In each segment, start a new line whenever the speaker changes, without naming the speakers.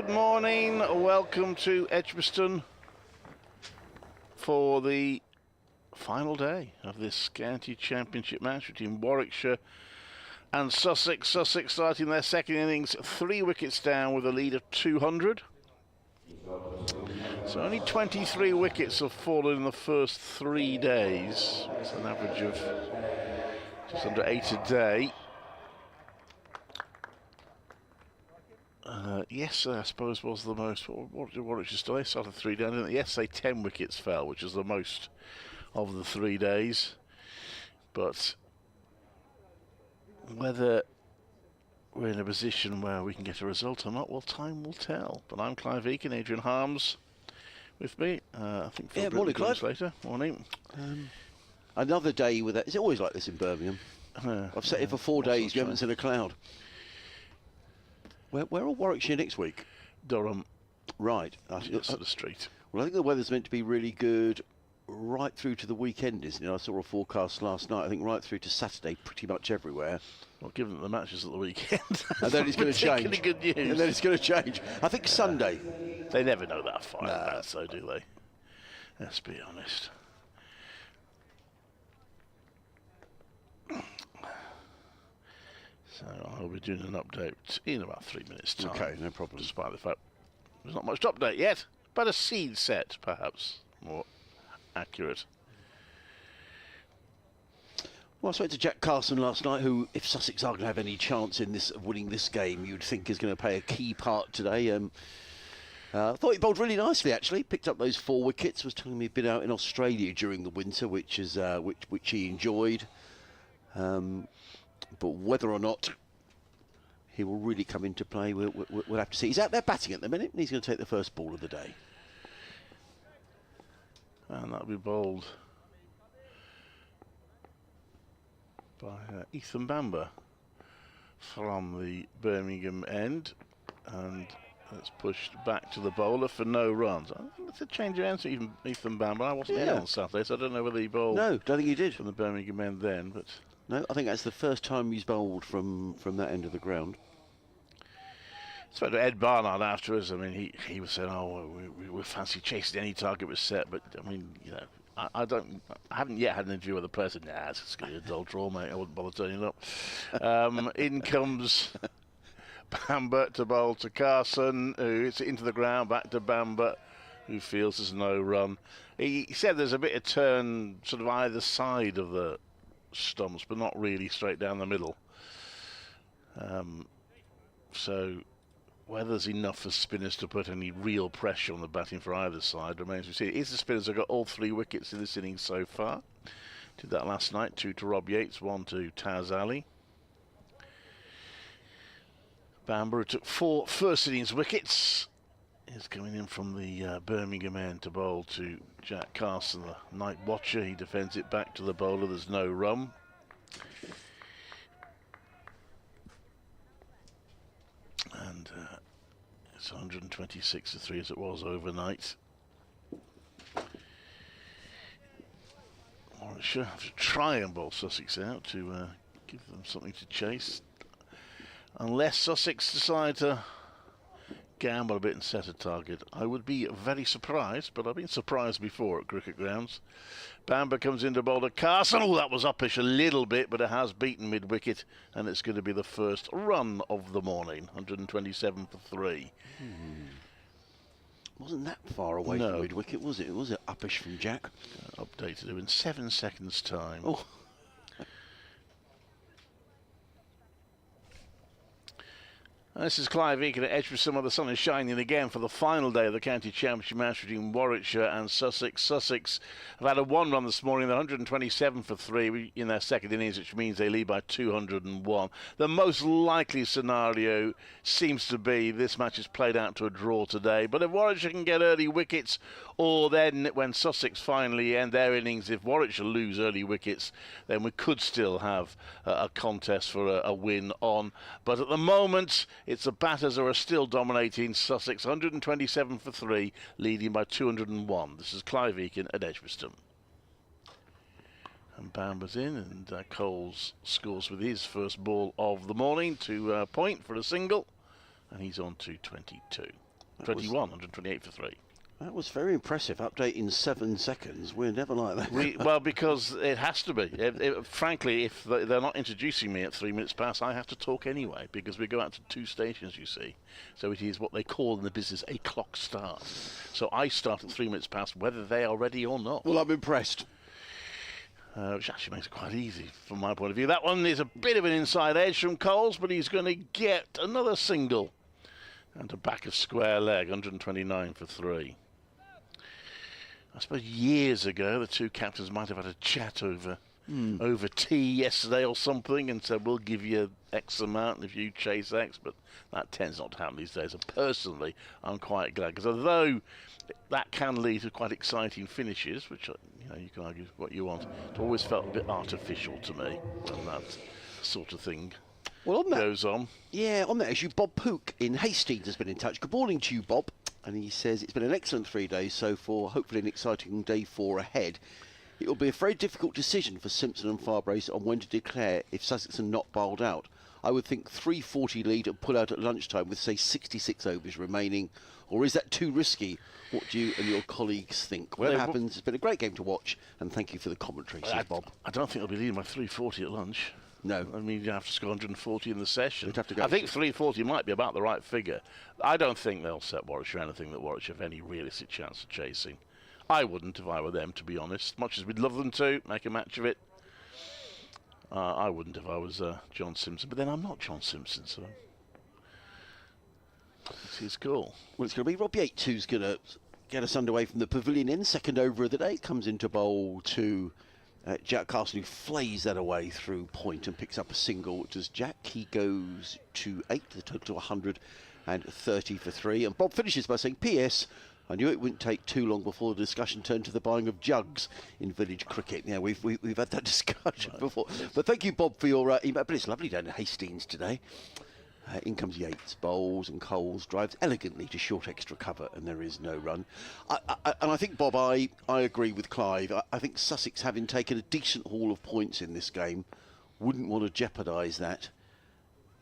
Good morning, welcome to Edgbaston for the final day of this county championship match between Warwickshire and Sussex. Sussex starting their second innings 3 wickets down with a lead of 200. So only 23 wickets have fallen in the first 3 days. It's an average of just under 8 a day. Yes, I suppose was the most. What did Warwickshire still? They started 3 down, didn't they? Yesterday 10 wickets fell, which is the most of the 3 days. But whether we're in a position where we can get a result or not, well, time will tell. But I'm Clive Eakin, Adrian Harms with me. I think for
morning, Clive.
Later. Morning.
Another day with that. Is it always like this in Birmingham? I've sat here for 4 days. You haven't seen a cloud. Where are Warwickshire next week?
Durham.
Right.
Just at the street.
Well, I think the weather's meant to be really good right through to the weekend, isn't it? I saw a forecast last night. I think right through to Saturday, pretty much everywhere.
Well, given that the match is at the weekend,
and then it's going to change.
Good news.
And then it's going to change. I think Sunday.
They never know that far in advance, though, do they? Let's be honest. So I'll be doing an update in about 3 minutes' time.
Okay, no problem.
Despite the fact there's not much to update yet, but a seed set, perhaps, more accurate.
Well, I spoke to Jack Carson last night, who, if Sussex are going to have any chance in this of winning this game, you'd think is going to play a key part today. Thought he bowled really nicely, actually. Picked up those 4 wickets. Was telling me he'd been out in Australia during the winter, which he enjoyed. But whether or not he will really come into play, we'll have to see. He's out there batting at the minute, and he's going to take the first ball of the day.
And that'll be bowled by Ethan Bamber from the Birmingham end, and it's pushed back to the bowler for no runs. I think it's a change of ends for Ethan Bamber. I wasn't in on Saturday, so I don't know whether he bowled.
No, don't think he did
from the Birmingham end then, but.
No, I think that's the first time he's bowled from that end of the ground.
Spoke to Ed Barnard afterwards. I mean, he was saying, "Oh, we fancy chasing any target was set," but I mean, you know, I haven't yet had an interview with the player. Said, "Nah, it's going to be a dull draw, mate. I wouldn't bother turning up." In comes Bamber to bowl to Carson, who hits it into the ground, back to Bamber, who feels there's no run. He said there's a bit of turn, sort of either side of the stumps, but not really straight down the middle. So whether there's enough for spinners to put any real pressure on the batting for either side remains to be seen. Is the spinners have got all 3 wickets in this innings so far. Did that last night, 2 to Rob Yates, 1 to Taz Ali. Bamber took 4 first innings wickets is coming in from the Birmingham end to bowl to Jack Carson, the night watcher. He defends it back to the bowler. There's no run. And it's 126 to 3 as it was overnight. Warwickshire have to try and bowl Sussex out to give them something to chase. Unless Sussex decide to gamble a bit and set a target. I would be very surprised, but I've been surprised before at cricket grounds. Bamber comes into bowl to Carson. Oh, that was uppish a little bit, but it has beaten mid-wicket, and it's going to be the first run of the morning. 127 for 3.
Wasn't that far away from mid-wicket, was it? Was it uppish from Jack?
Updated it in 7 seconds' time.
Oh.
This is Clive Eakin at Edgbaston, where the sun is shining again for the final day of the county championship match between Warwickshire and Sussex. Sussex have had a 1 run this morning, 127 for 3 in their second innings, which means they lead by 201. The most likely scenario seems to be this match is played out to a draw today. But if Warwickshire can get early wickets, or then when Sussex finally end their innings, if Warwickshire lose early wickets, then we could still have a contest for a win on. But at the moment, it's the batters who are still dominating. Sussex 127 for 3, leading by 201. This is Clive Eakin at Edgbaston. And Bamber's in, and Coles scores with his first ball of the morning to point for a single, and he's on to 22. 128 for 3.
That was very impressive. Update in 7 seconds. We're never like that.
Well, because it has to be. Frankly, if they're not introducing me at 3 minutes past, I have to talk anyway, because we go out to 2 stations, you see. So it is what they call in the business a clock start. So I start at 3 minutes past, whether they are ready or not.
Well, I'm impressed.
Which actually makes it quite easy from my point of view. That one is a bit of an inside edge from Coles, but he's going to get another single. And a back of square leg, 129 for 3. I suppose years ago, the two captains might have had a chat over tea yesterday or something, and said, we'll give you X amount if you chase X, but that tends not to happen these days. And personally, I'm quite glad, because although that can lead to quite exciting finishes, which, you can argue what you want, it always felt a bit artificial to me when that sort of thing goes on.
Yeah, on that issue, Bob Pook in Hastings has been in touch. Good morning to you, Bob. And he says it's been an excellent 3 days so far, hopefully an exciting day 4 ahead. It will be a very difficult decision for Simpson and Farbrace on when to declare if Sussex are not bowled out. I would think 340 lead and pull out at lunchtime with, say, 66 overs remaining. Or is that too risky? What do you and your colleagues think? Whatever happens, it's been a great game to watch, and thank you for the commentary, says Bob.
I don't think they'll be leading by 340 at lunch.
No.
I mean, you have to score 140 in the session.
You'd have to go
I think 340 might be about the right figure. I don't think they'll set Warwickshire anything that Warwickshire have any realistic chance of chasing. I wouldn't if I were them, to be honest. Much as we'd love them to make a match of it, I wouldn't if I was John Simpson. But then I'm not John Simpson, so it's his call.
Well, it's going to be Rob Yates who's going to get us underway from the pavilion end. Second over of the day comes into bowl to Jack Carson, who flays that away through point and picks up a single. Does Jack? He goes to 8, the total to 130 for 3. And Bob finishes by saying, P.S. I knew it wouldn't take too long before the discussion turned to the buying of jugs in village cricket. Yeah, we've had that discussion before. But thank you, Bob, for your email. But it's lovely down in Hastings today. In comes Yates, bowls and Coles, drives elegantly to short extra cover, and there is no run. And I think, Bob, I agree with Clive. I think Sussex, having taken a decent haul of points in this game, wouldn't want to jeopardise that.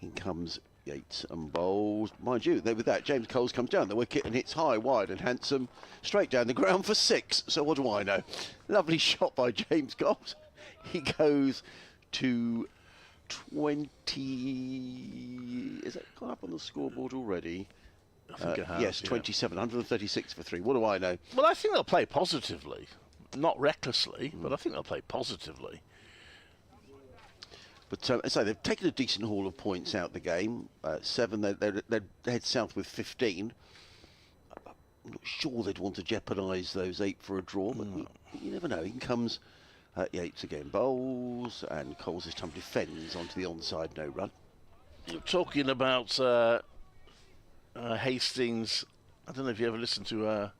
In comes Yates and bowls. Mind you, with that, James Coles comes down the wicket and hits high, wide and handsome, straight down the ground for 6. So what do I know? Lovely shot by James Coles. He goes to 20. Is that gone up on the scoreboard already?
I think it has,
yes, 27, 136 for 3. What do I know?
Well, I think they'll play positively. Not recklessly, but I think they'll play positively.
But so they've taken a decent haul of points out the game. 7, they'd head south with 15. I'm not sure they'd want to jeopardise those 8 for a draw, but you never know. In comes Yates again, bowls, and Coles this time defends onto the onside, no run.
You're talking about Hastings. I don't know if you ever listened to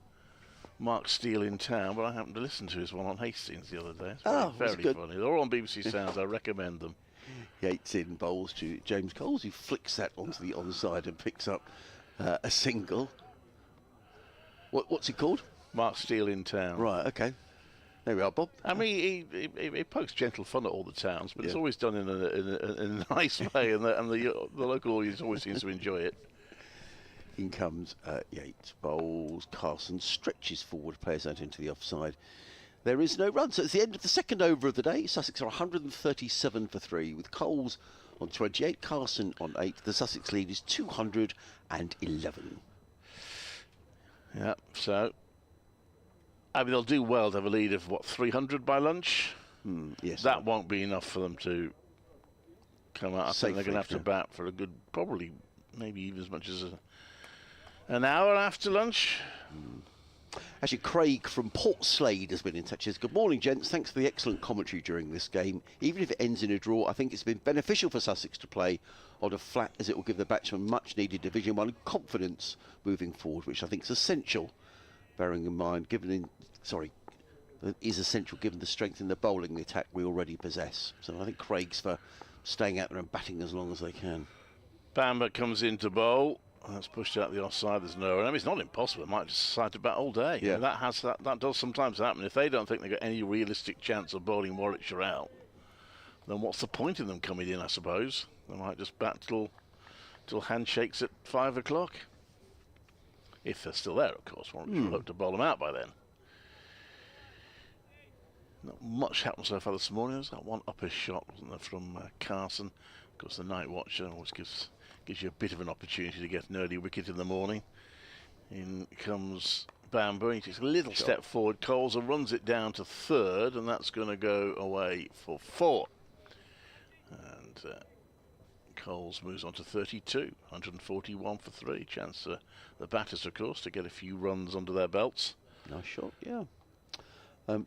Mark Steele in Town, but I happened to listen to his one on Hastings the other day. It's very funny. They're all on BBC Sounds. I recommend them.
Yates in, bowls to James Coles, who flicks that onto the onside and picks up a single. What's it called?
Mark Steele in Town.
Right, okay. There we are, Bob.
I mean, he pokes gentle fun at all the towns, but it's always done in a nice way, and the local audience always seems to enjoy it.
In comes Yates, bowls, Carson stretches forward, plays that into the offside. There is no run, so it's the end of the second over of the day. Sussex are 137 for 3, with Coles on 28, Carson on 8. The Sussex lead is 211.
Yeah, so I mean, they'll do well to have a lead of, 300 by lunch?
Yes.
That won't be enough for them to come out. I think they're going to have to bat for a good, probably, maybe even as much as an hour after lunch.
Actually, Craig from Port Slade has been in touch. He says, good morning, gents. Thanks for the excellent commentary during this game. Even if it ends in a draw, I think it's been beneficial for Sussex to play on a flat, as it will give the batsmen much-needed Division 1 confidence moving forward, which I think is essential, bearing in mind, is essential given the strength in the bowling attack we already possess. So I think Craig's for staying out there and batting as long as they can.
Bamber comes into bowl. That's pushed out the offside. There's no. I mean, it's not impossible. It might just decide to bat all day.
Yeah.
And that does sometimes happen. If they don't think they've got any realistic chance of bowling Warwickshire out, then what's the point in them coming in? I suppose they might just bat till handshakes at 5 o'clock. If they're still there, of course. Warwickshire will hope to bowl them out by then. Not much happened so far this morning. There's that one upper shot, wasn't there, from Carson. Of course, the night watcher always gives you a bit of an opportunity to get an early wicket in the morning. In comes Bamber. He takes a little step forward. Coles runs it down to third, and that's going to go away for 4. And Coles moves on to 32, 141 for 3. Chance for the batters, of course, to get a few runs under their belts.
Nice shot, yeah.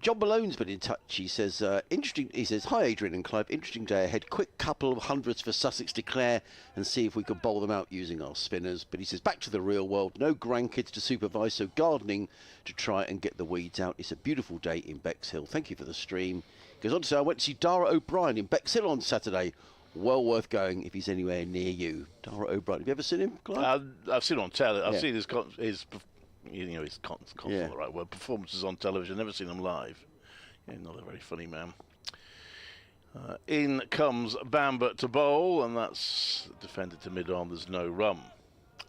John Malone's been in touch. He says, interesting. He says, hi Adrian and Clive, interesting day ahead. Quick couple of hundreds for Sussex declare and see if we can bowl them out using our spinners. But he says, back to the real world. No grandkids to supervise, so gardening to try and get the weeds out. It's a beautiful day in Bexhill. Thank you for the stream. Goes on to say, I went to see Dara O'Brien in Bexhill on Saturday. Well worth going if he's anywhere near you. Dara O'Brien. Have you ever seen him, Clive?
I've seen him on telly. I've seen his the right word, performances on television. Never seen him live. Yeah, not a very funny man. In comes Bamber to bowl, and that's defended to mid-on. There's no run.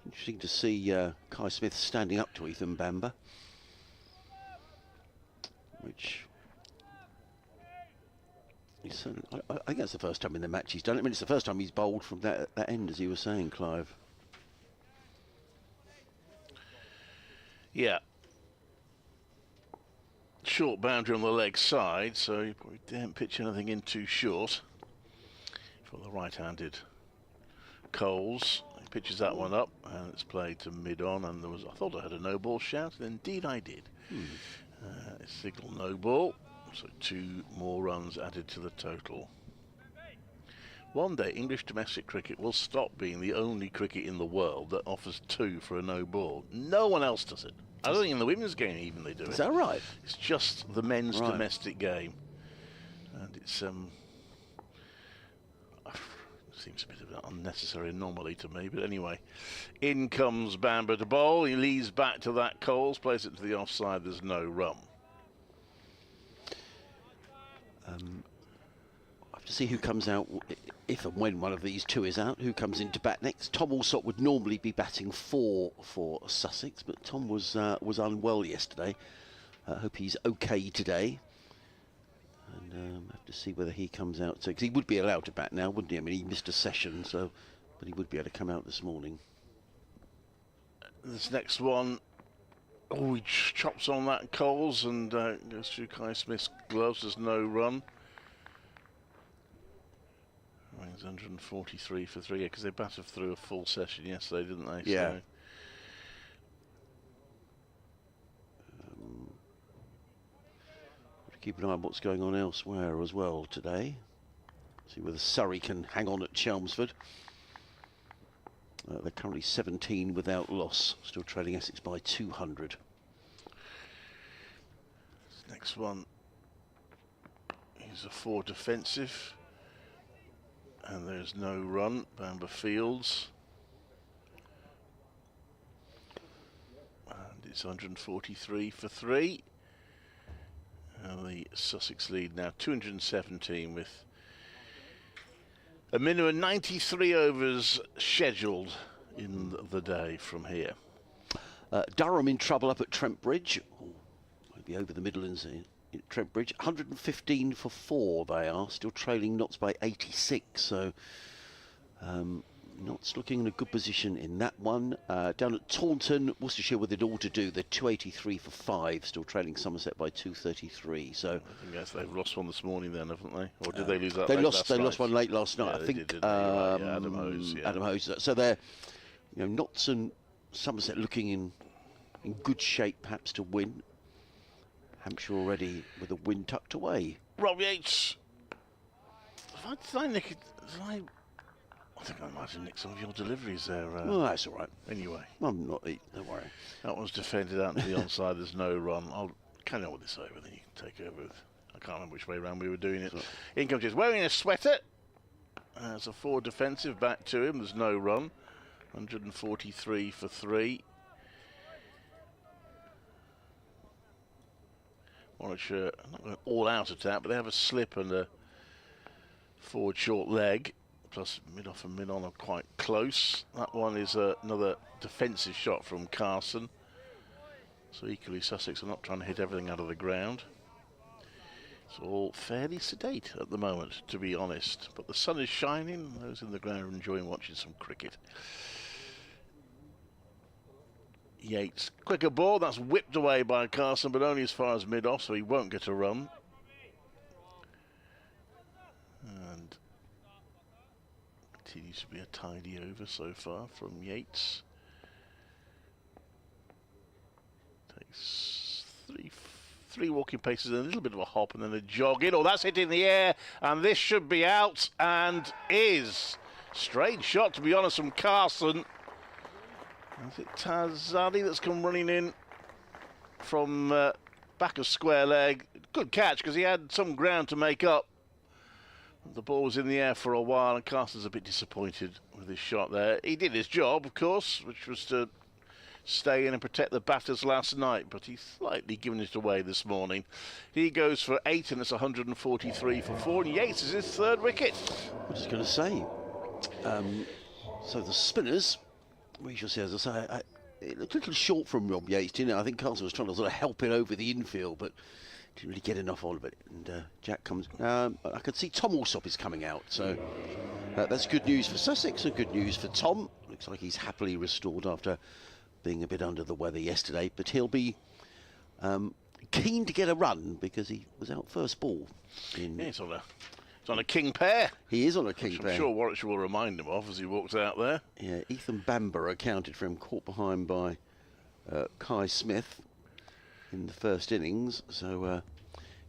Interesting to see Kai Smith standing up to Ethan Bamber, which I think that's the first time in the match he's done it. I mean, it's the first time he's bowled from that end, as you were saying, Clive.
Yeah. Short boundary on the leg side, so you probably didn't pitch anything in too short for the right-handed Coles. He pitches that one up, and it's played to mid-on, and I thought I had a no-ball shout, and indeed I did. It's signal no ball, so 2 more runs added to the total. One day, English domestic cricket will stop being the only cricket in the world that offers 2 for a no ball. No one else does it. I don't think in the women's game even they do it.
Is that right?
It's just the men's domestic game. And it's seems a bit of an unnecessary anomaly to me, but anyway. In comes Bamber to bowl. He leads back to that Coles, plays it to the offside. There's no run.
I have to see who comes out, if and when one of these 2 is out, who comes in to bat next. Tom Alsop would normally be batting 4 for Sussex, but Tom was unwell yesterday. I hope he's okay today. And have to see whether he comes out. So, because he would be allowed to bat now, wouldn't he? I mean, he missed a session, so, but he would be able to come out this morning.
This next one, he chops on that Coles and goes through Kai Smith's gloves. There's no run. It's 143 for 3, because they batted through a full session yesterday, didn't they?
Yeah.
So.
Keep an eye on what's going on elsewhere as well today. See whether Surrey can hang on at Chelmsford. They're currently 17 without loss, still trailing Essex by 200.
This next one is a 4 defensive. And there's no run. Bamber fields. And it's 143 for 3. And the Sussex lead now 217 with a minimum 93 overs scheduled in the day from here.
Durham in trouble up at Trent Bridge. Maybe over the Midlands in Trent Bridge. 115 for 4 they are, still trailing Notts by 86, so Notts looking in a good position in that one. Down at Taunton, Worcestershire with it all to do. They're 283 for 5, still trailing Somerset by 233. So
I guess they've lost one this morning then, haven't they? Or did they lose that?
They lost one late last night.
Yeah,
I think
Adam Hose. Yeah.
Adam Hose. So they're, Notts and Somerset looking in good shape perhaps to win. Hampshire already with a win tucked away.
Rob Yates. I think I might have nicked some of your deliveries there.
Well, that's all right.
Anyway.
I'm not eating, don't worry.
That one's defended out to the onside. There's no run. I'll carry on with this over, then you can take over. I can't remember which way around we were doing it. In comes just wearing a sweater. There's a 4 defensive back to him. There's no run. 143 for 3. Warwickshire not going all out attack, but they have a slip and a forward short leg. Plus mid-off and mid-on are quite close. That one is another defensive shot from Carson. So equally Sussex are not trying to hit everything out of the ground. It's all fairly sedate at the moment, to be honest. But the sun is shining. Those in the ground are enjoying watching some cricket. Yates, quicker ball. That's whipped away by Carson, but only as far as mid-off, so he won't get a run. And continues to be a tidy over so far from Yates. Takes three walking paces and a little bit of a hop and then a jog in. Oh, that's hit in the air, and this should be out, and is. Strange shot, to be honest, from Carson. Is it Tazali that's come running in from back of square leg? Good catch, because he had some ground to make up. The ball was in the air for a while, and Carson's a bit disappointed with his shot there. He did his job, of course, which was to stay in and protect the batters last night, but he's slightly given it away this morning. He goes for 8, and it's 143 for 4, and Yates is his third wicket.
I was just going to say, so the spinners, we shall see, as I say, it looked a little short from Rob Yates, didn't it? I think Carlson was trying to sort of help it over the infield, but didn't really get enough out of it. And Jack comes, I could see Tom Alsop is coming out, so that's good news for Sussex and good news for Tom. Looks like he's happily restored after being a bit under the weather yesterday, but he'll be keen to get a run because he was out first ball.
It's on a king pair.
He is on a king pair.
I'm sure Warwickshire will remind him of as he walks out there.
Yeah, Ethan Bamber accounted for him, caught behind by Kai Smith in the first innings, so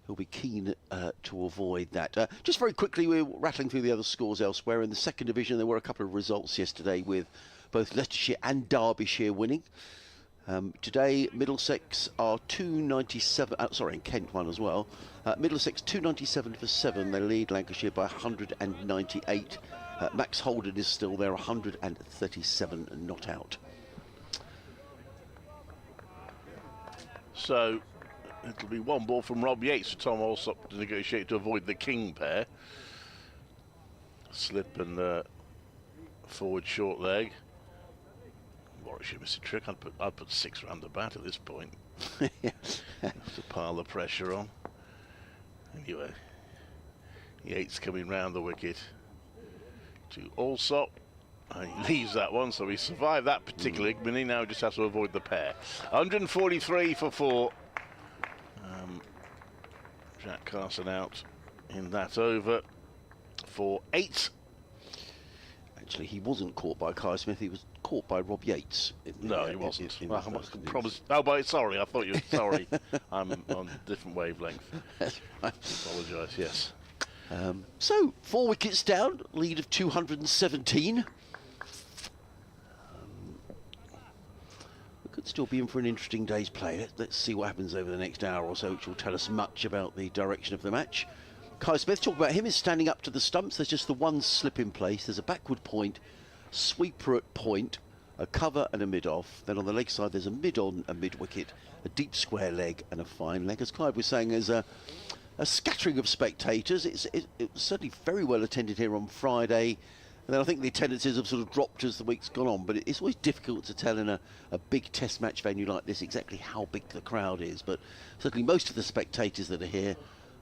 he'll be keen to avoid that. Just very quickly, we're rattling through the other scores elsewhere. In the second division, there were a couple of results yesterday with both Leicestershire and Derbyshire winning. Today, Middlesex are 297. And Kent won as well. Middlesex 297 for 7. They lead Lancashire by 198. Max Holden is still there, 137 and not out.
So it'll be one ball from Rob Yates for Tom Alsop to negotiate to avoid the king pair. Slip and forward short leg. Warwickshire missed a trick. I'd put 6 round the bat at this point. Have to pile the pressure on. Anyway, Yates coming round the wicket to Alsop. And he leaves that one, so he survived that particular ignominy. Now he just has to avoid the pair. 143 for 4. Jack Carson out in that over for 8.
Actually, he wasn't caught by Kai Smith. He was caught by Rob Yates.
No, he wasn't. I must promise. Oh, but sorry. I thought you were sorry. I'm on a different wavelength. Apologise. Yes.
So 4 wickets down, lead of 217. We could still be in for an interesting day's play. Let's see what happens over the next hour or so, which will tell us much about the direction of the match. Kai Smith, talk about him, is standing up to the stumps. There's just the one slip in place. There's a backward point, sweeper at point, a cover and a mid-off. Then on the leg side, there's a mid-on, a mid-wicket, a deep square leg and a fine leg. As Clive was saying, there's a scattering of spectators. It was certainly very well attended here on Friday. And then I think the attendances have sort of dropped as the week's gone on. But it's always difficult to tell in a big test match venue like this exactly how big the crowd is. But certainly most of the spectators that are here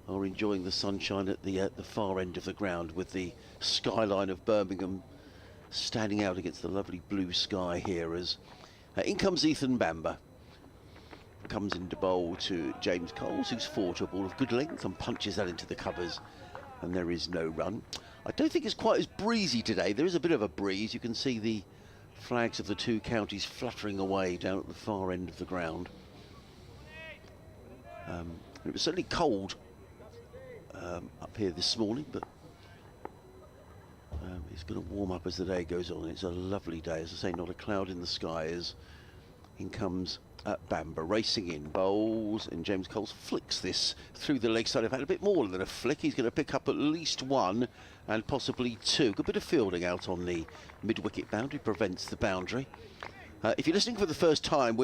are enjoying the sunshine at the far end of the ground, with the skyline of Birmingham standing out against the lovely blue sky here. As in comes Ethan Bamber, comes into bowl to James Coles, who's fought a ball of good length and punches that into the covers, and there is no run. I don't think it's quite as breezy today. There is a bit of a breeze. You can see the flags of the two counties fluttering away down at the far end of the ground. It was certainly cold up here this morning, but it's going to warm up as the day goes on. It's a lovely day, as I say, not a cloud in the sky. As in comes Bamber, racing in, bowls, and James Coles flicks this through the leg side. In fact, a bit more than a flick. He's going to pick up at least 1 and possibly 2. Good bit of fielding out on the mid-wicket boundary, prevents the boundary. If you're listening for the first time,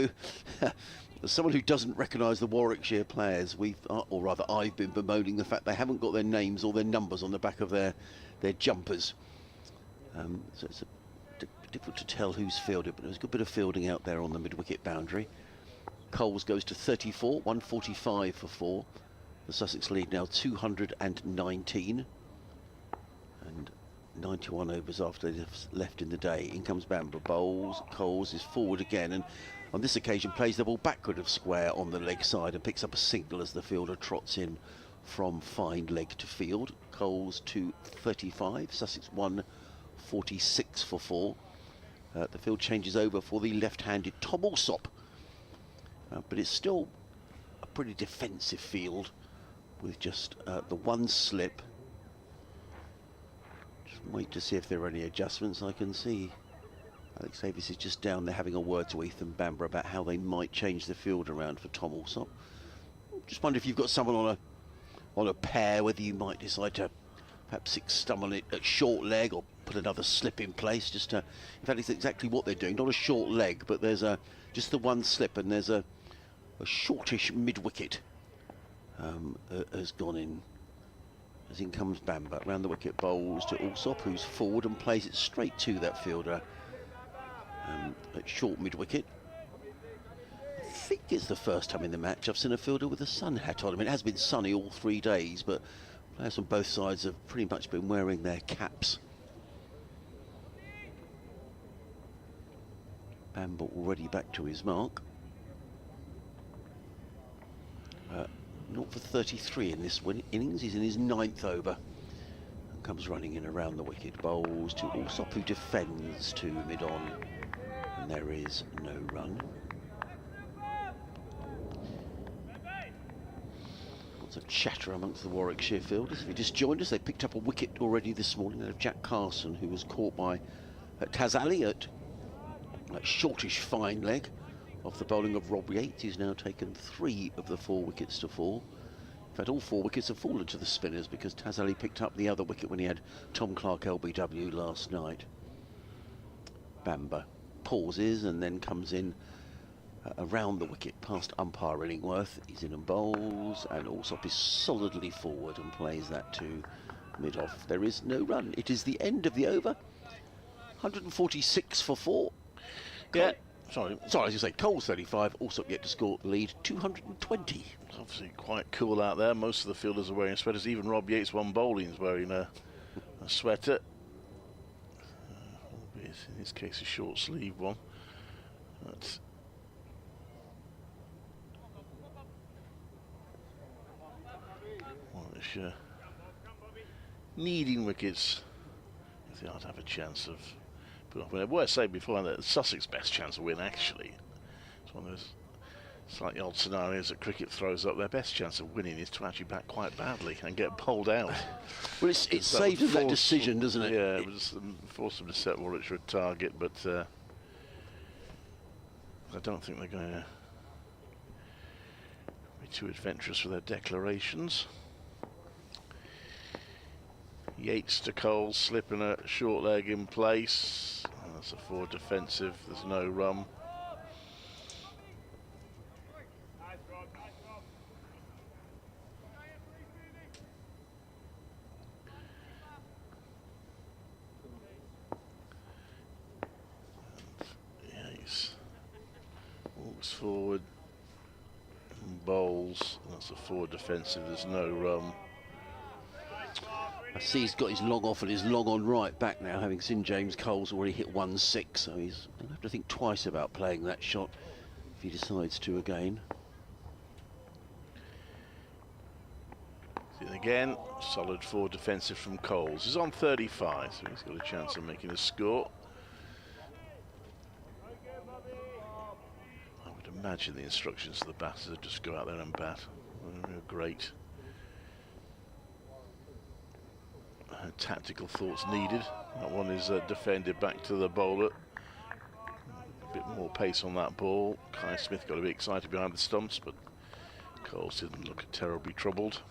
as someone who doesn't recognise the Warwickshire players, or rather I've been bemoaning the fact they haven't got their names or their numbers on the back of their jumpers. So it's difficult to tell who's fielded, but there's a good bit of fielding out there on the mid-wicket boundary. Coles goes to 34, 145 for 4. The Sussex lead now 219. And 91 overs after they've left in the day. In comes Bamber, bowls. Coles is forward again, and on this occasion plays the ball backward of square on the leg side and picks up a single as the fielder trots in from fine leg to field. Coles to 35, Sussex 146 for 4. The field changes over for the left-handed Tom Alsop, but it's still a pretty defensive field with just the one slip. Just wait to see if there are any adjustments. I can see Alex Davis is just down there having a word to Ethan Bamber about how they might change the field around for Tom Alsop. Just wonder if you've got someone on a pair, whether you might decide to perhaps stumble on it at short leg or put another slip in place. Just in fact, it's exactly what they're doing. Not a short leg, but there's just the one slip, and there's a shortish mid-wicket has gone in. As in comes Bamber, round the wicket, bowls to Alsop, who's forward and plays it straight to that fielder at short mid-wicket. I think it's the first time in the match I've seen a fielder with a sun hat on. I mean, it has been sunny all 3 days, but players on both sides have pretty much been wearing their caps. Bamber already back to his mark. Not for 33 in this innings. He's in his 9th over. And comes running in around the wicket. Bowls to Alsop, who defends to mid-on. And there is no run. Lots of chatter amongst the Warwickshire fielders. If you just joined us, they picked up a wicket already this morning out of Jack Carson, who was caught by Taz Ali at shortish fine leg off the bowling of Rob Yates, who's now taken 3 of the 4 wickets to fall. In fact, all 4 wickets have fallen to the spinners because Taz Ali picked up the other wicket when he had Tom Clark LBW last night. Bamber pauses and then comes in around the wicket past umpire Illingworth. He's in and bowls, and Alsop is solidly forward and plays that to mid-off. There is no run. It is the end of the over. 146 for 4.
Yeah.
Sorry, as you say, Coles 35, Alsop yet to score the lead, 220.
It's obviously quite cool out there. Most of the fielders are wearing sweaters. Even Rob Yates, one bowling, is wearing a sweater. In his case, a short sleeve one. But Warwickshire needing wickets if they are to have a chance of. But I said before that Sussex' best chance of win, actually. It's one of those slightly odd scenarios that cricket throws up. Their best chance of winning is to actually bat quite badly and get bowled out.
Well, it saved them that decision, doesn't it?
Yeah, it was forced them to set Warwickshire a target, but I don't think they're going to be too adventurous with their declarations. Yates to Coles, slipping a short leg in place. And that's a forward defensive. There's no run. And Yates walks forward and bowls. That's a forward defensive. There's no run.
I see he's got his long off and his long on right back now, having seen James Coles already hit 1-6, so he's going to have to think twice about playing that shot if he decides to again.
Again, solid forward defensive from Coles. He's on 35, so he's got a chance of making a score. I would imagine the instructions to the batters are just go out there and bat. Great. Tactical thoughts needed. That one is defended back to the bowler. A bit more pace on that ball. Kai Smith got a bit excited behind the stumps, but Coles didn't look terribly troubled.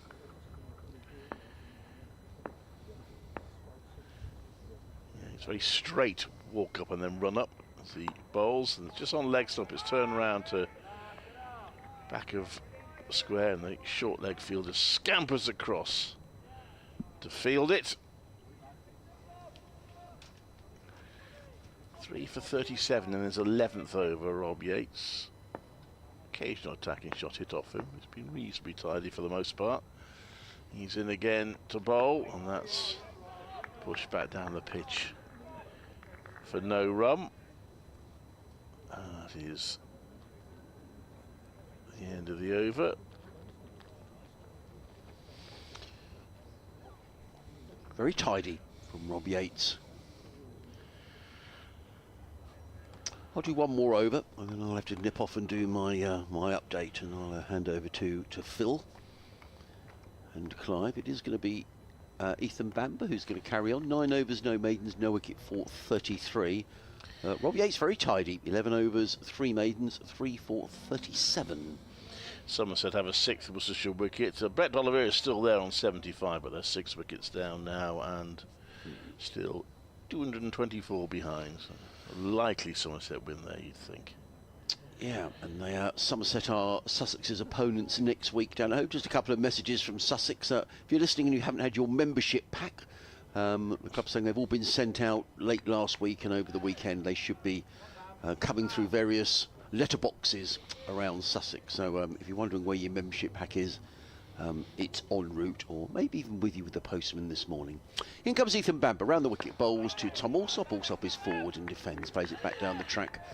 Yeah, it's very straight, walk up and then run up as he bowls, and just on leg stump it's turned around to back of square, and the short leg fielder scampers across to field it. 3 for 37 in his 11th over, Rob Yates. occasional attacking shot hit off him. He's been reasonably tidy for the most part. He's in again to bowl, and that's pushed back down the pitch for no run. That is the end of the over.
Very tidy from Rob Yates. I'll do one more over, and then I'll have to nip off and do my my update, and I'll hand over to Phil and Clive. It is going to be Ethan Bamber who's going to carry on. 9 overs, no maidens, no wicket for 33. Rob Yates very tidy. 11 overs, 3 maidens, 3 for 37.
Somerset have a 6th Worcestershire wicket. Brett Oliver is still there on 75, but they're 6 wickets down now and still 224 behind. So a likely Somerset win there, you'd think.
Yeah, and they Somerset are Sussex's opponents next week down at home. Just a couple of messages from Sussex. If you're listening and you haven't had your membership pack, the club's saying they've all been sent out late last week, and over the weekend they should be coming through various letterboxes around Sussex. So if you're wondering where your membership pack is, it's en route, or maybe even with you with the postman this morning. In comes Ethan Bamber, round the wicket, bowls to Tom Alsop. Alsop is forward and defends, plays it back down the track,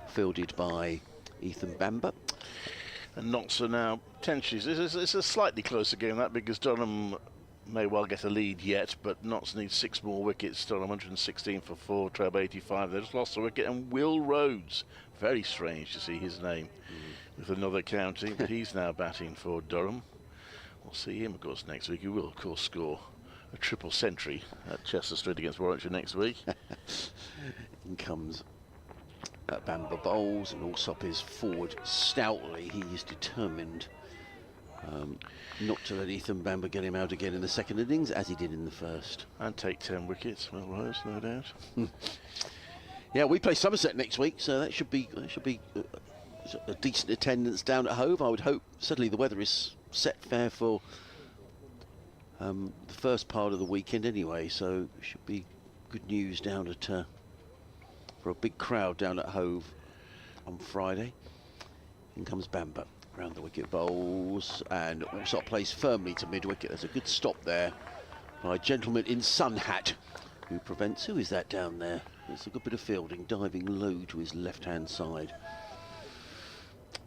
fielded by Ethan Bamber.
And Notts are now potentially, it's a slightly closer game that, because Durham may well get a lead yet, but Notts needs 6 more wickets. Durham 116 for 4, Treb 85. They just lost a wicket, and Will Rhodes, very strange to see his name with another county, but he's now batting for Durham. We'll see him, of course, next week. He will, of course, score a triple century at Chester Street against Warwickshire next week.
In comes Bamber bowls, and Alsop is forward stoutly. He is determined not to let Ethan Bamber get him out again in the second innings, as he did in the first.
And take 10 wickets, Will Rhodes, no doubt.
Yeah, we play Somerset next week, so that should be a decent attendance down at Hove. I would hope. Certainly the weather is set fair for the first part of the weekend anyway, so it should be good news down at for a big crowd down at Hove on Friday. In comes Bamber, round the wicket, bowls, and Alsop plays firmly to mid-wicket. There's a good stop there by a gentleman in sun hat who prevents, who is that down there? It's a good bit of fielding, diving low to his left-hand side.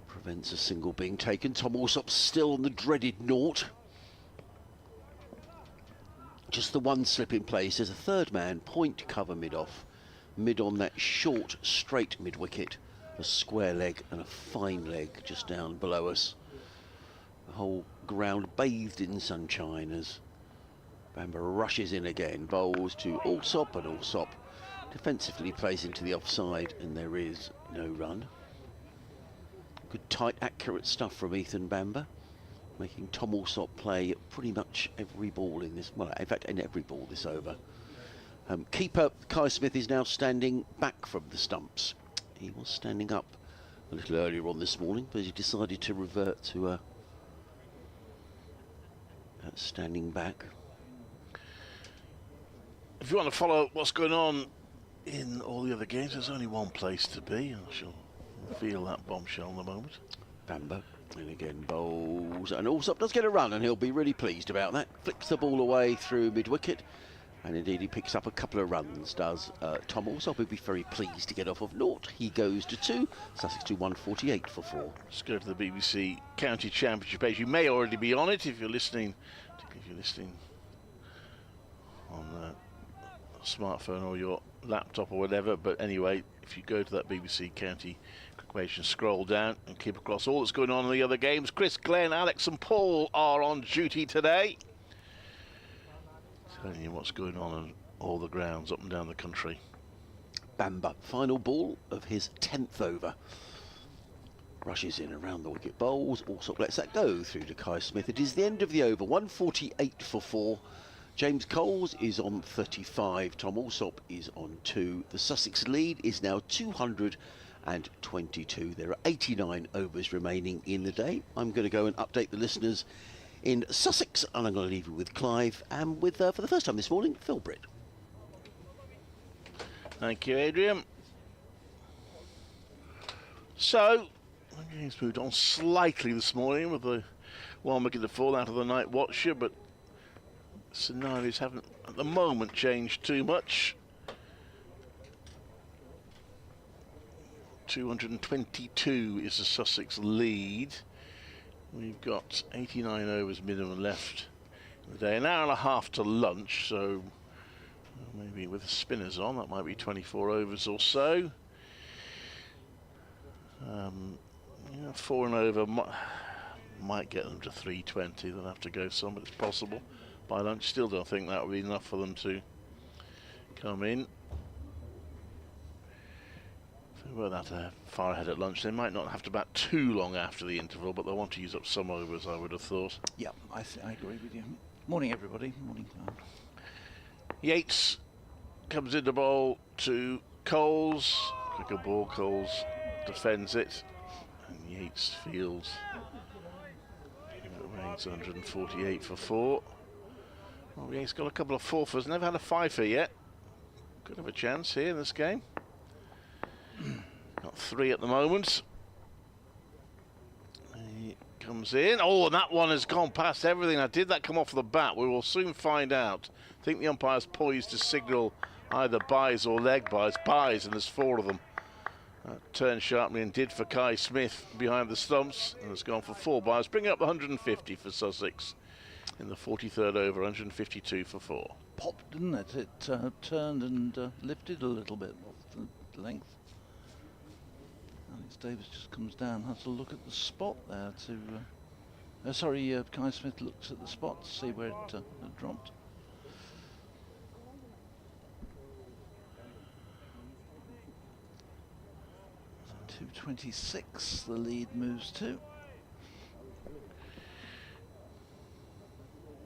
Prevents a single being taken. Tom Alsop still on the dreaded naught. Just the one slip in place. There's a third man, point cover mid-off. Mid on that short, straight mid-wicket. A square leg and a fine leg just down below us. The whole ground bathed in sunshine as Bamber rushes in again. Bowls to Alsop, and Alsop defensively plays into the offside, and there is no run. Good, tight, accurate stuff from Ethan Bamber, making Tom Alsop play pretty much every ball in this, well, in fact, in every ball this over. Keeper Kai Smith is now standing back from the stumps. He was standing up a little earlier on this morning, but he decided to revert to standing back.
If you want to follow what's going on in all the other games, there's only one place to be. I shall feel that bombshell in a moment.
Bamber, and again bowls, and Alsop does get a run, and he'll be really pleased about that. Flicks the ball away through mid-wicket, and indeed he picks up a couple of runs, does Tom Alsop. He'll be very pleased to get off of naught. He goes to 2, Sussex to 148 for 4.
Let's go to the BBC County Championship page. You may already be on it if you're listening on a smartphone or your laptop or whatever, but anyway, if you go to that BBC County page and scroll down and keep across all that's going on in the other games. Chris, Glenn, Alex and Paul are on duty today, telling you what's going on in all the grounds up and down the country.
Bamber, final ball of his 10th over. Rushes in around the wicket, bowls. Alsop lets that go through to Kai Smith. It is the end of the over, 148 for 4. James Coles is on 35. Tom Alsop is on 2. The Sussex lead is now 222. There are 89 overs remaining in the day. I'm going to go and update the listeners in Sussex, and I'm going to leave you with Clive and with, for the first time this morning, Phil Britt.
Thank you, Adrian. So, The game's moved on slightly this morning with the one wicket to fall out of the night watcher, but scenarios haven't at the moment changed too much. 222 is the Sussex lead. We've got 89 overs minimum left in the day. An hour and a half to lunch, so maybe with the spinners on, that might be 24 overs or so. Yeah, 4 and over might get them to 320. They'll have to go some, but it's possible. By lunch, still don't think that would be enough for them to come in. If they were that far ahead at lunch, they might not have to bat too long after the interval, but they'll want to use up some overs, I would have thought.
Yeah, I agree with you. Morning, everybody. Morning.
Yates comes in the bowl to Coles. Quicker ball, Coles defends it. And Yates fields. Rains 148 for 4. Well, Yates got a couple of fourfers. Never had a fifer yet. Could have a chance here in this game. Got 3 at the moment. He comes in. Oh, and that one has gone past everything. Now, did that come off the bat? We will soon find out. I think the umpire's poised to signal either buys or leg buys. Buys, and there's 4 of them. Turned sharply and did for Kai Smith behind the stumps, and has gone for 4 buys, bringing up the 150 for Sussex in the 43rd over, 152 for 4.
Popped, didn't it? It turned and lifted a little bit off the length. Alex Davis just comes down, has a look at the spot there to... Kai Smith looks at the spot to see where it had dropped. So 226 the lead moves to.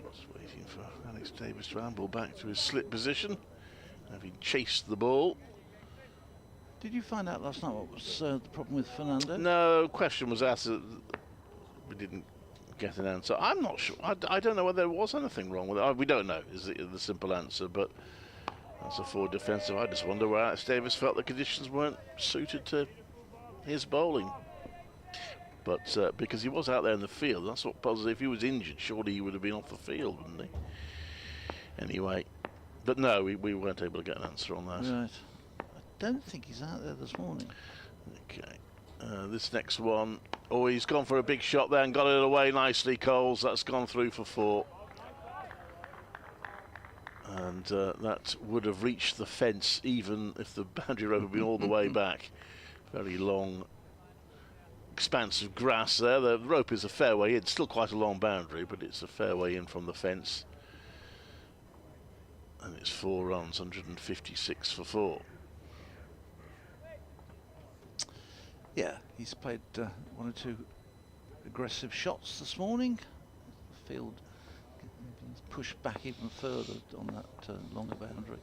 Just waiting for Alex Davis to amble back to his slip position, having chased the ball.
Did you find out last night what was the problem with Fernando?
No, question was asked. We didn't get an answer. I'm not sure. I don't know whether there was anything wrong with it. We don't know is the simple answer, but as a forward defensive, I just wonder where Alex Davis felt the conditions weren't suited to his bowling. But because he was out there in the field, that's what puzzles. If he was injured, surely he would have been off the field, wouldn't he? Anyway, but no, we weren't able to get an answer on that.
Right. I don't think he's out there this morning.
Okay. This next one, oh, he's gone for a big shot there and got it away nicely, Coles. That's gone through for 4. And that would have reached the fence even if the boundary rope had been all the way back. Very long expanse of grass there. The rope is a fair way in. Still quite a long boundary, but it's a fair way in from the fence. And it's 4 runs, 156 for 4.
Yeah, he's played 1 or 2 aggressive shots this morning. The field pushed back even further on that longer boundary.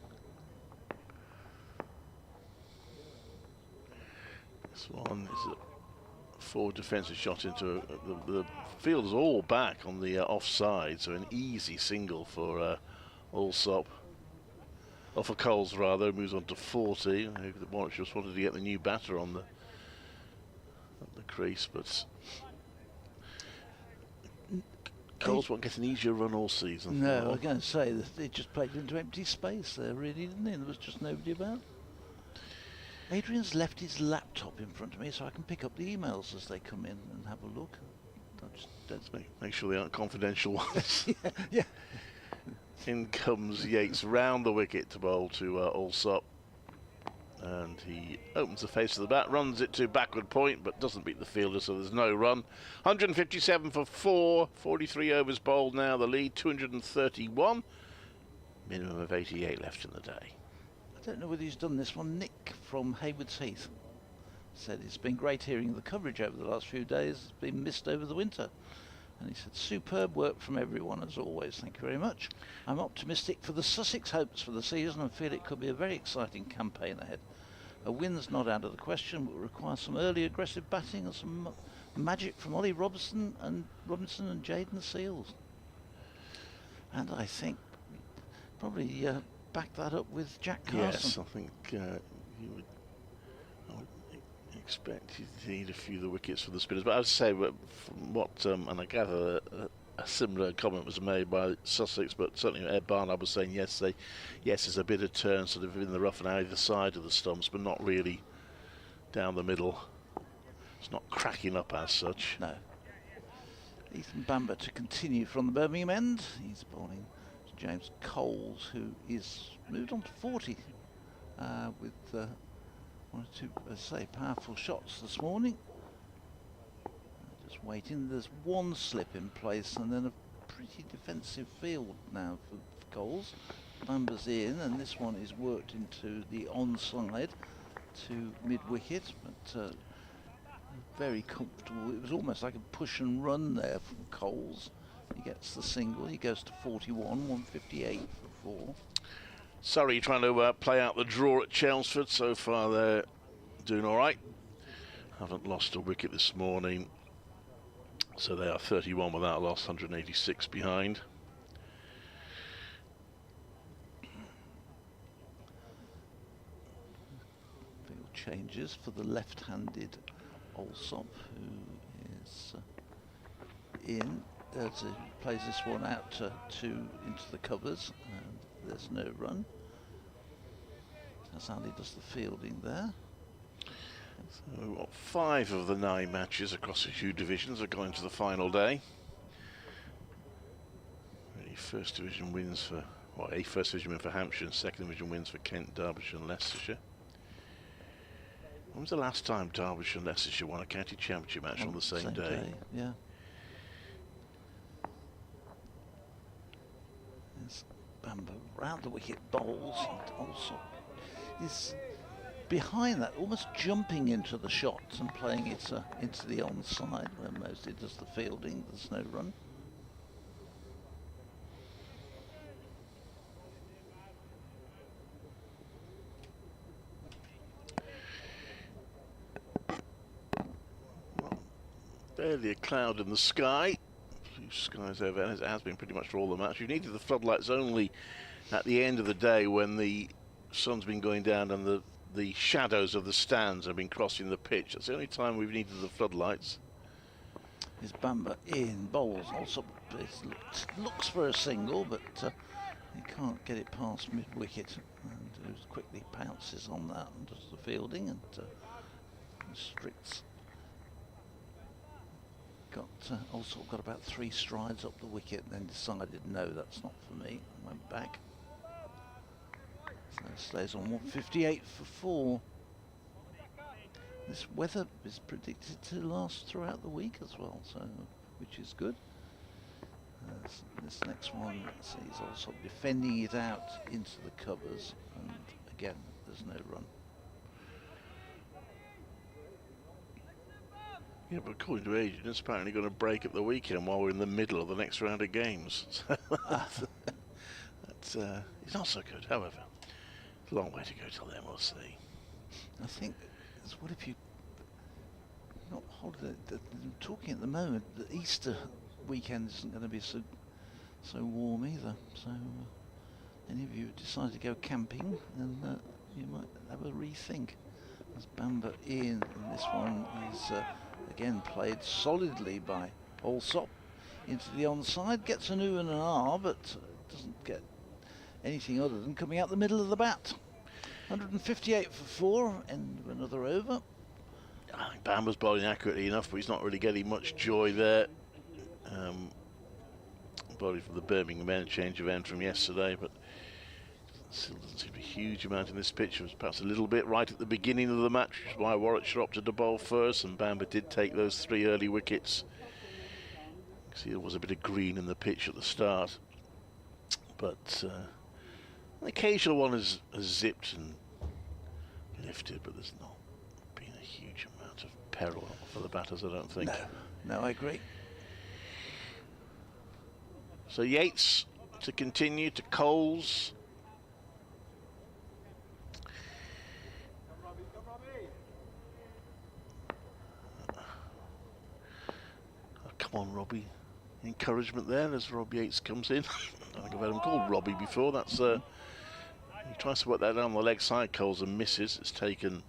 This one is a forward defensive shot into the field is all back on the offside, so an easy single for Allsop. Or for Coles rather, moves on to 40. Warwickshire just wanted to get the new batter on the crease, but Coles won't get an easier run all season.
No, I was going to say that they just played into empty space there, really, didn't they? There was just nobody about. Adrian's left his laptop in front of me so I can pick up the emails as they come in and have a look.
Let's make sure they aren't confidential ones.
Yeah.
In comes Yates round the wicket to bowl to Allsop. And he opens the face of the bat, runs it to backward point, but doesn't beat the fielder, so there's no run. 157 for 4, 43 overs bowled now, the lead, 231. Minimum of 88 left in the day.
I don't know whether he's done this one. Nick from Haywards Heath said it's been great hearing the coverage over the last few days. It's been missed over the winter. And he said, superb work from everyone as always. Thank you very much. I'm optimistic for the Sussex hopes for the season and feel it could be a very exciting campaign ahead. A win's not out of the question, but will require some early aggressive batting and some magic from Ollie Robinson and Jaden Seals. And I think probably back that up with Jack Carson.
Yes, I think Expected to need a few of the wickets for the spinners, but I would say from what, and I gather a similar comment was made by Sussex, but certainly Ed Barnard was saying yesterday, yes, there's a bit of turn sort of in the rough and either side of the stumps, but not really down the middle. It's not cracking up as such.
No. Ethan Bamber to continue from the Birmingham end. He's bowling to James Coles, who is moved on to 40 with one or two, powerful shots this morning. Just waiting. There's one slip in place and then a pretty defensive field now for Coles. Bamber's in, and this one is worked into the onside to mid-wicket, but very comfortable. It was almost like a push and run there from Coles. He gets the single. He goes to 41, 158 for 4.
Surrey trying to play out the draw at Chelmsford. So far they're doing all right. Haven't lost a wicket this morning. So they are 31 without a loss, 186 behind.
Field changes for the left-handed Alsop, who is in. Plays this one out to into the covers, and there's no run. Azali does the fielding there.
So we've got 5 of the 9 matches across the 2 divisions are going to the final day. The first division wins for, well, a first division win for Hampshire and second division wins for Kent, Derbyshire and Leicestershire. When was the last time Derbyshire and Leicestershire won a county championship match on the same day?
Yeah. There's Bamber round the wicket, bowls, and also is behind that, almost jumping into the shots and playing it into the onside, where mostly does the fielding. There's no run.
Barely a cloud in the sky. Blue skies over, as it has been pretty much for all the match. You've needed the floodlights only at the end of the day when the sun's been going down and the shadows of the stands have been crossing the pitch. That's the only time we've needed the floodlights.
Is Bamber in, bowls, also looks for a single, but he can't get it past mid-wicket, and quickly pounces on that and does the fielding and restricts. Also got about 3 strides up the wicket, then decided no, that's not for me, and went back. So stays on 158 for 4. This weather is predicted to last throughout the week as well, so which is good. This next one, he's also defending it out into the covers, and again, there's no run.
Yeah, but according to agent, it's apparently going to break at the weekend while we're in the middle of the next round of games. It's not so good, however. It's a long way to go till then, we'll see.
I think, what if you not holiday? Talking at the moment, the Easter weekend isn't going to be so warm either. So, any of you decide to go camping, then you might have a rethink. There's Bamber in, and this one is again played solidly by Alsop into the onside. Gets an ooh and an ah, but doesn't get anything other than coming out the middle of the bat. 158 for 4, end of another over.
I think Bamber's bowling accurately enough, but he's not really getting much joy there. Bowling from the Birmingham end, change of end from yesterday, but still doesn't seem to be a huge amount in this pitch. It was perhaps a little bit right at the beginning of the match, which is why Warwickshire opted to bowl first, and Bamber did take those 3 early wickets. See, there was a bit of green in the pitch at the start, but an occasional one has zipped and lifted, but there's not been a huge amount of peril for the batters, I don't think.
No, I agree.
So Yates to continue to Coles. Come on, Robbie. Encouragement there as Rob Yates comes in. I think I've had him called Robbie before. That's he tries to work that down the leg side, Coles, and misses. It's taken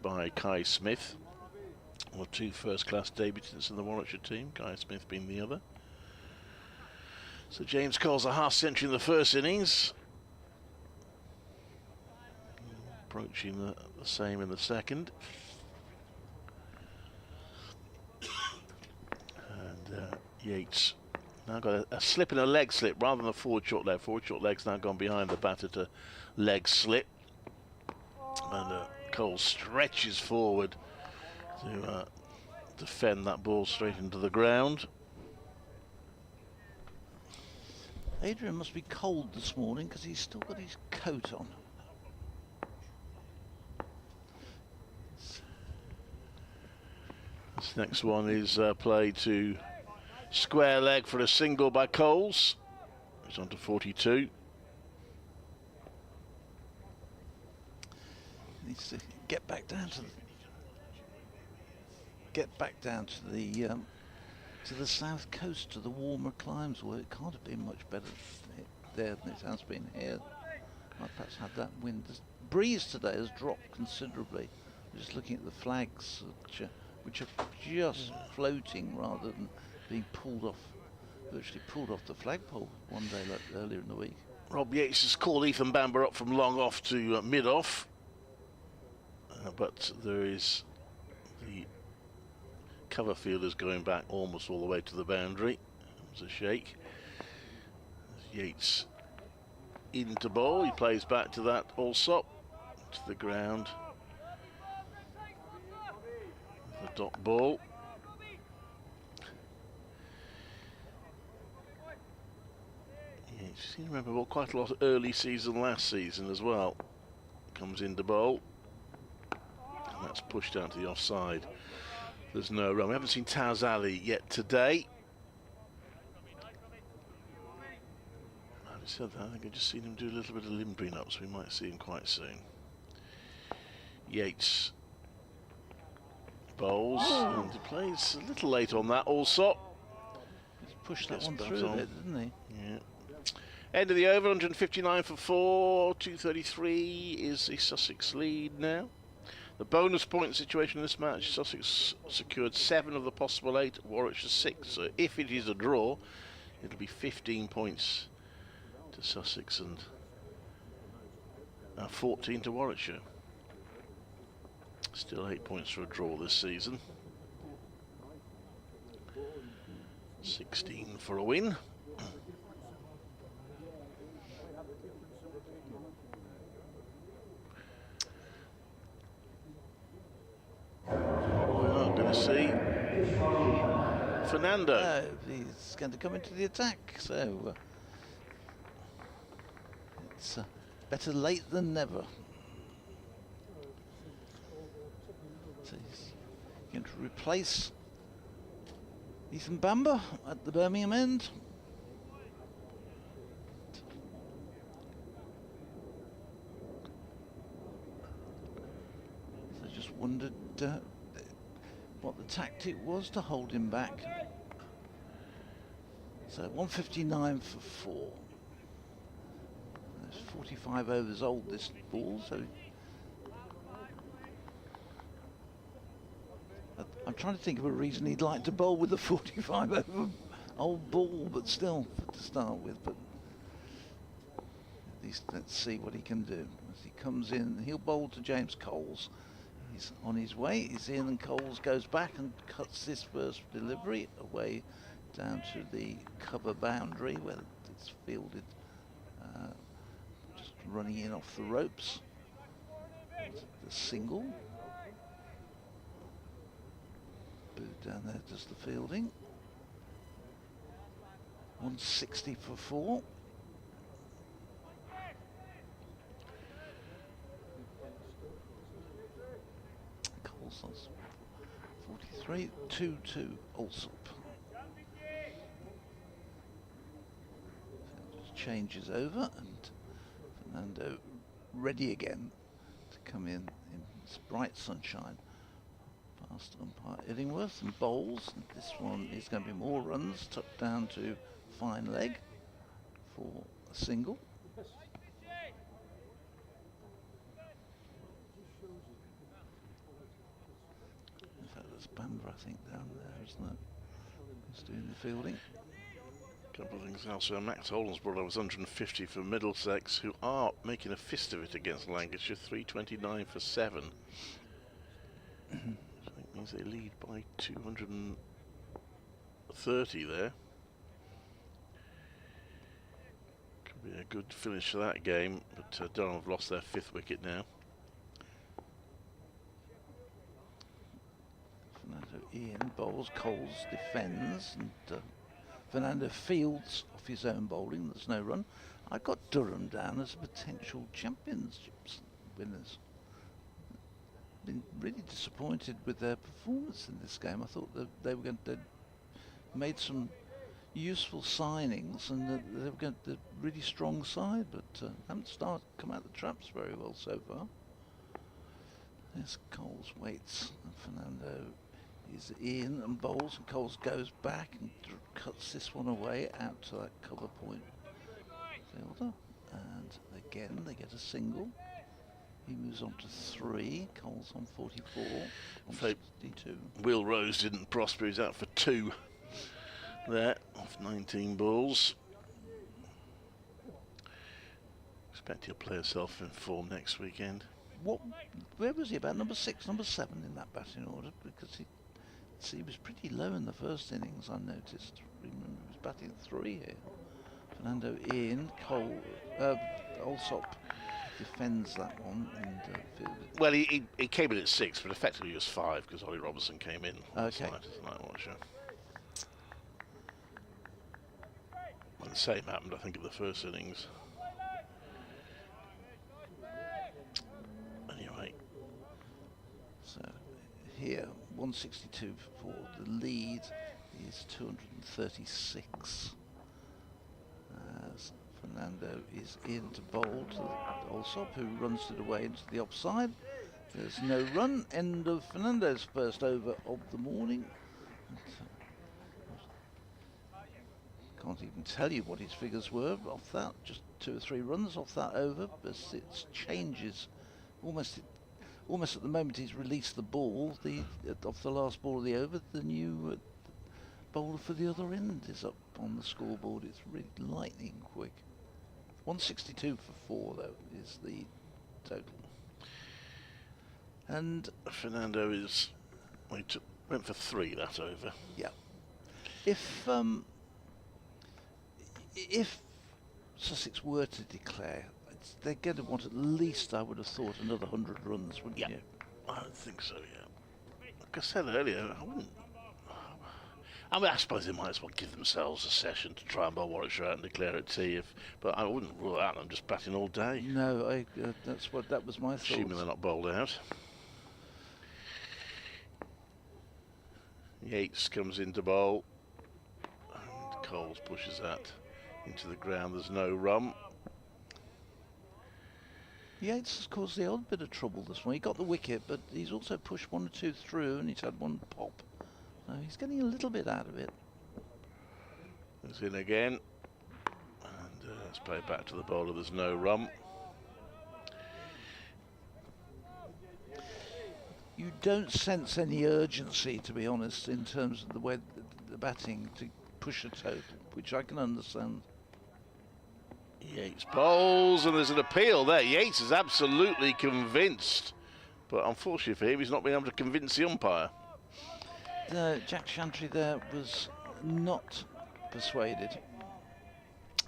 by Kai Smith. Or 2 first-class debutants in the Warwickshire team, Kai Smith being the other. So James Cole's a half century in the first innings. Approaching the same in the second. And Yates now got a slip and a leg slip rather than a forward short leg. Forward short leg's now gone behind the batter to leg slip. And Cole stretches forward to defend that ball straight into the ground.
Adrian must be cold this morning because he's still got his coat on.
This next one is played to square leg for a single by Coles. It's on to 42.
Needs to get back down to the south coast, to the warmer climes, where it can't have been much better there than it has been here. Might perhaps have that wind. The breeze today has dropped considerably. Just looking at the flags, which are just floating rather than being pulled off, virtually pulled off the flagpole one day like earlier in the week.
Rob Yates has called Ethan Bamber up from long off to mid off, but there is the cover fielders going back almost all the way to the boundary. There's a shake. Yates into ball. He plays back to that Allsop, to the ground. The dot ball. Yeah, you seem to remember quite a lot of early season last season as well. Comes into bowl. And that's pushed down to the offside. There's no run. We haven't seen Taz Ali yet today. Having said that, I think I've just seen him do a little bit of limbering up, so we might see him quite soon. Yates bowls, and he plays a little late on that also.
He's pushed that one through a bit, didn't he?
Yeah. End of the over, 159 for 4, 233 is the Sussex lead now. The bonus point situation in this match, Sussex secured 7 of the possible 8, Warwickshire 6. So if it is a draw, it'll be 15 points to Sussex and 14 to Warwickshire. Still 8 points for a draw this season. 16 for a win. We're not going to see Fernando.
No, he's going to come into the attack, so it's better late than never. So he's going to replace Ethan Bamber at the Birmingham end. So I just wondered what the tactic was to hold him back. So 159 for 4. It's 45 overs old, this ball, so I'm trying to think of a reason he'd like to bowl with a 45 over old ball, but still to start with. But at least let's see what he can do. As he comes in, he'll bowl to James Coles. He's on his way, he's in, and Coles goes back and cuts this first delivery away down to the cover boundary where it's fielded, just running in off the ropes. The single. Booed down there does the fielding. 160 for 4. Colson's 43, 2-2 Allsop. Changes over, and Fernando ready again to come in bright sunshine. Past umpire Illingworth and bowls. And this one is going to be more runs, tucked down to fine leg for a single. Bamber, I think, down there, isn't it? He's doing the fielding.
Couple of things else. Max Holland's brought up 150 for Middlesex, who are making a fist of it against Lancashire. 329 for 7. So that means they lead by 230 there. Could be a good finish to that game, but Durham have lost their 5th wicket now.
Fernando Ian bowls, Coles defends, and Fernando fields off his own bowling. There's no run. I got Durham down as potential championships winners. Been really disappointed with their performance in this game. I thought that they were going to made some useful signings and they were going to really strong side, but haven't come out the traps very well so far. There's Coles waits, and Fernando is in and bowls, and Coles goes back and cuts this one away out to that cover point fielder, and again they get a single. He moves on to 3. Coles on 44, on 62.
Will Rose didn't prosper. He's out for 2 there off 19 balls. Expect he'll play himself in form next weekend.
Where was he? About number 6, number 7 in that batting order? Because he was pretty low in the first innings, I noticed. Remember, he was batting 3 here. Fernando in, Alsop defends that one and
well, he came in at 6, but effectively he was 5 because Ollie Robertson came in.
Okay.
Night watcher. Well, the same happened, I think, in the first innings. Anyway.
So here, 162 for the lead is 236. As Fernando is in to bowl to Alsop, who runs it away into the offside. There's no run. End of Fernando's first over of the morning. Can't even tell you what his figures were off that. Just 2 or 3 runs off that over, but it changes almost at the moment he's released the ball. Off the last ball of the over, the new bowler for the other end is up on the scoreboard. It's really lightning quick. 162 for 4 though is the total. And
Fernando went for 3 that over.
Yeah. If Sussex were to declare, they're going to want at least, I would have thought, another 100 runs, wouldn't you?
I would think so, yeah. Like I said earlier, I suppose they might as well give themselves a session to try and bowl Warwickshire out and declare it tea, but I wouldn't rule out them just batting all day.
No, that was my thought.
Assuming they're not bowled out. Yates comes into bowl, and Coles pushes that into the ground. There's no run.
Yates has caused the odd bit of trouble this one. He got the wicket, but he's also pushed 1 or 2 through, and he's had 1 pop. So he's getting a little bit out of it.
It's in again, and let's play back to the bowler. There's no run.
You don't sense any urgency, to be honest, in terms of the way the batting to push a total, which I can understand.
Yates bowls, and there's an appeal there. Yates is absolutely convinced, but unfortunately for him, he's not been able to convince the umpire.
Jack Chantry there was not persuaded.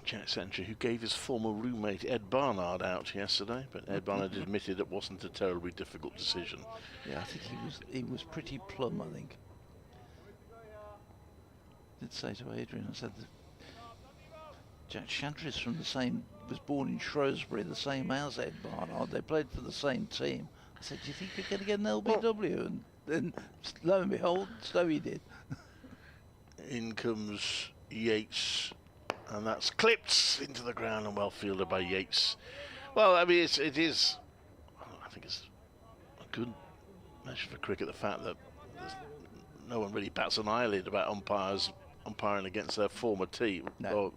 Jack Chantry, who gave his former roommate Ed Barnard out yesterday, but Ed Barnard admitted it wasn't a terribly difficult decision.
Yeah, I think he was pretty plumb, I think. Did say to Adrian, I said that Jack Chantry is was born in Shrewsbury, the same as Ed Barnard. They played for the same team. I said, do you think you're going to get an LBW? And then, lo and behold, so he did.
In comes Yates, and that's clipped into the ground and well fielded by Yates. Well, I mean, it is. I think it's a good measure for cricket, the fact that no one really bats an eyelid about umpires umpiring against their former team.
No.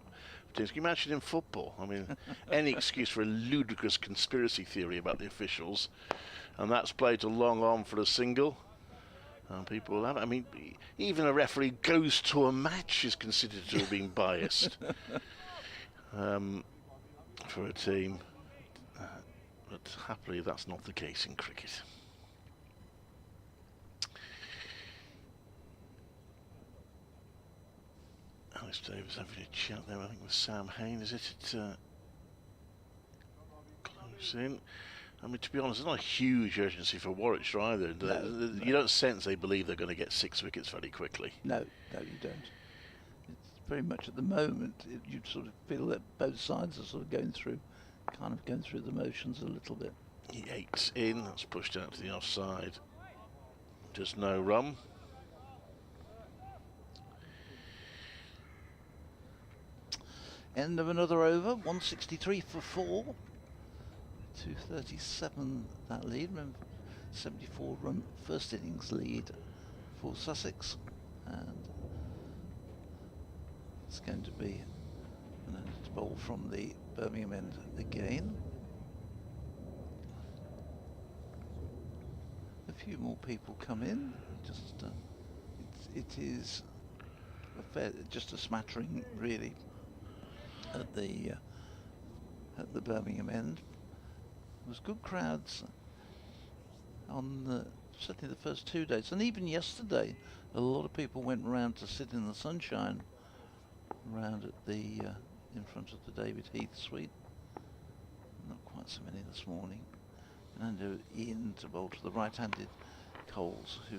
Can you imagine in football? I mean, any excuse for a ludicrous conspiracy theory about the officials, and that's played to long on for a single. And people will have it. I mean, even a referee goes to a match is considered to have been biased for a team. But happily, that's not the case in cricket. Alex Davis having a chat there, I think, with Sam Hain. Is it close in? I mean, to be honest, there's not a huge urgency for Warwickshire either.
No.
You don't sense they believe they're going to get 6 wickets very quickly.
No, you don't. It's very much at the moment, you sort of feel that both sides are sort of going through the motions a little bit.
He 8's in, that's pushed out to the offside. Just no run.
End of another over, 163 for 4. 237 that lead. Remember, 74 run first innings lead for Sussex, and it's going to be a bowl from the Birmingham end again. A few more people come in. Just it is just a smattering really at the Birmingham end. There was good crowds on certainly the first 2 days, and even yesterday a lot of people went round to sit in the sunshine round at the in front of the David Heath suite. Not quite so many this morning. Fernando in to bowl to the right-handed Coles, who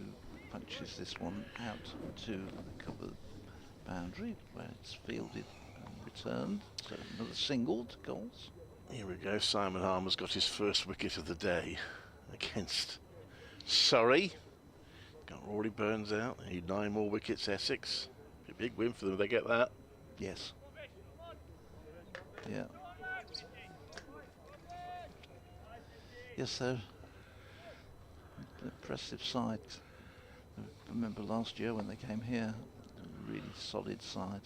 punches this one out to the cover boundary where it's fielded and returned. So another single to Coles.
Here we go, Simon Harmer's got his first wicket of the day against Surrey. Got Rory Burns out, they need 9 more wickets, Essex. Be a big win for them if they get that.
Yes. Yeah. Yes, they're an impressive side. I remember last year when they came here, a really solid side.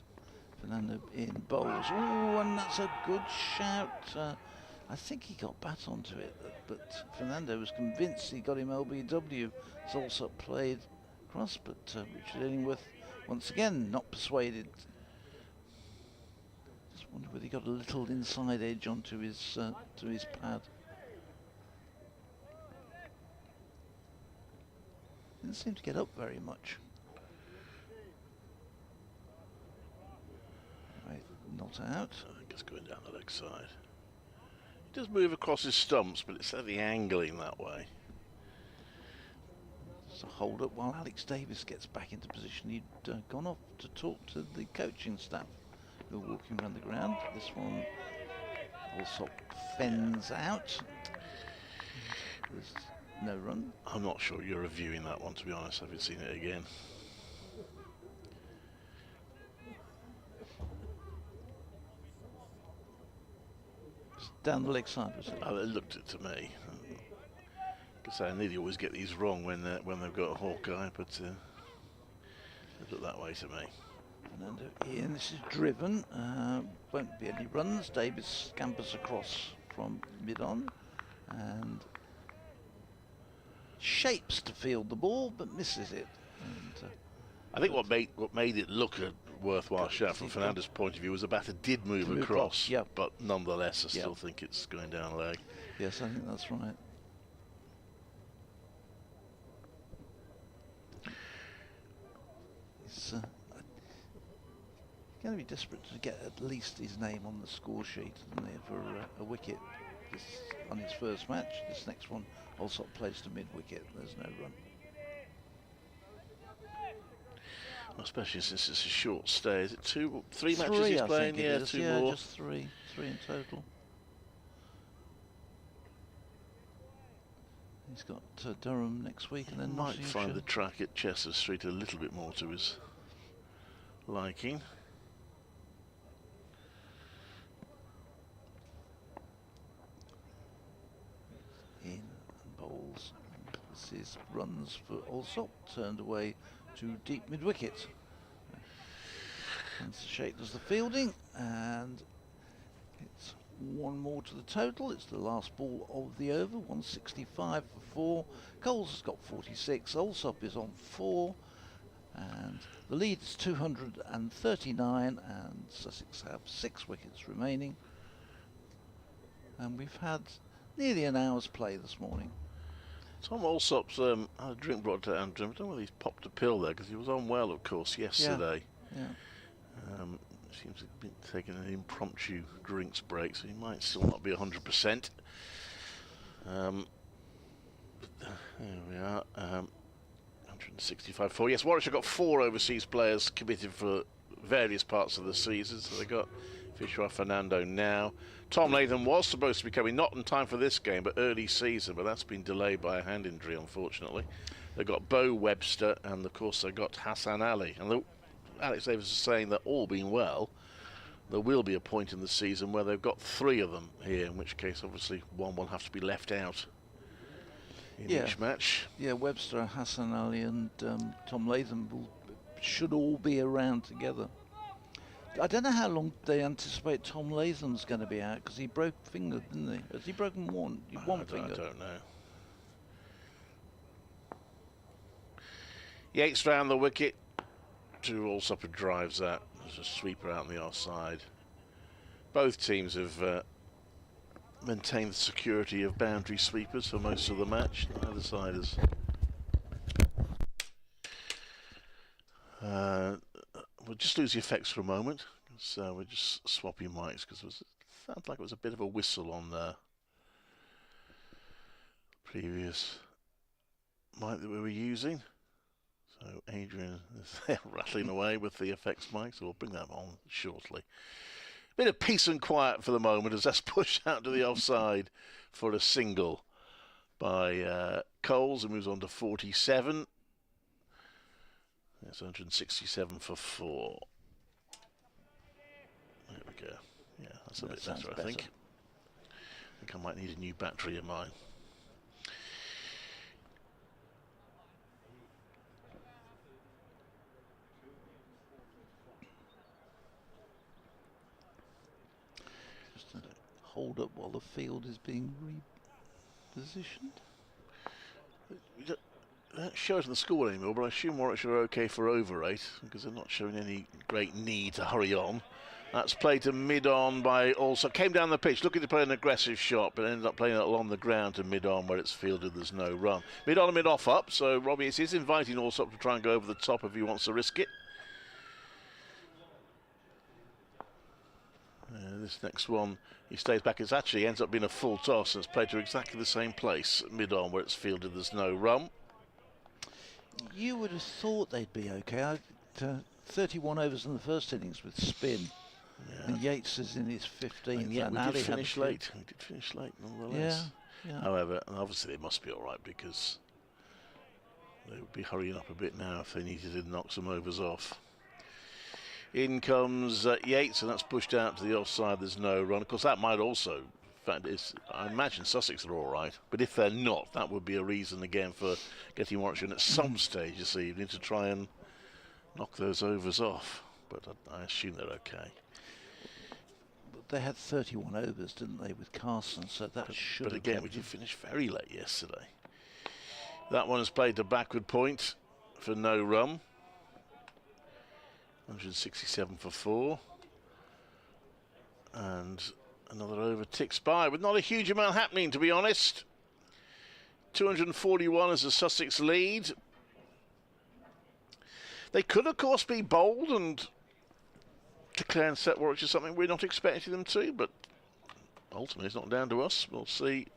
Fernando in bowls. Oh, and that's a good shout. I think he got bat onto it, but Fernando was convinced he got him LBW. Zolsop played across, but Richard Illingworth once again not persuaded. Just wonder whether he got a little inside edge onto his to his pad. Didn't seem to get up very much. Not out.
I think it's going down the leg side. He does move across his stumps, but it's at the angling that way.
It's a hold up while Alex Davis gets back into position. He'd gone off to talk to the coaching staff who are walking around the ground. This one also fends out. There's no run.
I'm not sure you're reviewing that one, to be honest. I haven't seen it again.
Down the leg side, was it?
Oh, it looked it to me. Because I nearly always get these wrong when they've got a Hawkeye, but it looked that way to me.
Fernando in, this is driven. Won't be any runs. Davis scampers across from mid-on and shapes to field the ball, but misses it. And,
I think what made it look a worthwhile shot from Fernando's point of view was the batter did move across,
yep.
But nonetheless I still think it's going down leg.
Yes, I think that's right. He's going to be desperate to get at least his name on the score sheet, isn't he, for a wicket on his first match. This next one also placed to mid-wicket. There's no run.
Especially since it's a short stay. Is it 3 matches
Three,
he's
I
playing?
think
Yeah,
it is.
2
yeah,
more.
Just three in total. He's got Durham next week, and then
Might find the
Nottinghamshire.
track at Chester Street a little bit more to his liking.
In and bowls. This is runs for Allsop, turned away to deep mid-wicket. And Shake does the fielding, and it's one more to the total. It's the last ball of the over, 165 for 4. Coles has got 46. Allsop is on 4. And the lead is 239, and Sussex have 6 wickets remaining. And we've had nearly an hour's play this morning.
Tom Allsop's had a drink brought to Andrew. I don't know whether he's popped a pill there, because he was on well, of course, yesterday.
Yeah.
Seems to have been taking an impromptu drinks break, so he might still not be 100%. There we are. 165 for. Yes, Warwickshire got 4 overseas players committed for various parts of the season, so they got Fisher Fernando now. Tom Latham was supposed to be coming, not in time for this game, but early season, but that's been delayed by a hand injury, unfortunately. They've got Bo Webster, and of course they've got Hassan Ali. And Alex Davis is saying that all being well, there will be a point in the season where they've got 3 of them here, in which case obviously one will have to be left out in each match.
Yeah, Webster, Hassan Ali and Tom Latham should all be around together. I don't know how long they anticipate Tom Latham's going to be out, because he broke finger, didn't he? Has he broken one finger?
I don't know. Yates round the wicket. 2 Allsop drives that. There's a sweeper out on the offside. Both teams have maintained the security of boundary sweepers for most of the match. Neither side has. We'll just lose the effects for a moment. So we're just swapping mics, because it sounded like it was a bit of a whistle on the previous mic that we were using. So Adrian is there rattling away with the effects mic, so we'll bring that on shortly. Bit of peace and quiet for the moment as that's pushed out to the offside for a single by Coles, and moves on to 47. That's 167 for 4. There we go. Yeah, that's a bit better, I think. I think I might need a new battery in mine.
Hold up while the field is being repositioned.
That shows in the score anymore, but I assume Warwickshire are okay for over 8, because they're not showing any great need to hurry on. That's played to mid-on by Allsop. Came down the pitch looking to play an aggressive shot, but ended up playing it along the ground to mid-on, where it's fielded. There's no run. Mid-on and mid-off up, so Robbie is inviting Allsop to try and go over the top if he wants to risk it. This next one, he stays back. It actually ends up being a full toss, and it's played to exactly the same place, mid-on, where it's fielded. There's no run.
You would have thought they'd be okay. 31 overs in the first innings with spin. Yeah. And Yates is in his 15th.
And yet we did finish late. We did finish late, nonetheless.
Yeah.
However, obviously they must be all right, because they would be hurrying up a bit now if they needed to knock some overs off. In comes Yates, and that's pushed out to the offside. There's no run. Of course, that might also, in fact, I imagine Sussex are all right, but if they're not, that would be a reason again for getting Warwickshire at some stage this evening to try and knock those overs off. But I assume they're okay.
But they had 31 overs, didn't they, with Carson? So that should.
But again, we did finish very late yesterday. That one is played to backward point for no run. 167 for 4, and another over ticks by with not a huge amount happening, to be honest. 241 is the Sussex lead. They could, of course, be bold and declare and set Warwickshire something we're not expecting them to, but ultimately it's not down to us. We'll see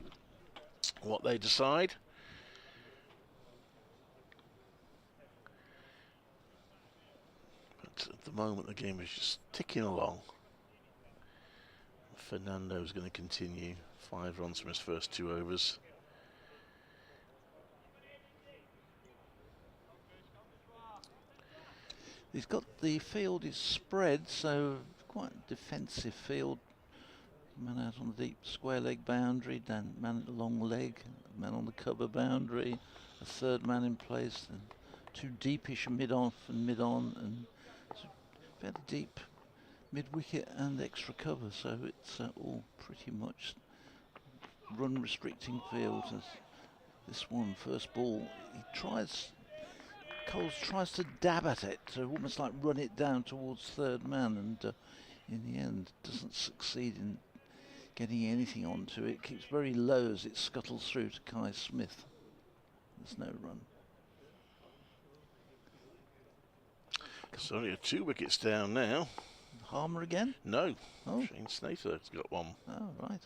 what they decide. At the moment, the game is just ticking along. Fernando's going to continue. 5 runs from his first 2 overs.
He's got the field is spread, so quite a defensive field. Man out on the deep square leg boundary, then man at the long leg, man on the cover boundary, a third man in place, and 2 deepish mid-off and mid-on, and fairly deep mid-wicket and extra cover, so it's all pretty much run restricting field. As this one, first ball, Coles tries to dab at it, to almost like run it down towards third man, and in the end doesn't succeed in getting anything onto it. Keeps very low as it scuttles through to Kai Smith. There's no run.
Sorry, 2 wickets down now.
Harmer again?
No.
Oh.
Shane Snater's got one.
Oh, right.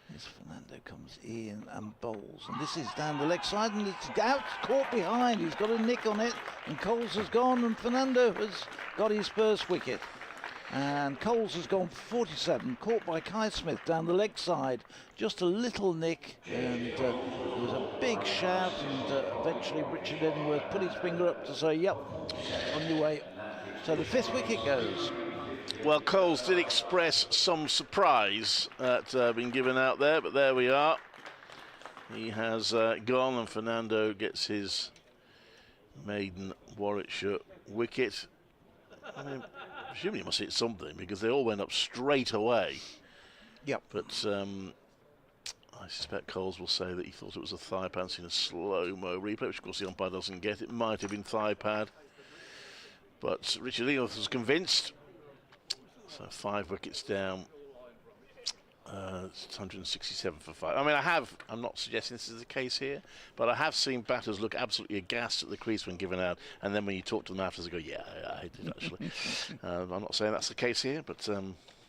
Here's Fernando, comes in and bowls. And this is down the leg side, and it's out, caught behind. He's got a nick on it, and Coles has gone, and Fernando has got his first wicket. And Coles has gone for 47, caught by Kai Smith down the leg side. Just a little nick, and there was a big shout, and eventually Richard Eddenworth put his finger up to say, yep, on your way. So the 5th wicket goes.
Well, Coles did express some surprise at being given out there, but there we are. He has gone, and Fernando gets his maiden Warwickshire wicket. I mean, presumably he must hit something, because they all went up straight away.
Yep.
But I suspect Coles will say that he thought it was a thigh pad, seen a slow-mo replay, which of course the umpire doesn't get. It might have been thigh pad. But Richard Eddenworth was convinced. So 5 wickets down. It's 167 for 5. I mean, I'm not suggesting this is the case here, but I have seen batters look absolutely aghast at the crease when given out, and then when you talk to them afterwards, they go, yeah, I did actually. I'm not saying that's the case here, but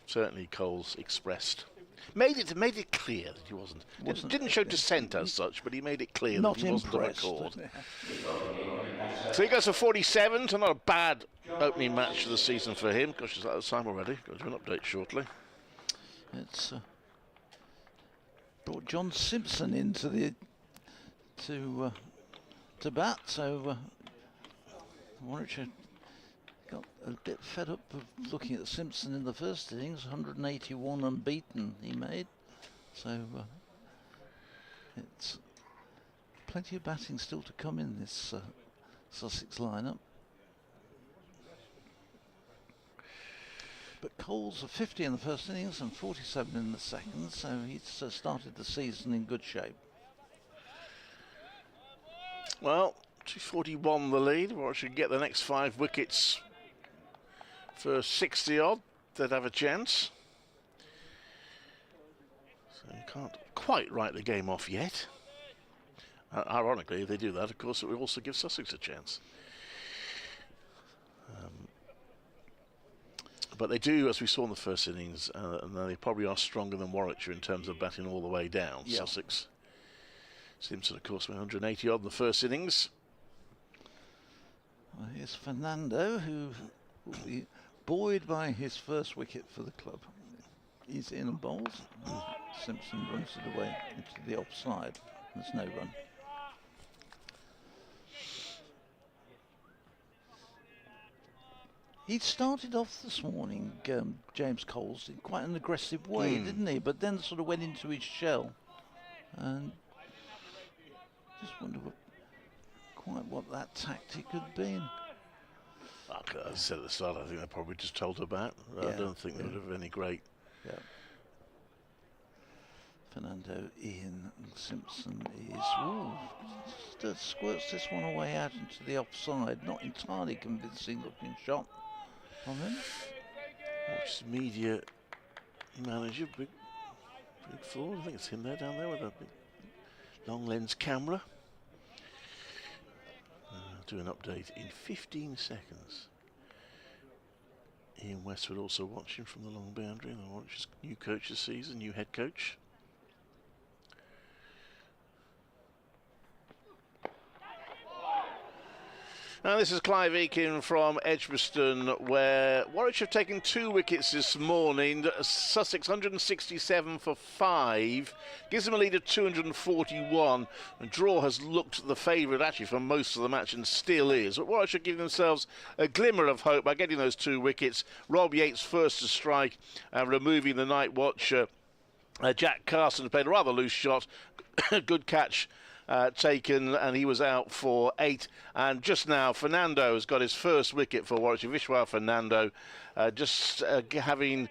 certainly Coles expressed. Made it clear that he wasn't. Didn't show dissent as such, but he made it clear that he wasn't on record. So he goes for 47, so not a bad opening match of the season for him. Gosh, it's out of time already. Got to do an update shortly.
It's brought John Simpson into the to bat, so Warwickshire got a bit fed up of looking at Simpson in the first innings. 181 unbeaten he made, so it's plenty of batting still to come in this Sussex lineup. But Coles are 50 in the first innings and 47 in the second, so he's started the season in good shape.
Well, 241 the lead. Warwickshire get the next 5 wickets for 60 odd. They'd have a chance. So you can't quite write the game off yet. Ironically, if they do that, of course, it will also give Sussex a chance. But they do, as we saw in the first innings, and they probably are stronger than Warwickshire in terms of batting all the way down. Yep. Sussex. Simpson, of course, went 180 odd in the first innings.
Well, here's Fernando, who will be buoyed by his first wicket for the club. He's in and bowls. Simpson runs it away into the offside. There's no run. He started off this morning, James Coles, in quite an aggressive way, didn't he? But then sort of went into his shell. And just wonder what that tactic had been.
As I said at the start, I think they probably just told her about. I don't think they would have any great.
Yeah. Fernando in, and Simpson is squirts this one away out into the offside. Not entirely convincing looking shot from him.
Watch the media manager, big forward. I think it's him there down there with a big long lens camera. Do an update in 15 seconds. Ian Westwood also watching from the long boundary, and I watch his new coach this season, new head coach. Now this is Clive Eakin from Edgbaston, where Warwickshire have taken 2 wickets this morning. Sussex 167 for 5, gives them a lead of 241. And draw has looked the favourite actually for most of the match and still is. But Warwickshire give themselves a glimmer of hope by getting those 2 wickets. Rob Yates first to strike and removing the night watch. Jack Carson played a rather loose shot. Good catch taken, and he was out for 8. And just now, Fernando has got his first wicket for Warwickshire. Vishwa Fernando having...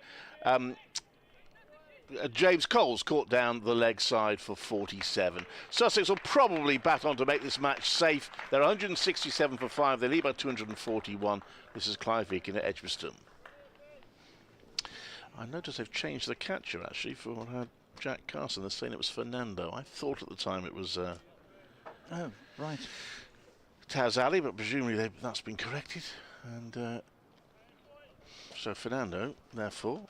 James Cole's caught down the leg side for 47. Sussex will probably bat on to make this match safe. They're 167 for 5. They lead by 241. This is Clive Eakin at Edgbaston. I notice they've changed the catcher, actually, for Jack Carson. They're saying it was Fernando. I thought at the time it was...
oh, right.
Taz Ali, but presumably that's been corrected. And so Fernando, therefore,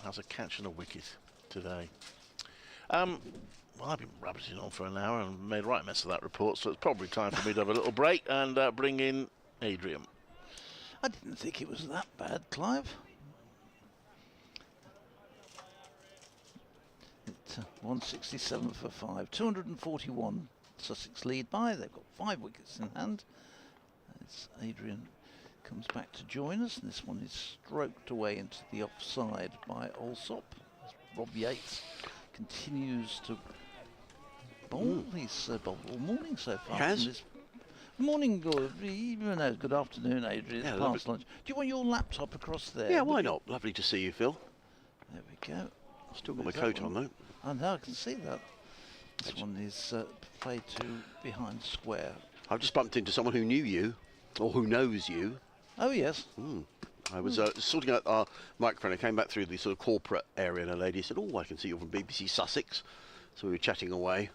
has a catch and a wicket today. Well, I've been rabbiting on for an hour and made a right mess of that report, so it's probably time for me to have a little break and bring in Adrian.
I didn't think it was that bad, Clive. It's 167 for 5. 241 Sussex lead by. They've got 5 wickets in hand. It's Adrian comes back to join us, and this one is stroked away into the offside by Alsop. Rob Yates continues to bowl. He's bowled all morning so far.
He has?
Morning, good afternoon, Adrian.
Yeah,
It's past lunch. Do you want your laptop across there?
Yeah, why not? Lovely to see you, Phil.
There we go.
Still got my coat on, though.
I know, I can see that. This one is played to behind square.
I've just bumped into someone who knew you, or who knows you.
Oh, yes.
I was sorting out our microphone. I came back through the sort of corporate area, and a lady said, "Oh, I can see you're from BBC Sussex." So we were chatting away.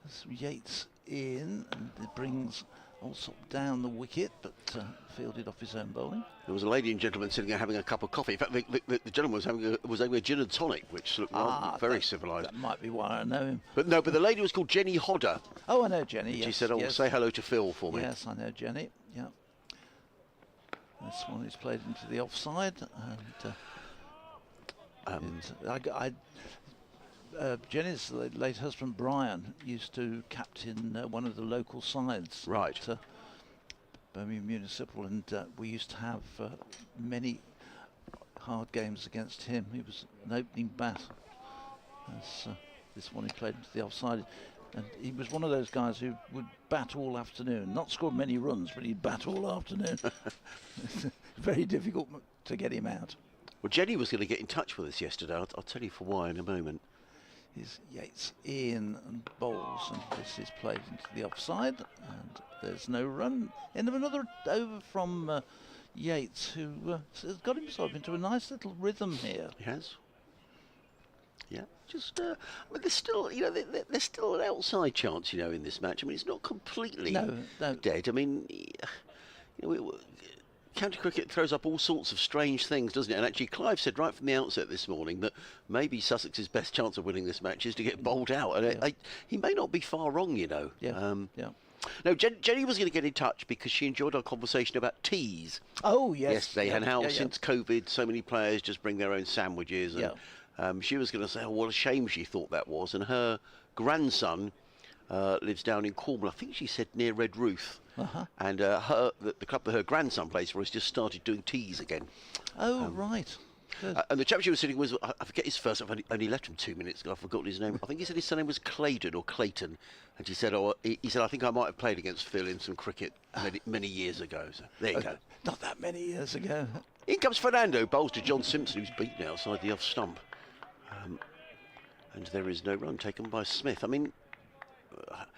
There's Yates in, and it brings Alsop down the wicket, but fielded off his own bowling.
There was a lady and gentleman sitting there having a cup of coffee. In fact, the gentleman was having a gin and tonic, which looked very civilised.
That might be why I know him.
But no, but the lady was called Jenny Hodder.
Oh, I know Jenny, yes.
She said, "Oh,
yes.
say hello to Phil for me."
Yes, I know Jenny, yeah. This one is played into the offside, and Jenny's late husband Brian used to captain one of the local sides.
Right.
At, Birmingham Municipal, and we used to have many hard games against him. He was an opening bat. This one he played into the offside. And he was one of those guys who would bat all afternoon. Not score many runs, but he'd bat all afternoon. Very difficult to get him out.
Well, Jenny was going to get in touch with us yesterday. I'll tell you for why in a moment.
Here's Yates in and bowls, and this is played into the offside, and there's no run. End of another over from Yates, who has got himself into a nice little rhythm here.
He has. Yeah, just I mean, there's still, there's still an outside chance, in this match. I mean, it's not completely dead. I mean, county cricket throws up all sorts of strange things, doesn't it? And actually, Clive said right from the outset this morning that maybe Sussex's best chance of winning this match is to get bowled out, and he may not be far wrong,
Yeah.
No, Jenny was going to get in touch because she enjoyed our conversation about teas.
Oh, yes.
Yesterday, and how since COVID, so many players just bring their own sandwiches. And, she was going to say, what a shame she thought that was. And her grandson lives down in Cornwall. I think she said near Red Roof. And the club that her grandson plays for has just started doing teas again.
Oh, right.
And the chap she was sitting with, I forget his first, I've only left him 2 minutes ago, I've forgotten his name. I think he said his surname was Clayton or Clayton. And she said, he said, I think I might have played against Phil in some cricket many years ago. So there you go.
Not that many years ago.
In comes Fernando, bowls to John Simpson, who's beaten outside the off stump. And there is no run taken by Smith. I mean, what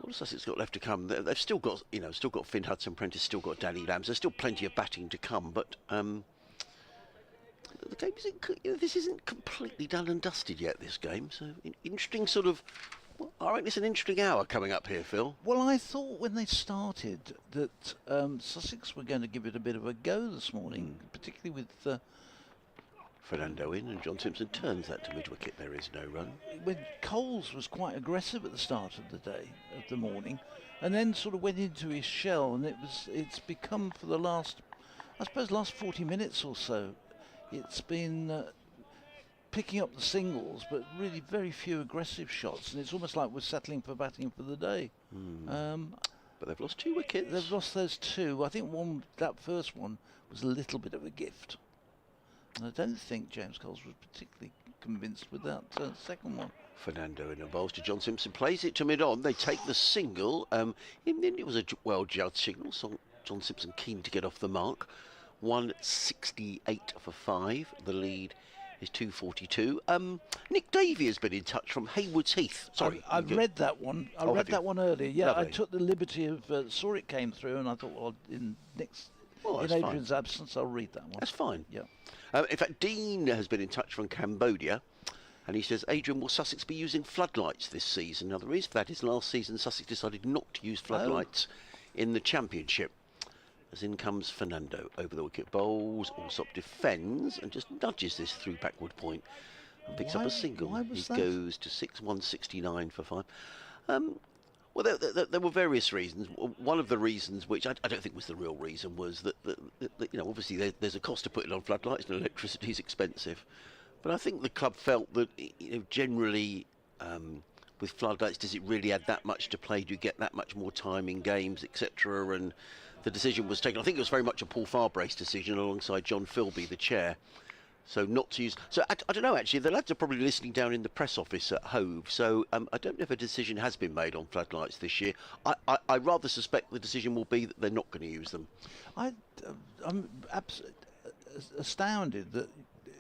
has Sussex got left to come? They've still got, still got Finn Hudson-Prentice, still got Danny Lambs. There's still plenty of batting to come, but the game isn't. This isn't completely done and dusted yet. This game, so interesting sort of. Well, I reckon it's an interesting hour coming up here, Phil.
Well, I thought when they started that Sussex were going to give it a bit of a go this morning, particularly with.
Fernando in, and John Simpson turns that to mid-wicket. There is no run.
When Coles was quite aggressive at the start of the morning, and then sort of went into his shell, and it's become for the last 40 minutes or so, it's been picking up the singles, but really very few aggressive shots, and it's almost like we're settling for batting for the day.
But they've lost 2 wickets.
They've lost those 2. I think that first one was a little bit of a gift. And I don't think James Coles was particularly convinced with that second one.
Fernando in the bowls to John Simpson, plays it to mid-on. They take the single. In the end, it was a well-judged signal, so John Simpson keen to get off the mark. 168 for 5. The lead is 242. Nick Davey has been in touch from Haywards Heath. Sorry,
I've read that one. I read that one earlier. Yeah,
Lovely.
I took the liberty of saw it came through, and I thought, well, in Adrian's absence, I'll read that one.
That's fine.
Yeah.
In fact, Dean has been in touch from Cambodia, and he says, Adrian, will Sussex be using floodlights this season? Now, the reason for that is last season Sussex decided not to use floodlights in the Championship. As in comes Fernando over the wicket, bowls, Allsop defends and just nudges this through backward point and picks up a single. He goes to 6, 169 for 5. Well, there were various reasons. One of the reasons, which I don't think was the real reason, was that obviously there's a cost to putting on floodlights and electricity is expensive. But I think the club felt that generally with floodlights, does it really add that much to play? Do you get that much more time in games, etc.? And the decision was taken. I think it was very much a Paul Farbrace decision alongside John Philby, the chair. So not to use. So I don't know. Actually, the lads are probably listening down in the press office at Hove. So I don't know if a decision has been made on floodlights this year. I rather suspect the decision will be that they're not going to use them.
I'm astounded that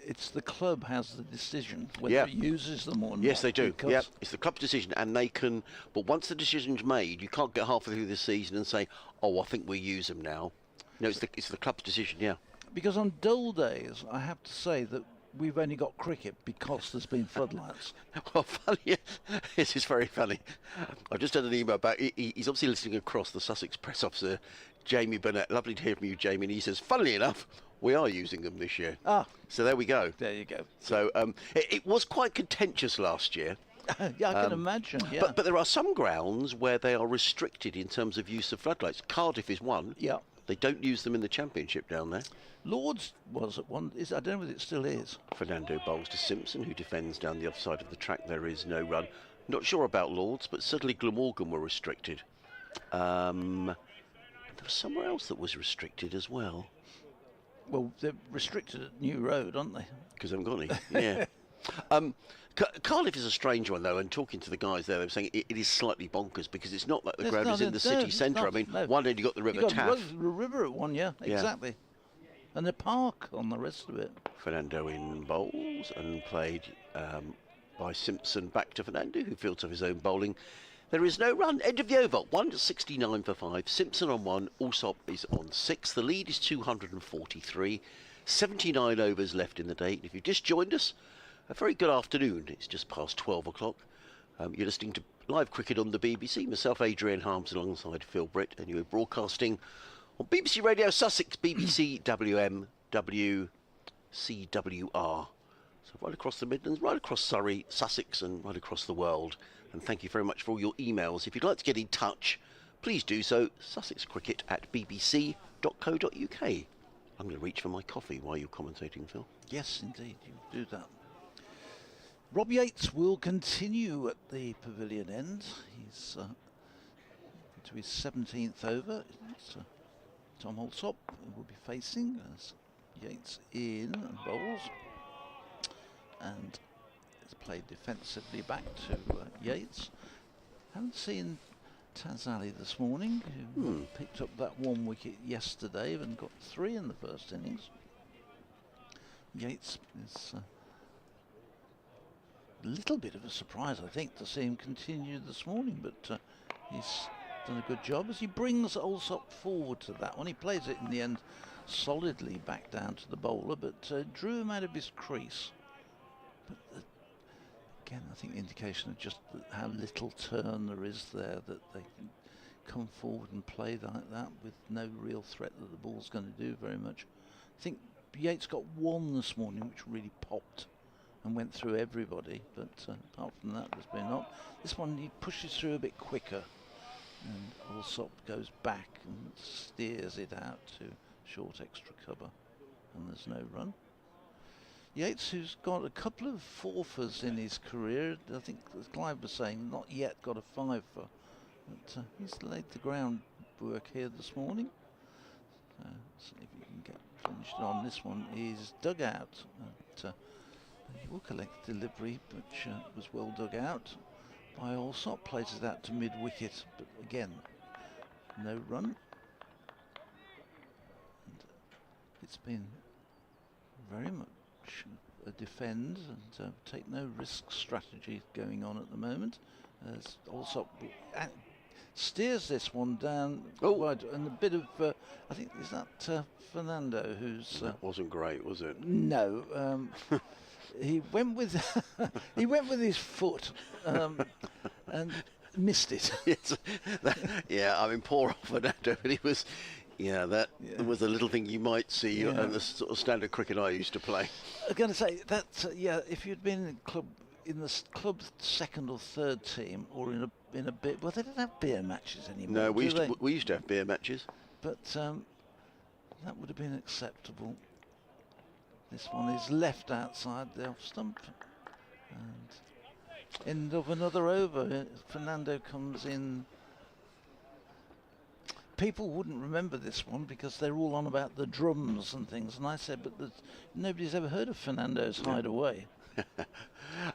it's the club has the decision whether it uses them or not.
Yes, they do. Yeah, it's the club's decision, and they can. But once the decision's made, you can't get halfway through the season and say, "Oh, I think we use them now." No, it's the club's decision. Yeah.
Because on dull days, I have to say that we've only got cricket because there's been floodlights.
Well, funny. This is very funny. I just had an email back. He's obviously listening across, the Sussex press officer, Jamie Burnett. Lovely to hear from you, Jamie. And he says, funnily enough, we are using them this year.
Ah.
So there we go.
There you go.
So it was quite contentious last year.
Yeah, I can imagine. Yeah.
But there are some grounds where they are restricted in terms of use of floodlights. Cardiff is one.
Yeah.
They don't use them in the Championship down there.
Lords was at one. I don't know whether it still is.
Fernando bowls to Simpson, who defends down the offside of the track. There is no run. Not sure about Lords, but certainly Glamorgan were restricted. There was somewhere else that was restricted as well.
Well, they're restricted at New Road, aren't they?
Because they haven't got any. Yeah. Cardiff is a strange one, though, and talking to the guys there, they were saying it is slightly bonkers because it's not like the ground is in the city centre. I mean, one end you got the River Taff.
The river at one, yeah, exactly. And the park on the rest of it.
Fernando in bowls and played by Simpson back to Fernando, who fields off his own bowling. There is no run. End of the over. 169 for 5. Simpson on 1. Allsop is on 6. The lead is 243. 79 overs left in the day. If you've just joined us, a very good afternoon. It's just past 12 o'clock. You're listening to live cricket on the BBC. Myself, Adrian Harms, alongside Phil Britt, and you're broadcasting on BBC Radio Sussex, BBC WM, WCWR. So right across the Midlands, right across Surrey, Sussex, and right across the world. And thank you very much for all your emails. If you'd like to get in touch, please do so. sussexcricket@bbc.co.uk. I'm going to reach for my coffee while you're commentating, Phil.
Yes, indeed, you do that. Rob Yates will continue at the pavilion end. He's into his 17th over. It's, Tom Allsop will be facing as Yates in and bowls. And it's played defensively back to Yates. Haven't seen Taz Ali this morning, who picked up that 1 wicket yesterday and got 3 in the first innings. Yates is a little bit of a surprise, I think, to see him continue this morning, but he's done a good job as he brings Allsop forward to that one. He plays it in the end solidly back down to the bowler, but drew him out of his crease. But again, I think the indication of just how little turn there is there, that they can come forward and play like that with no real threat that the ball's going to do very much. I think Yates got 1 this morning, which really popped and went through everybody, but apart from that, there's been not. This one, he pushes through a bit quicker, and Allsop goes back and steers it out to short extra cover, and there's no run. Yates, who's got a couple of forfers in his career, I think, as Clive was saying, not yet got a 5 for, but he's laid the groundwork here this morning. See if we can get finished on this one. Is dug out. will collect delivery, which was well dug out by Allsop. Plays it out to mid-wicket, but again, no run. And it's been very much a defend and take no risk strategy going on at the moment. As Allsop steers this one down wide, and a bit of I think is that Fernando who's
that wasn't great, was it?
No, he went with his foot and missed it.
Yes, yeah, I mean, poor old Fernando, but he was. Yeah, that was a little thing you might see in the sort of standard cricket I used to play.
I was going to say that if you'd been in the club's second or third team, or in a bit, well, they don't have beer matches anymore.
No, we used to have beer matches,
but that would have been acceptable. This one is left outside the off stump, and end of another over. Fernando comes in. People wouldn't remember this one because they're all on about the drums and things, and I said, but nobody's ever heard of Fernando's Hideaway.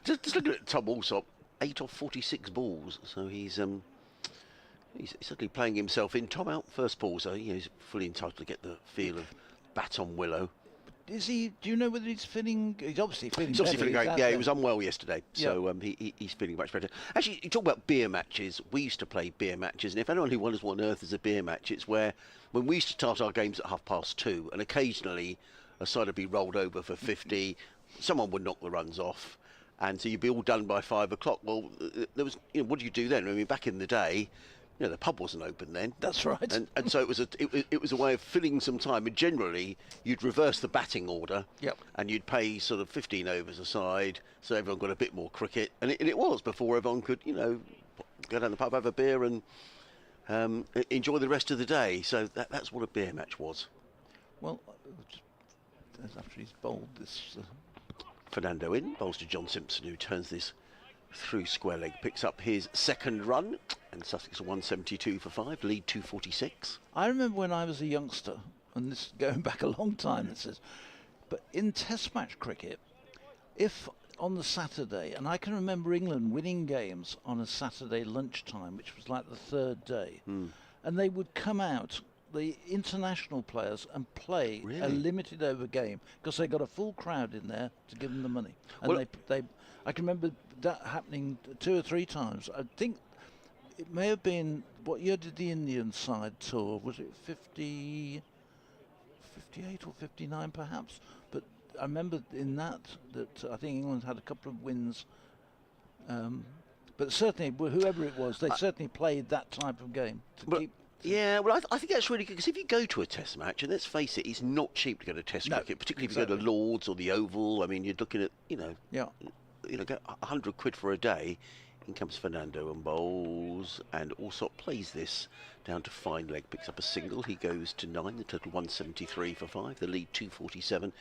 just looking at Tom Allsop, 8 off 46 balls, so he's certainly playing himself in. Tom out first ball, so he's fully entitled to get the feel of bat on willow.
Is he? Do you know whether he's feeling? He's obviously feeling.
He's obviously feeling great. Yeah, he was unwell yesterday, so he's feeling much better. Actually, you talk about beer matches. We used to play beer matches, and if anyone who wonders what on earth is a beer match, it's where when we used to start our games at 2:30, and occasionally a side would be rolled over for 50. Someone would knock the runs off, and so you'd be all done by 5 o'clock. Well, there was, what do you do then? I mean, back in the day, the pub wasn't open then.
That's right.
And so it was a way of filling some time. And generally, you'd reverse the batting order.
Yep.
And you'd pay sort of 15 overs a side, so everyone got a bit more cricket. And it was before everyone could, go down the pub, have a beer, and enjoy the rest of the day. So that's what a beer match was.
Well, after he's bowled this.
Fernando in, bowls to John Simpson, who turns this through square leg, picks up his second run, and Sussex are 172 for 5, lead 246.
I remember when I was a youngster, and this is going back a long time, but in Test match cricket, if on the Saturday, and I can remember England winning games on a Saturday lunchtime, which was like the third day, and they would come out, the international players, and play a limited over game because they got a full crowd in there to give them the money. And I can remember that happening 2 or 3 times. I think it may have been, what year did the Indian side tour? Was it 58 or 59 perhaps? But I remember in that I think England had a couple of wins. But certainly, whoever it was, they certainly played that type of game to keep.
Yeah, well, I think that's really good, because if you go to a Test match, and let's face it, it's not cheap to go to Test cricket, particularly if you go to Lords or the Oval. I mean, you're looking at, get 100 quid for a day. In comes Fernando and bowls, and Allsop plays this down to fine leg, picks up a single. He goes to 9, the total 173 for 5, the lead 247.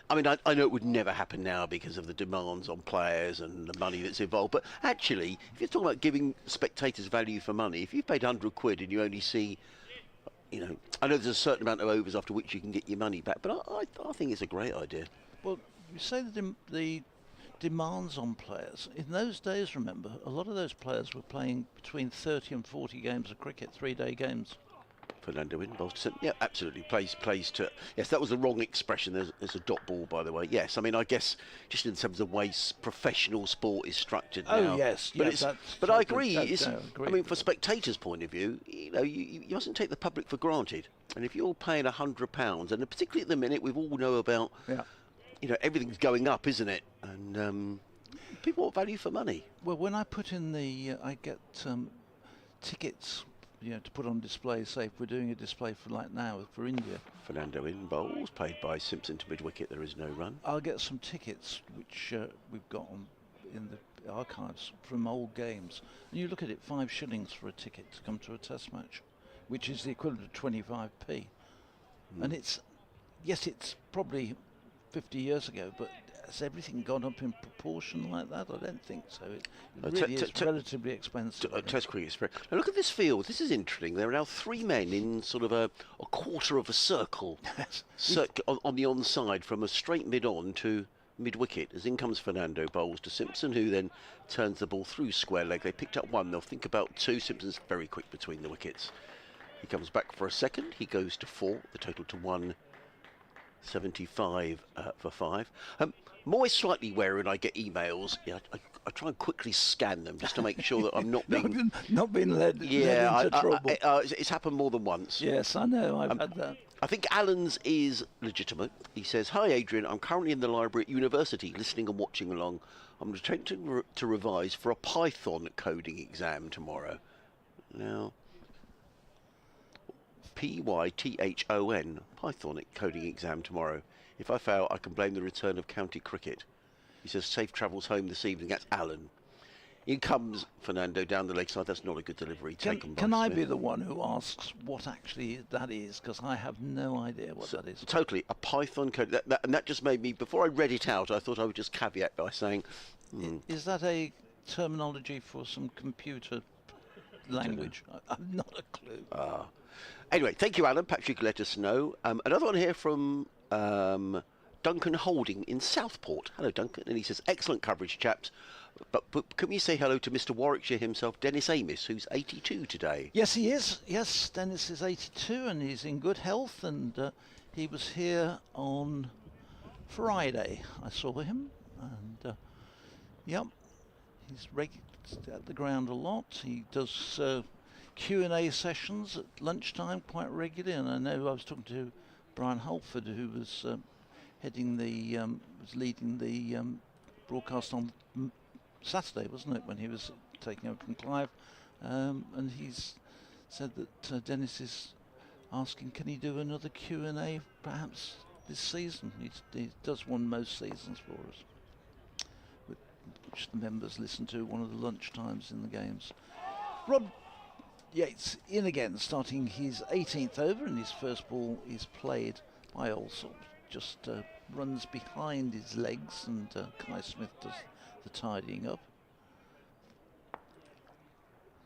I mean, I know it would never happen now because of the demands on players and the money that's involved. But actually, if you're talking about giving spectators value for money, if you've paid 100 quid and you only see, I know there's a certain amount of overs after which you can get your money back, but I think it's a great idea.
Well, you say the demands on players. In those days, remember, a lot of those players were playing between 30 and 40 games of cricket, 3-day games.
Fernando in, bowls to, yeah, absolutely, plays to, yes, that was the wrong expression, there's a dot ball, by the way. Yes, I mean, I guess just in terms of the way professional sport is structured now.
Oh, yes,
but I agree, I mean, for spectators' point of view, you mustn't take the public for granted. And if you're paying £100, and particularly at the minute, we all know about, everything's going up, isn't it? And people want value for money.
Well, when I put in I get tickets, to put on display, say if we're doing a display for like now for India.
Fernando in bowls, paid by Simpson to mid-wicket, there is no run.
I'll get some tickets, which we've got in the archives from old games. And you look at it, 5 shillings for a ticket to come to a Test match, which is the equivalent of 25p. And it's probably 50 years ago, but has everything gone up in proportion like that? I don't think so. It really is relatively expensive.
Test cricket. Now look at this field. This is interesting. There are now 3 men in sort of a quarter of a circle on the onside from a straight mid-on to mid-wicket as in comes Fernando, bowls to Simpson, who then turns the ball through square leg. They picked up one, they'll think about two. Simpson's very quick between the wickets. He comes back for a second, he goes to 4, the total to 175 for 5. I'm always slightly wary when I get emails. Yeah, I try and quickly scan them just to make sure that I'm not being...
not being led into trouble.
It's happened more than once.
Yes, I know, I've had that.
I think Alan's is legitimate. He says, "Hi Adrian, I'm currently in the library at university listening and watching along. I'm attempting to revise for a Python coding exam tomorrow." Now, Python, Python coding exam tomorrow. If I fail, I can blame the return of county cricket. He says, "Safe travels home this evening." That's Alan. In comes Fernando down the leg side. That's not a good delivery.
Can I be the one who asks what actually that is? Because I have no idea what that is.
Totally. A Python code. And that just made me, before I read it out, I thought I would just caveat by saying...
Is that a terminology for some computer language? I've not a clue.
Anyway, thank you, Alan. Perhaps you could let us know. Another one here from Duncan Holding in Southport. Hello, Duncan. And he says, "Excellent coverage, chaps. But can we say hello to Mr. Warwickshire himself, Dennis Amos, who's 82 today?"
Yes, he is. Yes, Dennis is 82 and he's in good health. And he was here on Friday. I saw him. And, yep, he's at the ground a lot. He does Q&A sessions at lunchtime quite regularly. And I know I was talking to Brian Halford, who was leading the broadcast on Saturday, wasn't it, when he was taking over from Clive, and he's said that Dennis is asking, can he do another Q&A perhaps this season? He does one most seasons for us, which the members listen to one of the lunchtimes in the games. Rob Yates in again, starting his 18th over, and his first ball is played by Alsop. Just runs behind his legs, and Kai Smith does the tidying up.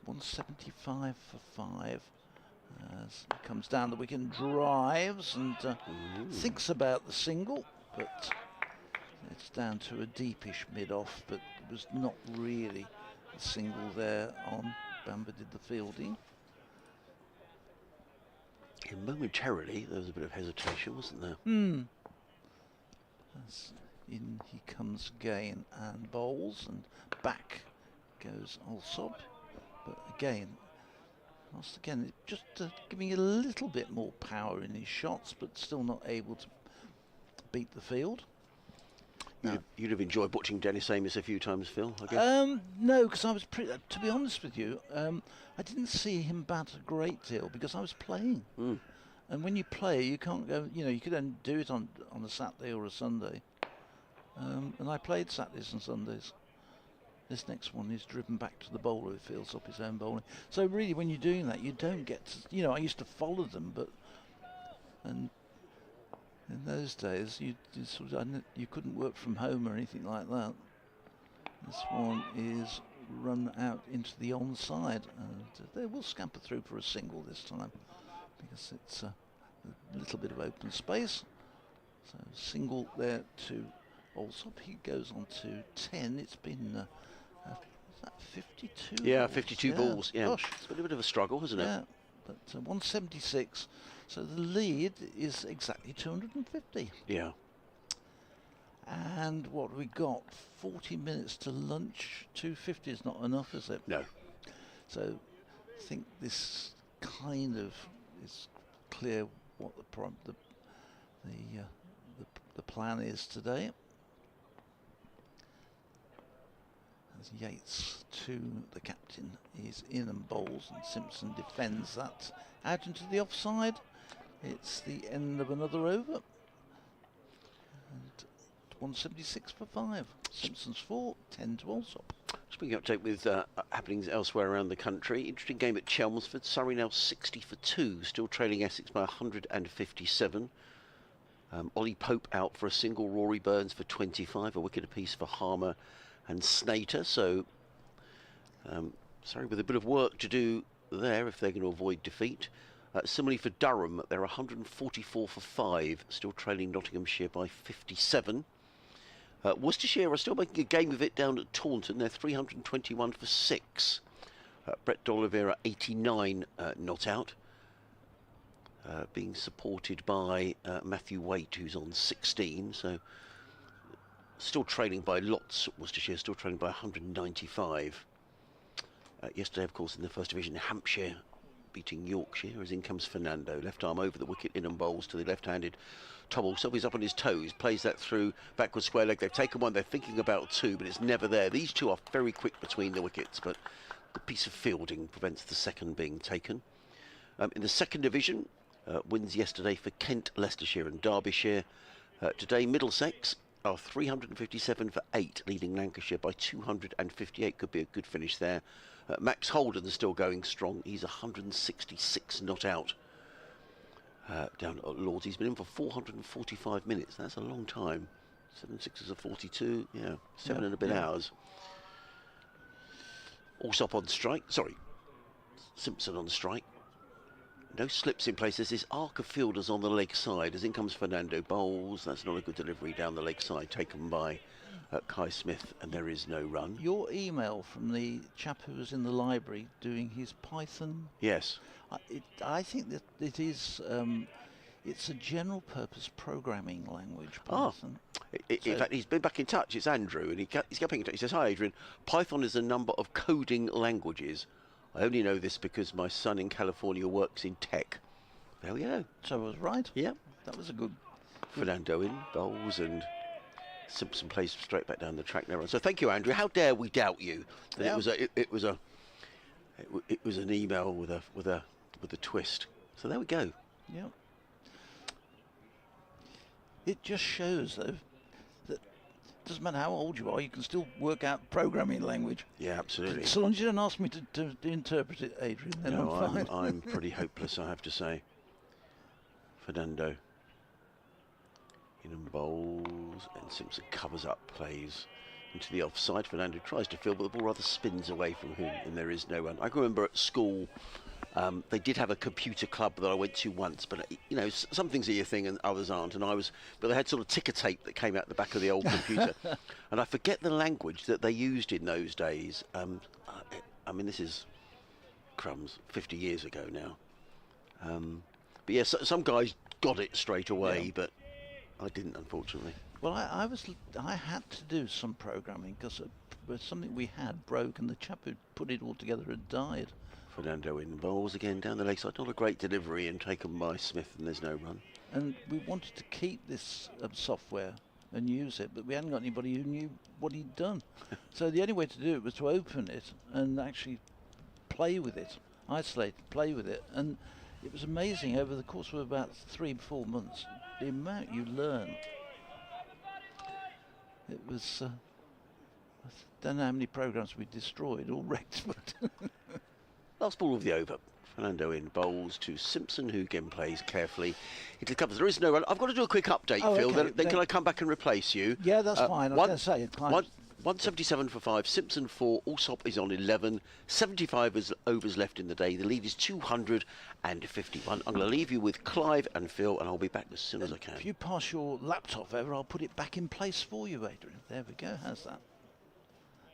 175 for 5 as he comes down the wicket and drives and thinks about the single, but it's down to a deepish mid-off, but it was not really a single there on Bamber did the fielding.
Yeah, momentarily there was a bit of hesitation, wasn't there?
As in he comes again and bowls, and back goes Alsop, but again, just giving a little bit more power in his shots, but still not able to beat the field.
You'd have enjoyed watching Dennis Amos a few times, Phil, I guess?
No, because I was to be honest with you, I didn't see him bat a great deal because I was playing. And when you play, you can't go, you could only do it on a Saturday or a Sunday. And I played Saturdays and Sundays. This next one is driven back to the bowler who fields up his own bowling. So really, when you're doing that, you don't get to, I used to follow them, and in those days, you couldn't work from home or anything like that. This one is run out into the onside, and they will scamper through for a single this time because it's a little bit of open space. So single there to Alsop. He goes on to 10. It's been is that 52?
Yeah,
balls?
52 balls. Yeah,
Gosh.
It's been a bit of a struggle, hasn't it?
Yeah, but 176. So the lead is exactly 250.
Yeah.
And what we got? 40 minutes to lunch. 250 is not enough, is it?
No.
So I think this kind of is clear what the plan is today. As Yates to the captain is in and bowls, and Simpson defends that out into the offside. It's the end of another over. And 176 for 5. Simpson's 4, 10 to Alsop.
Speaking update with happenings elsewhere around the country. Interesting game at Chelmsford. Surrey now 60 for 2, still trailing Essex by 157. Ollie Pope out for a single, Rory Burns for 25, a wicket apiece for Harmer and Snater. So Surrey with a bit of work to do there if they're going to avoid defeat. Similarly for Durham, they're 144 for 5, still trailing Nottinghamshire by 57. Worcestershire are still making a game of it down at Taunton. They're 321 for 6. Brett D'Oliveira 89 not out. Being supported by Matthew Waite, who's on 16. So still trailing by lots. Worcestershire still trailing by 195. Yesterday, of course, in the First Division, Hampshire beating Yorkshire. As in comes Fernando. Left arm over the wicket, in and bowls to the left-handed Tom Alsop. He's up on his toes. Plays that through backward square leg. They've taken one. They're thinking about 2, but it's never there. These two are very quick between the wickets, but the piece of fielding prevents the second being taken. In the Second Division, wins yesterday for Kent, Leicestershire and Derbyshire. Today, Middlesex are 357 for 8, leading Lancashire by 258. Could be a good finish there. Max Holden's still going strong. He's 166 not out. Down at Lords. He's been in for 445 minutes. That's a long time. 7 sixes of 42. Yeah, 7 and a bit hours. Alsop on strike. Sorry, Simpson on strike. No slips in place. There's this arc of fielders on the leg side. As in comes Fernando bowls. That's not a good delivery down the leg side, taken by Kai Smith, and there is no run.
Your email from the chap who was in the library doing his Python.
Yes.
I think that it is. It's a general purpose programming language, Python.
In fact, he's been back in touch. It's Andrew, and he's getting in touch. He says, "Hi, Adrian. Python is a number of coding languages. I only know this because my son in California works in tech." There we go.
So I was right.
Yeah.
That was a good.
Fernando in bowls, and Simpson plays straight back down the track now. So thank you, Andrew. How dare we doubt you? That it was an email with a twist. So there we go.
Yeah. It just shows, though, that it doesn't matter how old you are, you can still work out programming language.
Yeah, absolutely.
So long as you don't ask me to interpret it, Adrian, then
No,
I'm fine.
I'm pretty hopeless, I have to say. Fernando in and bowls, and Simpson covers up, plays into the offside. Fernando tries to field, but the ball rather spins away from him, and there is no run. I can remember at school, they did have a computer club that I went to once, but you know, some things are your thing and others aren't. And but they had sort of ticker tape that came out the back of the old computer, and I forget the language that they used in those days. I mean, this is crumbs, 50 years ago now. But yeah, some guys got it straight away, but I didn't, unfortunately.
Well, I had to do some programming because something we had broke, and the chap who put it all together had died.
Fernando in bowls again down the leg side. Not a great delivery, and taken by Smith, and there's no run.
And we wanted to keep this software and use it, but we hadn't got anybody who knew what he'd done. So the only way to do it was to open it and actually play with it, isolate, play with it. And it was amazing over the course of about 3-4 months, the amount you learn. It was, I don't know how many programs we destroyed or wrecked, but
last ball of the over. Fernando in bowls to Simpson, who again plays carefully into the covers. There is no run. I've got to do a quick update, Phil.
Okay.
Then can I come back and replace you?
Yeah, that's fine. I was going to say it.
177 for 5, Simpson 4, Alsop is on 11, 75 overs left in the day. The lead is 251. I'm going to leave you with Clive and Phil, and I'll be back as soon as I can.
If you pass your laptop over, I'll put it back in place for you, Adrian. There we go. How's that?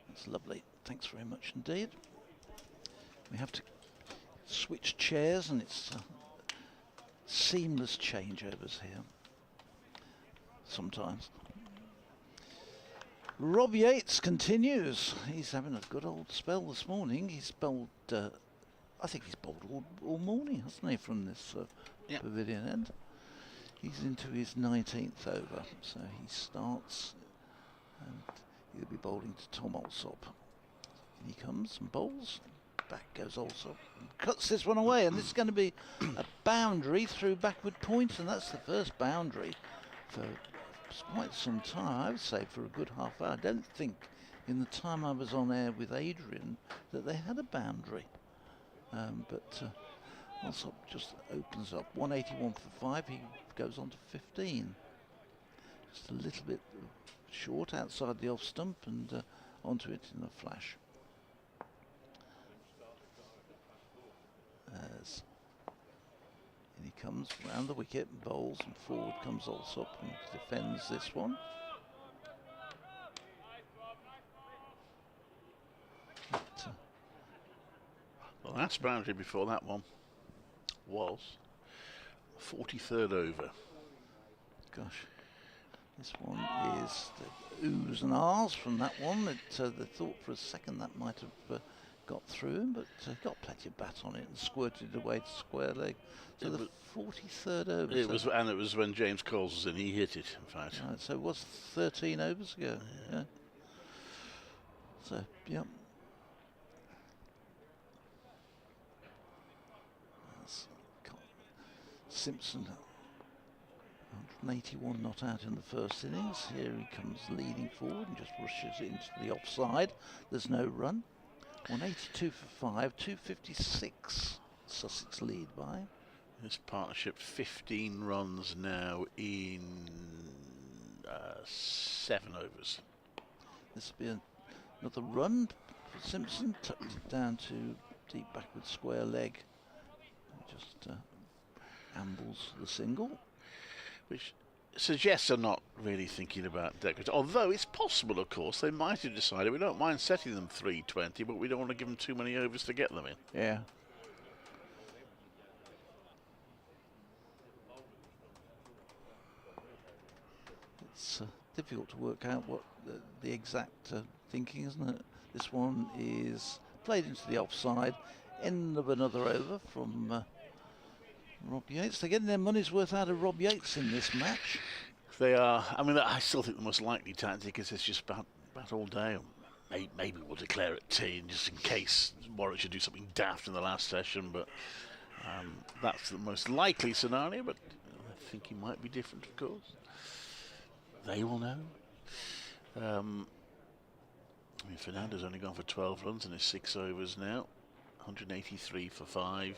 That's lovely. Thanks very much indeed. We have to switch chairs, and it's seamless changeovers here sometimes. Rob Yates continues. He's having a good old spell this morning. He's bowled, I think he's bowled all morning, hasn't he, from this pavilion end. He's into his 19th over, so he starts, and he'll be bowling to Tom Alsop. In he comes and bowls. Back goes Alsop and cuts this one away, and this is going to be a boundary through backward point, and that's the first boundary for quite some time. I would say for a good half hour. I don't think in the time I was on air with Adrian that they had a boundary, but Alsop just opens up 181 for 5. He goes on to 15, just a little bit short outside the off stump, and onto it in a flash. As in he comes round the wicket and bowls, and forward comes Alsop and defends this one.
The last boundary before that one was 43rd over.
Gosh, this one is the oohs and ahs from that one. They thought for a second that might have got through him, but got plenty of bat on it and squirted away to square leg. So the 43rd over.
It was when James Coles was in. He hit it, in fact.
Right, so it was 13 overs ago. Yeah. So, yep. Simpson, 181 not out in the first innings. Here he comes leading forward and just rushes into the offside. There's no run. 182 for 5, 256 Sussex lead by.
This partnership 15 runs now in 7 overs.
This will be another run for Simpson. Tucked it down to deep backward square leg. Just ambles the single.
Which suggests they're not really thinking about decorative. Although it's possible, of course, they might have decided we don't mind setting them 320, but we don't want to give them too many overs to get them in.
Yeah. It's difficult to work out what the exact thinking, isn't it? This one is played into the offside. End of another over from Rob Yates. They're getting their money's worth out of Rob Yates in this match.
They are. I mean, I still think the most likely tactic is it's just bat all day. Maybe we'll declare it tea just in case Warwickshire do something daft in the last session, but that's the most likely scenario. But I think he might be different, of course. They will know. I mean, Fernando's only gone for 12 runs in his 6 overs now. 183 for 5.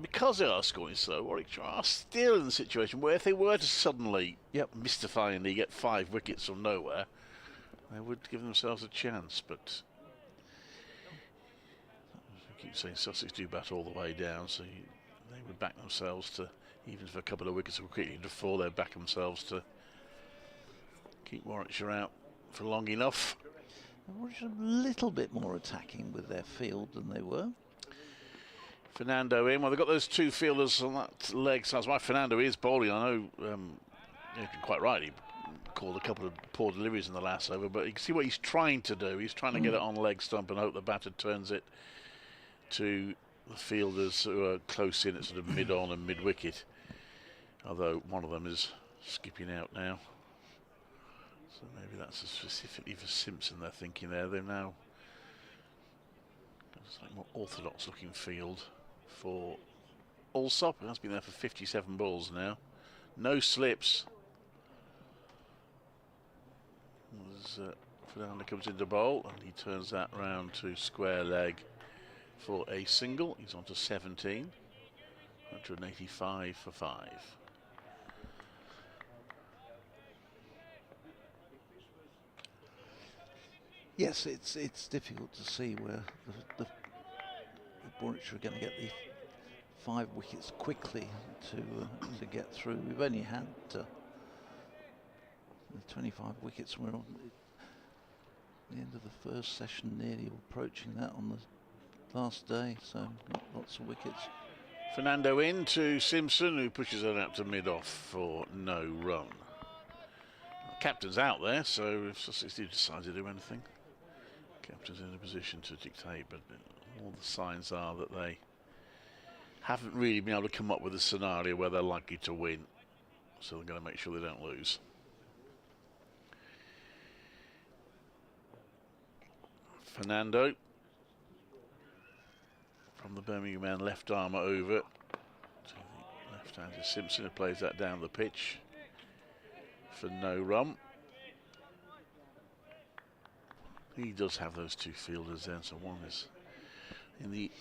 Because they are scoring slow, Warwickshire are still in the situation where if they were to suddenly, mystifyingly get 5 wickets from nowhere, they would give themselves a chance. But I keep saying Sussex do bat all the way down, so they would back themselves to, even for a couple of wickets quickly to fall, they'd back themselves to keep Warwickshire out for long enough.
Warwickshire a little bit more attacking with their field than they were.
Fernando in. Well, they've got those 2 fielders on that leg. So that's why Fernando is bowling. I know you're quite right. He called a couple of poor deliveries in the last over, but you can see what he's trying to do. He's trying to get it on leg stump and hope the batter turns it to the fielders who are close in at sort of mid-on and mid-wicket. Although one of them is skipping out now. So maybe that's specifically for Simpson they're thinking there. They're now it's like more orthodox looking field for Allsop, who has been there for 57 balls now. No slips. Fernando comes into bowl and he turns that round to square leg for a single. He's on to 17. 185 for 5.
Yes, it's difficult to see where the Warwickshire are going to get the 5 wickets quickly to get through. We've only had 25 wickets. We're on the end of the first session, nearly approaching that on the last day. So lots of wickets.
Fernando in to Simpson, who pushes it out to mid-off for no run. Captain's out there, so if Sussex do decide to do anything, Captain's in a position to dictate, but all the signs are that they haven't really been able to come up with a scenario where they're likely to win, so they're going to make sure they don't lose. Fernando from the Birmingham man, left arm over to the left-handed Simpson, who plays that down the pitch for no run. He does have those 2 fielders then, so one is in the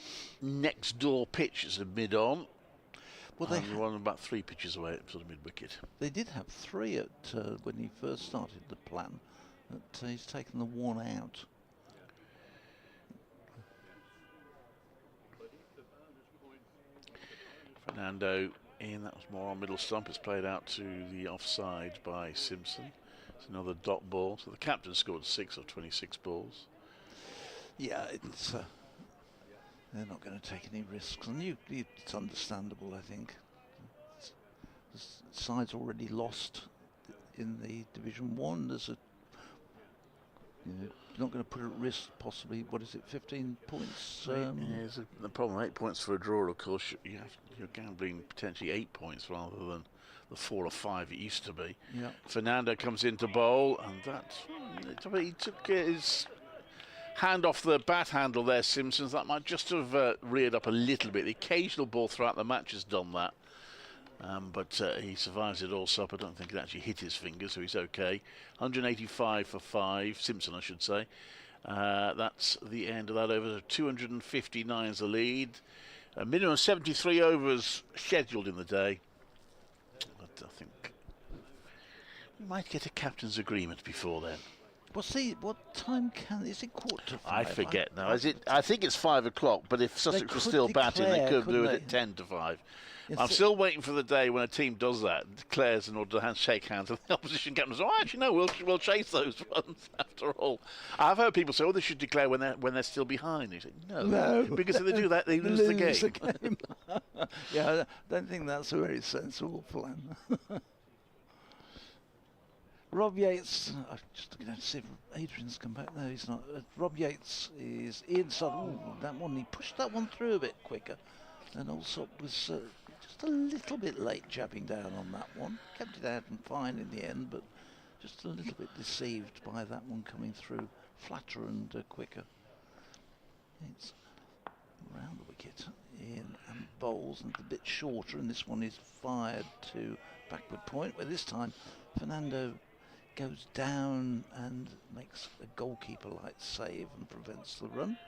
next door pitch, it's a mid-on. Well, they one about 3 pitches away at sort of mid-wicket.
They did have 3 at when he first started the plan, but he's taken the 1 out.
Fernando in, that was more on middle stump. It's played out to the offside by Simpson. It's another dot ball. So the captain scored 6 of 26 balls.
Yeah, it's They're not going to take any risks, and it's understandable, I think. The side's already lost in the Division 1. There's you're not going to put at risk possibly, 15 points?
The problem, 8 points for a draw, of course, you're gambling potentially 8 points rather than the 4 or 5 it used to be.
Yeah.
Fernando comes into bowl, and he took his hand off the bat handle there, Simpsons. That might just have reared up a little bit. The occasional ball throughout the match has done that. But he survives it all up. I don't think it actually hit his finger, so he's okay. 185 for 5, Simpson, I should say. That's the end of that over. 259 is the lead. A minimum of 73 overs scheduled in the day. But I think we might get a captain's agreement before then.
What time is it 4:45?
I forget now. I think it's 5 o'clock, but if Sussex were still batting, they could do it at 10 to 5. I'm still waiting for the day when a team does that, declares in order to shake hands, and the opposition captain says, "Oh, actually, no, we'll chase those runs after all." I've heard people say, "Oh, they should declare when they're still behind." You say, no, because if they do that, they lose the game.
Yeah, I don't think that's a very sensible plan. Rob Yates, I'm just looking to see if Adrian's come back. No, he's not. Rob Yates is inside. That one, he pushed that one through a bit quicker. And Allsop was just a little bit late jabbing down on that one. Kept it out and fine in the end, but just a little bit deceived by that one coming through flatter and quicker. It's round the wicket in and bowls and a bit shorter, and this one is fired to backward point, where this time Fernando goes down and makes a goalkeeper-like save and prevents the run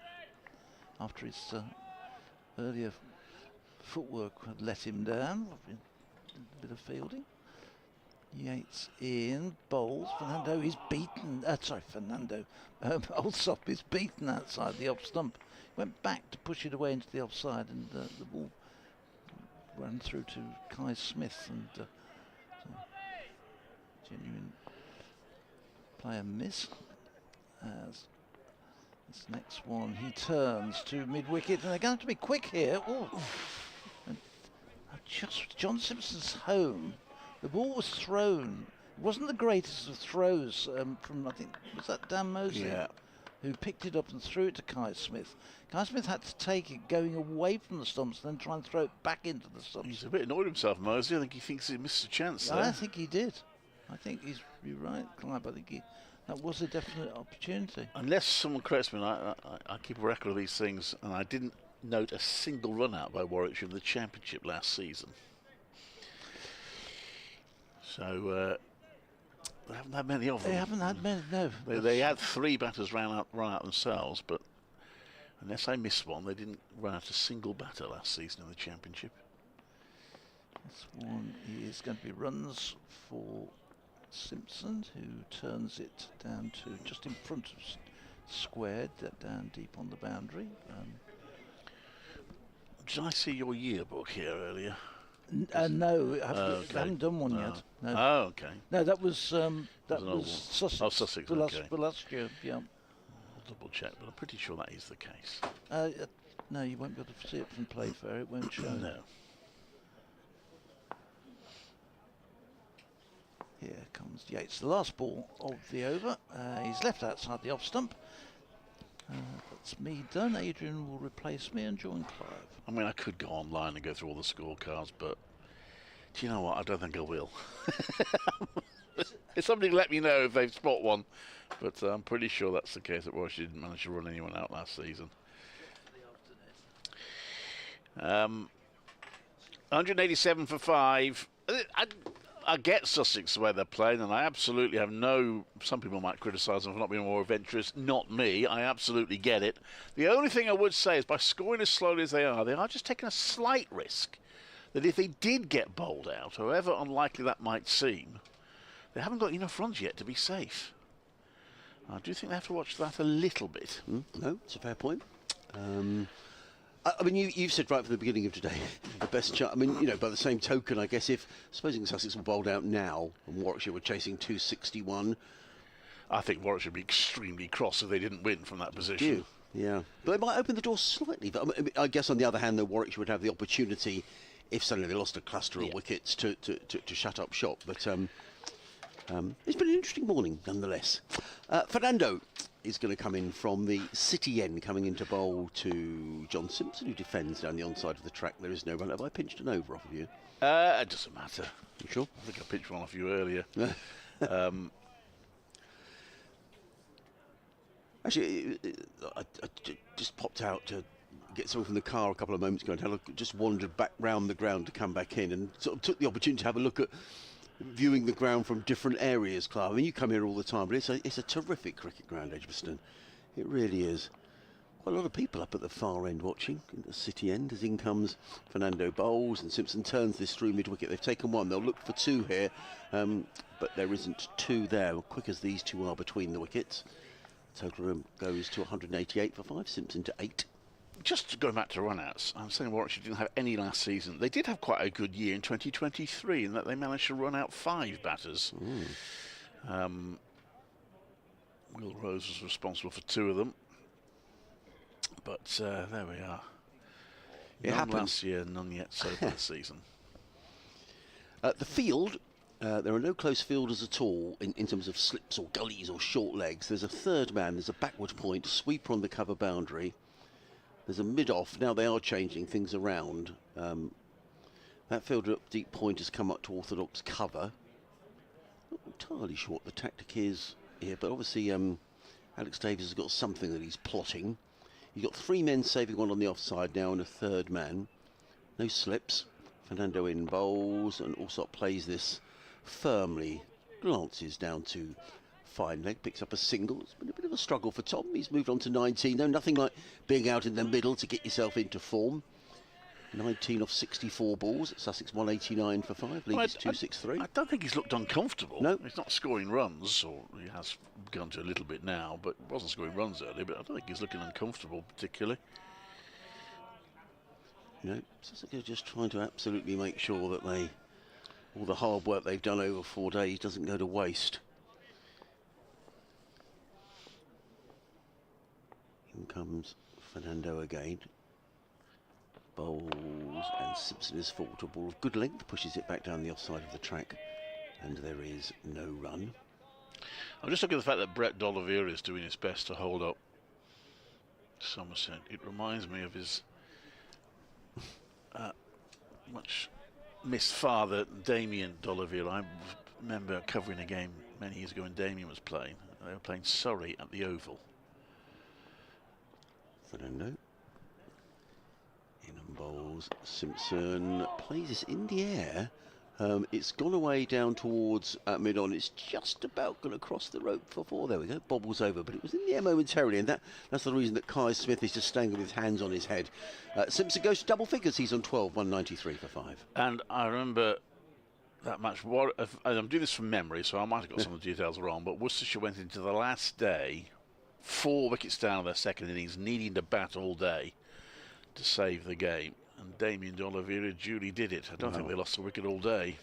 after his earlier footwork had let him down. A bit of fielding. Yates in, bowls. Fernando is beaten. Fernando. Allsop is beaten outside the off stump. Went back to push it away into the offside, and the ball ran through to Kai Smith, and genuine player miss. As this next one, he turns to mid-wicket, and they're going to be quick here. And just John Simpson's home. The ball was thrown. It wasn't the greatest of throws from, I think, was that Dan Mosley?
Yeah.
Who picked it up and threw it to Kai Smith. Kai Smith had to take it going away from the stumps and then try and throw it back into the stumps.
He's a bit annoyed himself, Mosley. I think he thinks he missed a chance there.
I think he did. I think you're right, Clive. I think that was a definite opportunity.
Unless someone corrects me, I keep a record of these things, and I didn't note a single run out by Warwickshire in the Championship last season. So they haven't had many of them.
They haven't had many, no.
They had 3 batters run out themselves, but unless I missed one, they didn't run out a single batter last season in the Championship.
This one is going to be runs for Simpson, who turns it down to just in front of squared, down deep on the boundary.
Did I see your yearbook here earlier?
No, I haven't done one yet. No.
Oh, okay.
No, that was Sussex.
Oh, Sussex,
for
okay.
last year, yeah.
I'll double check, but I'm pretty sure that is the case.
No, you won't be able to see it from Playfair. It won't show.
No.
Here comes Yates, the last ball of the over. He's left outside the off stump. That's me done. Adrian will replace me and join Clive.
I mean, I could go online and go through all the scorecards, but do you know what? I don't think I will. If somebody let me know if they've spot one, but I'm pretty sure that's the case. That Warwickshire didn't manage to run anyone out last season. 187 for 5. I get Sussex the way they're playing, and I absolutely have some people might criticise them for not being more adventurous. Not me. I absolutely get it. The only thing I would say is by scoring as slowly as they are just taking a slight risk that if they did get bowled out, however unlikely that might seem, they haven't got enough runs yet to be safe. I do think they have to watch that a little bit.
No, it's a fair point. I mean, you've said right from the beginning of today, the best chance. I mean, by the same token, I guess supposing Sussex were bowled out now and Warwickshire were chasing 261.
I think Warwickshire would be extremely cross if they didn't win from that position.
Yeah, but it might open the door slightly. But I guess on the other hand, though, Warwickshire would have the opportunity, if suddenly they lost a cluster of wickets, to shut up shop. But it's been an interesting morning, nonetheless. Fernando is going to come in from the City end, coming into bowl to John Simpson, who defends down the onside of the track. There is no run. Have I pinched an over off of you?
It doesn't matter.
You sure?
I think I pinched one off you earlier.
Actually, I just popped out to get something from the car a couple of moments ago and had a look, just wandered back round the ground to come back in and sort of took the opportunity to have a look at viewing the ground from different areas, Clive. I mean, you come here all the time, but it's a terrific cricket ground, Edgbaston. It really is. Quite a lot of people up at the far end watching, at the City end, as in comes Fernando bowls and Simpson turns this through mid-wicket. They've taken one. They'll look for two here, but there isn't two there, quick as these two are between the wickets. Total goes to 188 for 5, Simpson to 8.
Just going back to run-outs, I'm saying Warwickshire didn't have any last season. They did have quite a good year in 2023 in that they managed to run out 5 batters. Will Rose was responsible for 2 of them. But there we are. None
happened
last year, none yet so far this season.
The field, there are no close fielders at all in terms of slips or gullies or short legs. There's a third man, there's a backward point, sweeper on the cover boundary. There's a mid-off. Now they are changing things around. That fielder up deep point has come up to orthodox cover. Not entirely sure what the tactic is here, but obviously Alex Davies has got something that he's plotting. You've got 3 men saving one on the offside now and a third man. No slips. Fernando in bowls and also plays this firmly. Glances down to fine leg, picks up a single. It's been a bit of a struggle for Tom. He's moved on to 19. No, nothing like being out in the middle to get yourself into form. 19 off 64 balls. Sussex 189 for 5. Leeds 263.
I don't think he's looked uncomfortable.
No.
He's not scoring runs, or he has begun to a little bit now, but wasn't scoring runs earlier. But I don't think he's looking uncomfortable particularly.
You know, Sussex are just trying to absolutely make sure that all the hard work they've done over 4 days doesn't go to waste. In comes Fernando again. Bowls, and Simpson is forward to a ball of good length, pushes it back down the offside of the track, and there is no run.
I'm just looking at the fact that Brett D'Oliveira is doing his best to hold up Somerset. It reminds me of his much missed father, Damien D'Oliveira. I remember covering a game many years ago when Damien was playing. They were playing Surrey at the Oval.
Fernando. In and bowls. Simpson plays this in the air. It's gone away down towards mid-on. It's just about going to cross the rope for 4. There we go. Bobbles over, but it was in the air momentarily, and that's the reason that Kai Smith is just staying with his hands on his head. Simpson goes to double figures. He's on 12, 193 for 5.
And I remember that match. I'm doing this from memory, so I might have got some of the details wrong, but Worcestershire went into the last day 4 wickets down of their second innings, needing to bat all day to save the game. And Damien D'Oliveira duly did it. I don't think they lost a wicket all day.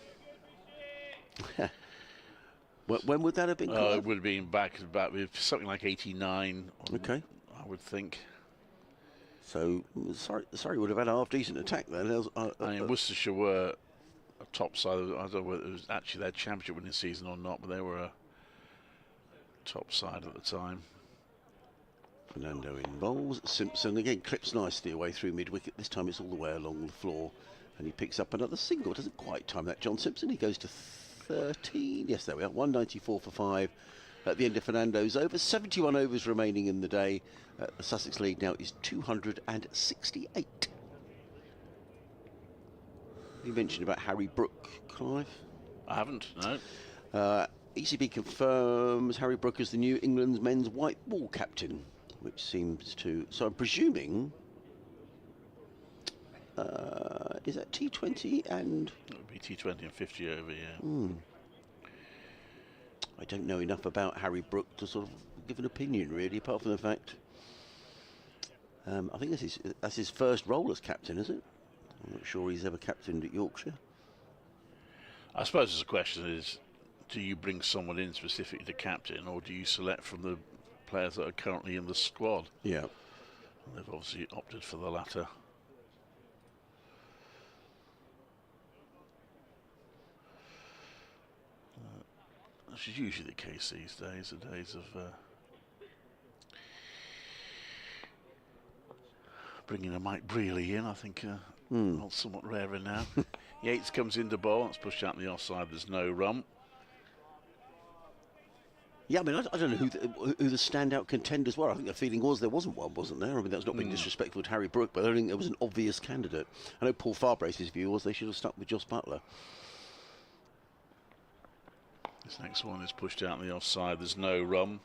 When would that have been?
It would have been back with something like 89.
Okay.
I would think.
So, sorry, would have had a half-decent attack then.
I mean, Worcestershire were a top side. I don't know whether it was actually their championship winning season or not, but they were a top side at the time.
Fernando in bowls. Simpson again clips nicely away through mid-wicket. This time it's all the way along the floor. And he picks up another single. Doesn't quite time that, John Simpson. He goes to 13. Yes, there we are. 194 for 5 at the end of Fernando's over. 71 overs remaining in the day. The Sussex lead now is 268. You mentioned about Harry Brook, Clive?
I haven't, no.
ECB confirms Harry Brook as the new England's men's white ball captain, which seems to... So I'm presuming... is that T20 and...
It would be T20 and 50 over, yeah.
I don't know enough about Harry Brook to sort of give an opinion, really, apart from the fact... I think that's his first role as captain, is it? I'm not sure he's ever captained at Yorkshire.
I suppose the question is, do you bring someone in specifically to captain, or do you select from the players that are currently in the squad?
Yeah.
They've obviously opted for the latter. Which is usually the case these days, the days of bringing a Mike Brealey in, I think, well, somewhat rarer now. Yates comes into bowl, it's pushed out in the offside, there's no run.
Yeah, I mean, I don't know who the standout contenders were. I think the feeling was there wasn't one, wasn't there? I mean, that's not being disrespectful to Harry Brook, but I don't think there was an obvious candidate. I know Paul Farbrace's view was they should have stuck with Joss Butler.
This next one is pushed out in the offside, there's no run.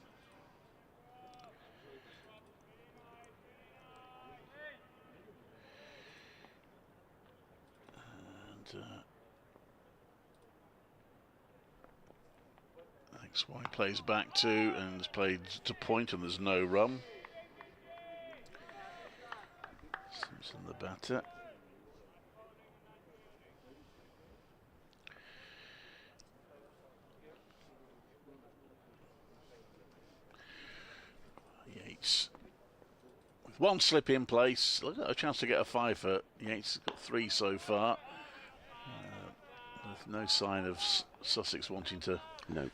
Next one he plays back to and is played to point, and there's no run. Simpson the batter. Yates with one slip in place, a chance to get a 5 for Yates. Has got 3 so far. With no sign of Sussex wanting to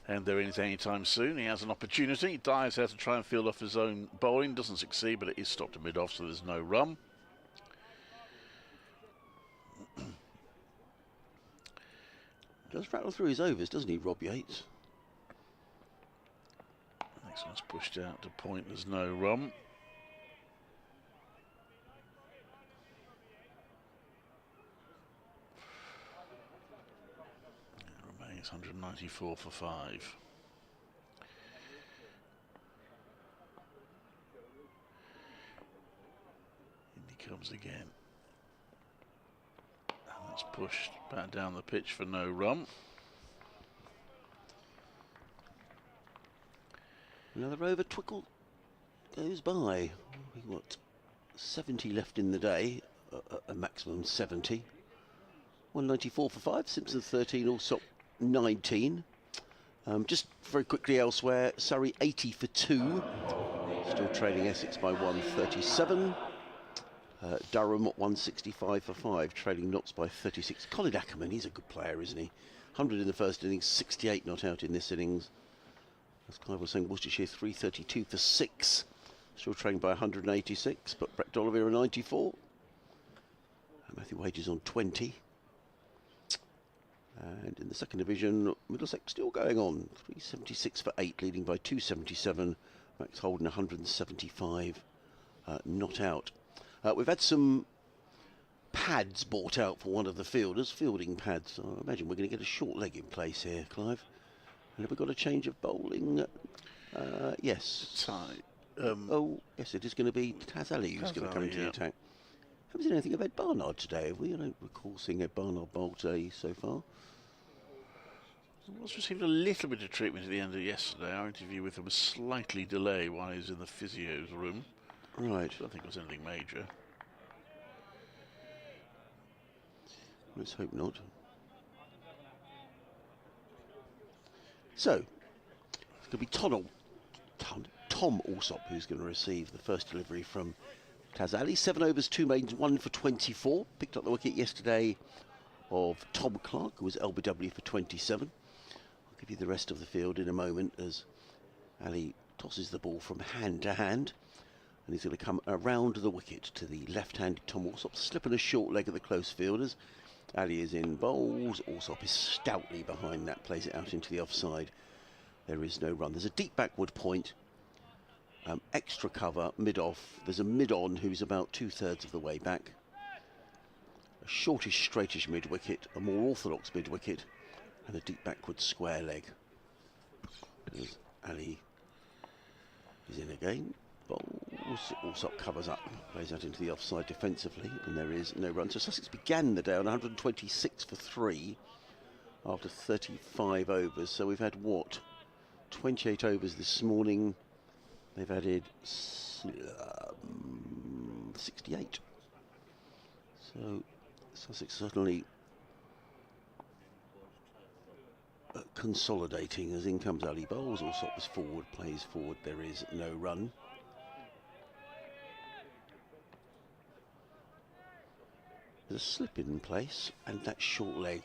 end their innings anytime soon. He has an opportunity. He dives out to try and field off his own bowling. Doesn't succeed, but it is stopped at mid-off, so there's no run.
Does rattle through his overs, doesn't he, Rob Yates?
Next one's pushed out to point. There's no run. It remains 194 for 5. In he comes again. And that's pushed back down the pitch for no run.
Another over twickle goes by. We've got 70 left in the day, a maximum 70. 194 for 5, Simpson 13, Allsop 19. Just very quickly elsewhere, Surrey 80 for 2. Still trailing Essex by 137. Durham 165 for 5, trailing Notts by 36. Colin Ackerman, he's a good player, isn't he? 100 in the first innings, 68 not out in this innings. As Clive was saying, Worcestershire 332 for 6. Still trailing by 186, but Brett Dolliver 94. And Matthew Wages on 20. And in the second division, Middlesex still going on. 376 for 8, leading by 277. Max Holden 175 not out. We've had some pads bought out for one of the fielders, fielding pads. So I imagine we're going to get a short leg in place here, Clive. And have we got a change of bowling? Yes. Oh, yes, it is going to be Taz Ali who's going to come into the attack. Haven't seen anything of Ed Barnard today, have we? I don't recall seeing Ed Barnard bowl today so far.
I was received a little bit of treatment at the end of yesterday. Our interview with him was slightly delayed while he was in the physio's room.
Right.
I don't think it was anything major.
Let's hope not. So, it's going to be Tom Allsop who's going to receive the first delivery from Taz Ali. 7 overs, 2 maidens, 1 for 24. Picked up the wicket yesterday of Tom Clark, who was LBW for 27. I'll give you the rest of the field in a moment as Ali tosses the ball from hand to hand. And he's going to come around the wicket to the left-handed Tom Allsop, slipping a short leg at the close fielders. Ali is in bowls. Allsop is stoutly behind that, plays it out into the offside. There is no run. There's a deep backward point. Extra cover, mid-off. There's a mid-on who's about 2/3 of the way back. A shortish, straightish mid-wicket, a more orthodox mid-wicket, and a deep backward square leg. As Ali is in again. Bowls. Allsop covers up, plays out into the offside defensively, and there is no run. So Sussex began the day on 126 for 3 after 35 overs. So we've had, what, 28 overs this morning. They've added 68. So Sussex certainly consolidating as in comes Ali. Bowles. Allsop is forward, plays forward. There is no run. There's a slip in place, and that short leg.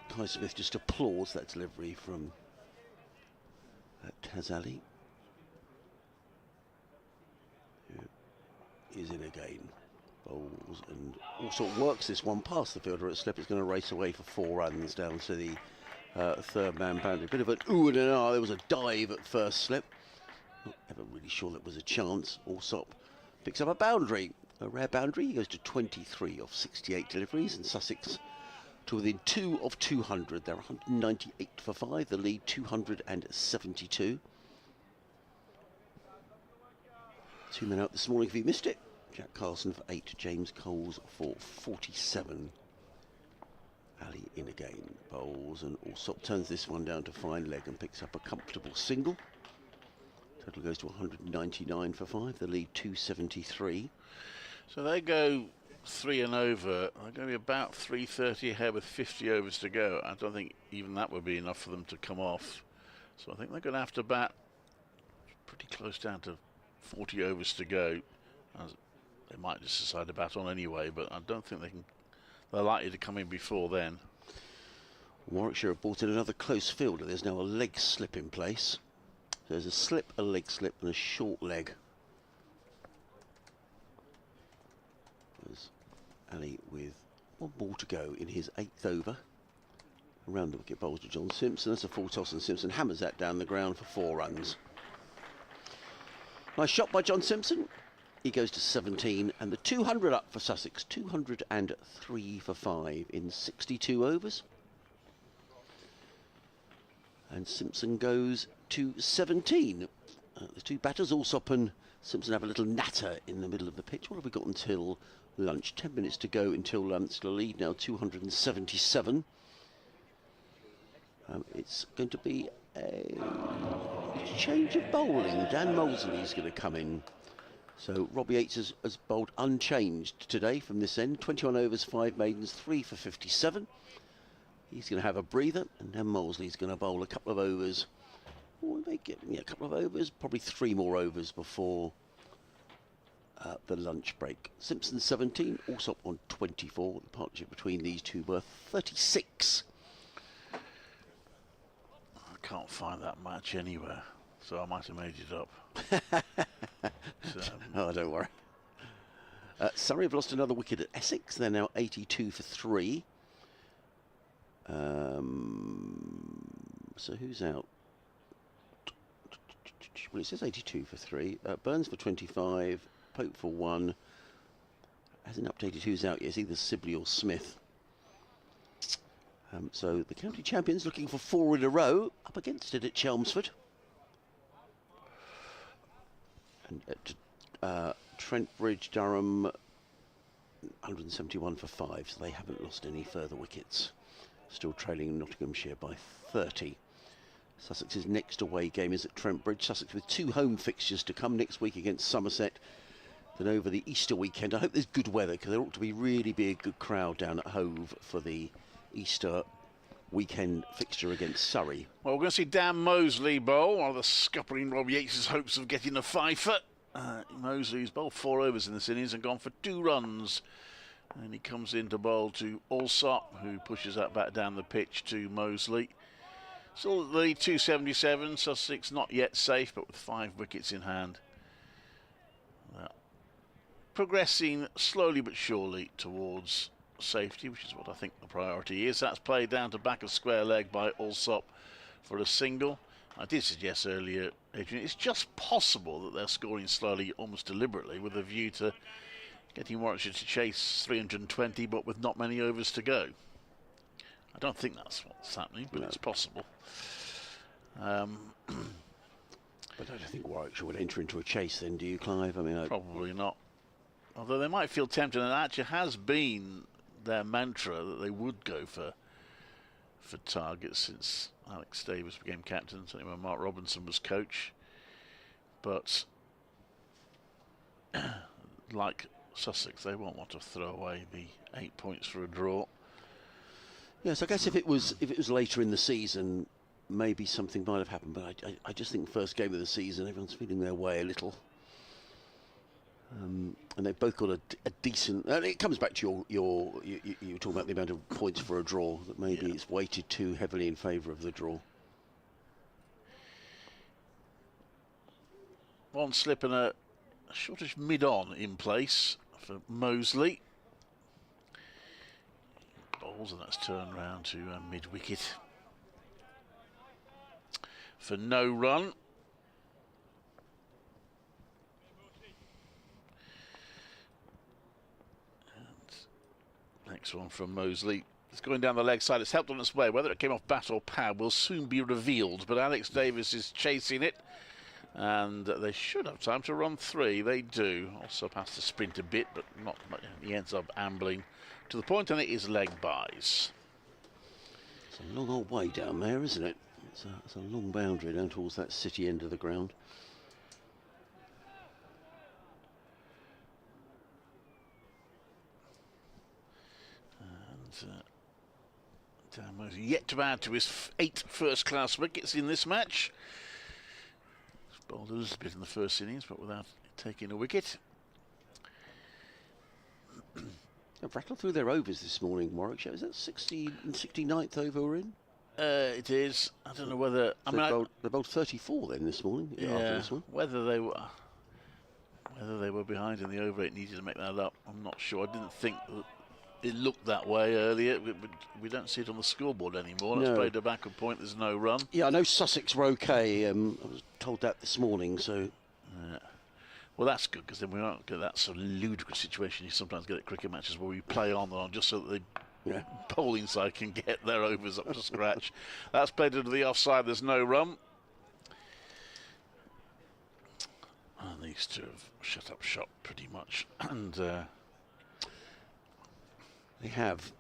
Kai Smith just applauds that delivery from Taz Ali. Who is in again. Bowls and also works this one past the fielder at slip. It's going to race away for 4 runs down to the third man boundary. Bit of an ooh and an ah. There was a dive at first slip. Not ever really sure that was a chance. Allsop picks up a boundary. A rare boundary. He goes to 23 of 68 deliveries, and Sussex to within 2 of 200. They're 198 for 5. The lead 272. 2 men out this morning if you missed it. Jack Carlson for 8. James Coles for 47. Ali in again. Bowls and Allsop turns this one down to fine leg and picks up a comfortable single. Total goes to 199 for 5. The lead 273.
So they go 3 and over. They're going to be about 330 ahead with 50 overs to go. I don't think even that would be enough for them to come off. So I think they're going to have to bat pretty close down to 40 overs to go. They might just decide to bat on anyway, but I don't think they're likely to come in before then.
Warwickshire have brought in another close fielder. There's now a leg slip in place. There's a slip, a leg slip, and a short leg. There's Ali with 1 ball to go in his 8th over. Around the wicket bowls to John Simpson. That's a full toss, and Simpson hammers that down the ground for 4 runs. Nice shot by John Simpson. He goes to 17, and the 200 up for Sussex. 203 for 5 in 62 overs. And Simpson goes to 17. The 2 batters, Allsop and Simpson, have a little natter in the middle of the pitch. What have we got until lunch? 10 minutes to go until lunch. The lead now 277. It's going to be a change of bowling. Dan Mosley's going to come in. So Robbie Yates has bowled unchanged today from this end. 21 overs, 5 maidens, 3 for 57. He's going to have a breather, and then Mosley's going to bowl a couple of overs. Or make it, a couple of overs, probably 3 more overs before the lunch break. Simpson 17, Allsop on 24. The partnership between these two were 36.
I can't find that match anywhere, so I might have made it up.
Oh, don't worry. Surrey have lost another wicket at Essex. They're now 82 for 3. So who's out? Well, it says 82 for 3. Burns for 25. Pope for 1. Hasn't updated who's out yet. It's either Sibley or Smith. So the county champions looking for 4 in a row. Up against it at Chelmsford. And at Trent Bridge, Durham, 171 for 5, so they haven't lost any further wickets. Still trailing Nottinghamshire by 30. Sussex's next away game is at Trent Bridge. Sussex with 2 home fixtures to come next week against Somerset. Then over the Easter weekend, I hope there's good weather, because there ought to be really be a good crowd down at Hove for the Easter weekend fixture against Surrey.
Well, we're going to see Dan Mosley bowl, one of the scuppering Rob Yates' hopes of getting a 5-foot. Mosley's bowled 4 overs in this innings and gone for 2 runs. And he comes in to bowl to Allsop, who pushes that back down the pitch to Mosley. Still at the lead 277, Sussex not yet safe, but with 5 wickets in hand. Progressing slowly but surely towards safety, which is what I think the priority is. That's played down to back of square leg by Allsop for a single. I did suggest earlier, Adrian, it's just possible that they're scoring slowly, almost deliberately, with a view to getting Warwickshire to chase 320, but with not many overs to go. I don't think that's what's happening, but it's possible.
But I don't think Warwickshire would enter into a chase then, do you, Clive? I mean,
probably not. Although they might feel tempted, and it actually has been their mantra that they would go for targets since Alex Davis became captain, certainly when Mark Robinson was coach. But like Sussex, they won't want to throw away the 8 points for a draw.
Yes, I guess if it was later in the season, maybe something might have happened. But I just think first game of the season, everyone's feeling their way a little. And they've both got a decent. And it comes back to you were talking about the amount of points for a draw. That maybe it's weighted too heavily in favour of the draw.
One slip and a shortish mid-on in place for Mosley. Balls, and that's turned round to mid-wicket for no run. And next one from Mosley. It's going down the leg side. It's helped on its way. Whether it came off bat or pad will soon be revealed. But Alex Davis is chasing it. And they should have time to run 3. They do. Also has to sprint a bit, but not much. He ends up ambling to the point, and it is leg byes.
It's a long old way down there, isn't it? It's a long boundary down towards that city end of the ground.
And Dan Mosley yet to add to his 8 first-class wickets in this match. Bowled a little bit in the first innings, but without taking a wicket.
They've rattled through their overs this morning, Warwickshire. Is that 69th over we're in?
It is. I don't know whether...
So they bowled 34 then this morning.
Yeah,
after this one.
whether they were behind in the over 8 needed to make that up, I'm not sure. I didn't think that it looked that way earlier. We don't see it on the scoreboard anymore. Let's play the backward point. There's no run.
Yeah, I know Sussex were okay. I was told that this morning, so...
Well, that's good, because then we won't get that sort of ludicrous situation you sometimes get at cricket matches where we play on and on just so that the bowling side can get their overs up to scratch. That's played into the offside. There's no run. And these two have shut up shop pretty much. And
they have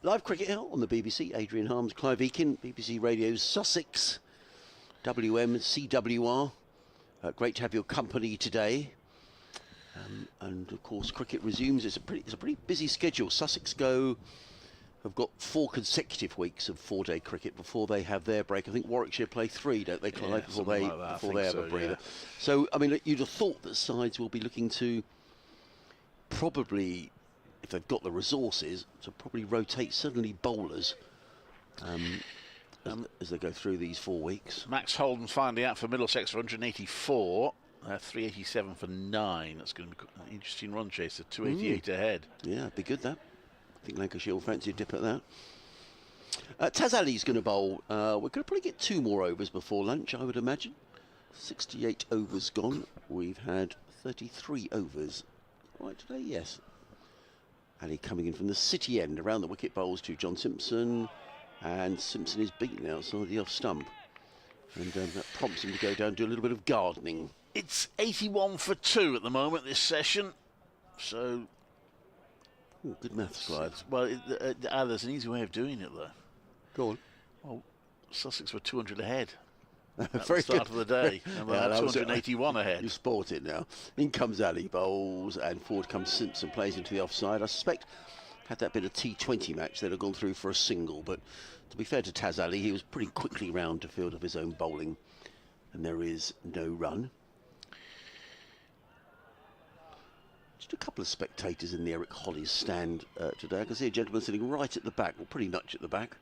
live cricket now on the BBC. Adrian Harms, Clive Eakin, BBC Radio's Sussex, WMCWR. Great to have your company today. And of course, cricket resumes. It's a pretty busy schedule. Sussex have got 4 consecutive weeks of 4-day cricket before they have their break. I think Warwickshire play 3, don't they, Clive, before they have a breather.
Yeah.
So, I mean, you'd have thought that sides will be looking to probably, if they've got the resources, to probably rotate suddenly bowlers as they go through these 4 weeks.
Max Holden finally out for Middlesex for 184. 387 for 9. That's going to be an interesting run chaser. 288 ahead.
Yeah, it'd be good, that. I think Lancashire will fancy a dip at that. Taz Ali's going to bowl. We're going to probably get 2 more overs before lunch, I would imagine. 68 overs gone. We've had 33 overs. Right today, yes. Ali coming in from the city end around the wicket, bowls to John Simpson. And Simpson is beaten outside the off stump. And that prompts him to go down and do a little bit of gardening.
It's 81 for 2 at the moment, this session. So...
Ooh, good maths, Clive.
Well, there's an easy way of doing it, though.
Go on.
Well, Sussex were 200 ahead at
Very
the start
good.
of the day. And they're 281 ahead.
You sport it now. In comes Ali, bowls, and forward comes Simpson, plays into the offside. I suspect, had that been a T20 match, they'd have gone through for a single. But to be fair to Taz Ali, he was pretty quickly round to field of his own bowling. And there is no run. Just a couple of spectators in the Eric Hollies stand today. I can see a gentleman sitting right at the back, well, pretty much at the back,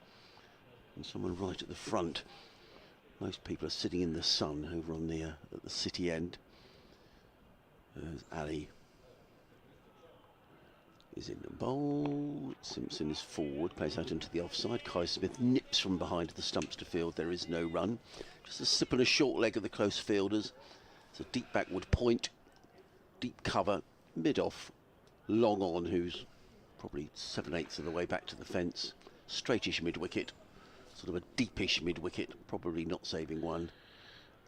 and someone right at the front. Most people are sitting in the sun over on the at the city end. There's Ali. Is in the bowl. Simpson is forward, plays out into the offside. Kai Smith nips from behind the stumps to field. There is no run. Just a slip and a short leg of the close fielders. It's a deep backward point, deep cover. Mid-off, long on, who's probably 7/8 of the way back to the fence. Straightish mid-wicket, sort of a deepish mid-wicket, probably not saving one.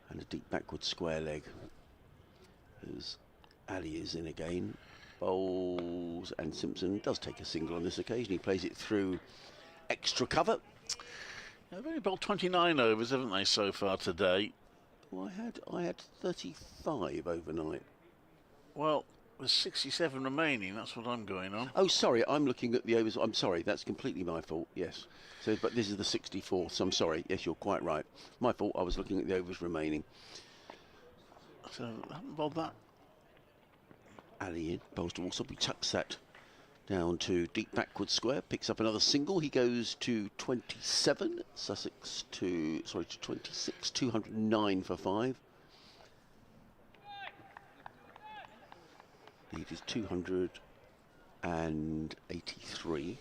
And a deep backward square leg. As Ali is in again. Bowls, and Simpson does take a single on this occasion. He plays it through extra cover.
They've only bowled 29 overs, haven't they, so far today?
Well, I had 35 overnight.
Well, there's 67 remaining. That's what I'm going on.
Oh, sorry, I'm looking at the overs. I'm sorry, that's completely my fault, yes. So, but this is the 64th, so I'm sorry. Yes, you're quite right. My fault, I was looking at the overs remaining.
So I haven't bowled that
Ali in, bowls to Walsall. He tucks that down to deep backward square, picks up another single. He goes to 27. Sussex to 26. 209 for 5. Lead is 283.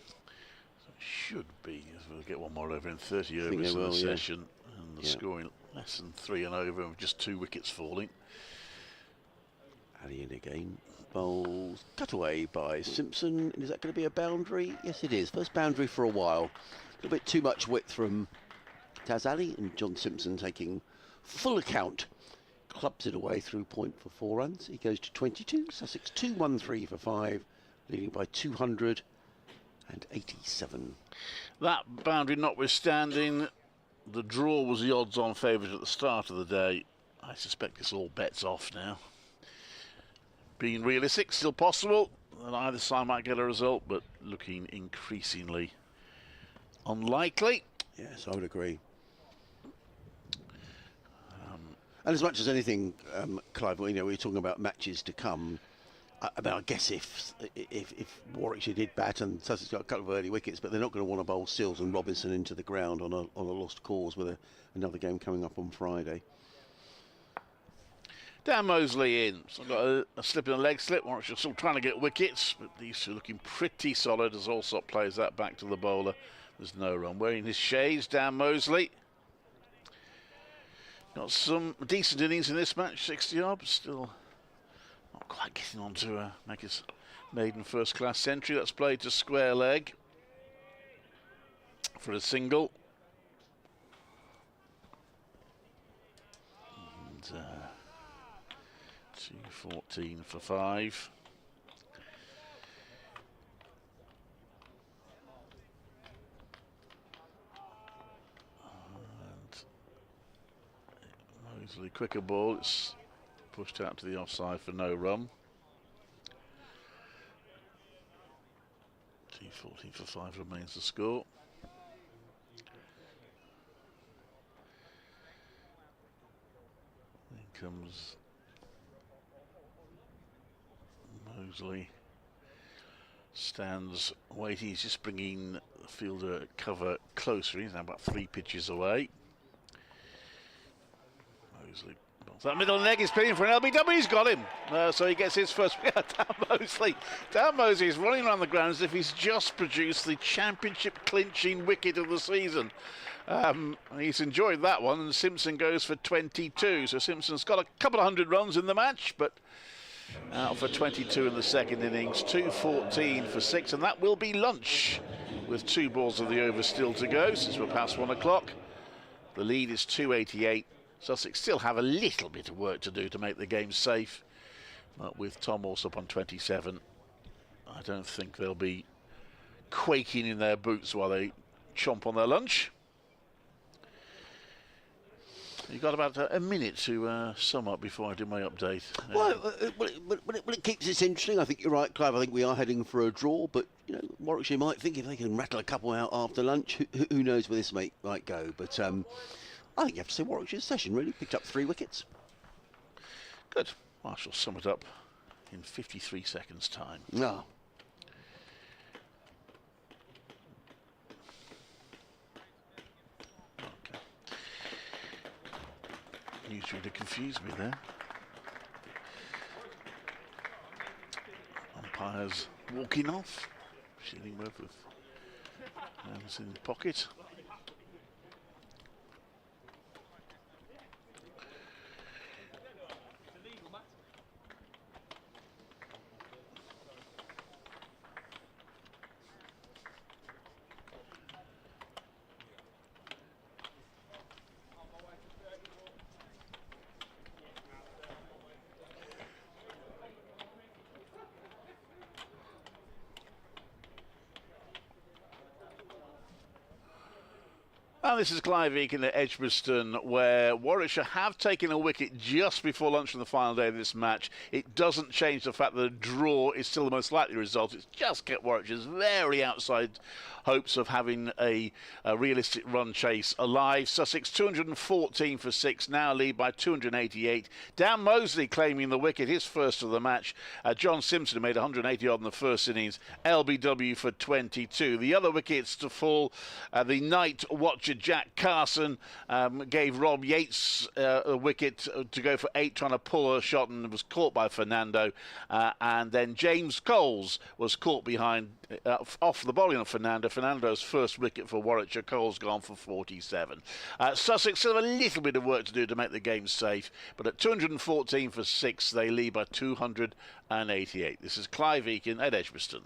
Should be, as we'll get one more over in 30
I think
overs
they
in
will,
the
yeah.
session, and the scoring less than 3 and over, with just 2 wickets falling.
Ali in again. Bowls cut away by Simpson. Is that going to be a boundary? Yes, it is. First boundary for a while. A little bit too much width from Taz Ali, and John Simpson taking full account. Clubs it away through point for 4 runs. He goes to 22. Sussex 213 for 5, leading by 287.
That boundary notwithstanding, the draw was the odds-on favourite at the start of the day. I suspect it's all bets off now. Being realistic, still possible that either side might get a result, but looking increasingly unlikely.
Yes, I would agree. And as much as anything, Clive, you know, we're talking about matches to come. I guess if Warwickshire did bat and Sussex got a couple of early wickets, but they're not going to want to bowl Sills and Robinson into the ground on a lost cause with another game coming up on Friday.
Dan Mosley in. So got a slip and a leg slip. Warwickshire still trying to get wickets, but these two looking pretty solid as Allsop plays that back to the bowler. There's no run. Wearing his shades, Dan Mosley. Got some decent innings in this match, 60 odd, but still not quite getting on to make his maiden first-class century. That's played to square leg for a single. And 214 for 5. Mosley quicker ball, it's pushed out to the offside for no run. 214 for 5 remains the score. Then comes Mosley, stands waiting. He's just bringing the fielder cover closer. He's now about 3 pitches away. Mosley, that middle leg is pinning for an LBW. He's got him, so he gets his first. Dan Mosley is running around the ground as if he's just produced the championship clinching wicket of the season. He's enjoyed that one, and Simpson goes for 22. So Simpson's got a couple of 100 runs in the match, but out for 22 in the second innings. 214 for 6, and that will be lunch with 2 balls of the over still to go since we're past 1 o'clock. The lead is 288. Sussex still have a little bit of work to do to make the game safe, but with Tom Allsop on 27, I don't think they'll be quaking in their boots while they chomp on their lunch. You've got about a minute to sum up before I do my update.
Well, it keeps this interesting. I think you're right, Clive. I think we are heading for a draw, but you know, Warwickshire might think if they can rattle a couple out after lunch, who knows where this might go. But I think you have to say Warwickshire's session really picked up 3 wickets.
Good. Well, I shall sum it up in 53 seconds' time.
No.
Okay. Newsreader confused me there. Umpires walking off. Shillingworth with hands in the pocket. And this is Clive Eakin at Edgbaston, where Warwickshire have taken a wicket just before lunch on the final day of this match. It doesn't change the fact that a draw is still the most likely result. It's just kept Warwickshire's very outside hopes of having a realistic run chase alive. Sussex 214 for 6, now lead by 288. Dan Mosley claiming the wicket, his first of the match. John Simpson made 180 odd in the first innings. LBW for 22. The other wickets to fall, the night watcher Jack Carson gave Rob Yates a wicket to go for 8, trying to pull a shot, and was caught by Fernando. And then James Coles was caught behind off the bowling of Fernando. Fernando's first wicket for Warwickshire. Coles gone for 47. Sussex still have a little bit of work to do to make the game safe, but at 214 for 6, they lead by 288. This is Clive Eakin at Edgbaston.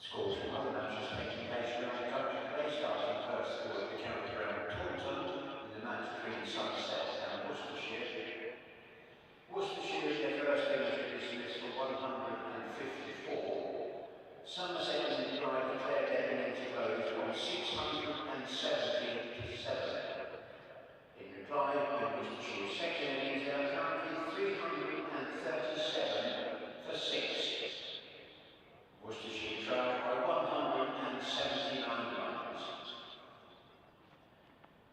Scores from other matches taking place around the country today, starting first at the county ground Taunton, with the match between Somerset and Worcestershire. Worcestershire is their first innings dismissed for 154. Somerset and Clyde declared their innings closed on 677. In reply, in Worcestershire's second innings, they are currently 337 for 6. Worcestershire trailed by 179 runs.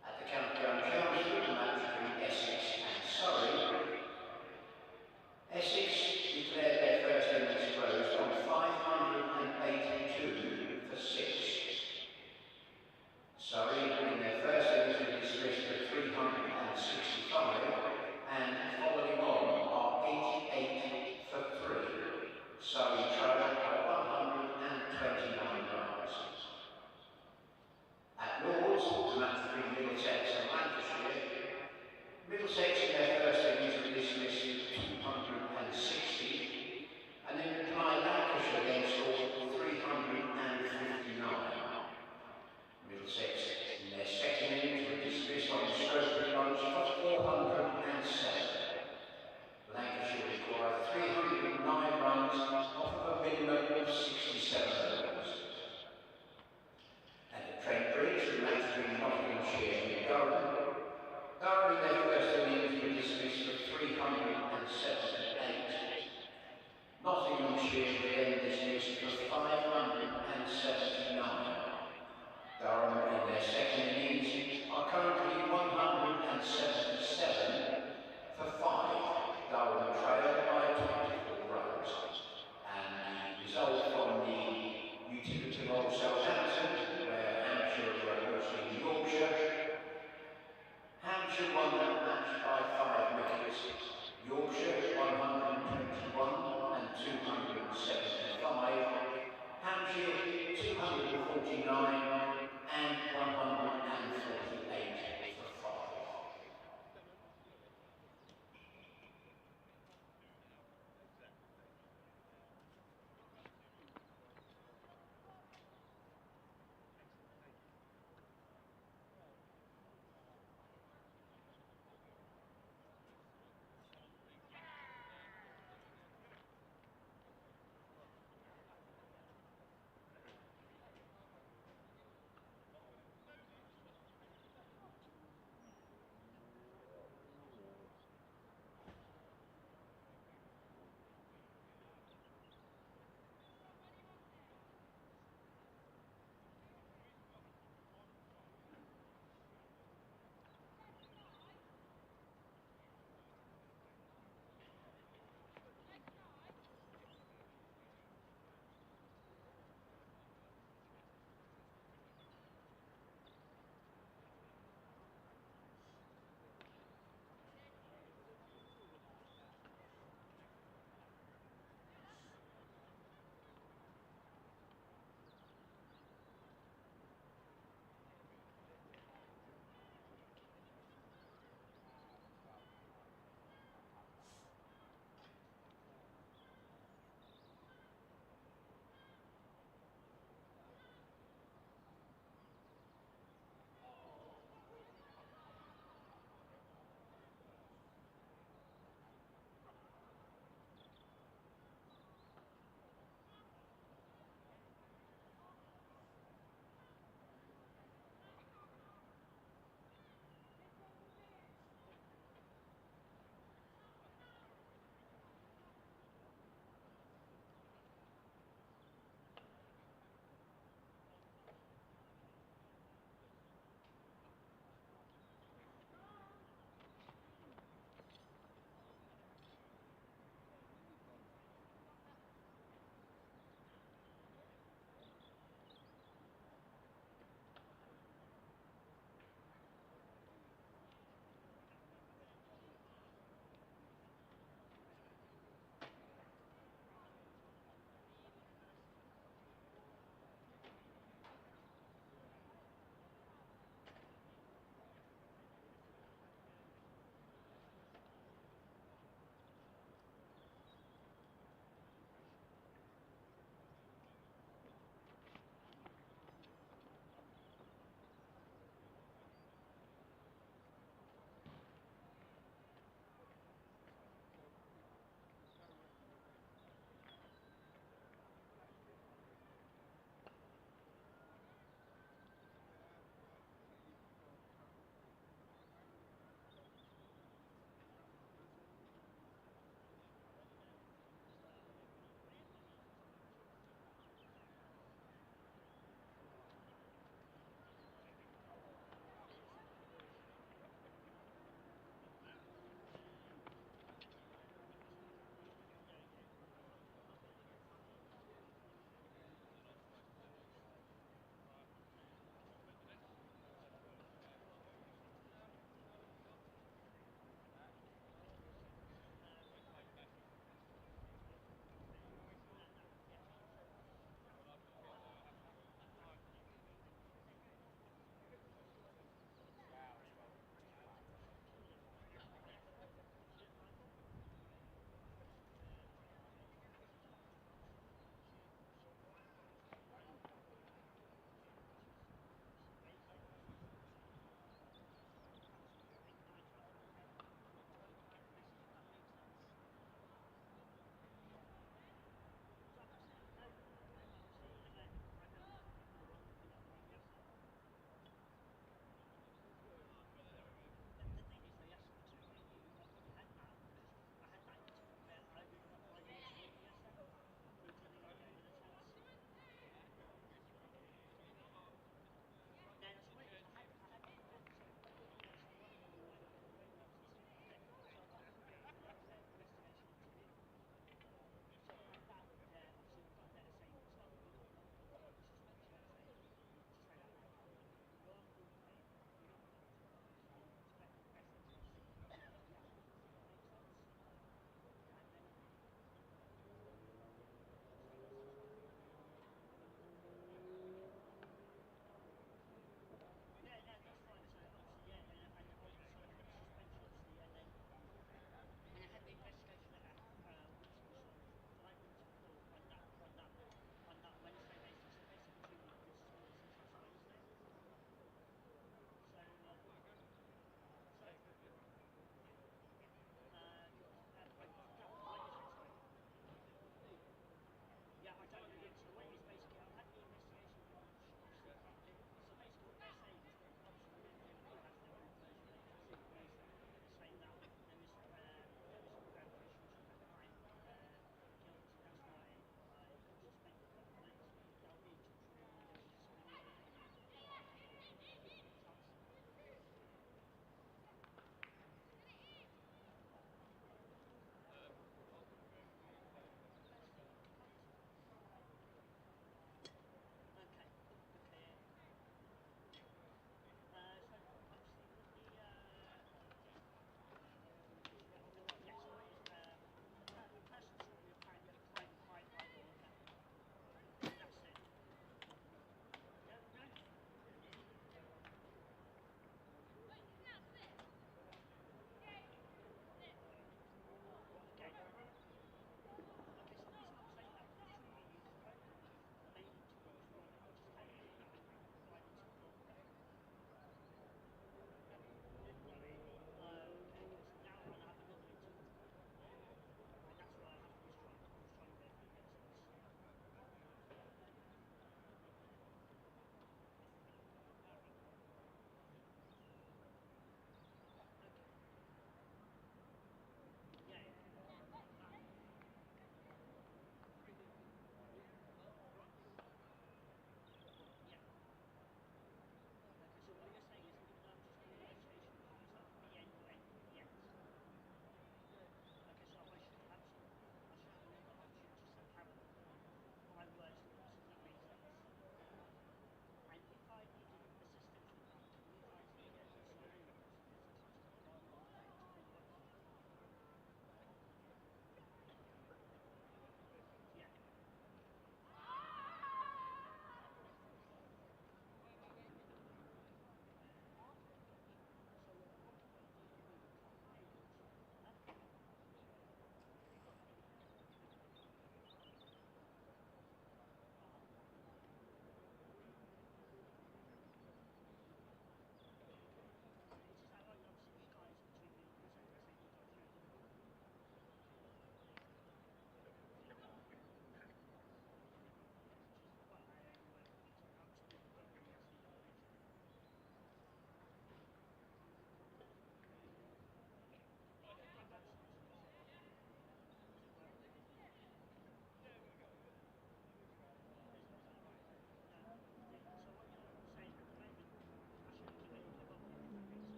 At the county ground Chelmsford, the match between Essex and Surrey. Essex declared their first innings closed on 580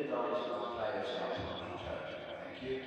advise our players out on each turn. Thank you.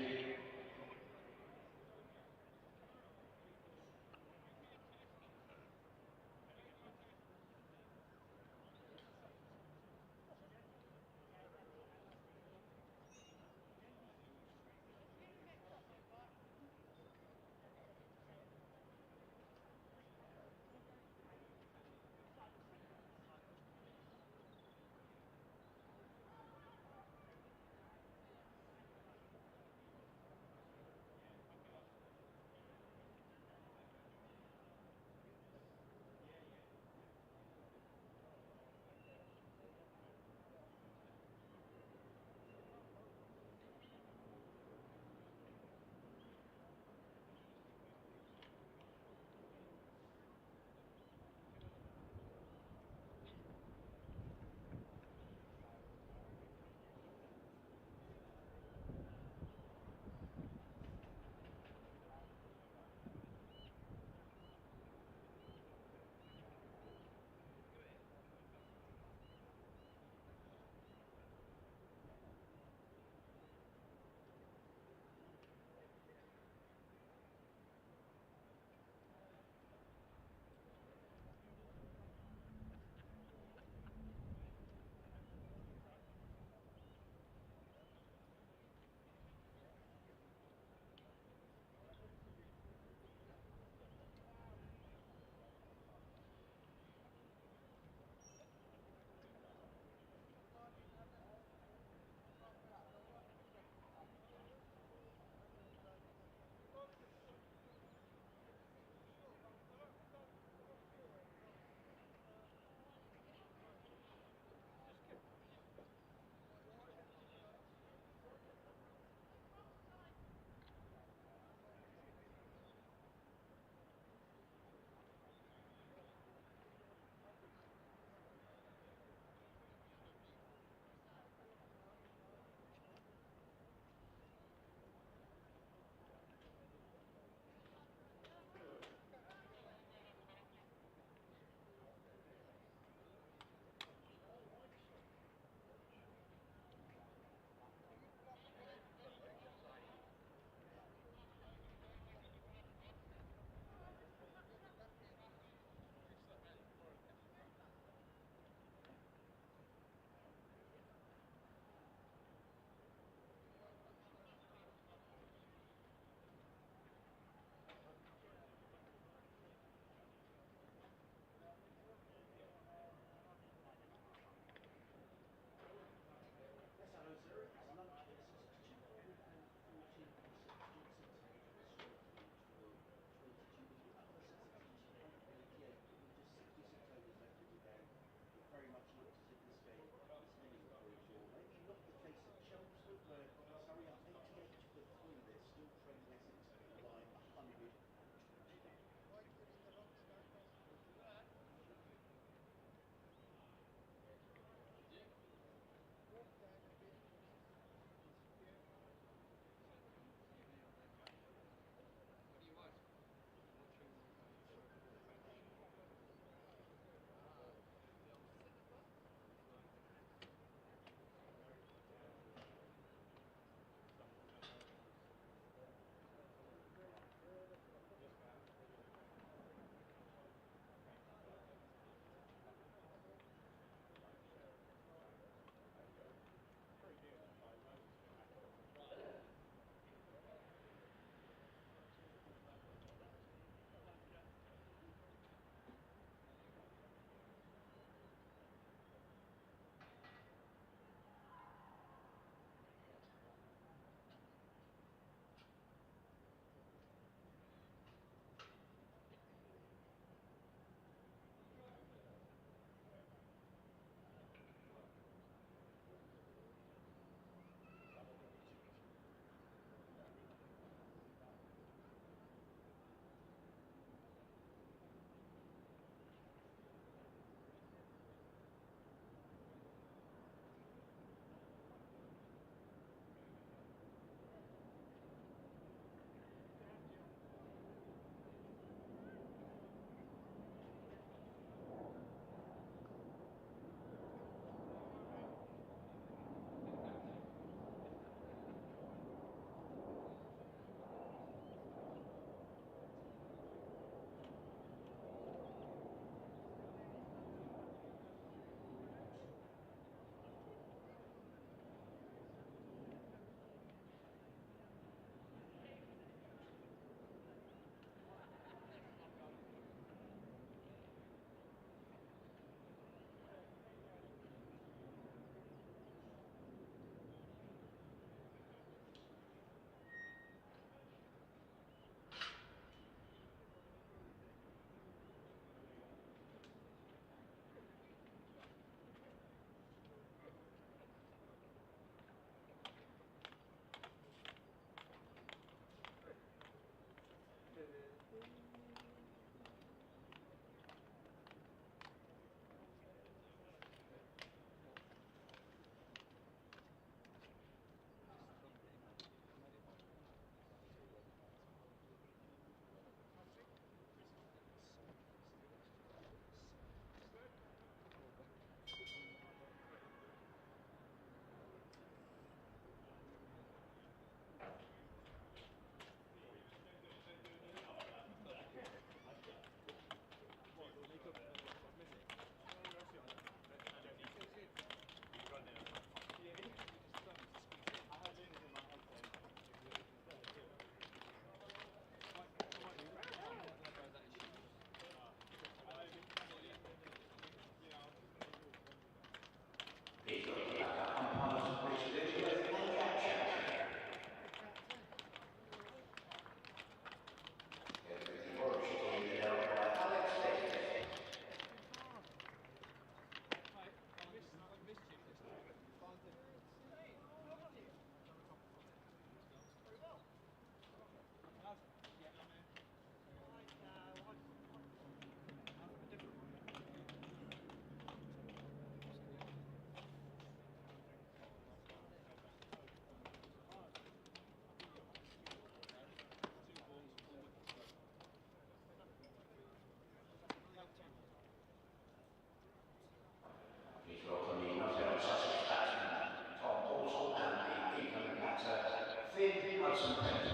Hudson Prentice.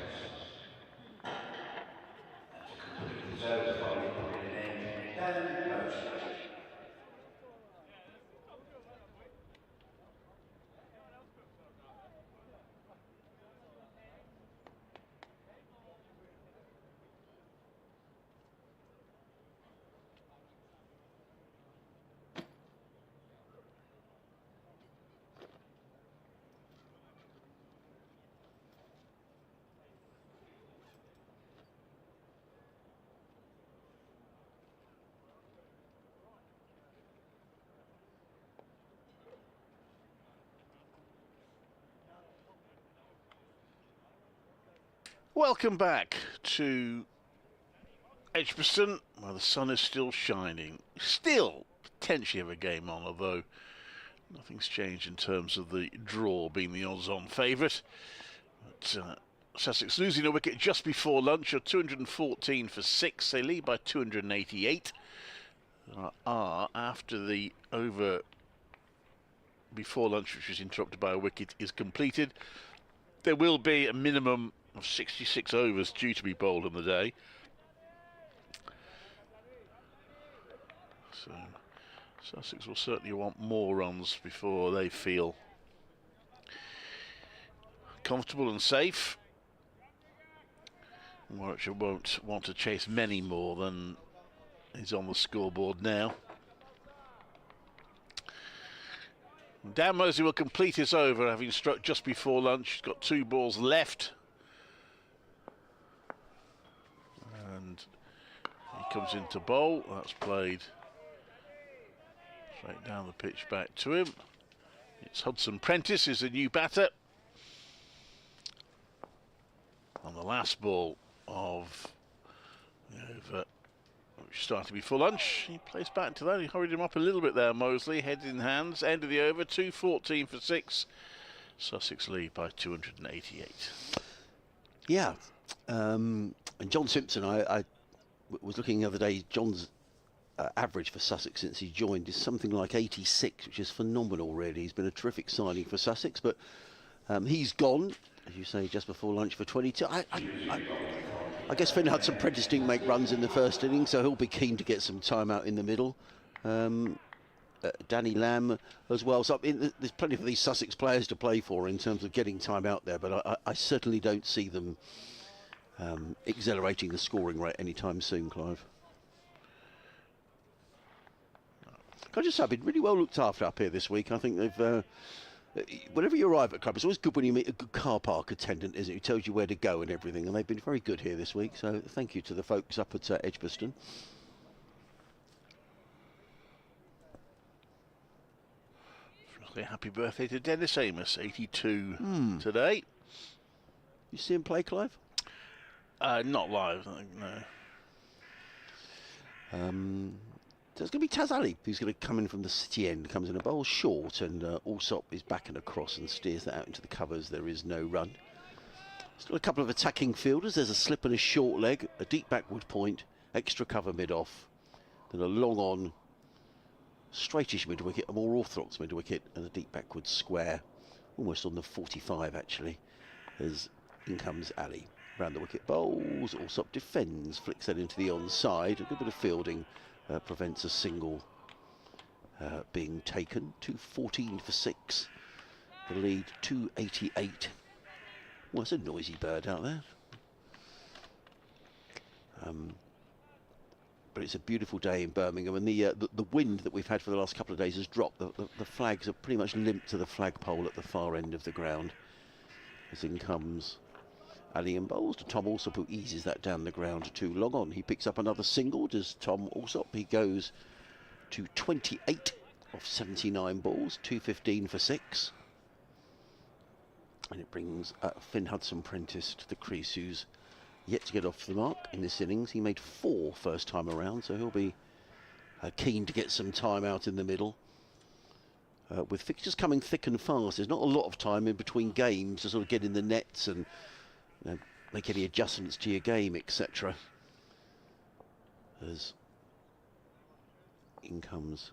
And to complete his over volley, put in an end, Dan Mosley.
Welcome back to Edgbaston, where the sun is still shining. Still potentially have a game on, although nothing's changed in terms of the draw being the odds-on favourite. But Sussex losing a wicket just before lunch, or 214 for 6. They lead by 288. After the over before lunch, which was interrupted by a wicket, is completed, there will be a minimum of 66 overs due to be bowled on the day. So Sussex will certainly want more runs before they feel comfortable and safe. Warwickshire won't want to chase many more than is on the scoreboard now. Dan Mosley will complete his over, having struck just before lunch. He's got 2 balls left. And he comes into bowl. That's played straight down the pitch back to him. It's Hudson Prentice is the new batter. On the last ball of the over, which started before lunch, he plays back into that. He hurried him up a little bit there, Mosley. Head in hands, end of the over, 214 for 6. Sussex lead by 288.
Yeah. And John Simpson, I was looking the other day, John's average for Sussex since he joined is something like 86, which is phenomenal, really. He's been a terrific signing for Sussex, but he's gone, as you say, just before lunch for 22. I guess Finn Hudson Prentice didn't make runs in the first inning, so he'll be keen to get some time out in the middle. Danny Lamb as well. So there's plenty for these Sussex players to play for in terms of getting time out there, but I certainly don't see them accelerating the scoring rate anytime soon, Clive. Can I just say, I've been really well looked after up here this week. I think they've... whenever you arrive at a club, it's always good when you meet a good car park attendant, isn't it, who tells you where to go and everything, and they've been very good here this week, so thank you to the folks up at Edgbaston.
Happy birthday to Dennis Amos, 82 today.
You see him play, Clive?
Not live, I think, no.
So it's going to be Taz Ali who's going to come in from the city end, comes in a bowl short, and Alsop is back and across and steers that out into the covers. There is no run. Still a couple of attacking fielders. There's a slip and a short leg, a deep backward point, extra cover mid-off, then a long on, straightish mid-wicket, a more orthodox mid-wicket, and a deep backward square, almost on the 45 actually, as in comes Ali. Round the wicket bowls, Alsop defends, flicks that into the onside, a good bit of fielding. Prevents a single being taken. 214 for 6. The lead 288. Well, it's a noisy bird out there. But it's a beautiful day in Birmingham, and the wind that we've had for the last couple of days has dropped. The flags are pretty much limped to the flagpole at the far end of the ground. As in comes Ali and bowls to Tom Alsop, who eases that down the ground to long on. He picks up another single, does Tom Alsop. He goes to 28 off 79 balls, 215 for 6. And it brings Finn Hudson Prentice to the crease, who's yet to get off the mark in this innings. He made 4 first time around, so he'll be keen to get some time out in the middle. With fixtures coming thick and fast, there's not a lot of time in between games to sort of get in the nets and make any adjustments to your game, etc. As in comes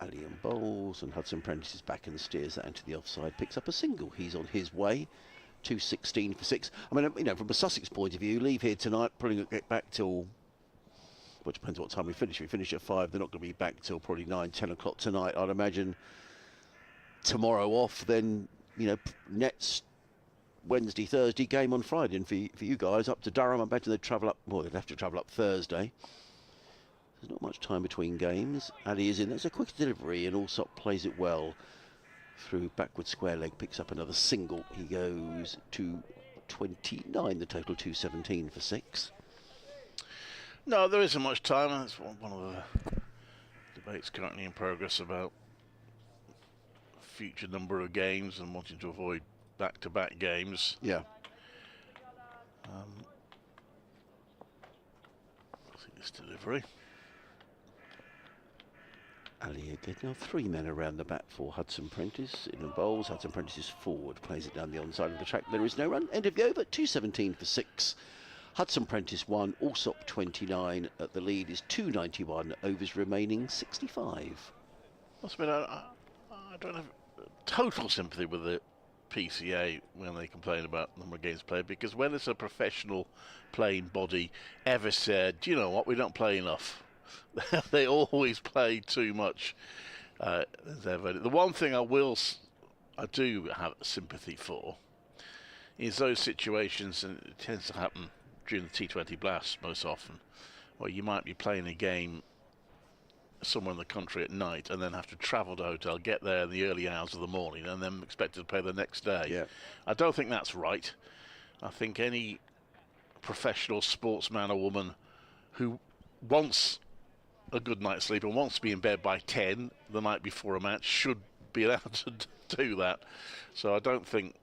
Ali and bowls, and Hudson Prentice is back and steers that into the offside, picks up a single. He's on his way 2:16 for 6. I mean, you know, from a Sussex point of view, leave here tonight, probably not get back till, well, it depends what time we finish. If we finish at 5, they're not going to be back till probably 9, 10 o'clock tonight. I'd imagine tomorrow off, then, you know, Nets Wednesday, Thursday, game on Friday. And for you guys, up to Durham, I imagine they'd travel up, well, they'd have to travel up Thursday. There's not much time between games. Ali is in. There's a quick delivery, and Allsop plays it well through backward square leg, picks up another single. He goes to 29, the total 2:17 for 6.
No, there isn't much time. That's one of the debates currently in progress about future number of games and wanting to avoid back-to-back games.
Yeah.
I think this delivery.
Ali again. Now 3 men around the bat for Hudson Prentice. In the bowls, Hudson Prentice is forward, plays it down the onside of the track. There is no run. End of the over, 2:17 for 6. Hudson Prentice 1, Allsop 29. At the lead is 291. Overs remaining 65.
Must admit, I don't have total sympathy with the PCA when they complain about the number of games played, because when it's a professional playing body ever said, do you know what, we don't play enough? They always play too much. The one thing I do have sympathy for is those situations, and it tends to happen during the T20 Blast most often, where you might be playing a game somewhere in the country at night and then have to travel to a hotel, get there in the early hours of the morning, and then expected to play the next day.
Yeah.
I don't think that's right. I think any professional sportsman or woman who wants a good night's sleep and wants to be in bed by 10 the night before a match should be allowed to do that. So I don't think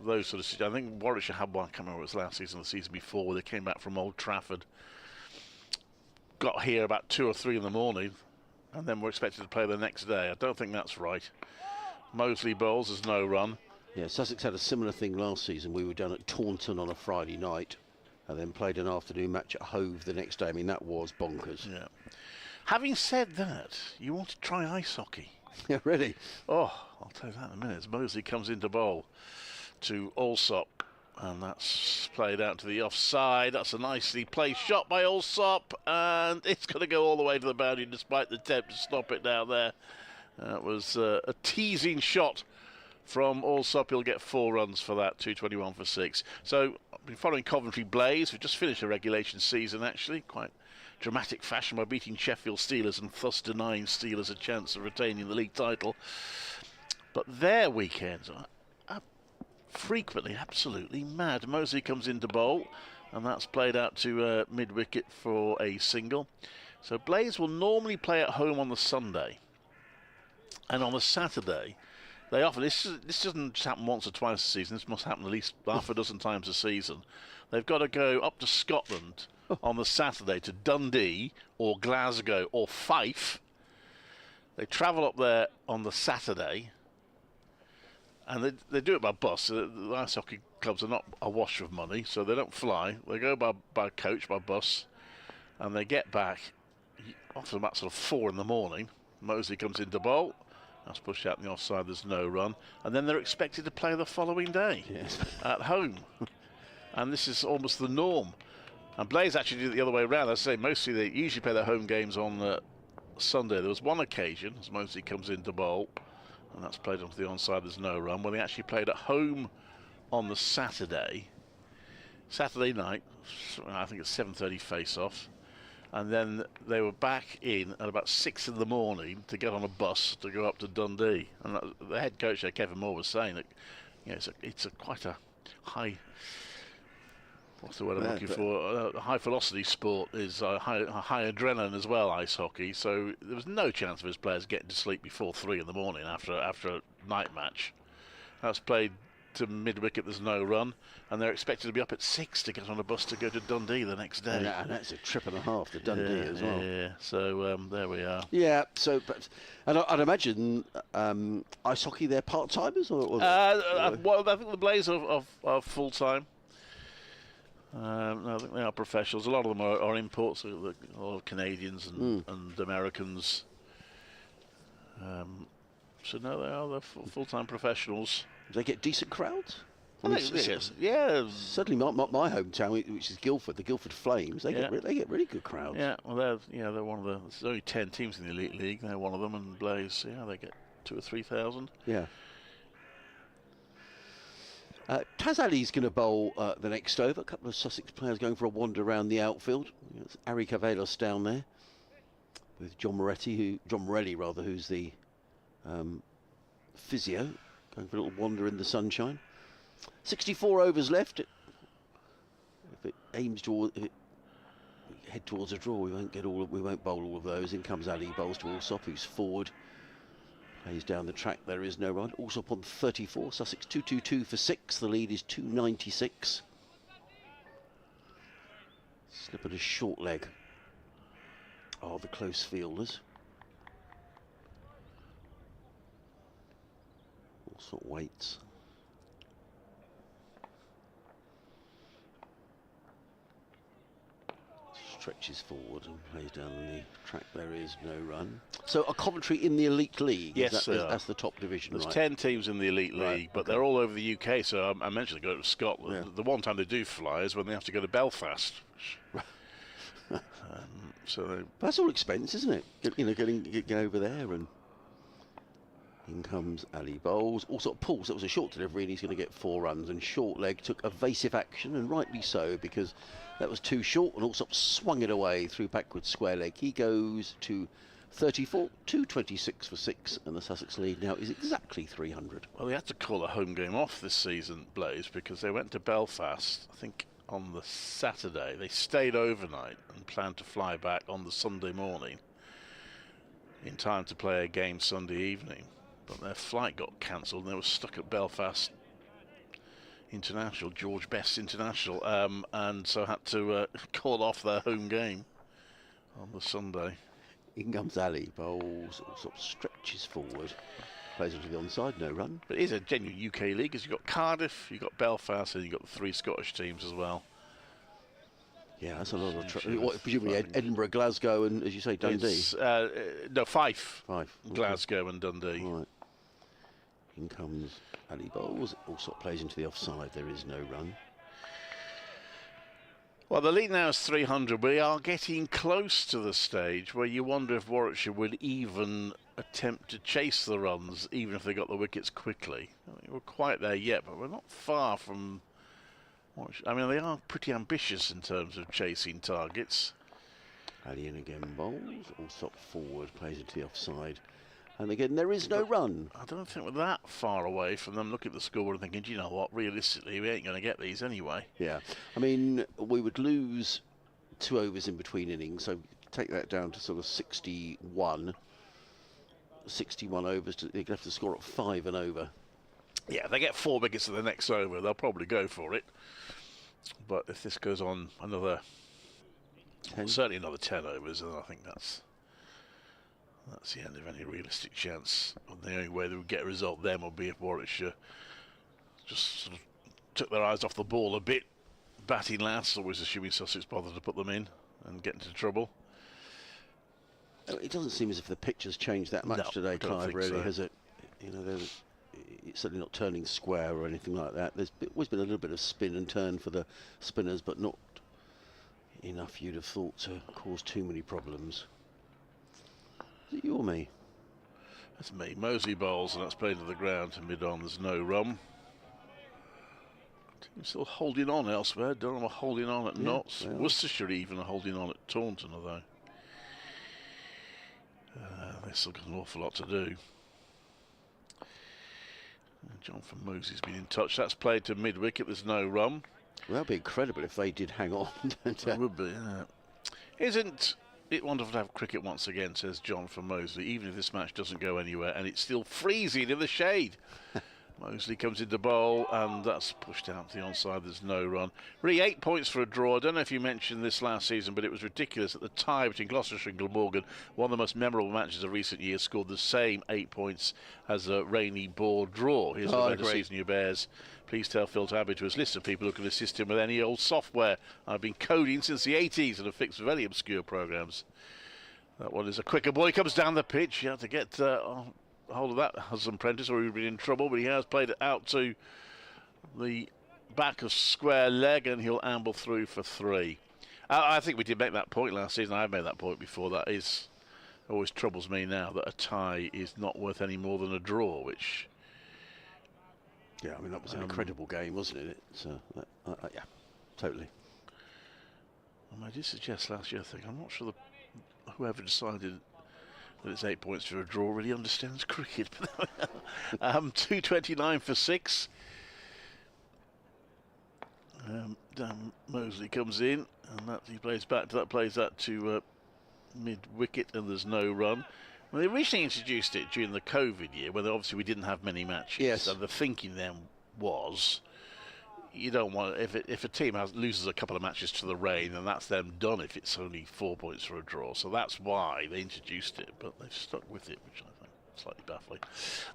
those sort of situations. I think Warwickshire had one, I can't remember if it was last season or the season before, where they came back from Old Trafford, got here about 2 or 3 in the morning, and then were expected to play the next day. I don't think that's right. Moseley bowls, there's no run.
Yeah, Sussex had a similar thing last season. We were down at Taunton on a Friday night and then played an afternoon match at Hove the next day. I mean, that was bonkers.
Yeah. Having said that, you want to try ice hockey?
Yeah, ready.
Oh, I'll tell you that in a minute. As Moseley comes into bowl to Allsop, and that's played out to the offside. That's a nicely placed shot by Allsop, and it's going to go all the way to the boundary despite the attempt to stop it down there. That was a teasing shot from Allsop. He'll get 4 runs for that, 221 for 6. So, I've been following Coventry Blaze. We've just finished a regulation season, actually, quite dramatic fashion by beating Sheffield Steelers and thus denying Steelers a chance of retaining the league title. But their weekends are frequently absolutely mad. Moseley comes into bowl, and that's played out to mid-wicket for a single. So Blaze will normally play at home on the Sunday, and on the Saturday they often, this doesn't just happen once or twice a season, this must happen at least half a dozen times a season. They've got to go up to Scotland on the Saturday to Dundee or Glasgow or Fife. They travel up there on the Saturday, and they do it by bus. The ice hockey clubs are not awash of money, so they don't fly. They go by coach, by bus, and they get back often about sort of 4 in the morning. Moseley comes into bowl. That's pushed out in the offside. There's no run. And then they're expected to play the following day at home. And this is almost the norm. And Blaze actually did it the other way around. I say mostly they usually play their home games on Sunday. There was one occasion, as Moseley comes into bowl, and that's played onto the onside, there's no run, when they actually played at home on the Saturday night, I think it's 7:30 face-off, and then they were back in at about 6 in the morning to get on a bus to go up to Dundee. And the head coach there, Kevin Moore, was saying that, you know, it's quite a high, what's the word I'm looking for? High velocity sport, is high adrenaline as well, ice hockey. So there was no chance of his players getting to sleep before 3 in the morning after a night match. That's played to mid-wicket, there's no run, and they're expected to be up at 6 to get on a bus to go to Dundee the next day.
And that's a trip and a half to Dundee as well.
Yeah, so there we are.
Yeah, so, and I'd imagine ice hockey, they're part-timers?
Well, I think the Blaze are full-time. No, I think they are professionals. A lot of them are imports, a lot of Canadians and Americans. So no, they're full-time professionals.
Do they get decent crowds? I mean,
Yeah.
certainly my hometown, which is Guildford, the Guildford Flames. They get really good crowds.
Yeah, well, they're one of the. There's only 10 teams in the Elite League. They're one of them, and Blaze, they get 2,000 or 3,000.
Yeah. Taz Ali's going to bowl the next over. A couple of Sussex players going for a wander around the outfield. It's Ari Cavalos down there with John Morelli, who's the physio, going for a little wander in the sunshine. 64 overs left. If it aims toward, head towards a draw, we won't bowl all of those. In comes Ali, bowls to Alsop, who's forward. Plays down the track, there is no run. Alsop on 34, Sussex 222 for 6. The lead is 296. Slip at a short leg are the close fielders. Alsop waits. Stretches forward and plays down the track. There is no run. So a Coventry in the Elite League.
Yes,
that's the top division.
There's
right?
10 teams in the Elite League, but they're all over the UK. So I mentioned they go to Scotland.
Yeah.
The one time they do fly is when they have to go to Belfast.
That's all expense, isn't it? Getting over there, and in comes Ali bowls. Also pulls. That was a short delivery, and he's going to get 4 runs. And short leg took evasive action, and rightly so, because that was too short, and also swung it away through backwards square leg. He goes to 34, 226 for 6, and the Sussex lead now is exactly 300.
Well, they had to call a home game off this season, Blaze, because they went to Belfast, I think, on the Saturday. They stayed overnight and planned to fly back on the Sunday morning in time to play a game Sunday evening. But their flight got cancelled, and they were stuck at Belfast International, George Best International, and so had to call off their home game on the Sunday.
In comes Ali, bowls, all sort of stretches forward, plays onto the onside, no run.
But it is a genuine UK league, because you've got Cardiff, you've got Belfast, and you've got the 3 Scottish teams as well.
Yeah, that's a lot of presumably Edinburgh, Glasgow, and, as you say, Dundee.
No, Fife.
Okay.
Glasgow and Dundee.
Right. In comes Ali bowls, also plays into the offside, there is no run.
Well, the lead now is 300. We are getting close to the stage where you wonder if Warwickshire would even attempt to chase the runs, even if they got the wickets quickly. I mean, we're quite there yet, but we're not far from Warwickshire. I mean, they are pretty ambitious in terms of chasing targets.
Ali in again bowls, also forward, plays into the offside. And again, there is no run.
I don't think we're that far away from them looking at the scoreboard and thinking, do you know what, realistically, we ain't going to get these anyway.
Yeah, I mean, we would lose 2 overs in between innings, so take that down to sort of 61 overs. They'd have to score at 5 and over.
Yeah, if they get 4 wickets in the next over, they'll probably go for it. But if this goes on another,
10.
Certainly another 10 overs, then I think that's the end of any realistic chance. The only way they would get a result then would be if Warwickshire just sort of took their eyes off the ball a bit, batting last, always assuming Sussex bothered to put them in and get into trouble.
It doesn't seem as if the pitch has changed that much today, Clive, really,
so.
has it? It's certainly not turning square or anything like that. There's always been a little bit of spin and turn for the spinners, but not enough, you'd have thought, to cause too many problems. Is it you or me?
That's me. Moseley bowls, and that's played to the ground to mid-on. There's no run. Team still holding on elsewhere. Durham are holding on at Notts. Worcestershire even are holding on at Taunton, although they've still got an awful lot to do. John from Moseley's been in touch. That's played to mid-wicket. There's no run.
Well, that'd be incredible if they did hang on.
It would be, yeah. Isn't it wonderful to have cricket once again, says John from Moseley, even if this match doesn't go anywhere and it's still freezing in the shade. Moseley comes into bowl, and that's pushed out to the onside. There's no run. Really, 8 points for a draw. I don't know if you mentioned this last season, but it was ridiculous that the tie between Gloucestershire and Glamorgan, one of the most memorable matches of recent years, scored the same 8 points as a rainy ball draw. Here's a better season you bears. Please tell Phil to add me to his list of people who can assist him with any old software. I've been coding since the 80s and have fixed very obscure programs. That one is a quicker ball. He comes down the pitch. You have to get hold of that, Hudson Prentice, or he'd been in trouble, but he has played it out to the back of square leg, and he'll amble through for 3. I think we did make that point last season. I've made that point before. That is always troubles me now, that a tie is not worth any more than a draw, which...
Yeah, I mean, that was an incredible game, wasn't it? It's, yeah, totally.
I did suggest last year, I think, I'm not sure whoever decided that it's 8 points for a draw really understands cricket. 229 for 6. Dan Mosley comes in, and he plays back to that, plays that to mid-wicket, and there's no run. Well, they originally introduced it during the COVID year, where obviously we didn't have many matches.
Yes.
So the thinking then was, you don't want, if a team loses a couple of matches to the rain, then that's them done if it's only 4 points for a draw. So that's why they introduced it, but they've stuck with it, which I think is slightly baffling.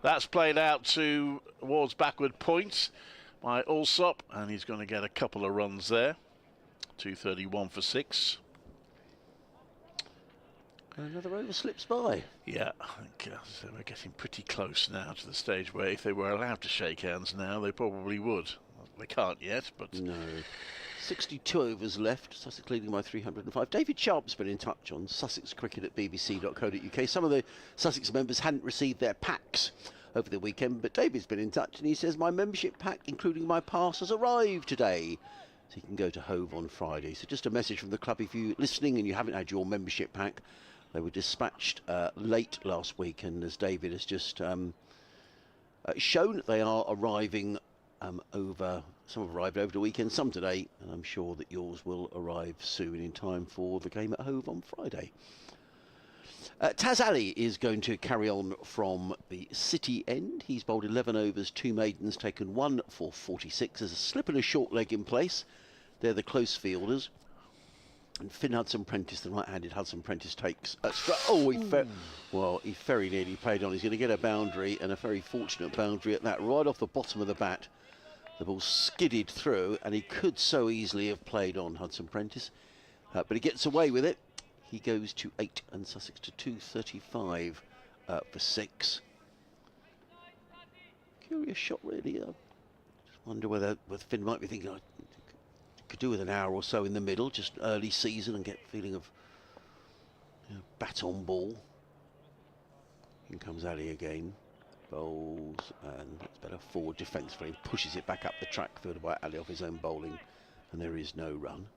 That's played out towards backward point by Alsop, and he's going to get a couple of runs there. 231 for 6.
Another over slips by.
Yeah, I think so we're getting pretty close now to the stage where if they were allowed to shake hands now, they probably would. They can't yet, but...
No. 62 overs left, Sussex leading by 305. David Sharp's been in touch on Sussex Cricket at bbc.co.uk. Some of the Sussex members hadn't received their packs over the weekend, but David's been in touch and he says, my membership pack, including my pass, has arrived today. So you can go to Hove on Friday. So just a message from the club, if you're listening and you haven't had your membership pack, they were dispatched late last week, and as David has just shown, they are arriving some have arrived over the weekend, some today, and I'm sure that yours will arrive soon in time for the game at Hove on Friday. Taz Ali is going to carry on from the City end. He's bowled 11 overs, 2 maidens, taken 1 for 46. There's a slip and a short leg in place. They're the close fielders. And Finn Hudson-Prentice, the right-handed Hudson-Prentice, takes a strike. Oh, he very nearly played on. He's going to get a boundary, and a very fortunate boundary at that, right off the bottom of the bat. The ball skidded through, and he could so easily have played on Hudson-Prentice. But he gets away with it. He goes to 8, and Sussex to 235 for 6. Curious shot, really. I just wonder whether Finn might be thinking, could do with an hour or so in the middle, just early season, and get a feeling of bat on ball. In comes Ali again, bowls, and that's better forward defence for him, pushes it back up the track, fielded by Ali off his own bowling, and there is no run.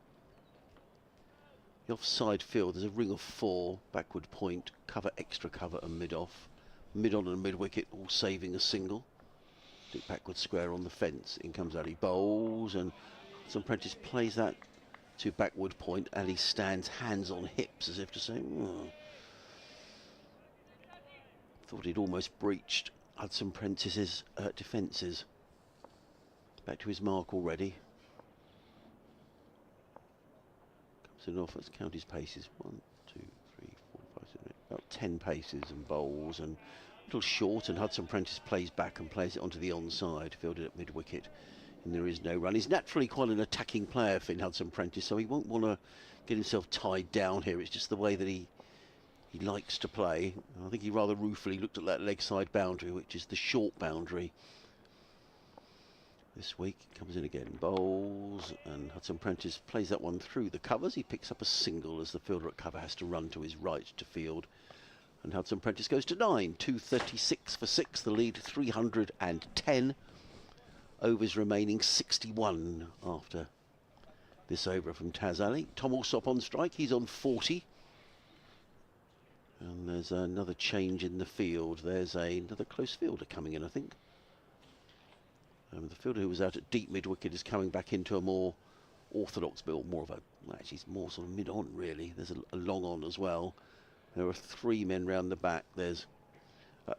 The offside field, there's a ring of 4, backward point, cover, extra cover, and mid-off. Mid-on and mid-wicket, all saving a single. Dick backward square on the fence. In comes Ali, bowls, and Hudson-Prentice plays that to backward point. Ali stands hands on hips as if to say, thought he'd almost breached Hudson-Prentice's defences. Back to his mark already. Comes in off, let's count his paces. 1, 2, 3, 4, 5, 6, 8, about 10 paces and bowls, and a little short, and Hudson-Prentice plays back and plays it onto the onside, fielded at mid-wicket. And there is no run. He's naturally quite an attacking player, Finn Hudson-Prentice, so he won't want to get himself tied down here. It's just the way that he likes to play. I think he rather ruefully looked at that leg side boundary, which is the short boundary. This week, comes in again, bowls, and Hudson-Prentice plays that one through the covers. He picks up a single as the fielder at cover has to run to his right to field. And Hudson-Prentice goes to 9, 236 for 6, the lead 310. Overs remaining 61 after this over from Taz Ali. Tom Alsop on strike, he's on 40. And there's another change in the field. There's another close fielder coming in, I think. The fielder who was out at deep mid-wicket is coming back into a more orthodox build, more of a, actually it's more sort of mid-on really. There's a long on as well. There are 3 men round the back. There's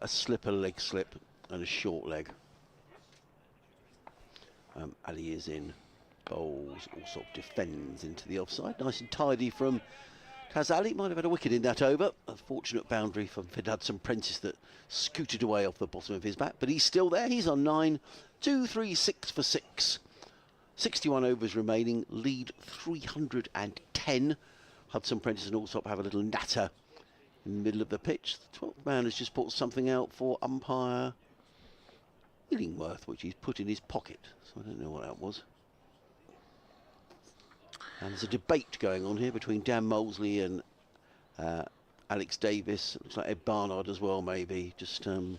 a slipper, leg slip, and a short leg. Ali is in, bowls, Alsop defends into the offside. Nice and tidy from Taz Ali. Might have had a wicket in that over. A fortunate boundary from Finn Hudson-Prentice that scooted away off the bottom of his bat. But he's still there. He's on 9, 236 for 6. 61 overs remaining. Lead 310. Hudson-Prentice and Alsop have a little natter in the middle of the pitch. The 12th man has just put something out for umpire Illingworth, which he's put in his pocket. So I don't know what that was. And there's a debate going on here between Dan Molesley and Alex Davis. Looks like Ed Barnard as well, maybe. Just a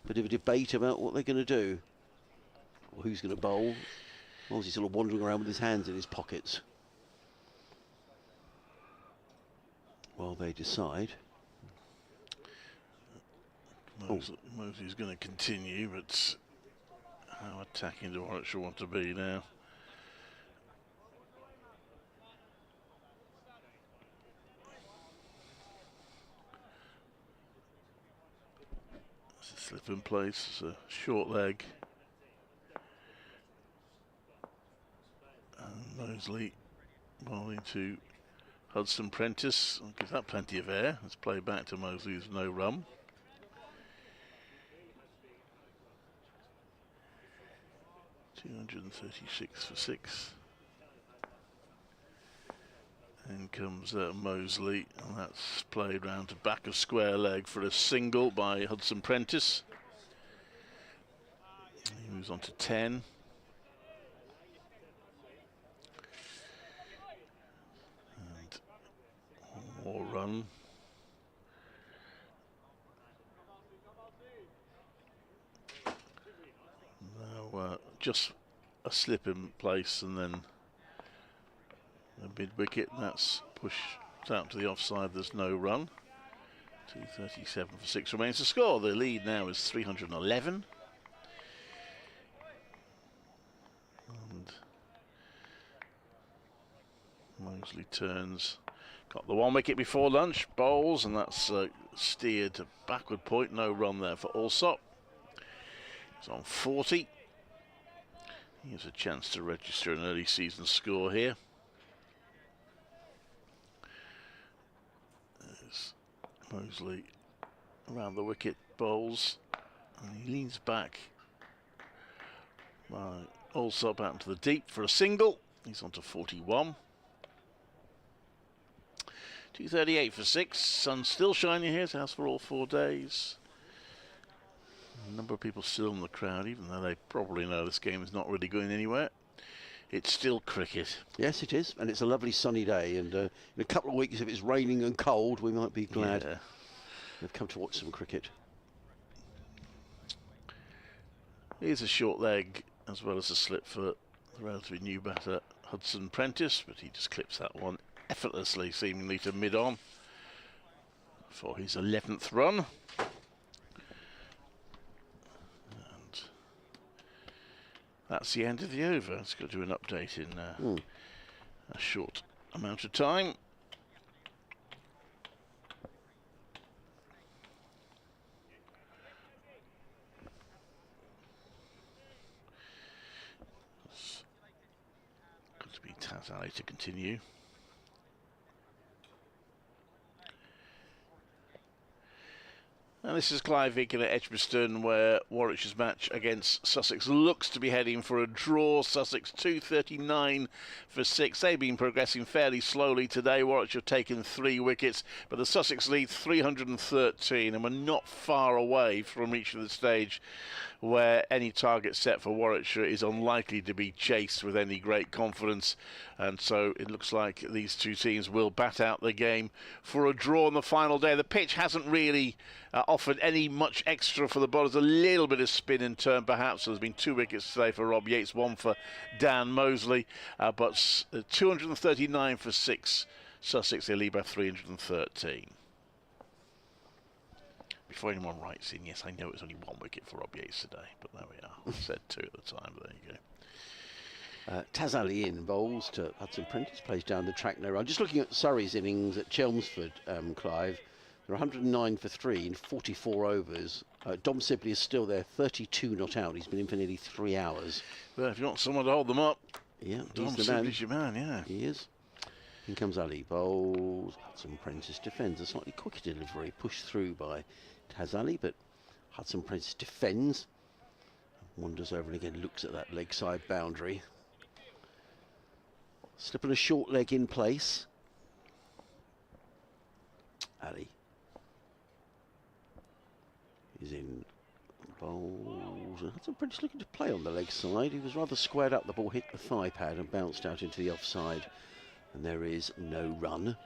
bit of a debate about what they're going to do. Or who's going to bowl. Molesley sort of wandering around with his hands in his pockets while they decide.
Mosley's going to continue, but how attacking do Warwickshire want to be now? It's a slip in place, it's a short leg. And Mosley bowling to Hudson Prentice, gives that plenty of air. Let's play back to Mosley, there's no run. .236 for 6. In comes Mosley, and that's played round to back of square leg for a single by Hudson Prentice. He moves on to 10. And one more run. Now, just a slip in place, and then a mid wicket, and that's pushed out to the offside. There's no run. 237 for 6 remains to score. The lead now is 311. And Mosley turns. Got the 1 wicket before lunch. Bowls, and that's steered to backward point. No run there for Alsop. He's on 40. He has a chance to register an early season score here. There's Mosley around the wicket, bowls, and he leans back. Alsop out into the deep for a single. He's on to 41. 238 for 6. Sun still shining here, so has for all 4 days. A number of people still in the crowd, even though they probably know this game is not really going anywhere. It's still cricket.
Yes, it is, and it's a lovely sunny day. And in a couple of weeks, if it's raining and cold, we might be glad we've come to watch some cricket.
Here's a short leg as well as a slip for the relatively new batter Hudson Prentice, but he just clips that one effortlessly, seemingly to mid-on for his 11th run. That's the end of the over. It's got to do an update in a short amount of time. It's got to be Tazali to continue. And this is Clive Vicken at Edgbaston, where Warwickshire's match against Sussex looks to be heading for a draw. Sussex 239 for 6. They've been progressing fairly slowly today. Warwickshire have taken 3 wickets, but the Sussex lead 313, and we're not far away from reaching the stage where any target set for Warwickshire is unlikely to be chased with any great confidence. And so it looks like these two teams will bat out the game for a draw on the final day. The pitch hasn't really offered any much extra for the bowlers. A little bit of spin and turn perhaps. So there's been 2 wickets today for Rob Yates, 1 for Dan Mosley, but 239 for 6. Sussex, they lead by 313. Before anyone writes in, yes, I know it's only 1 wicket for Rob Yates today, but there we are. I said 2 at the time, but there you go.
Tazali in bowls to Hudson Prentice, plays down the track, no run. Just looking at Surrey's innings at Chelmsford, Clive, they're 109 for 3 in 44 overs. Dom Sibley is still there, 32 not out. He's been in for nearly 3 hours.
Well, if you want someone to hold them up,
yeah,
Dom
he's the man.
Sibley's your man, yeah.
He is. In comes Ali, bowls. Hudson Prentice defends. A slightly quicker delivery, pushed through by Tazali, but Hudson Prentice defends. Wanders over and again, looks at that leg side boundary. Slipping a short leg in place. Ali is in bowls. balls. And Hudson Prentice looking to play on the leg side. He was rather squared up. The ball hit the thigh pad and bounced out into the offside. And there is no run.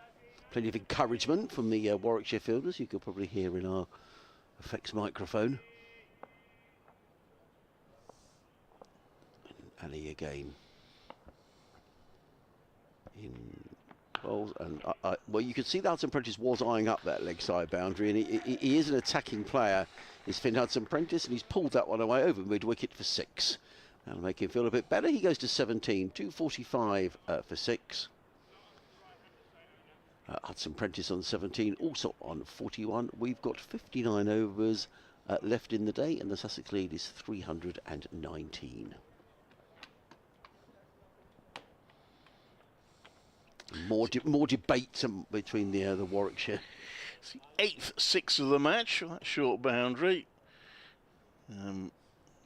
Plenty of encouragement from the Warwickshire fielders. You could probably hear in our effects microphone. And Ali again. In bowls, and well, you could see that Hudson Prentice was eyeing up that leg side boundary, and he is an attacking player. He's Finn Hudson Prentice, and he's pulled that one away over mid wicket for 6. That'll make him feel a bit better. He goes to 17, 245 for 6. Hudson Prentice on 17, also on 41. We've got 59 overs left in the day, and the Sussex lead is 319. More debate between the Warwickshire.
It's the 8th 6 of the match, that short boundary.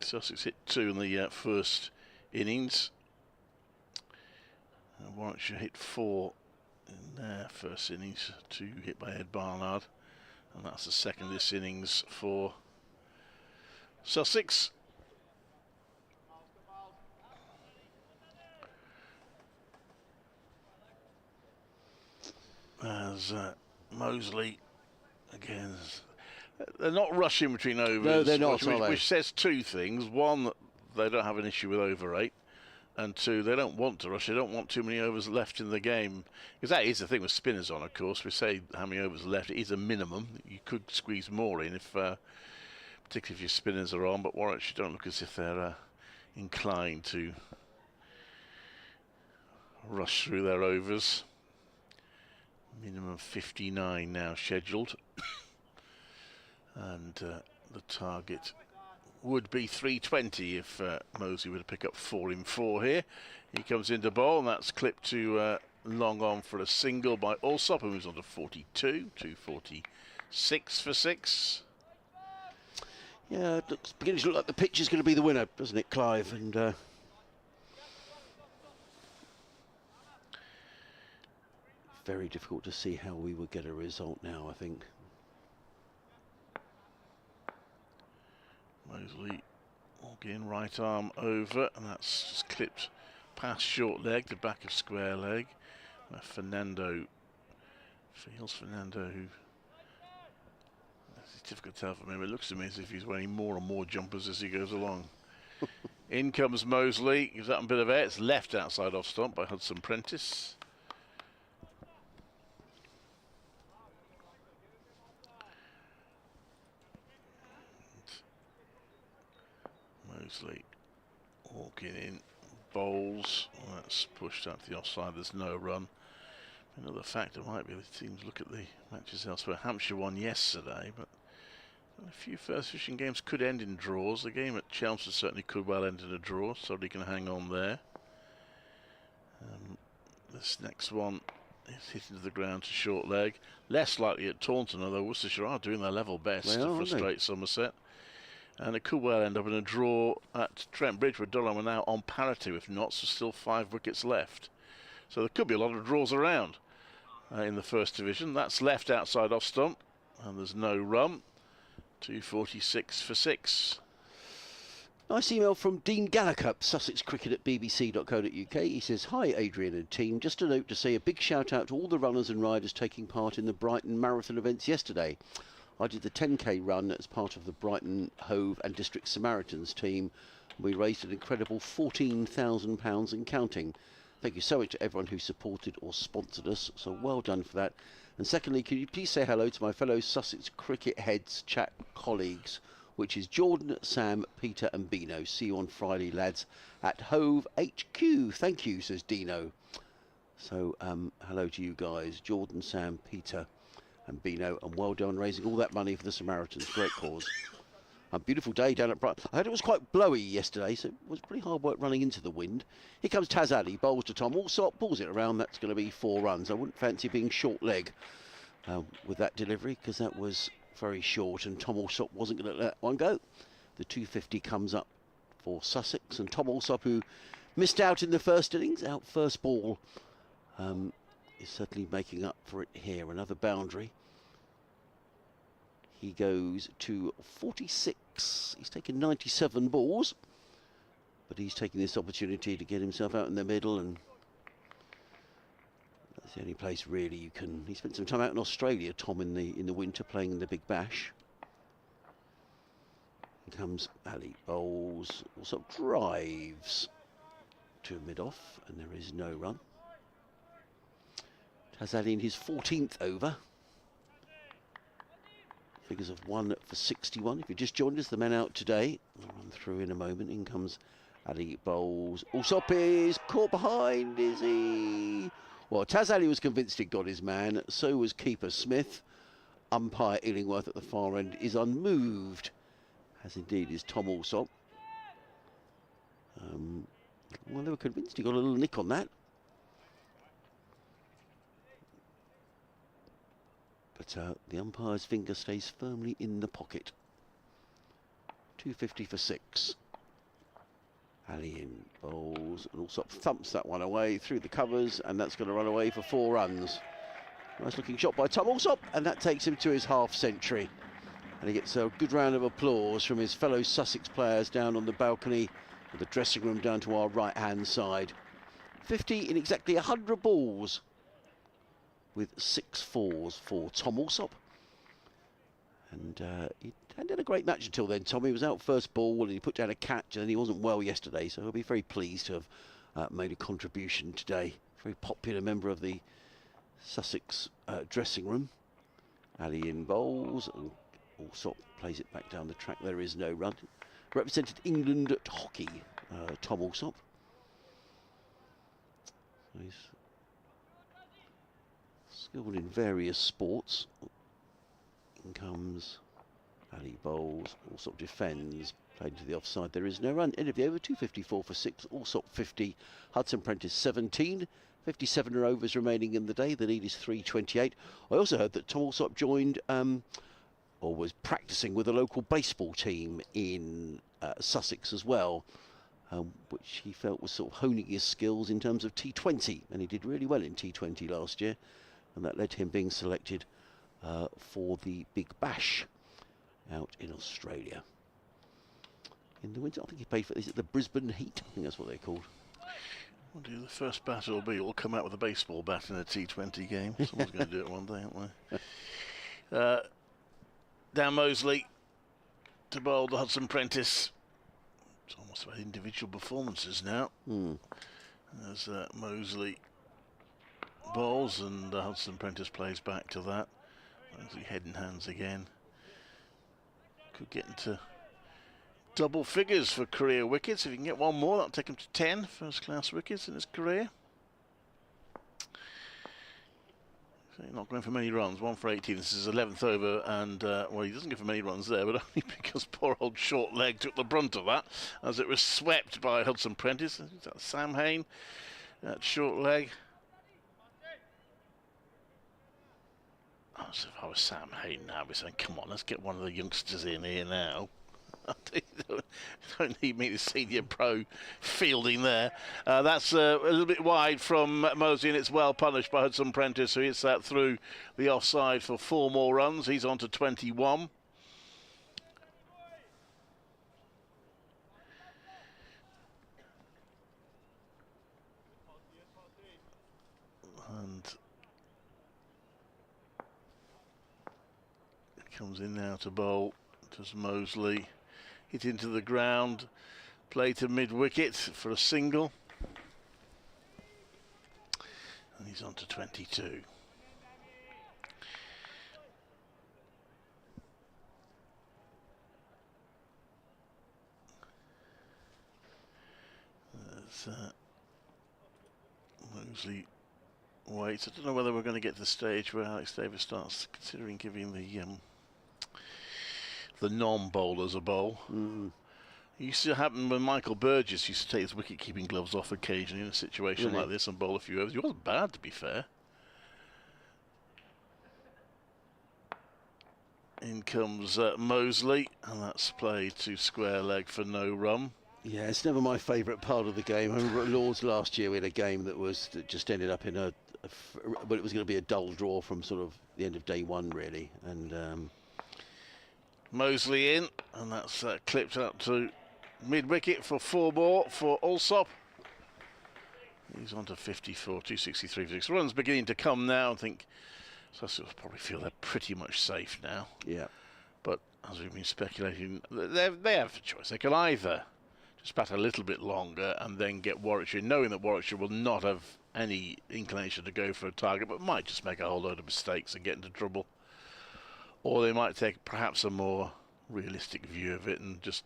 Sussex hit 2 in the first innings. Warwickshire hit 4 in their first innings, 2 hit by Ed Barnard. And that's the second of this innings for Sussex. As Mosley, again, they're not rushing between overs.
No, they're not,
which says 2 things. One, that they don't have an issue with over 8. And 2, they don't want to rush. They don't want too many overs left in the game. Because that is the thing with spinners on, of course. We say how many overs left. It is a minimum. You could squeeze more in, if, particularly if your spinners are on. But Warwickshire don't look as if they're inclined to rush through their overs. Minimum 59 now scheduled. And the target would be 320 if Mosley were to pick up 4 in 4 here. He comes into bowl, and that's clipped to long on for a single by Alsop, who moves on to 42, 246 for 6.
Yeah, it looks beginning to look like the pitch is going to be the winner, doesn't it, Clive? And very difficult to see how we would get a result now, I think.
Mosley walking right arm over, and that's just clipped past short leg, the back of square leg. Fernando feels who. It's difficult to tell from him. It looks to me as if he's wearing more and more jumpers as he goes along. In comes Mosley, gives that a bit of air. It's left outside off stump by Hudson Prentice. Mosley walking in, bowls, well, that's pushed out to the offside, there's no run. Another factor might be the teams look at the matches elsewhere. Hampshire won yesterday, but a few first fishing games could end in draws. The game at Chelmsford certainly could well end in a draw, so he can hang on there. This next one is hit into the ground to short leg. Less likely at Taunton, although Worcestershire are doing their level best to frustrate Somerset. And it could well end up in a draw at Trent Bridge, where Durham are now on parity with Notts, with still 5 wickets left. So there could be a lot of draws around in the first division. That's left outside off stump, and there's no run. 246 for 6.
Nice email from Dean Gallagher, Sussex Cricket at bbc.co.uk. He says, "Hi Adrian and team, just a note to say a big shout out to all the runners and riders taking part in the Brighton Marathon events yesterday. I did the 10k run as part of the Brighton, Hove and District Samaritans team. We raised an incredible £14,000 and counting. Thank you so much to everyone who supported or sponsored us, so well done for that. And secondly, can you please say hello to my fellow Sussex Cricket Heads chat colleagues, which is Jordan, Sam, Peter and Bino. See you on Friday, lads, at Hove HQ. Thank you," says Dino. So hello to you guys, Jordan, Sam, Peter and Bino, and well done raising all that money for the Samaritans. Great cause. A beautiful day down at Brighton. I heard it was quite blowy yesterday, so it was pretty hard work running into the wind. Here comes Taz Ali, bowls to Tom Alsop, pulls it around. That's going to be 4 runs. I wouldn't fancy being short leg with that delivery, because that was very short, and Tom Alsop wasn't going to let one go. The 250 comes up for Sussex, and Tom Alsop, who missed out in the first innings, out first ball, is certainly making up for it here. Another boundary. he goes to 46. He's taken 97 balls, but he's taking this opportunity to get himself out in the middle, and that's the only place really you can. He spent some time out in Australia, Tom, in the winter, playing in the Big Bash. Here comes Ali, bowls, also drives to mid-off, and there is no run. Taz Ali in his 14th over. Figures of 1 for 61. If you just joined us, the men out today. I'll run through in a moment. In comes Ali, bowls. Alsop is caught behind, is he? Well, Taz Ali was convinced he'd got his man. So was keeper Smith. Umpire Illingworth at the far end is unmoved, as indeed is Tom Alsop. Well, they were convinced he got a little nick on that. But the umpire's finger stays firmly in the pocket. 250 for 6. Ali in, bowls, and Alsop thumps that one away through the covers, and that's going to run away for 4 runs. Nice looking shot by Tom Alsop, and that takes him to his half century. And he gets a good round of applause from his fellow Sussex players down on the balcony of the dressing room down to our right hand side. 50 in exactly 100 balls, with 6 fours for Tom Alsop. And he hadn't had a great match until then, Tom. He was out first ball and he put down a catch, and he wasn't well yesterday, so he'll be very pleased to have made a contribution today. Very popular member of the Sussex dressing room. Ali in bowls, and Alsop plays it back down the track. There is no run. Represented England at hockey, Tom Alsop. So he's skilled in various sports. In comes Ali, bowls, Alsop defends, played to the offside. There is no run. End of the over, 254 for 6. Alsop 50, Hudson Prentice 17. 57 are overs remaining in the day. The lead is 328. I also heard that Tom Alsop joined, or was practicing with a local baseball team in Sussex as well, which he felt was sort of honing his skills in terms of T20, and he did really well in T20 last year, and that led to him being selected for the Big Bash out in Australia. In the winter, I think he played for, is it the Brisbane Heat? I think that's what they're called.
What do the first batter will be? We'll come out with a baseball bat in a T20 game. Someone's going to do it one day, aren't they? Dan Mosley to bowl the Hudson Prentice. It's almost about individual performances now. As Mosley bowls and Hudson Prentice plays back to that. Mosley head and hands again. Could get into double figures for career wickets. If he can get one more, that'll take him to 10 first-class wickets in his career. So he's not going for many runs. 1 for 18. This is 11th over, and well, he doesn't go for many runs there, but only because poor old short leg took the brunt of that, as it was swept by Hudson Prentice. Is that Sam Hain? That short leg. Oh, so if I was Sam Hain now, I'd be saying, come on, let's get one of the youngsters in here now. Don't need me to senior pro fielding there. That's a little bit wide from Mosley, and it's well punished by Hudson Prentice, who hits that through the offside for 4 more runs. He's on to 21. And he comes in now to bowl. Does Mosley. Hit into the ground, play to mid-wicket for a single. And he's on to 22. There's Mosley waits. I don't know whether we're going to get to the stage where Alex Davis starts considering giving the non-bowlers a bowl. It used to happen when Michael Burgess used to take his wicket-keeping gloves off occasionally in a situation like this and bowl a few overs. He wasn't bad, to be fair. In comes Mosley, and that's played to square leg for no run.
Yeah, it's never my favourite part of the game. I remember at Lords last year we had a game that just ended up in but it was going to be a dull draw from sort of the end of day 1, really. And
Mosley in, and that's clipped up to mid-wicket for 4 more for Allsop. He's on to 54, 263 for 6. Runs beginning to come now. I think Sussex will probably feel they're pretty much safe now.
Yeah.
But as we've been speculating, they have a choice. They can either just bat a little bit longer and then get Warwickshire, knowing that Warwickshire will not have any inclination to go for a target, but might just make a whole load of mistakes and get into trouble. Or they might take perhaps a more realistic view of it and just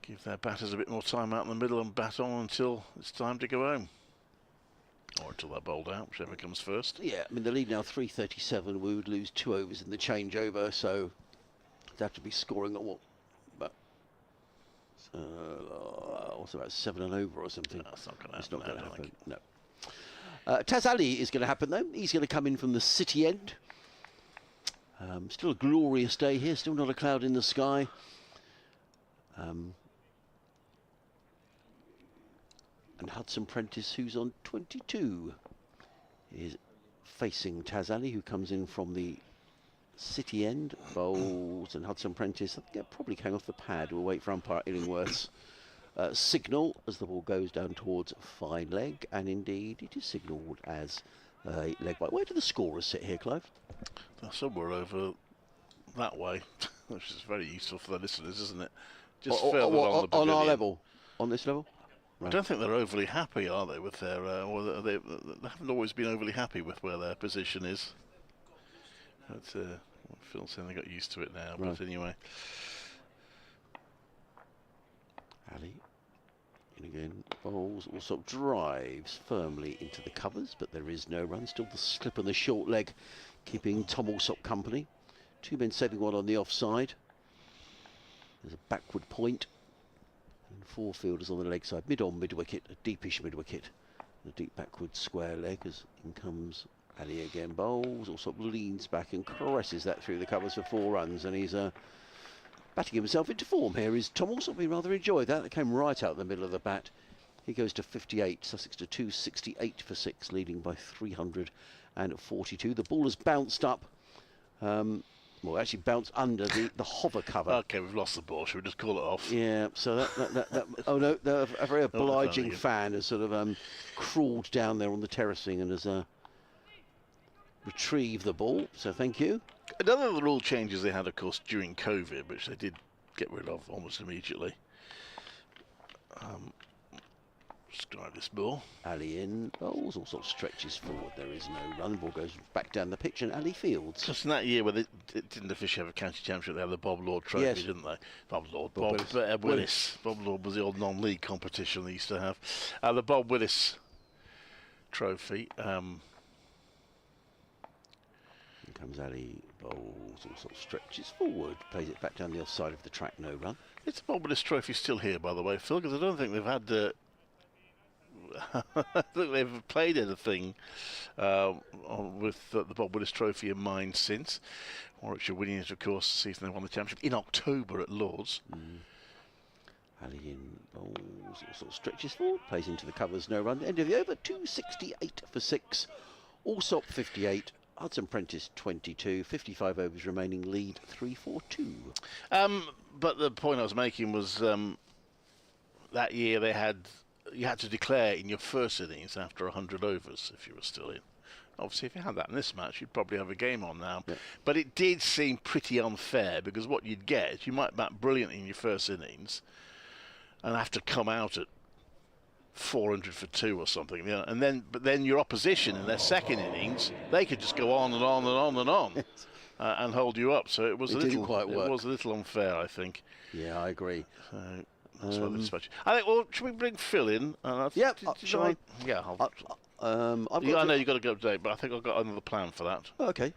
give their batters a bit more time out in the middle and bat on until it's time to go home. Or until they're bowled out, whichever comes first.
Yeah, I mean, the lead now 337. We would lose 2 overs in the changeover, so they'd have to be scoring at what? What's about 7 and over or something?
No, it's not going to happen.
It's not going to happen, no. Taz Ali is going to happen, though. He's going to come in from the city end. Still a glorious day here, still not a cloud in the sky. And Hudson Prentice, who's on 22, is facing Taz Ali, who comes in from the city end. Bowls, and Hudson Prentice, I think probably came off the pad. We'll wait for umpire Illingworth's signal as the ball goes down towards fine leg, and indeed it is signalled as a leg bite. Where do the scorers sit here, Clive?
They're somewhere over that way, which is very useful for the listeners, isn't it? Just further on the
on our
pavilion.
level, on this level. Right.
I don't think they're overly happy, are they, with their... or they haven't always been overly happy with where their position is. But, Phil's saying they got used to it now,
right.
But anyway.
Ali, in again, bowls, also drives firmly into the covers, but there is no run. Still the slip on the short leg, keeping Tom Allsop company. 2 men saving 1 on the offside. There's a backward point. And 4 fielders on the leg side, mid-on, mid-wicket, a deepish mid-wicket, and a deep backward square leg as in comes Ali again. Bowls, also leans back and caresses that through the covers for 4 runs, and he's batting himself into form here. Is Tom Allsop? He rather enjoyed that. It came right out the middle of the bat. He goes to 58, Sussex to 268 for 6, leading by 342. The ball has bounced up. Well, actually bounced under the hover cover.
Okay, we've lost the ball. Should we just call it off?
Yeah, so that oh no, a very obliging fan has sort of crawled down there on the terracing and has retrieved the ball, so thank you.
Another of the rule changes they had, of course, during COVID, which they did get rid of almost immediately. Describe this ball.
Ali in, bowls, all sorts of stretches forward. There is no run. The ball goes back down the pitch, and Ali fields.
Just in that year where they didn't officially have a county championship, they had the Bob Lord Trophy,
yes.
Didn't they? Bob
Willis.
Willis. Bob Lord was the old non-league competition they used to have. The Bob Willis Trophy.
Here comes Ali, bowls, all sorts of stretches forward, plays it back down the offside of the track, no run.
It's the Bob Willis Trophy still here, by the way, Phil, because I don't think they've had... I think they've played anything with the Bob Willis Trophy in mind since. Warwickshire winning it, of course, the season they won the championship in October at Lord's.
Ali in, bowls, all sorts of stretches forward, plays into the covers, no run. End of the over, 268 for 6. Allsop 58, Hudson Prentice 22, 55 overs remaining, lead 342.
But the point I was making was that year you had to declare in your first innings after 100 overs if you were still in. Obviously, if you had that in this match, you'd probably have a game on now. Yeah. But it did seem pretty unfair because what you'd get is you might bat brilliantly in your first innings and have to come out at 400 for 2 or something, you know, but then your opposition in their second innings, they could just go on and on and on and on and hold you up. So it was a little unfair, I think.
Yeah, I agree.
So that's what it's about. I think. Well, should we bring Phil in?
Yeah,
Yeah. I know you've got to go today, but I think I've got another plan for that.
Okay.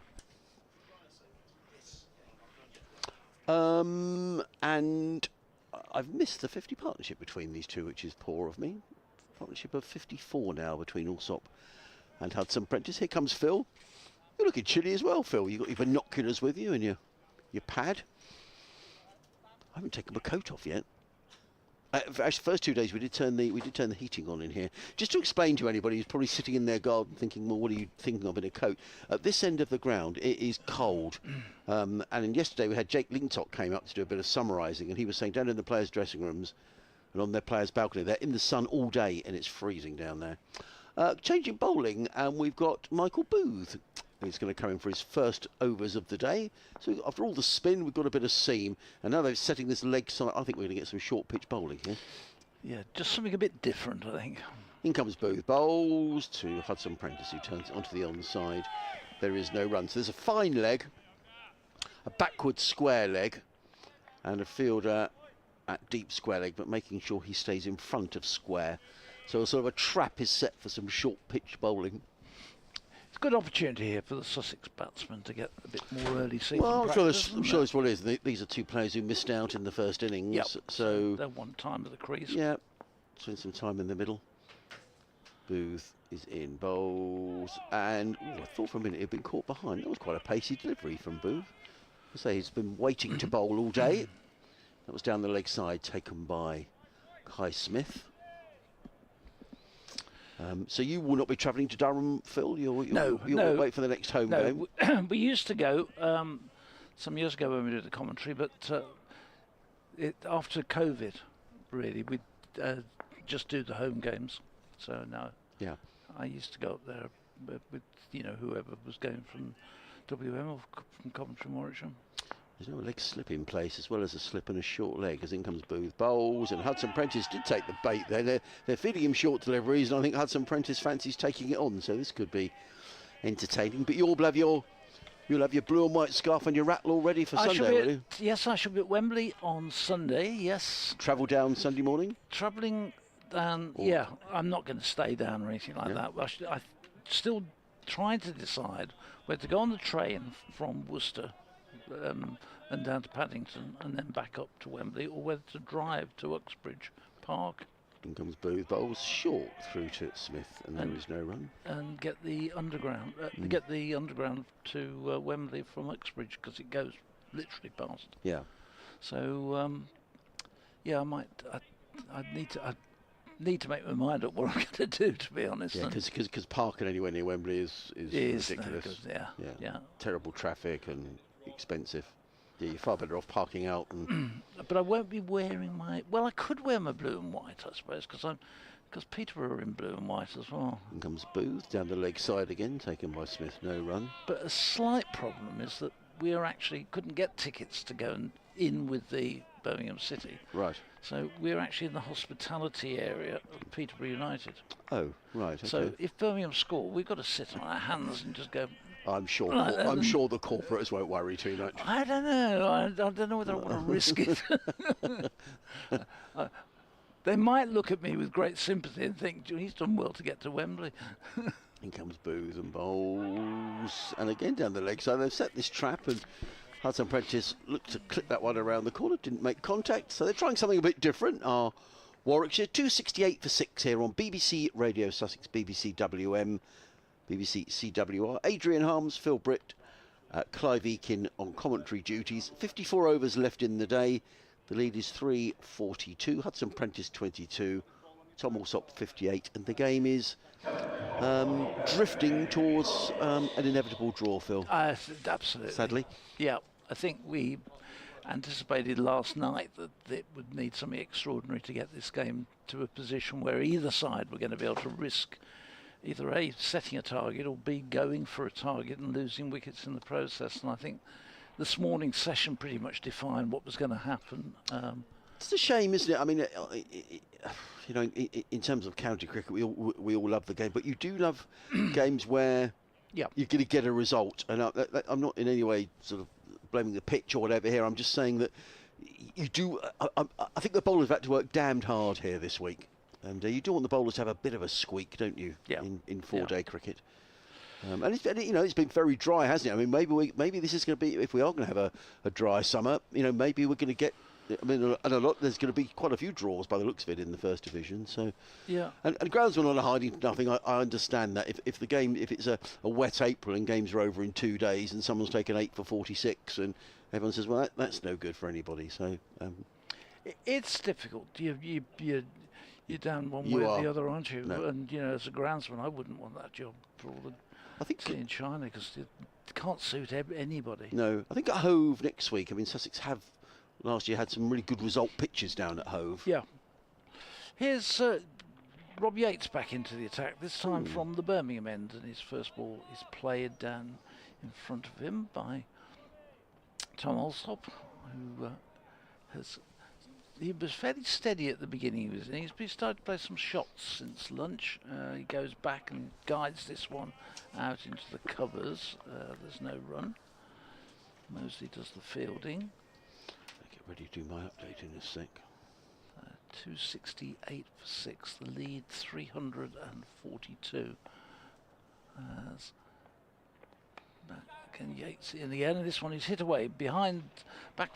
And I've missed the 50 partnership between these two, which is poor of me. Partnership of 54 now between Allsop and Hudson Prentice. Here comes Phil. You're looking chilly as well, Phil. You've got your binoculars with you and your pad. I haven't taken my coat off yet. Actually, first 2 days we did turn the heating on in here. Just to explain to anybody who's probably sitting in their garden thinking, well, what are you thinking of in a coat? At this end of the ground, it is cold. And then yesterday we had Jake Lingtock came up to do a bit of summarising, and he was saying down in the players' dressing rooms and on their players' balcony, they're in the sun all day, and it's freezing down there. Changing bowling, and we've got Michael Booth. He's going to come in for his first overs of the day. So after all the spin, we've got a bit of seam. And now they're setting this leg side. I think we're going to get some short pitch bowling here.
Yeah, just something a bit different, I think.
In comes Booth. Bowls to Hudson Prentice, who turns it onto the onside. There is no run. So there's a fine leg, a backward square leg, and a fielder at deep square leg, but making sure he stays in front of square. So a sort of a trap is set for some short pitch bowling.
It's a good opportunity here for the Sussex batsmen to get a bit more early season
Well,
practice,
I'm sure this what it is. These are two players who missed out in the first innings.
Yep.
So
they want time at the crease.
yeah, spend some time in the middle. Booth is in, bowls, and I thought for a minute he'd been caught behind. That was quite a pacey delivery from Booth. I say he's been waiting to bowl all day. That was down the leg side, taken by Kai Smith. So you will not be travelling to Durham, Phil? You'll wait for the next home game?
We used to go some years ago when we did the commentary, but after COVID, really, we'd just do the home games. So now I used to go up there with whoever was going from WM or from Coventry, Warwickshire.
There's no leg slip in place, as well as a slip and a short leg, as in comes Booth. Bowls, and Hudson Prentice did take the bait there. They're feeding him short deliveries, and I think Hudson Prentice fancies taking it on, so this could be entertaining. But you'll have your blue and white scarf and your rattle all ready for Sunday, will you?
Yes, I shall be at Wembley on Sunday, yes.
Travel down Sunday morning?
Travelling down, yeah. I'm not going to stay down or anything like that. I'm still trying to decide whether to go on the train from Worcester and down to Paddington and then back up to Wembley, or whether to drive to Uxbridge Park.
In comes Booth, bowls short through to Smith, and there is no run.
And get the underground, to Wembley from Uxbridge, because it goes literally past.
Yeah.
So I need to make my mind up what I'm going to do, to be honest.
Yeah, because parking anywhere near Wembley is ridiculous.
Yeah.
Terrible traffic and expensive. Yeah, you're far better off parking out. And
but I won't be wearing my. Well, I could wear my blue and white, I suppose, because Peterborough are in blue and white as well.
In comes Booth down the leg side again, taken by Smith. No run.
But a slight problem is that we couldn't get tickets to go in with the Birmingham City.
Right.
So we're actually in the hospitality area of Peterborough United.
Oh, right. Okay.
So if Birmingham score, we've got to sit on our hands and just go.
I'm sure the corporates won't worry too much.
I don't know. I don't know whether I want to risk it. They might look at me with great sympathy and think, he's done well to get to Wembley.
In comes Booth and bowls, and again down the leg. So they've set this trap, and Hudson Prentice looked to clip that one around the corner, didn't make contact. So they're trying something a bit different. Warwickshire 268 for 6 here on BBC Radio Sussex, BBC WM, BBC CWR. Adrian Harms, Phil Britt, Clive Eakin on commentary duties. 54 overs left in the day. The lead is 342. Hudson Prentice 22. Tom Alsop 58. And the game is drifting towards an inevitable draw, Phil.
Absolutely.
Sadly.
Yeah, I think we anticipated last night that it would need something extraordinary to get this game to a position where either side were going to be able to risk either A, setting a target, or B, going for a target and losing wickets in the process. And I think this morning's session pretty much defined what was going to happen.
It's a shame, isn't it? I mean, in terms of county cricket, we all love the game, but you do love games where you're going to get a result. And I'm not in any way sort of blaming the pitch or whatever here. I'm just saying that you do. I think the bowlers have had to work damned hard here this week. And you do want the bowlers to have a bit of a squeak, don't you? Yeah. In four-day cricket, and it's been very dry, hasn't it? I mean, maybe this is going to be, if we are going to have a dry summer, maybe we're going to get. I mean, there's going to be quite a few draws by the looks of it in the first division. So
yeah.
And groundsmen are not hiding nothing. I understand that if it's a wet April and games are over in 2 days and someone's taken 8 for 46 and everyone says, well, that's no good for anybody. So.
It's difficult. You're down one
You
way
are.
or the other, aren't you?
No.
And as a groundsman, I wouldn't want that job for all the
I think
tea in China because it can't suit anybody.
no. I think at Hove next week. I mean, Sussex have last year had some really good result pitches down at Hove.
Yeah. Here's Rob Yates back into the attack, this time from the Birmingham end, and his first ball is played down in front of him by Tom Alsop, who he was fairly steady at the beginning of his innings, but he started to play some shots since lunch. He goes back and guides this one out into the covers. There's no run. Mosley does the fielding.
I'll get ready to do my update in a sec.
268 for 6, the lead 342. As back again, Yates in the end, and this one is hit away behind,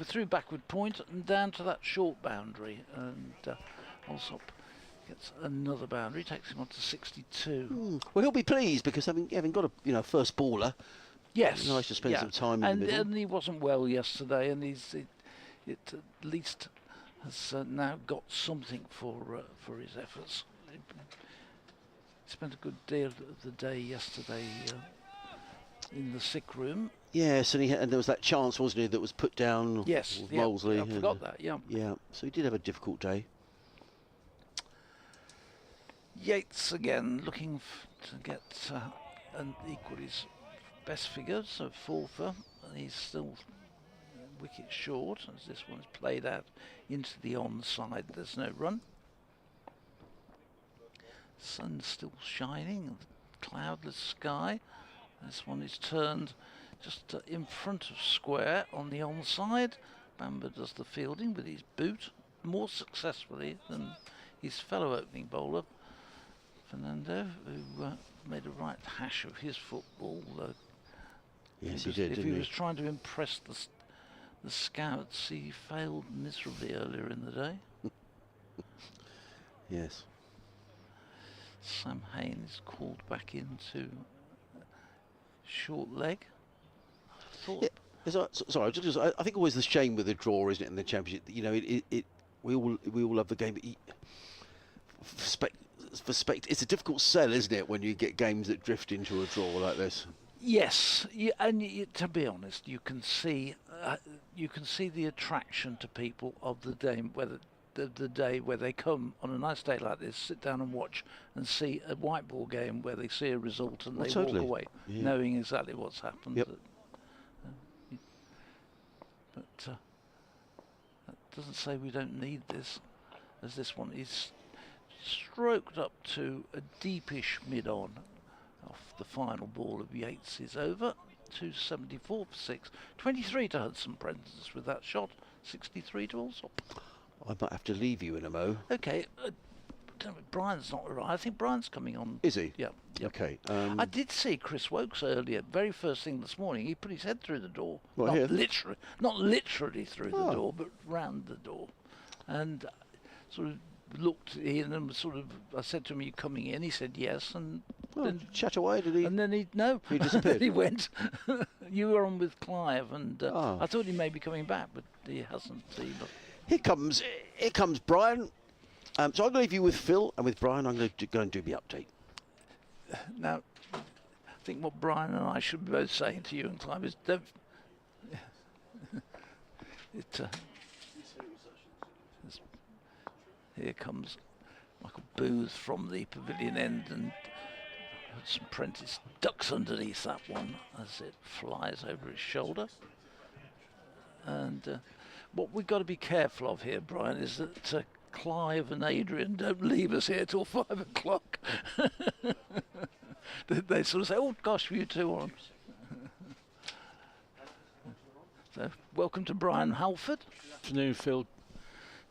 through backward point and down to that short boundary, and Alsop gets another boundary, takes him on to 62.
Well, he'll be pleased because having got a first baller.
Yes,
Nice to spend some time in the middle.
And he wasn't well yesterday, and it at least has now got something for his efforts. He spent a good deal of the day yesterday in the sick room.
Yes, and there was that chance, wasn't he, that was put down
Yes,
with
yeah,
Mosley.
I forgot that, yeah.
Yeah, so he did have a difficult day.
Yates again looking to get an equally best figure, so 4 for, and he's still wicket short as this one's played out into the onside. There's no run. Sun's still shining, cloudless sky. This one is turned just in front of square on the onside. Bamber does the fielding with his boot more successfully than his fellow opening bowler Fernando, who made a right hash of his football.
Yes, he did,
If
didn't
he
he?
was trying to impress the scouts, he failed miserably earlier in the day.
Yes.
Sam Haynes called back into short leg. I thought
Yeah, sorry, I think always the shame with the draw, isn't it, in the Championship? We all love the game, but it's a difficult sell, isn't it, when you get games that drift into a draw like this?
yes, to be honest, you can see the attraction to people of the day, whether the day where they come on a nice day like this, sit down and watch and see a white ball game where they see a result and they
totally.
walk away knowing exactly what's happened.
Yep.
But that doesn't say we don't need this, as this one is stroked up to a deepish mid-on off the final ball of Yates is over. 274 for 6. 23 to Hudson Prentice with that shot. 63 to Alsop.
I might have to leave you in a mo.
Okay, Brian's not right. I think Brian's coming on.
Is he?
Yeah. Yep.
Okay.
I did see Chris Wokes earlier, very first thing this morning. He put his head through the door.
Right
not
here?
not literally through the
Oh.
door, but round the door. And sort of looked in and was sort of, I said to him, "Are you coming in?" He said yes, and then
Chat away, did he?
and then he
disappeared.
he went. You were on with Clive, and
Ah.
I thought he may be coming back, but he hasn't.
Here comes Brian. So I'm going to leave you with Phil, and with Brian, I'm going to go and do the update.
Now, I think what Brian and I should be both saying to you and Clive is don't. Here comes Michael Booth from the pavilion end, and Hudson Prentice ducks underneath that one as it flies over his shoulder. And what we've got to be careful of here, Brian, is that Clive and Adrian don't leave us here till 5 o'clock. They sort of say, "Oh gosh, you two are on." So, welcome to Brian Halford.
Good afternoon, Phil.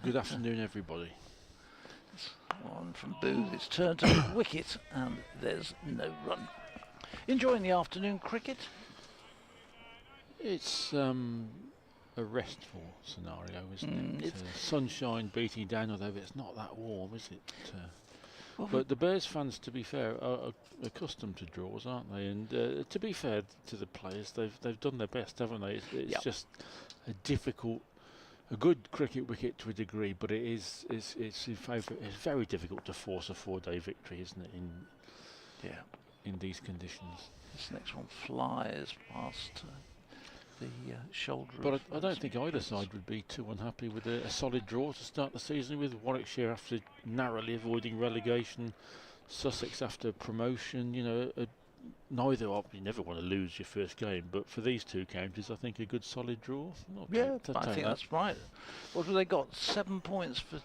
Good afternoon, everybody.
On from Booth, it's turned to the wicket, and there's no run. Enjoying the afternoon cricket?
It's a restful scenario, isn't it? Sunshine beating down, although it's not that warm, is it? But the Bears fans, to be fair, are accustomed to draws, aren't they? And to be fair to the players, they've done their best, haven't they? It's just a difficult a good cricket wicket to a degree, but it's in favour. It's very difficult to force a 4-day victory, isn't it? In these conditions.
This next one flies past the shoulder.
But I don't think either side would be too unhappy with a solid draw to start the season with. Warwickshire after narrowly avoiding relegation, Sussex after promotion. You know, neither you never want to lose your first game, but for these two counties, I think a good solid draw.
I think that's right. What have they got? 7 points for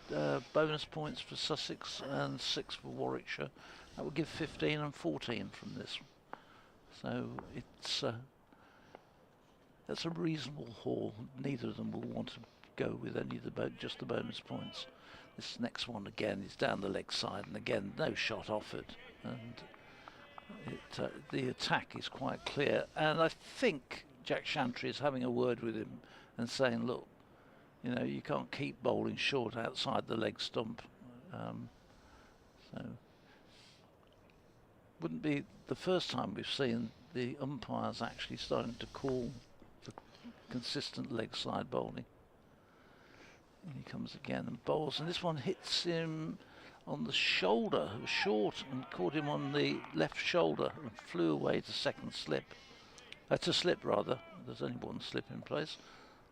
bonus points for Sussex and 6 for Warwickshire. That would give 15 and 14 from this. So it's that's a reasonable haul. Neither of them will want to go with any of just the bonus points. This next one again is down the leg side, and again no shot offered, and the attack is quite clear. And I think Jack Chantry is having a word with him and saying, look, you know, you can't keep bowling short outside the leg stump. So wouldn't be the first time we've seen the umpires actually starting to call for consistent leg side bowling. And he comes again and bowls, and this one hits him on the shoulder. It was short and caught him on the left shoulder and flew away to second slip. To slip rather. There's only one slip in place.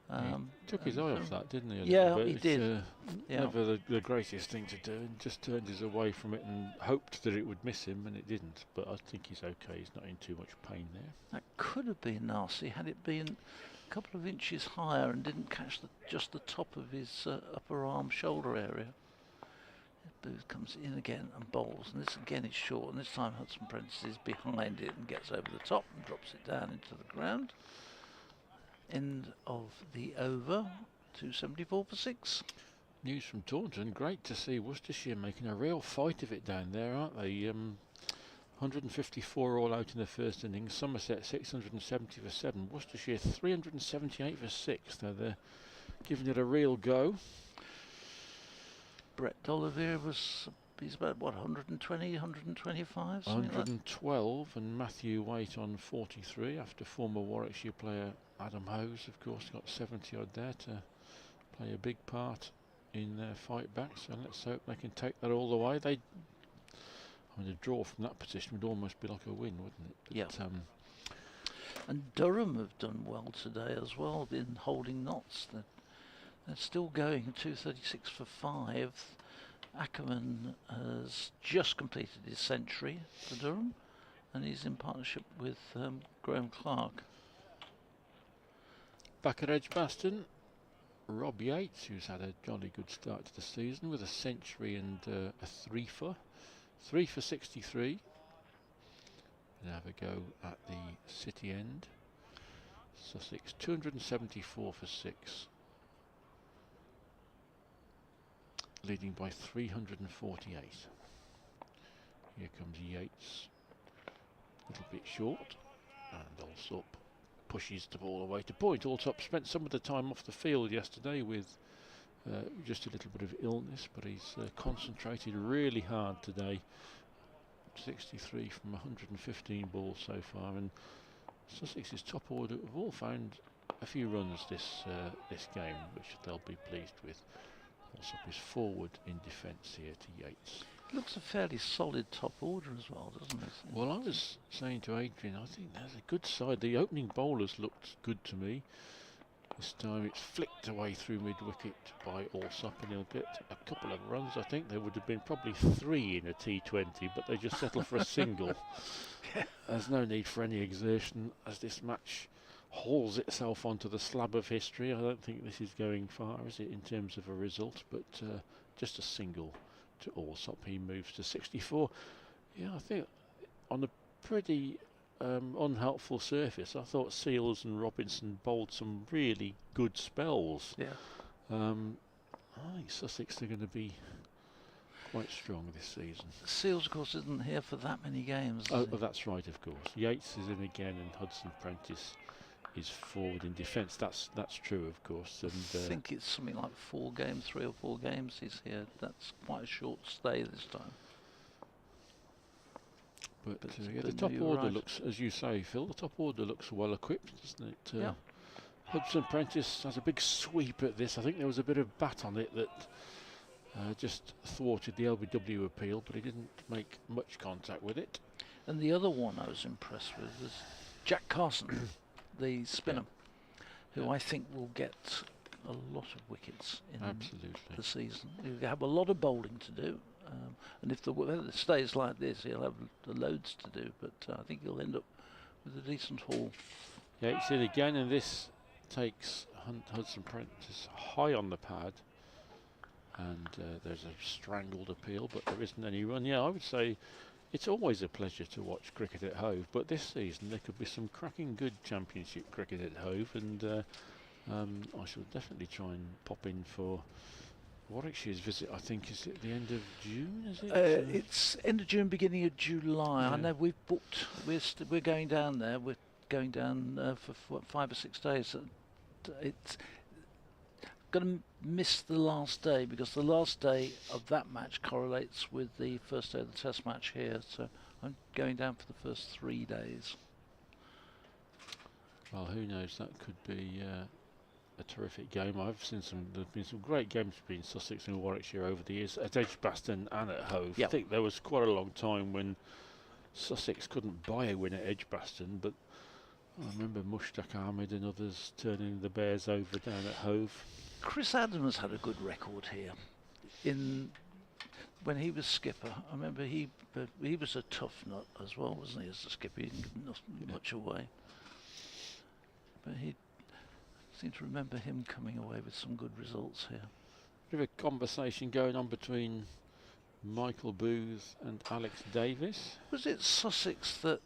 He took his eye off that, didn't he?
Yeah, he did.
Never the greatest thing to do, and just turned his away from it and hoped that it would miss him, and it didn't. But I think he's okay. He's not in too much pain there.
That could have been nasty had it been a couple of inches higher and didn't catch just the top of his upper arm shoulder area. Booth comes in again and bowls, and this again is short, and this time Hudson Prentice is behind it and gets over the top and drops it down into the ground. End of the over, 274 for 6.
News from Taunton, great to see Worcestershire making a real fight of it down there, aren't they? 154 all out in the first innings, Somerset 670 for 7, Worcestershire 378 for 6, so they're giving it a real go.
Brett D'Oliveira he's about what, 120, 125?
112, and Matthew Waite on 43 after former Warwickshire player Adam Hose, of course, got 70 odd there to play a big part in their fight back. So let's hope they can take that all the way. I mean, a draw from that position would almost be like a win, wouldn't it? But,
yeah. And Durham have done well today as well in holding knots. They're still going 236 for 5. Ackerman has just completed his century for Durham, and he's in partnership with Graham Clark.
Back at Edgbaston, Rob Yates, who's had a jolly good start to the season with a century and a 3 for 63. And have a go at the City end. Sussex 274 for 6. Leading by 348. Here comes Yates, a little bit short, and Allsop pushes the ball away to point. Allsop spent some of the time off the field yesterday with just a little bit of illness, but he's concentrated really hard today. 63 from 115 balls so far, and Sussex's top order have all found a few runs this game, which they'll be pleased with. Allsop is forward in defence here to Yates.
Looks a fairly solid top order as well, doesn't it?
Well, I was saying to Adrian, I think there's a good side. The opening bowlers looked good to me. This time it's flicked away through mid-wicket by Allsop, and he'll get a couple of runs. I think there would have been probably 3 in a T20, but they just settled for a single. There's no need for any exertion as this match hauls itself onto the slab of history. I don't think this is going far, is it, in terms of a result, but just a single to Allsop. He moves to 64. Yeah, I think on a pretty unhelpful surface, I thought Seals and Robinson bowled some really good spells.
Yeah.
I think Sussex are going to be quite strong this season.
Seals, of course, isn't here for that many games.
Oh, that's right, of course. Yates is in again, and Hudson Prentice is forward in defence. That's true, of course. And
I think it's something like 4 games, 3 or 4 games he's here. That's quite a short stay this time.
But yeah, the top order looks, as you say, Phil, the top order looks well equipped, doesn't it?
Yeah.
Hudson Prentice has a big sweep at this. I think there was a bit of bat on it that just thwarted the LBW appeal, but he didn't make much contact with it.
And the other one I was impressed with was Jack Carson, the spinner, who I think will get a lot of wickets in the season. He'll have a lot of bowling to do, and if the weather stays like this, he'll have loads to do, but I think he'll end up with a decent haul.
Yeah, you see it again, and this takes Hudson Prentice high on the pad, and there's a strangled appeal, but there isn't any run. Yeah, I would say it's always a pleasure to watch cricket at Hove, but this season there could be some cracking good championship cricket at Hove, and I shall definitely try and pop in for Warwickshire's visit. I think is it the end of June? Is it?
It's end of June, beginning of July.
Yeah.
I know we've booked. We're going down there. We're going down for 5 or 6 days. It's going to miss the last day because the last day of that match correlates with the first day of the Test match here. So I'm going down for the first 3 days.
Well, who knows? That could be a terrific game. I've seen there's been some great games between Sussex and Warwickshire over the years at Edgbaston and at Hove.
Yep.
I think there was quite a long time when Sussex couldn't buy a win at Edgbaston, but I remember Mushtaq Ahmed and others turning the Bears over down at Hove.
Chris Adams had a good record here when he was skipper. I remember he was a tough nut as well, wasn't he, as a skipper? He didn't give much away. But he seem to remember him coming away with some good results here.
Bit of a conversation going on between Michael Booth and Alex Davis.
Was it Sussex that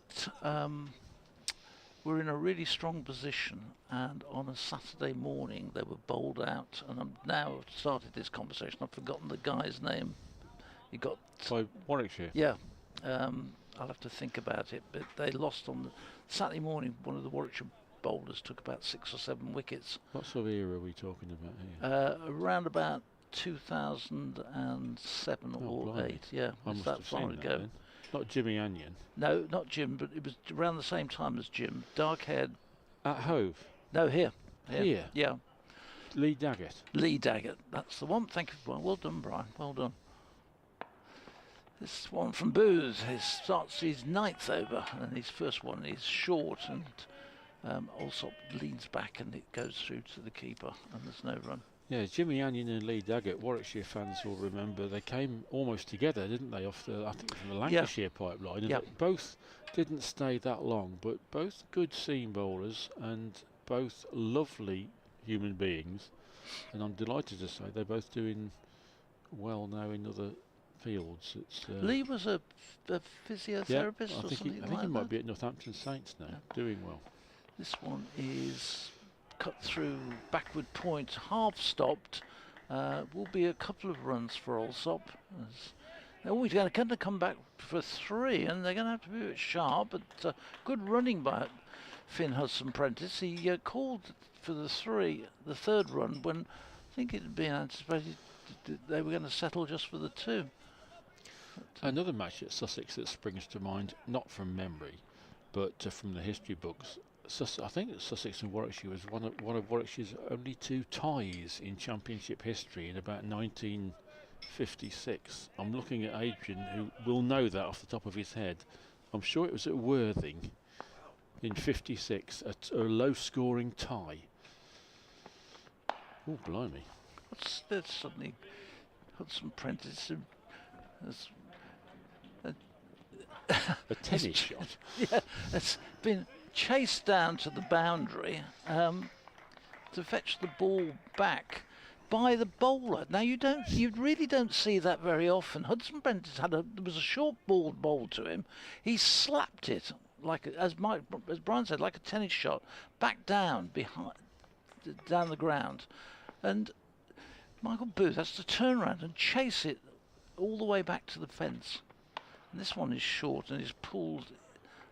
were in a really strong position, and on a Saturday morning they were bowled out? And I'm now started this conversation. I've forgotten the guy's name. He got
by Warwickshire.
Yeah, I'll have to think about it. But they lost on the Saturday morning. One of the Warwickshire bowlers took about 6 or 7 wickets.
What sort of era are we talking about here?
Around about 2007 or
blimey.
8. Yeah,
I
it's
must
that
have
far
seen that
ago.
then. Not Jimmy Anion.
No, not Jim, but it was around the same time as Jim. Dark-haired.
At Hove.
No, here.
Here?
Yeah.
Lee Daggett.
Lee Daggett. That's the one. Thank you. Well done, Brian. Well done. This one from Booth. He starts his 9th over, and his first one is short, and Alsop leans back, and it goes through to the keeper, and there's no run.
Yeah, Jimmy Anion and Lee Daggett, Warwickshire fans will remember, they came almost together, didn't they, off the, I think from the Lancashire pipeline. And
Yep.
both didn't stay that long, but both good seam bowlers and both lovely human beings. And I'm delighted to say they're both doing well now in other fields. It's,
Lee was a physiotherapist
I
or
think
something
I think
like
he might
that.
be at Northampton Saints now, doing well.
This one is cut through backward point, half stopped. Will be a couple of runs for Alsop. They're always going to come back for 3, and they're going to have to be a bit sharp. But good running by Finn Hudson Prentice. He called for the 3rd run, when I think it had been anticipated they were going to settle just for the 2.
Another match at Sussex that springs to mind, not from memory, but from the history books. I think that Sussex and Warwickshire was one of Warwickshire's only 2 ties in championship history in about 1956. I'm looking at Adrian, who will know that off the top of his head. I'm sure it was at Worthing in 56, a low-scoring tie. Oh, blimey.
What's that suddenly? Hudson Prentice
A tennis shot.
Yeah, it's been chased down to the boundary to fetch the ball back by the bowler. Now you really don't see that very often. Hudson Prentice there was a short ball bowled to him. He slapped it as Brian said, like a tennis shot, back down down the ground, and Michael Booth has to turn around and chase it all the way back to the fence. And this one is short and is pulled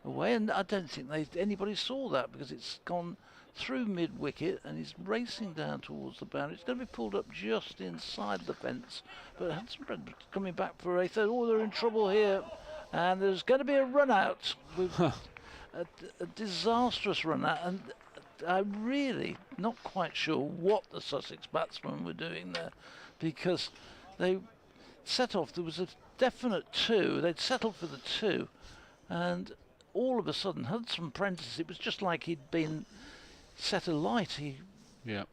away, and I don't think anybody saw that, because it's gone through mid-wicket and he's racing down towards the boundary. It's going to be pulled up just inside the fence, but Hudson Prentice coming back for a 3rd. Oh, they're in trouble here, and there's going to be a run out with a disastrous run out, and I'm really not quite sure what the Sussex batsmen were doing there, because they set off. There was a definite 2. They'd settled for the 2, and all of a sudden, Hudson Prentice, it was just like he'd been set alight. He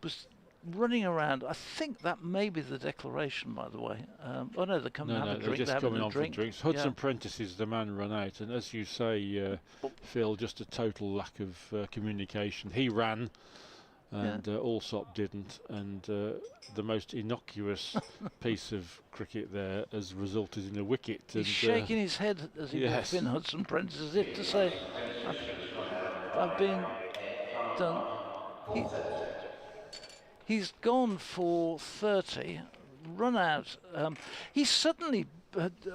was running around. I think that may be the declaration, by the way. Oh no, they're coming to have a drink.
They're just coming on for drinks. Hudson
Yeah.
Prentice is the man run out, and as you say, Phil, just a total lack of communication. He ran, and Allsop didn't, and the most innocuous piece of cricket there has resulted in a wicket.
He's shaking his head as he walks in, Hudson Prentice, as if to say, I've been done. He's gone for 30, run out. He suddenly,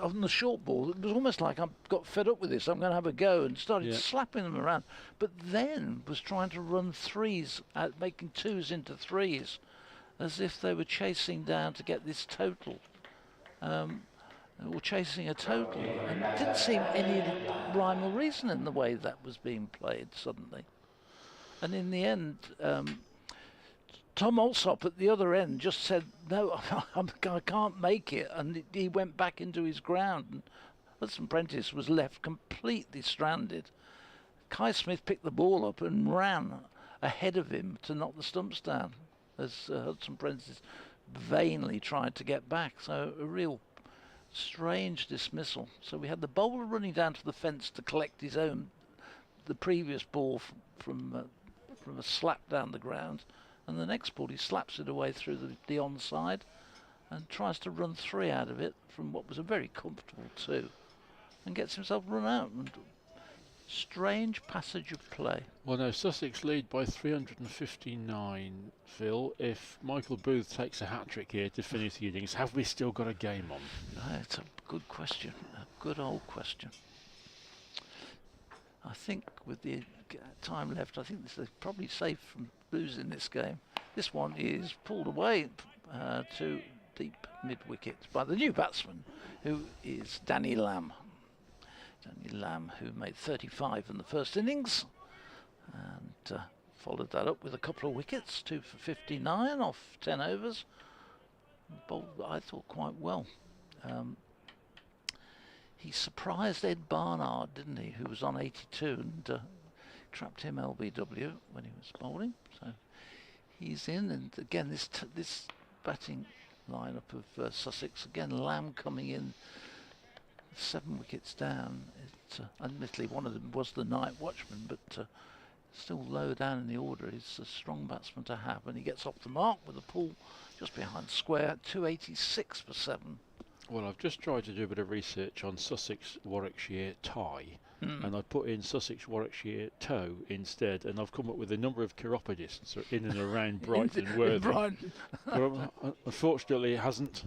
on the short ball, it was almost like I got fed up with this, I'm going to have a go, and started slapping them around. But then was trying to run 3s, making 2s into 3s, as if they were chasing down to get this total. Or chasing a total. And it didn't seem any rhyme or reason in the way that was being played suddenly. And in the end, Tom Allsop at the other end just said, no, I can't make it, and he went back into his ground, and Hudson Prentice was left completely stranded. Kai Smith picked the ball up and ran ahead of him to knock the stumps down, as Hudson Prentice vainly tried to get back. So a real strange dismissal. So we had the bowler running down to the fence to collect the previous ball from a slap down the ground. And the next ball, he slaps it away through the onside and tries to run 3 out of it from what was a very comfortable 2, and gets himself run out. And strange passage of play.
Well, no, Sussex lead by 359, Phil. If Michael Booth takes a hat-trick here to finish the innings, have we still got a game on?
It's a good question, a good old question. I think with the time left, I think they're probably safe from losing this game. This one is pulled away to deep mid-wicket by the new batsman, who is Danny Lamb. Danny Lamb, who made 35 in the first innings, and followed that up with a couple of wickets, 2 for 59 off 10 overs. Bowled, I thought, quite well. He surprised Ed Barnard, didn't he, who was on 82, and trapped him LBW when he was bowling. So he's in, and again this batting lineup of Sussex, again Lamb coming in 7 wickets down. Admittedly one of them was the night watchman, but still low down in the order. He's a strong batsman to have, and he gets off the mark with a pull just behind square, 286 for 7.
Well, I've just tried to do a bit of research on Sussex Warwickshire tie, and I put in Sussex Warwickshire toe instead, and I've come up with a number of chiropodists in and around Brighton and Worthing. But unfortunately, it hasn't.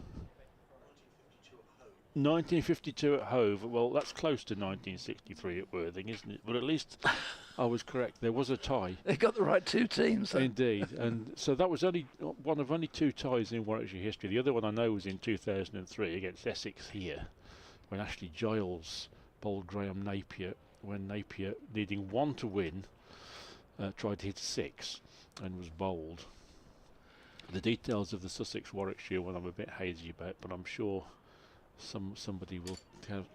1952 at Hove. Well, that's close to 1963 at Worthing, isn't it? But at least I was correct. There was a tie.
They got the right 2 teams. Then.
Indeed, and so that was only one of only 2 ties in Warwickshire history. The other one I know was in 2003 against Essex here, when Ashley Giles bowled Graham Napier, when Napier, needing 1 to win, tried to hit 6 and was bowled. The details of the Sussex Warwickshire one I'm a bit hazy about, but I'm sure somebody will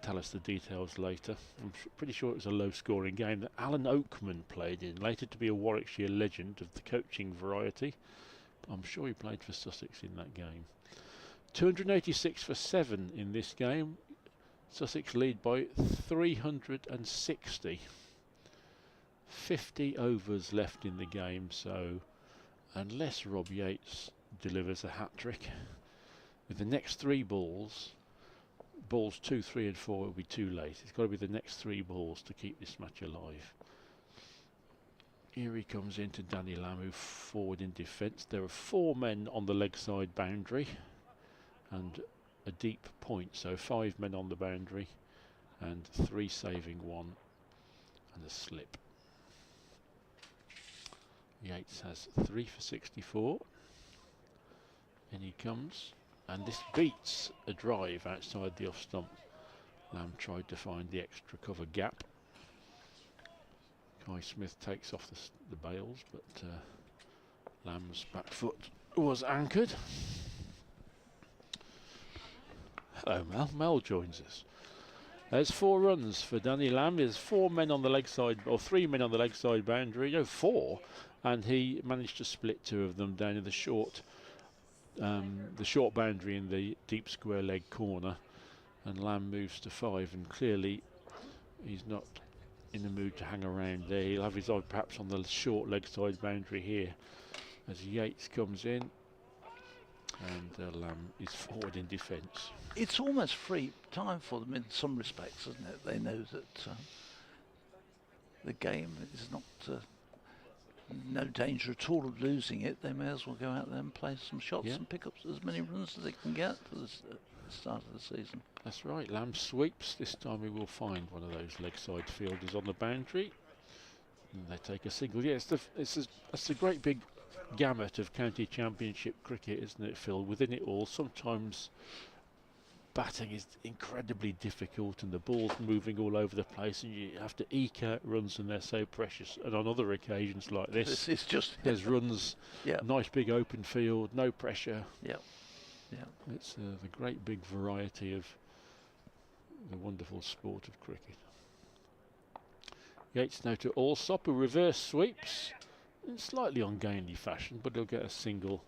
tell us the details later. I'm pretty sure it was a low-scoring game that Alan Oakman played in, later to be a Warwickshire legend of the coaching variety. I'm sure he played for Sussex in that game. 286 for 7 in this game. Sussex lead by 360. 50 overs left in the game, so unless Rob Yates delivers a hat-trick, with the next 3 balls 2, 3 and 4 will be too late. It's got to be the next 3 balls to keep this match alive. Here he comes into Danny Lamb, who forward in defence. There are 4 men on the leg side boundary and a deep point, so 5 men on the boundary and 3 saving 1 and a slip. Yates has 3 for 64. In he comes. And this beats a drive outside the off stump. Lamb tried to find the extra cover gap. Kai Smith takes off the bails, but Lamb's back foot was anchored. Hello Mel. Mel joins us. There's 4 runs for Danny Lamb. There's 4 men on the leg side, or 3 men on the leg side boundary. No, 4, and he managed to split 2 of them down in the short boundary in the deep square leg corner, and Lamb moves to 5. And clearly, he's not in the mood to hang around there. He'll have his eye perhaps on the short leg side boundary here, as Yates comes in, and Lamb is forward in defence.
It's almost free time for them in some respects, isn't it? They know that the game is not no danger at all of losing it. They may as well go out there and play some shots and pick up as many runs as they can get for the start of the season.
That's right. Lamb sweeps. This time we will find one of those leg side fielders on the boundary, and they take a single. Yeah, it's a great big gamut of county championship cricket, isn't it, Phil? Within it all, sometimes batting is incredibly difficult and the ball's moving all over the place and you have to eke out runs and they're so precious. And on other occasions like this,
it's just
there's runs, nice big open field, no pressure. It's the great big variety of the wonderful sport of cricket. Yates now to Allsop, who reverse sweeps in slightly ungainly fashion, but he'll get a single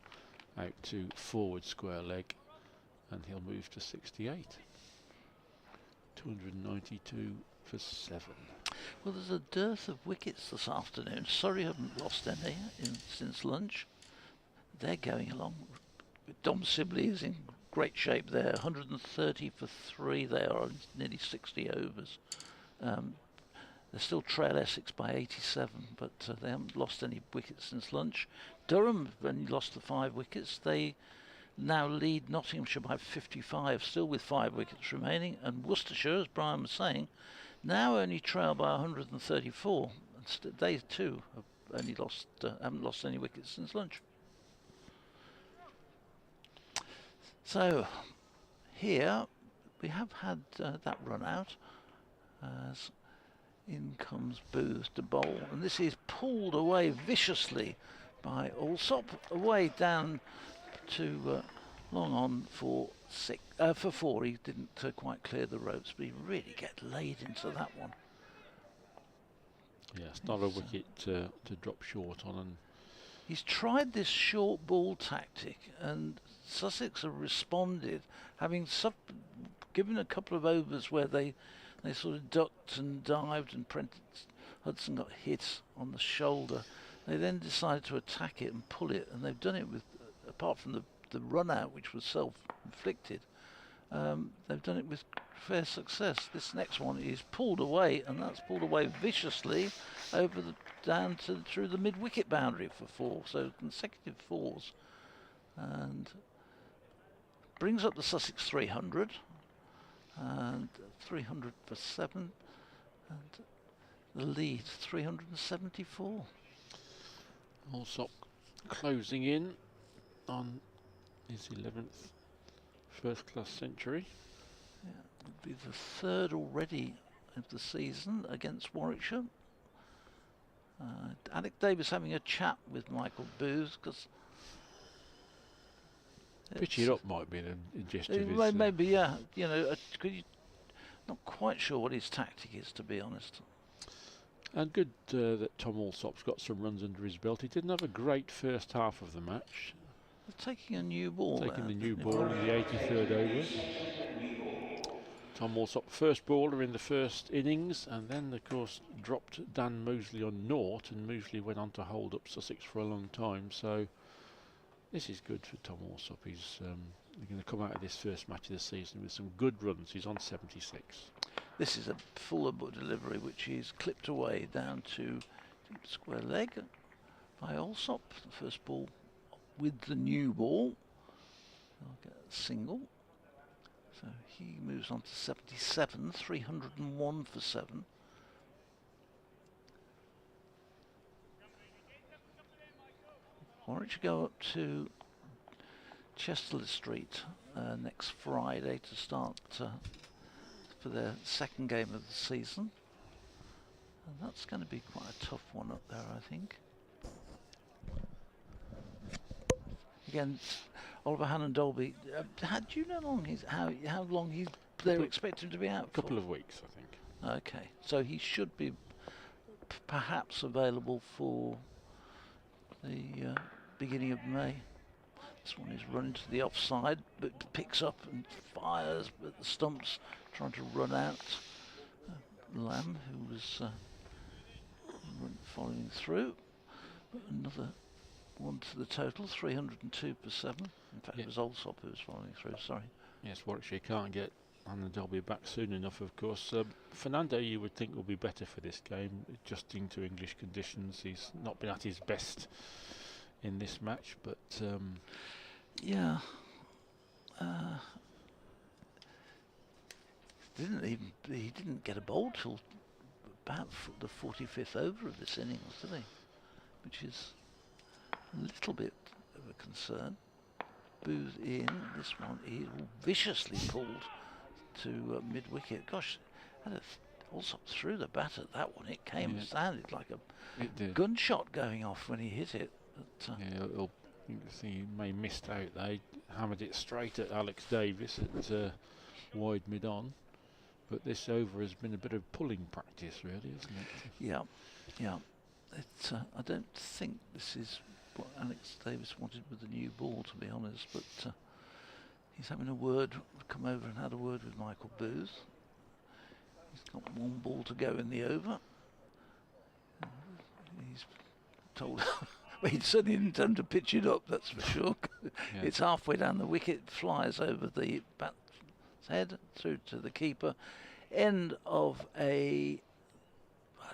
out to forward square leg, and he'll move to 68. 292 for 7.
Well, there's a dearth of wickets this afternoon. Surrey haven't lost any since lunch. They're going along. Dom Sibley is in great shape there. 130 for 3. They are on nearly 60 overs. They still trail Essex by 87, but they haven't lost any wickets since lunch. Durham have only lost the 5 wickets. They now lead Nottinghamshire by 55, still with 5 wickets remaining. And Worcestershire, as Brian was saying, now only trail by 134. And they too have only lost, haven't lost any wickets since lunch. So here we have had that run out as in comes Booth to bowl, and this is pulled away viciously by Allsop, away down to long on for 4. He didn't quite clear the ropes, but he really get laid into that one.
Yeah, it's not a wicket to drop short on. And
he's tried this short ball tactic, and Sussex have responded, having given a couple of overs where they sort of ducked and dived, and Hudson got hit on the shoulder. They then decided to attack it and pull it, and they've done it with, apart from the run out, which was self-inflicted, they've done it with fair success. This next one is pulled away, and that's pulled away viciously over through the mid-wicket boundary for 4, so consecutive 4s, and brings up the Sussex 300. And 300 for 7, and the lead 374.
Allsop closing in on his 11th first-class century.
Yeah, it would be the 3rd already of the season against Warwickshire. Alec Davis having a chat with Michael Booth, because
pitch it up might be an ingestive.
Maybe, yeah. You know, not quite sure what his tactic is, to be honest.
And good that Tom Allsop's got some runs under his belt. He didn't have a great first half of the match.
They're taking a new ball.
Taking the new ball in the 83rd over. Tom Allsop, first bowler in the first innings, and then, of course, dropped Dan Moseley on naught, and Moseley went on to hold up Sussex for a long time. So this is good for Tom Allsop. He's going to come out of this first match of the season with some good runs. He's on 76.
This is a fuller delivery, which he's clipped away down to deep square leg by Allsop. The first ball with the new ball. I'll get a single. So he moves on to 77, 301 for 7. Warwickshire go up to Chesterley Street next Friday to start for their second game of the season. And that's going to be quite a tough one up there, I think. Again, Oliver Hannon Dolby. Do you know how long they expect him to be out?
A couple of weeks, I think.
Okay, so he should be perhaps available for the beginning of May. This one is running to the offside, but picks up and fires at the stumps, trying to run out. Lamb, who was following through. But another one to the total, 302 for 7. In fact, it was Alsop who was following through, sorry.
Yes, Warwickshire can't get Hannon Dolby back soon enough, of course. Fernando, you would think, will be better for this game, adjusting to English conditions. He's not been at his best in this match, but
yeah, he didn't get a bowl till about the 45th over of this innings, did he? Which is a little bit of a concern. Booth in, this one is viciously pulled to mid-wicket. Gosh, also through the bat at that one. It came and sounded like a gunshot going off when he hit it. But,
you can see he may missed out. They hammered it straight at Alex Davis at wide mid-on. But this over has been a bit of pulling practice, really, isn't it?
Yeah, yeah. I don't think this is what Alex Davis wanted with the new ball, to be honest, but he's having come over and had a word with Michael Booth. He's got one ball to go in the over. He's told, well, he certainly didn't tell him to pitch it up, that's for sure. Yeah. It's halfway down the wicket, flies over the bat's head, through to the keeper. End of I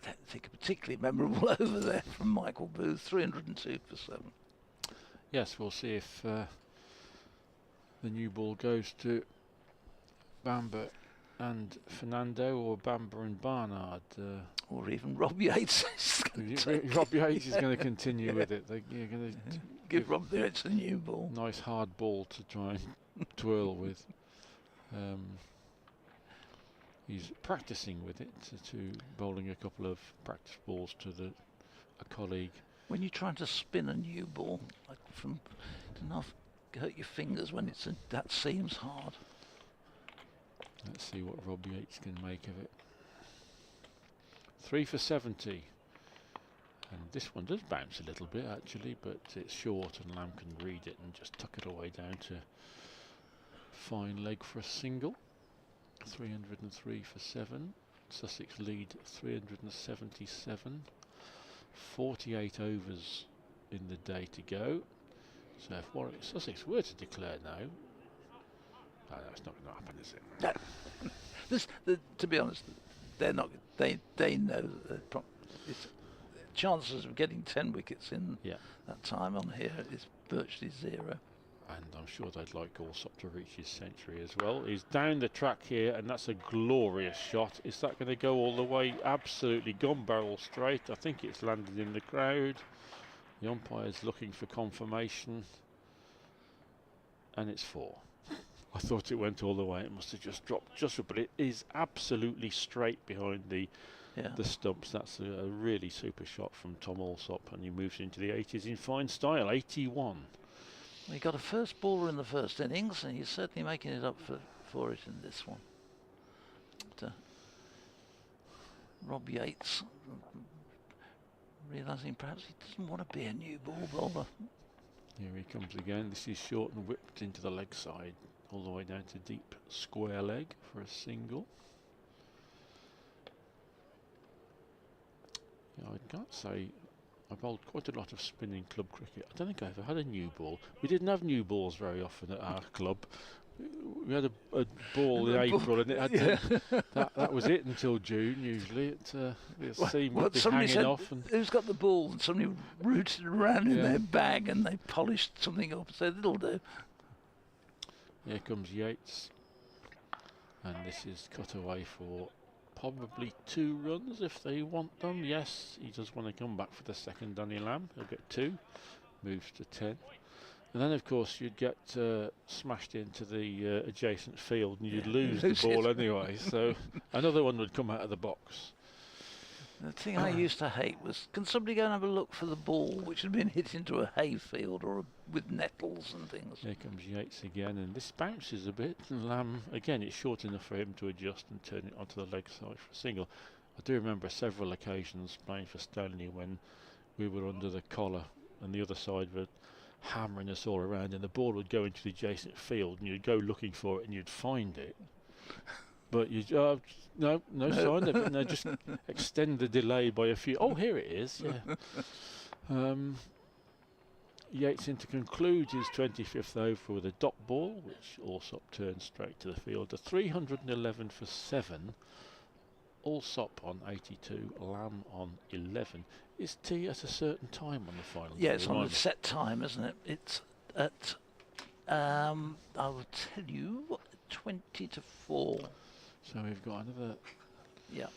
don't think a particularly memorable over there from Michael Booth, 302 for 7.
Yes, we'll see if the new ball goes to Bamber and Fernando, or Bamber and Barnard.
Or even Rob Yates.
Rob Yates is going to continue with it. You're going to
give Rob Yates a new ball.
Nice hard ball to try and twirl with. He's practicing with it, to bowling a couple of practice balls to a colleague.
When you're trying to spin a new ball, like enough hurt your fingers when that seems hard.
Let's see what Rob Yates can make of it. 3 for 70. And this one does bounce a little bit, actually, but it's short and Lamb can read it and just tuck it away down to fine leg for a single. 303 for 7. Sussex lead 377. 48 overs in the day to go. So if Sussex were to declare no, it's not going to happen, is it?
No. To be honest, they're not. They know that chances of getting 10 wickets in that time on here is virtually zero.
And I'm sure they'd like Alsop to reach his century as well. He's down the track here, and that's a glorious shot. Is that going to go all the way? Absolutely gun barrel straight. I think it's landed in the crowd. The umpire's looking for confirmation. And it's 4. I thought it went all the way. It must have just dropped but it is absolutely straight behind the stumps. That's a really super shot from Tom Alsop, and he moves into the 80s in fine style. 81.
He got a first baller in the first innings, and he's certainly making it up for it in this one. But, Rob Yates, realising perhaps he doesn't want to be a new ball bowler.
Here he comes again. This is short and whipped into the leg side, all the way down to deep square leg for a single. Yeah, I can't say I bowled quite a lot of spinning club cricket. I don't think I ever had a new ball. We didn't have new balls very often at our club. We had a ball in April, and it had that was it until June. Usually, it seemed to be hanging off. And
who's got the ball? And somebody rooted around in their bag, and they polished something up. So it'll do.
Here comes Yates, and this is cut away for probably 2 runs if they want them. Yes, he does want to come back for the second, Danny Lamb. He'll get 2, moves to 10. And then, of course, you'd get smashed into the adjacent field, and you'd lose the ball anyway. So another one would come out of the box.
The thing I used to hate was, can somebody go and have a look for the ball which had been hit into a hayfield or with nettles and things?
Here comes Yates again, and this bounces a bit. And Lamb, again, it's short enough for him to adjust and turn it onto the leg side for a single. I do remember several occasions playing for Stoneleigh when we were under the collar and the other side were hammering us all around, and the ball would go into the adjacent field, and you'd go looking for it and you'd find it. But you no sign of it. No, just extend the delay by a few. Oh, here it is. Yeah. Yates in to conclude his 25th over with a dot ball, which Allsop turns straight to the field. A 311 for 7. Allsop on 82, Lamb on 11. Is tea at a certain time on the final?
Yeah, it's on a set time, isn't it? It's at, I will tell you, 20 to 4.
So we've got another...
Yeah,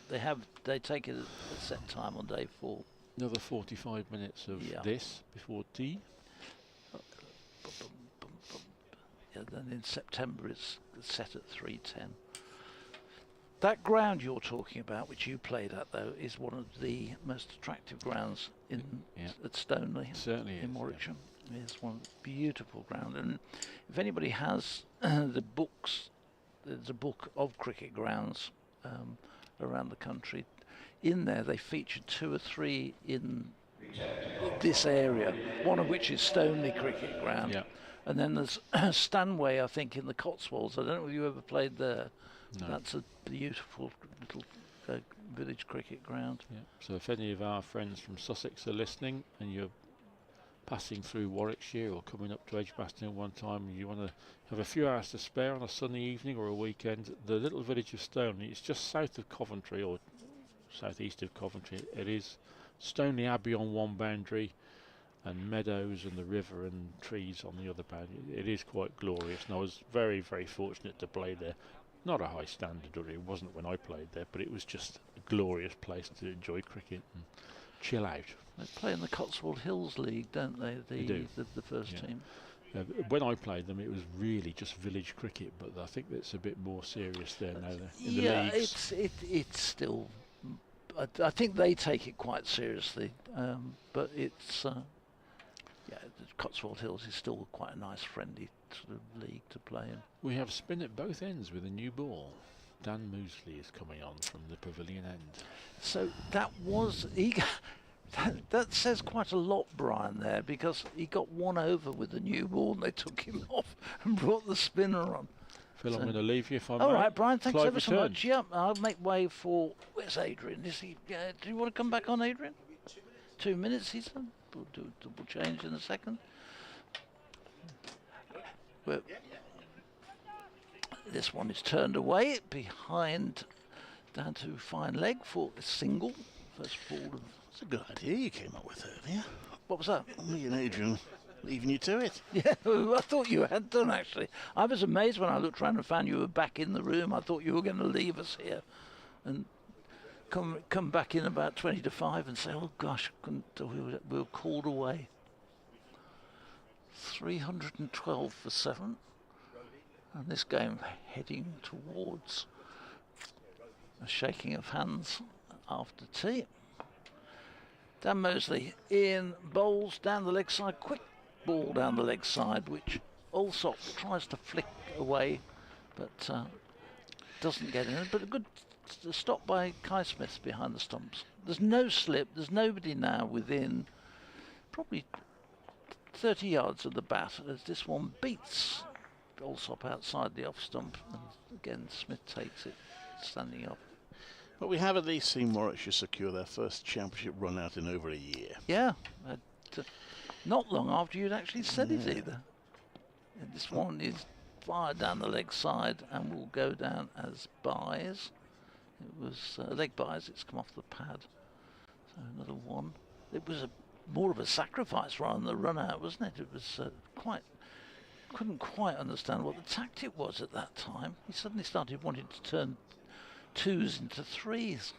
they take it at a set time on day 4.
Another 45 minutes of this before tea.
Yeah, then in September it's set at 3:10. That ground you're talking about, which you played at though, is one of the most attractive grounds at Stoneleigh.
Certainly
in Warwickshire. Yeah. It's one beautiful ground, and if anybody has the books, there's a book of cricket grounds around the country. In there, they feature 2 or 3 in this area, one of which is Stoneleigh Cricket Ground.
Yeah.
And then there's Stanway, I think, in the Cotswolds. I don't know if you ever played there.
No.
That's a beautiful little village cricket ground.
Yeah. So if any of our friends from Sussex are listening and you're passing through Warwickshire or coming up to Edgbaston one time and you want to have a few hours to spare on a sunny evening or a weekend, the little village of Stoneleigh, it's just south of Coventry or southeast of Coventry. It is Stoneleigh Abbey on one boundary and meadows and the river and trees on the other boundary. It is quite glorious, and I was very, very fortunate to play there. Not a high standard, or it wasn't when I played there, but it was just a glorious place to enjoy cricket and chill out.
They play in the Cotswold Hills League, don't they?
They do.
The first team.
When I played them, it was really just village cricket, but I think it's a bit more serious there now. In the leagues.
It's still. I think they take it quite seriously, but it's. The Cotswold Hills is still quite a nice, friendly sort of league to play in.
We have spin at both ends with a new ball. Dan Moosley is coming on from the pavilion end.
So that was that says quite a lot, Brian, there, because he got 1 over with the new ball and they took him off and brought the spinner on.
Phil, I'm going to leave you if I'm
all right, Brian, thanks
Clive
ever so much. Yeah, I'll make way for... Where's Adrian? Is he? Do you want to come back on, Adrian? 2 minutes, he said. We'll do a double change in a second. Well, this one is turned away behind, down to fine leg for a single. First ball.
That's a good idea you came up with earlier.
What was that?
Me and Adrian leaving you to it.
Yeah, I thought you had done, actually. I was amazed when I looked around and found you were back in the room. I thought you were going to leave us here and come back in about 20 to 5 and say, oh gosh, we were called away. 312 for 7. And this game heading towards a shaking of hands after tea. Dan Moosley in bowls down the leg side, quick ball down the leg side, which Allsop tries to flick away, but doesn't get in. But a good stop by Kai Smith behind the stumps. There's no slip, there's nobody now within probably 30 yards of the bat as this one beats Allsop outside the off stump, and again Smith takes it standing up.
But we have at least seen Warwickshire secure their first championship run out in over a year.
Yeah, not long after you'd actually said it either. And this one is fired down the leg side and will go down as buys. It was leg buys, it's come off the pad. So another one. It was more of a sacrifice rather than a run out, wasn't it? It was couldn't quite understand what the tactic was at that time. He suddenly started wanting to turn 2s into 3s.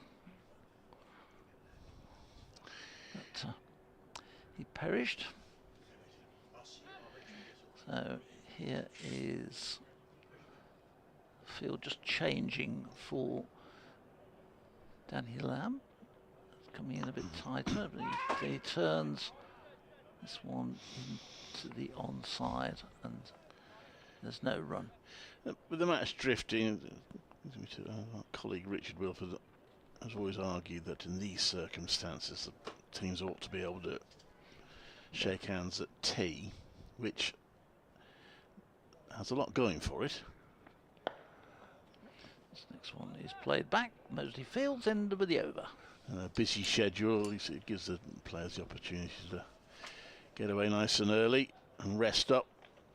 But he perished. So here is the field just changing for Danny Lamb. coming in a bit tighter, but he turns this one into the onside, and there's no run.
With the match drifting, our colleague Richard Wilford has always argued that in these circumstances the teams ought to be able to shake hands at tee, which has a lot going for it.
This next one is played back. Moseley Fields end with the over.
A busy schedule, it gives the players the opportunity to get away nice and early and rest up.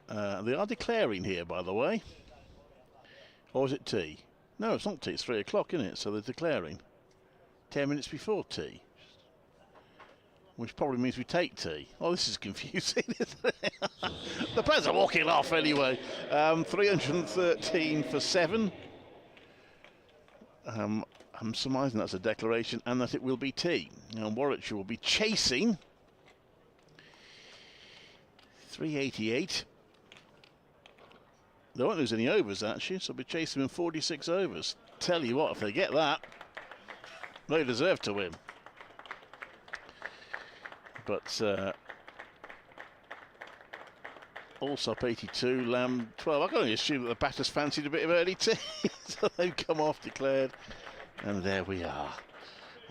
They are declaring here, by the way. Or is it tea? No, it's not tea, it's 3 o'clock, isn't it? So they're declaring 10 minutes before tea, which probably means we take tea. Oh, this is confusing, isn't it? The players are walking off anyway. 313 for 7. I'm surmising that's a declaration and that it will be tea. Now Warwickshire will be chasing 388. They won't lose any overs actually, so they'll be chasing in 46 overs. Tell you what, if they get that, they deserve to win. But Allsop 82, Lamb 12. I can only assume that the batters fancied a bit of early tea, so they've come off declared. And there we are.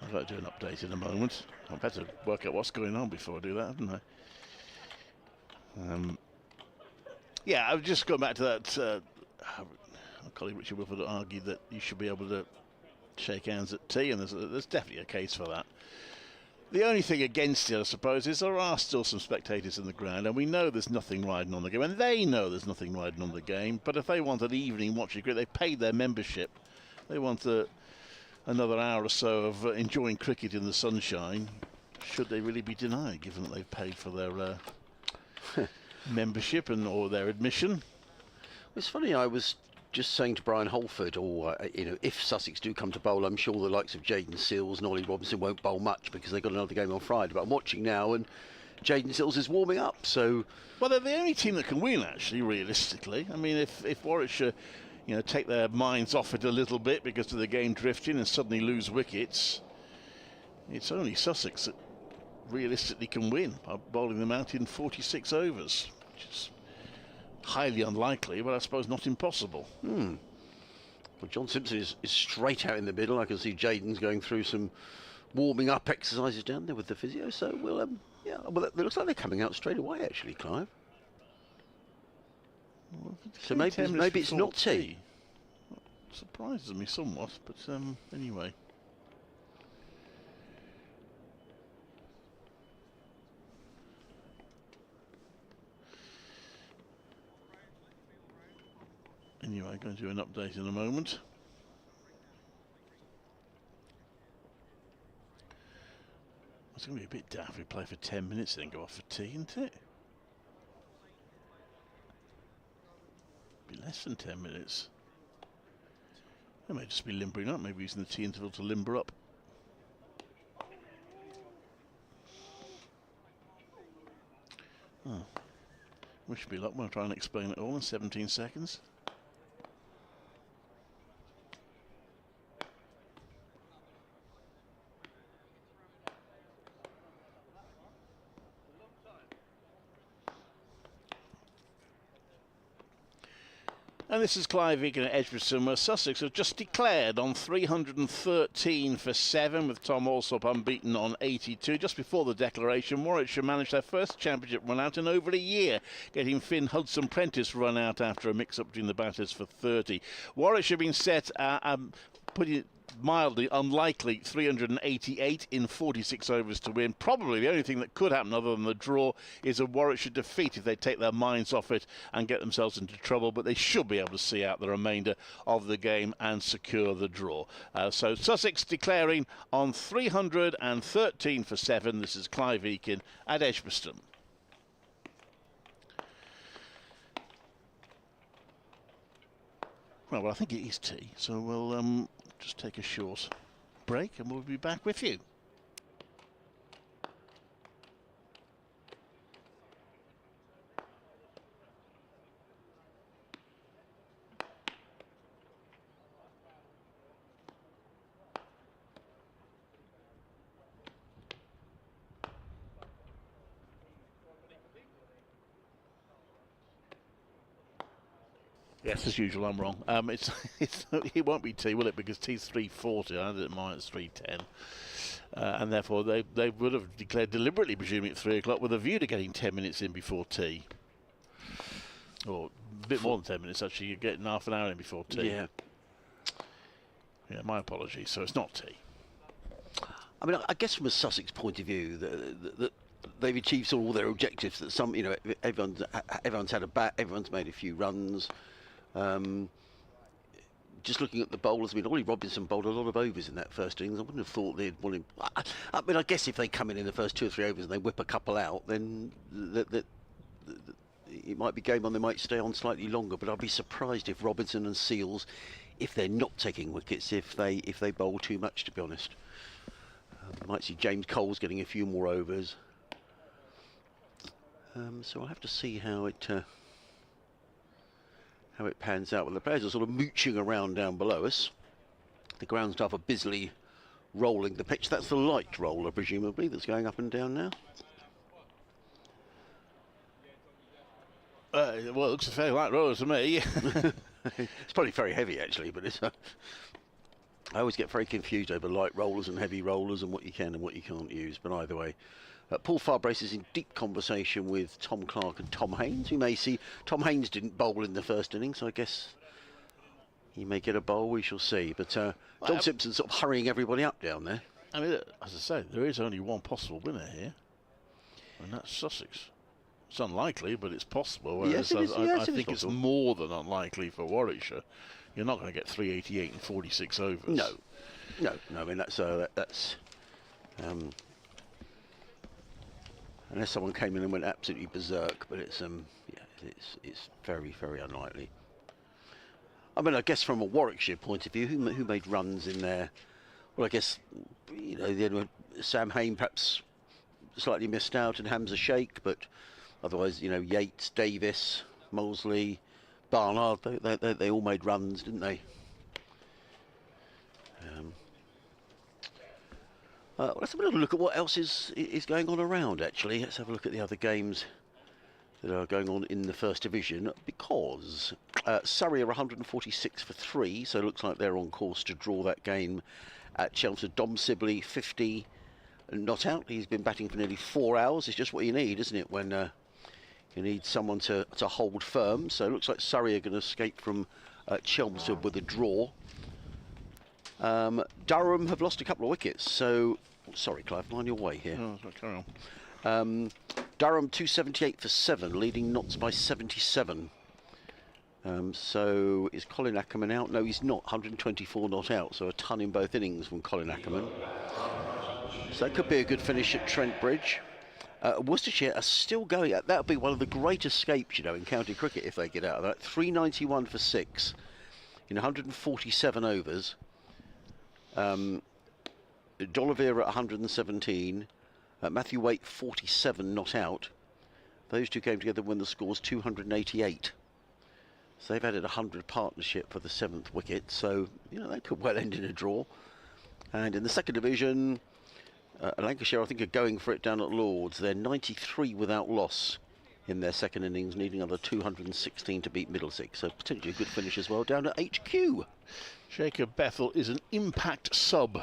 I've got to do an update in a moment. I've had to work out what's going on before I do that, haven't I? Yeah, I've just gone back to that. My colleague Richard Wilford argued that you should be able to shake hands at tea, and there's definitely a case for that. The only thing against it, I suppose, is there are still some spectators in the ground, and we know there's nothing riding on the game, and they know there's nothing riding on the game. But if they want an evening watching cricket, they paid their membership. They want another hour or so of enjoying cricket in the sunshine. Should they really be denied, given that they've paid for their membership or their admission?
It's funny, I was just saying to Brian Holford, if Sussex do come to bowl, I'm sure the likes of Jaden Seals and Ollie Robinson won't bowl much because they've got another game on Friday. But I'm watching now, and Jaden Seals is warming up. So,
well, they're the only team that can win, actually, realistically. I mean, if Warwickshire, take their minds off it a little bit because of the game drifting and suddenly lose wickets, it's only Sussex that realistically can win by bowling them out in 46 overs, which is highly unlikely, but I suppose not impossible.
Well, John Simpson is straight out in the middle. I can see Jaden's going through some warming up exercises down there with the physio. So we'll, it looks like they're coming out straight away, actually, Clive.
Well,
so maybe it's not tea.
Surprises me somewhat, but anyway. Anyway, I'm going to do an update in a moment. It's going to be a bit daft if we play for 10 minutes and then go off for tea, isn't it? Be less than 10 minutes. They may just be limbering up, maybe using the tea interval to limber up. Oh. Wish me luck when I try and explain it all in 17 seconds. And this is Clive Egan at Edgbaston, where Sussex have just declared on 313 for 7, with Tom Allsop unbeaten on 82. Just before the declaration, Warwickshire managed their first championship run out in over a year, getting Finn Hudson-Prentice run out after a mix-up between the batters for 30. Warwickshire been set, putting it mildly unlikely, 388 in 46 overs to win. Probably the only thing that could happen other than the draw is a Warwickshire defeat if they take their minds off it and get themselves into trouble, but they should be able to see out the remainder of the game and secure the draw. So Sussex declaring on 313 for 7. This is Clive Eakin at Edgbaston. Well, I think it is tea, so we'll just take a short break and we'll be back with you. Yes, as usual, I'm wrong. It won't be tea, will it? Because tea's 340. I had it in mine, it's 310. And therefore, they would have declared deliberately, presumably at 3 o'clock, with a view to getting 10 minutes in before tea. Or a bit more than 10 minutes, actually. You're getting half an hour in before tea.
Yeah.
Yeah, my apologies. So it's not tea.
I mean, I guess from a Sussex point of view, that they've achieved all their objectives. That some, everyone's had a bat, everyone's made a few runs. Just looking at the bowlers, I mean, Ollie Robinson bowled a lot of overs in that first innings. I wouldn't have thought they'd want him. I mean, I guess if they come in the first 2 or 3 overs and they whip a couple out, then it might be game on. They might stay on slightly longer. But I'd be surprised if Robinson and Seals, if they're not taking wickets, if they bowl too much. To be honest, might see James Cole's getting a few more overs. So I'll have to see how it pans out. Well, the players are sort of mooching around down below us. The ground staff are busily rolling the pitch. That's the light roller, presumably, that's going up and down now.
Well, it looks a fairly light roller to me.
It's probably very heavy, actually, but it's. I always get very confused over light rollers and heavy rollers and what you can and what you can't use. But either way, Paul Farbrace is in deep conversation with Tom Clark and Tom Haynes. We may see Tom Haynes didn't bowl in the first innings, so I guess he may get a bowl. We shall see. But John Simpson's sort of hurrying everybody up down there.
I mean, as I say, there is only one possible winner here, and that's Sussex. It's unlikely, but it's possible.
Yes, it is.
I think it's more than unlikely for Warwickshire. You're not going to get 388 and 46 overs.
No. I mean, that's unless someone came in and went absolutely berserk, but it's it's very, very unlikely. I mean, I guess from a Warwickshire point of view, who made runs in there? Well, I guess Sam Hain perhaps slightly missed out, and Hamza Sheikh, but otherwise, Yates, Davis, Molesley, Barnard, they all made runs, didn't they? Let's have a little look at what else is going on around, actually. Let's have a look at the other games that are going on in the First Division, because Surrey are 146 for 3, so it looks like they're on course to draw that game at Chelmsford. Dom Sibley, 50, not out. He's been batting for nearly 4 hours. It's just what you need, isn't it, when you need someone to hold firm. So it looks like Surrey are going to escape from Chelmsford with a draw. Durham have lost a couple of wickets, so sorry, Clive, mind your way here.
No, carry on.
Durham 278 for 7, leading Notts by 77. So is Colin Ackerman out? No, he's not. 124 not out, so a ton in both innings from Colin Ackerman. So that could be a good finish at Trent Bridge. Worcestershire are still going. That would be one of the great escapes, in county cricket if they get out of that. 391 for 6 in 147 overs. D'Oliveira at 117, Matthew Waite 47 not out. Those two came together when the score's 288. So they've added 100 partnership for the 7th wicket, so that could well end in a draw. And in the second division, Lancashire I think are going for it down at Lords. They're 93 without loss in their second innings, needing another 216 to beat Middlesex, so potentially a good finish as well down at HQ.
Jacob Bethel is an impact sub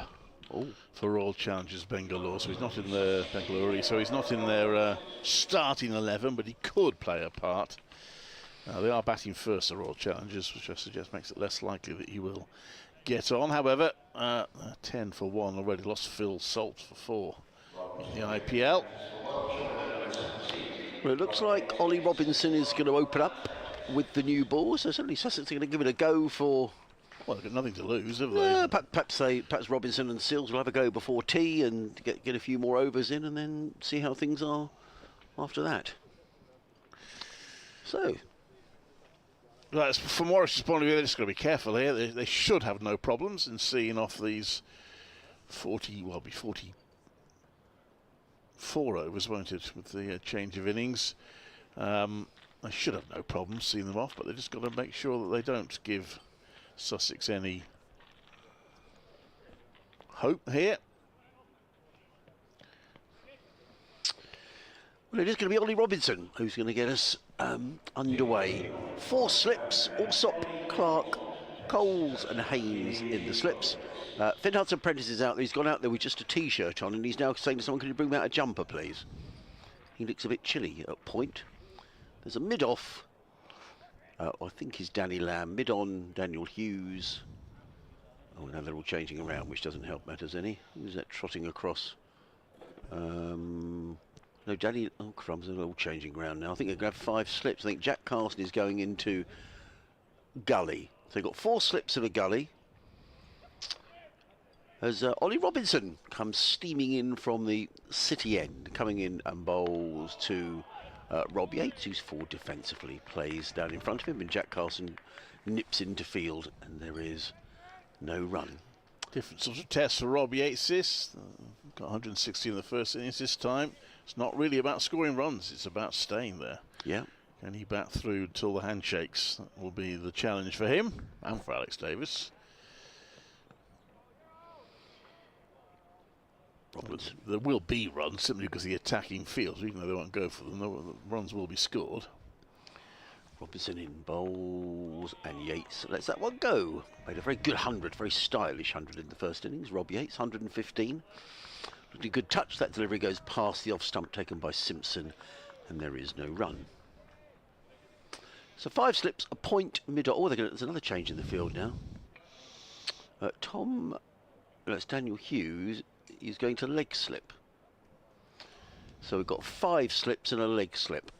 for Royal Challengers Bangalore, so he's not in their Bangalore, so he's not in their starting 11, but he could play a part. They are batting first, the Royal Challengers, which I suggest makes it less likely that he will get on. However, 10 for 1 already lost Phil Salt for 4 in the IPL.
Well, it looks like Ollie Robinson is going to open up with the new ball, so certainly Sussex are going to give it a go for.
Well, they've got nothing to lose, have they?
Perhaps Robinson and Seals will have a go before tea and get a few more overs in, and then see how things are after that. So.
Right, from Warwickshire's point of view, they're just got to be careful here. They should have no problems in seeing off these 44 overs, won't it, with the change of innings. They should have no problems seeing them off, but they've just got to make sure that they don't give Sussex any hope here.
Well, it is going to be Ollie Robinson who's going to get us underway. 4 slips, Alsop, Clark, Coles and Haynes in the slips. Finn Hudson-Prentice is out there. He's gone out there with just a T-shirt on, and he's now saying to someone, can you bring me out a jumper, please? He looks a bit chilly at point. There's a mid-off. I think he's Danny Lamb. Mid-on, Daniel Hughes. Oh, now they're all changing around, which doesn't help matters any. Who's that trotting across? No, Danny... Oh, crumbs, they're all changing around now. I think they're going to have 5 slips. I think Jack Carson is going into gully. So they've got 4 slips and a gully. As Ollie Robinson comes steaming in from the city end, coming in and bowls to Rob Yates, who's forward defensively, plays down in front of him, and Jack Carson nips into field, and there is no run.
Different sort of test for Rob Yates this. Got 160 in the first innings this time. It's not really about scoring runs, it's about staying there.
Yeah.
Can he bat through till the handshakes? That will be the challenge for him and for Alex Davis.
Robinson.
There will be runs simply because the attacking fields, even though they won't go for them, the runs will be scored.
Robinson in bowls, and Yates lets that one go. Made a very good 100, very stylish 100 in the first innings. Rob Yates, 115. Really good touch. That delivery goes past the off stump taken by Simpson, and there is no run. So 5 slips, a point, mid. Oh, there's another change in the field now. That's Daniel Hughes. He's going to leg slip. So we've got 5 slips and a leg slip.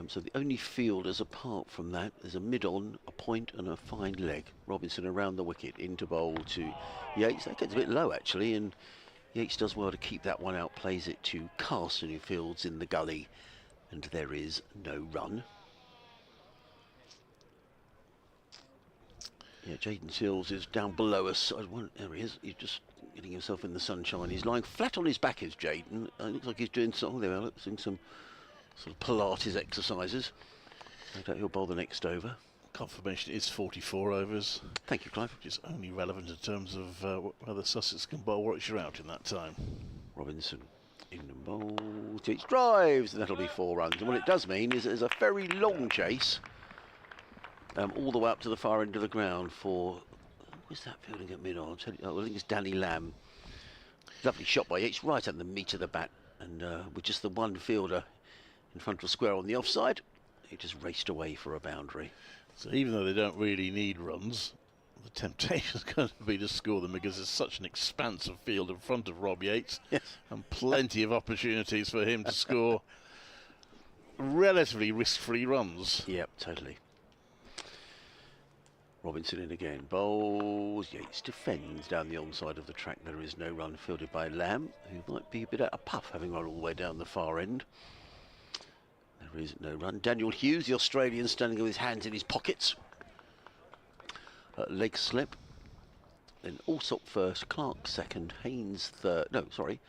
So the only fielders apart from that, there's a mid-on, a point and a fine leg. Robinson around the wicket, into bowl to Yates. That gets a bit low actually, and Yates does well to keep that one out, plays it to Carson, who fields in the gully, and there is no run. Yeah, Jaden Seals is down below us. There he is. He's just getting himself in the sunshine. He's lying flat on his back, is Jaden. It looks like he's doing something there. Looks doing some sort of Pilates exercises. No doubt he'll bowl the next over.
Confirmation is 44 overs.
Thank you, Clive.
Which is only relevant in terms of whether Sussex can bowl Warwickshire out in that time.
Robinson in the bowl. Yates drives, and that'll be 4 runs. And what it does mean is there's a very long chase. All the way up to the far end of the ground for... Where's that fielding at mid-on? I think it's Danny Lamb. Lovely shot by Yates, right at the meat of the bat. And with just the one fielder in front of a square on the offside, he just raced away for a boundary.
So even though they don't really need runs, the temptation is going to be to score them because there's such an expansive field in front of Rob Yates.
Yes.
And plenty of opportunities for him to score relatively risk-free runs.
Yep, totally. Robinson in again, bowls, Yates defends down the onside of the track. There is no run, fielded by Lamb, who might be a bit out of puff, having run all the way down the far end. There is no run. Daniel Hughes, the Australian, standing with his hands in his pockets. Leg slip. Then Alsop first, Clark second, Haynes third. No, sorry.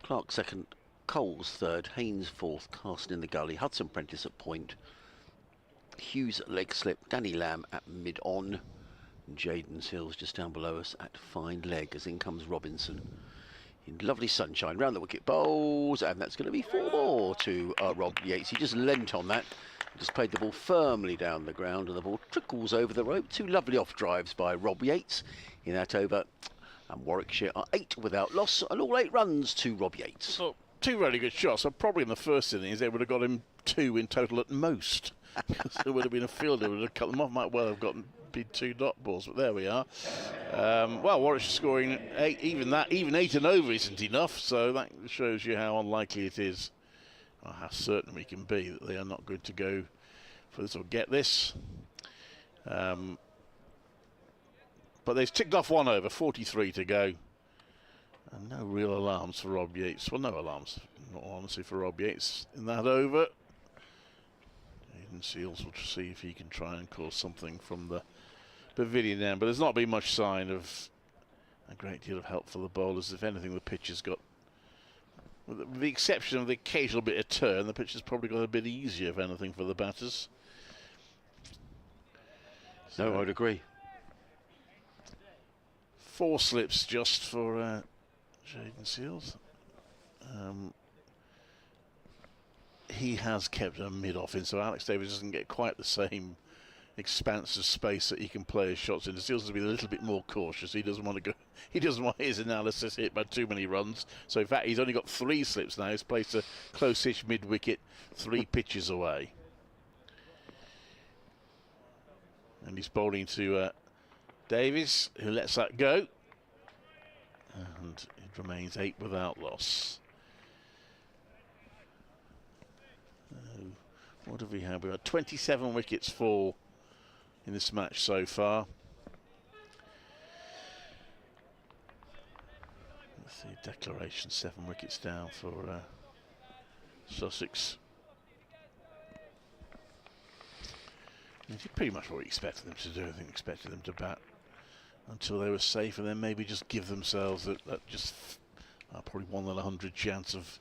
Clark second, Coles third, Haynes fourth, Carson in the gully, Hudson-Prentice at point. Hughes at leg slip, Danny Lamb at mid-on, and Jaden Seals just down below us at fine leg, as in comes Robinson. In lovely sunshine, round the wicket bowls, and that's going to be 4 more to Rob Yates. He just leant on that, just played the ball firmly down the ground, and the ball trickles over the rope. 2 lovely off drives by Rob Yates in that over, and Warwickshire are 8 without loss, and all 8 runs to Rob Yates.
So 2 really good shots. So probably in the first innings they would have got him 2 in total at most. There would have been a fielder would have cut them off. Might well have been 2 dot balls, but there we are. Well, Warwickshire scoring 8, even 8 and over isn't enough, so that shows you how unlikely it is, or how certain we can be that they are not going to go for this or get this. But they've ticked off 1 over, 43 to go, and no real alarms for Rob Yates. Well, no alarms, not honestly, for Rob Yates in that over. Seals will see if he can try and cause something from the pavilion end, but there's not been much sign of a great deal of help for the bowlers. If anything, the pitch has got, with the exception of the occasional bit of turn, the pitch has probably got a bit easier, if anything, for the batters. So
no, I'd agree.
4 slips just for Jaden Seals. he has kept a mid-off in, so Alex Davis doesn't get quite the same expanse of space that he can play his shots in. He still has to be a little bit more cautious. He doesn't want to go. He doesn't want his analysis hit by too many runs. So in fact, he's only got 3 slips now. He's placed a close-ish mid-wicket, 3 pitches away, and he's bowling to Davis, who lets that go, and it remains 8 without loss. What have we had? We've had 27 wickets fall in this match so far. Let's see, declaration, 7 wickets down for Sussex. They did pretty much what we expected them to do. I think we expected them to bat until they were safe, and then maybe just give themselves that just probably 1 in 100 chance of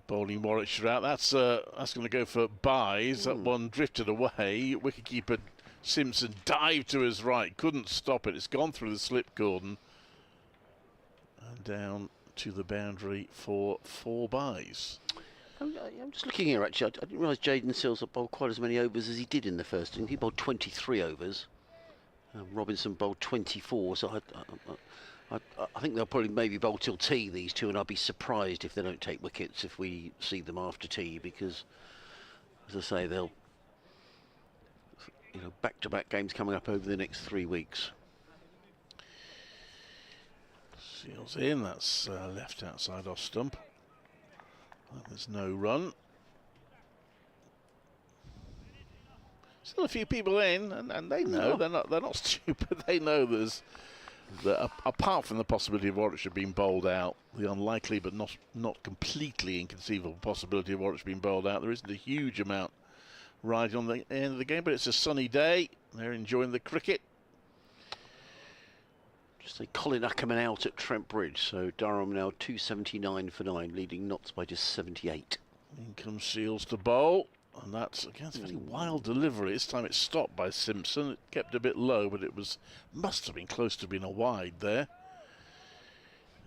bowling Warwickshire out. That's going to go for byes. That one drifted away. Wicketkeeper Simpson dived to his right, couldn't stop it. It's gone through the slip cordon and down to the boundary for 4 byes.
I'm just looking here, actually. I didn't realise Jaden Seals had bowled quite as many overs as he did in the first inning. He bowled 23 overs. Robinson bowled 24, so I think they'll probably maybe bowl till tea, these two, and I'll be surprised if they don't take wickets if we see them after tea, because, as I say, they'll, back-to-back games coming up over the next 3 weeks.
Seals in, that's left outside off stump. There's no run. Still a few people in, and they know they're not stupid. They know there's apart from the possibility of Warwickshire being bowled out, the unlikely but not completely inconceivable possibility of Warwickshire being bowled out, there isn't a huge amount riding on the end of the game. But it's a sunny day. They're enjoying the cricket.
Just say Colin Ackerman out at Trent Bridge, so Durham now 279 for 9, leading Notts by just 78.
In comes Seals to bowl, and that's against a very wild delivery. This time it's stopped by Simpson. It kept a bit low, but it must have been close to being a wide there.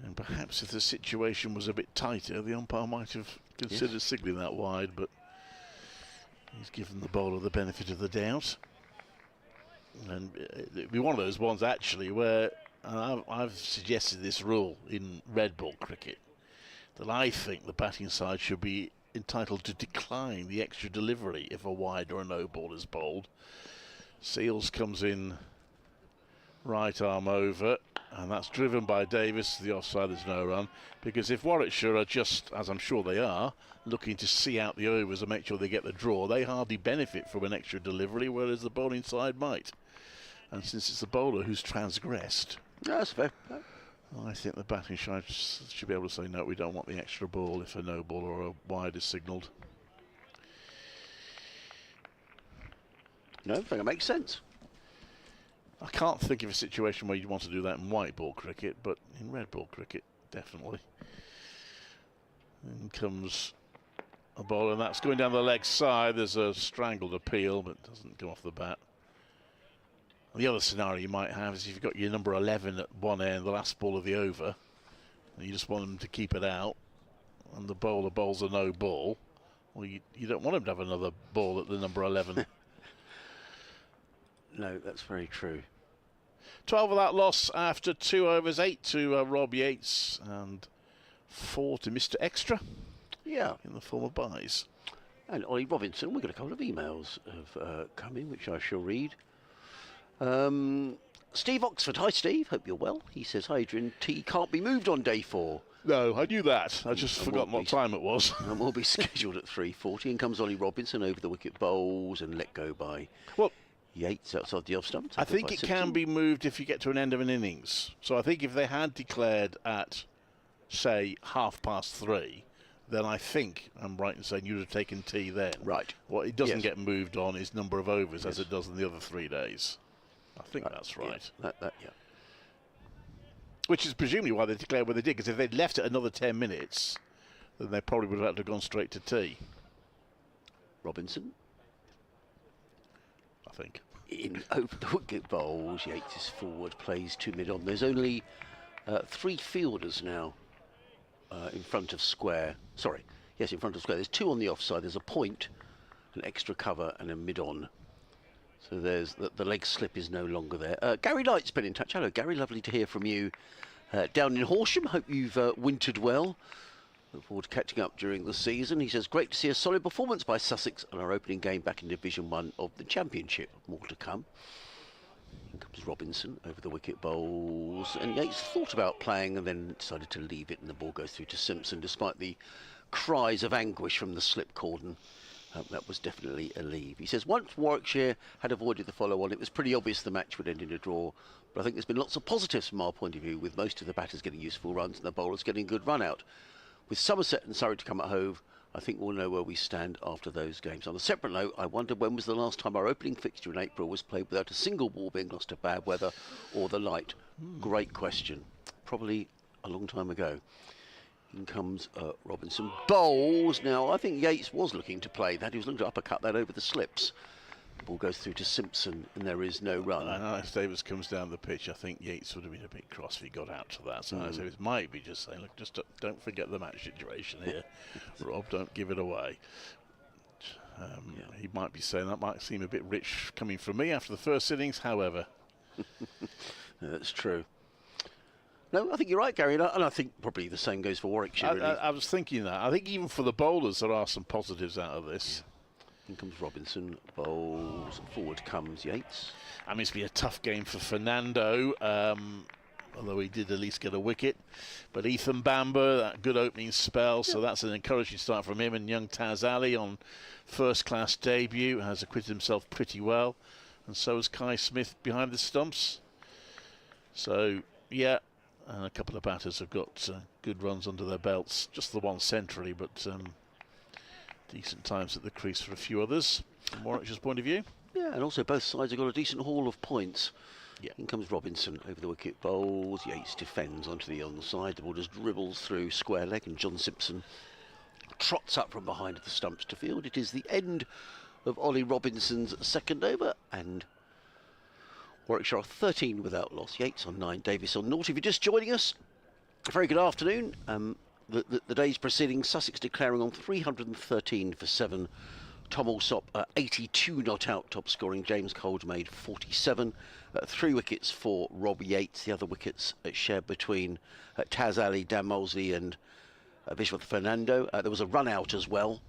And perhaps if the situation was a bit tighter, the umpire might have considered signaling that wide, but he's given the bowler the benefit of the doubt. And it'd be one of those ones actually where I've suggested this rule in red ball cricket, that I think the batting side should be entitled to decline the extra delivery if a wide or a no ball is bowled. Seals comes in right arm over, and that's driven by Davis to the offside. There's no run, because if Warwickshire are just, as I'm sure they are, looking to see out the overs and make sure they get the draw, they hardly benefit from an extra delivery, whereas the bowling side might. And since it's the bowler who's transgressed,
that's fair.
I think the batting side should be able to say, no, we don't want the extra ball if a no ball or a wide is signalled.
No, I think it makes sense.
I can't think of a situation where you'd want to do that in white ball cricket, but in red ball cricket, definitely. In comes a ball, and that's going down the leg side. There's a strangled appeal, but it doesn't come off the bat. The other scenario you might have is if you've got your number 11 at one end, the last ball of the over, and you just want them to keep it out, and the bowler bowls a no ball, well, you don't want him to have another ball at the number 11.
No, that's very true.
12 without loss after 2 overs, 8 to Rob Yates, and 4 to Mr. Extra.
Yeah.
In the form of byes.
And Ollie Robinson, we've got a couple of emails have come in, which I shall read. Steve Oxford, hi Steve, hope you're well. He says, hi Adrian, tea can't be moved on day 4.
No, I knew that. I just forgot what time it was.
And will be scheduled at 3:40. In comes Ollie Robinson over the wicket bowls and let go by Yates outside the off stump.
I think it can be moved if you get to an end of an innings. So I think if they had declared at, say, 3:30, then I think I'm right in saying you'd have taken tea then.
Right.
What it doesn't get moved on is number of overs as it does in the other 3 days. I think that's right.
Yeah.
Which is presumably why they declared what they did, because if they'd left it another 10 minutes, then they probably would have had to have gone straight to tea.
Robinson.
I think.
In over the wicket bowls, Yates is forward, plays to mid-on. There's only 3 fielders now in front of square. Sorry, Yes, in front of square. There's 2 on the offside. There's a point, an extra cover, and a mid-on. So there's the leg slip is no longer there. Gary Light's been in touch. Hello, Gary. Lovely to hear from you down in Horsham. Hope you've wintered well. Look forward to catching up during the season. He says, great to see a solid performance by Sussex on our opening game back in Division 1 of the Championship. More to come. Here comes Robinson over the wicket, bowls. And Yates thought about playing and then decided to leave it, and the ball goes through to Simpson despite the cries of anguish from the slip cordon. That was definitely a leave. He says, once Warwickshire had avoided the follow-on, it was pretty obvious the match would end in a draw. But I think there's been lots of positives from our point of view, with most of the batters getting useful runs and the bowlers getting good run-out. With Somerset and Surrey to come at Hove, I think we'll know where we stand after those games. On a separate note, I wonder when was the last time our opening fixture in April was played without a single ball being lost to bad weather or the light? Great question. Probably a long time ago. In comes Robinson. Bowls. Now, I think Yates was looking to play that. He was looking to uppercut that over the slips. The ball goes through to Simpson, and there is no run.
And Alex Davis comes down the pitch. I think Yates would have been a bit cross if he got out to that. So Alex Davis might be just saying, look, just don't forget the match situation here. Rob, don't give it away. He might be saying that might seem a bit rich coming from me after the first innings, however.
That's true. No, I think you're right, Gary, and I think probably the same goes for Warwickshire. Really.
I was thinking that. I think even for the bowlers, there are some positives out of this.
In comes Robinson, bowls, forward comes Yates.
I mean, it's been a tough game for Fernando, although he did at least get a wicket. But Ethan Bamber, that good opening spell, so that's an encouraging start from him. And young Taz Ali on first-class debut has acquitted himself pretty well. And so has Kai Smith behind the stumps. So, yeah. And a couple of batters have got good runs under their belts. Just the one centrally, but decent times at the crease for a few others, from Warwickshire's point of view.
Yeah, and also both sides have got a decent haul of points.
Yeah.
In comes Robinson over the wicket, bowls. Yates defends onto the onside. The ball just dribbles through square leg, and John Simpson trots up from behind the stumps to field. It is the end of Ollie Robinson's second over, and Warwickshire are 13 without loss. Yates on 9, Davis on 0. If you're just joining us, a very good afternoon. The days preceding, Sussex declaring on 313 for 7. Tom Alsop 82 not out, top scoring. James Cold made 47. 3 wickets for Rob Yates. The other wickets shared between Taz Ali, Dan Molesley and Vishwath Fernando. There was a run out as well.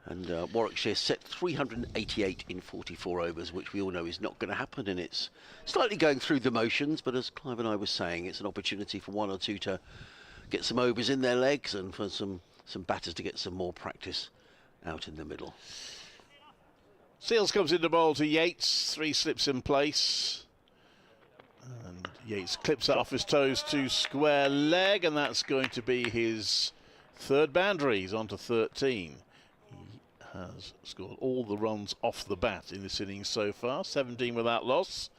And Warwickshire set 388 in 44 overs, which we all know is not going to happen, and it's slightly going through the motions, but as Clive and I were saying, it's an opportunity for 1 or 2 to get some overs in their legs and for some batters to get some more practice out in the middle.
Seals comes into bowl to Yates, 3 slips in place. And Yates clips that off his toes to square leg, and that's going to be his 3rd boundary. He's on to 13. Has scored all the runs off the bat in this innings so far, 17 without loss.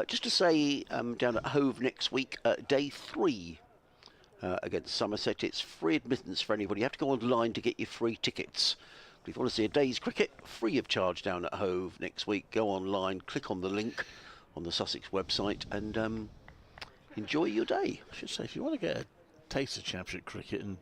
Just to say, down at Hove next week, day 3 against Somerset, it's free admittance for anybody. You have to go online to get your free tickets. But if you want to see a day's cricket, free of charge down at Hove next week, go online, click on the link on the Sussex website and enjoy your day.
I should say, if you want to get a taste of Championship cricket, and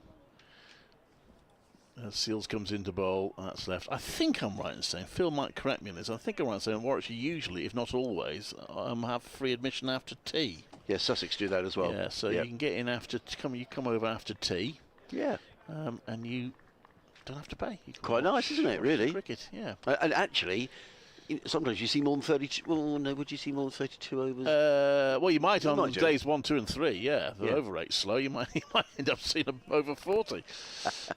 Seals comes into bowl, that's left. I think I'm right in saying, Phil might correct me on this, I think I'm right in saying Warwickshire usually, if not always, have free admission after tea.
Yeah, Sussex do that as well.
Yeah, so you can get in after, you come over after tea.
Yeah.
And you don't have to pay. You can
Quite nice, isn't it, really?
Cricket, yeah.
And actually, sometimes you see more than 32, well, no, would you see more than 32 overs?
Well, you might on
might do.
days 1, 2 and 3, yeah. The over rate's slow, you might end up seeing them over 40.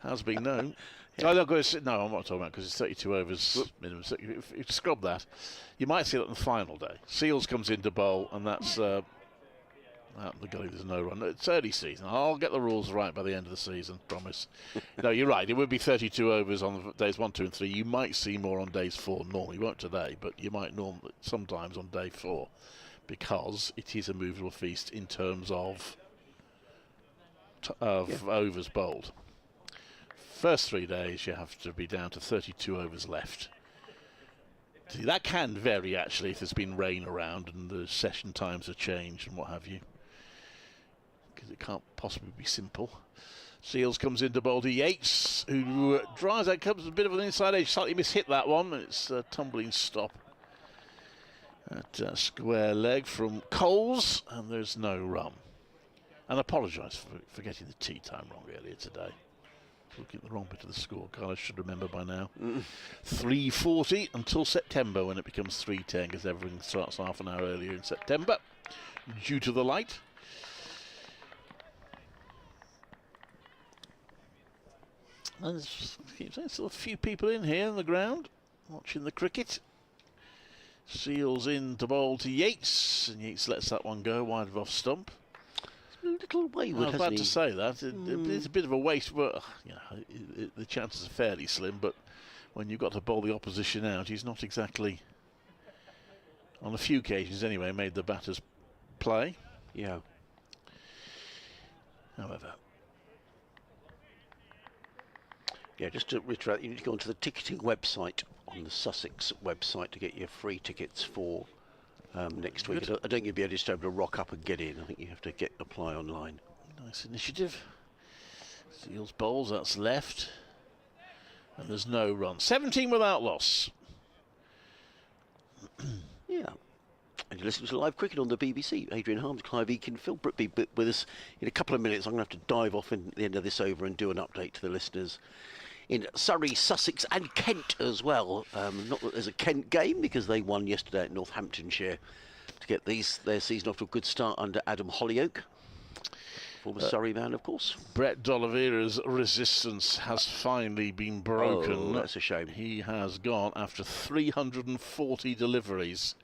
Has been known. No, I'm not talking about because it's 32 overs minimum. So if you scrub that, you might see that on the final day. Seals comes into bowl, and that's the gully. There's no run. It's early season. I'll get the rules right by the end of the season, promise. No, you're right. It would be 32 overs on days 1, 2, and 3. You might see more on days 4 normally. You won't today, but you might sometimes on day 4, because it is a movable feast in terms of overs bowled. First 3 days, you have to be down to 32 overs left. See, that can vary, actually, if there's been rain around and the session times have changed and what have you, because it can't possibly be simple. Seals comes into bowl to Yates, who drives out, comes a bit of an inside edge, slightly mishit that one, and it's a tumbling stop at square leg from Coles, and there's no run. And apologise for getting the tea time wrong earlier today. Looking at the wrong bit of the scorecard, I should remember by now. 3:40 until September, when it becomes 3:10, because everything starts half an hour earlier in September due to the light. And there's still a few people in here on the ground watching the cricket. Seals in to bowl to Yates, and Yates lets that one go wide of off stump.
A little wayward,
I was about to say that. It's a bit of a waste, but the chances are fairly slim. But when you've got to bowl the opposition out, he's not exactly, on a few occasions anyway, made the batters play.
Yeah.
However.
Yeah, just to reiterate, you need to go onto the ticketing website on the Sussex website to get your free tickets for next week. I don't think you'll be able to rock up and get in. I think you have to apply online.
Nice initiative. Seals bowls, that's left. And there's no run. 17 without loss.
Yeah. And you're listening to live cricket on the BBC. Adrian Harms, Clive Eakin, Phil Britby with us in a couple of minutes. I'm going to have to dive off in the end of this over and do an update to the listeners in Surrey, Sussex and Kent as well. Not that there's a Kent game, because they won yesterday at Northamptonshire to get their season off to a good start under Adam Hollyoake. Former Surrey man, of course.
Brett D'Oliveira's resistance has finally been broken.
Oh, that's a shame.
He has gone after 340 deliveries.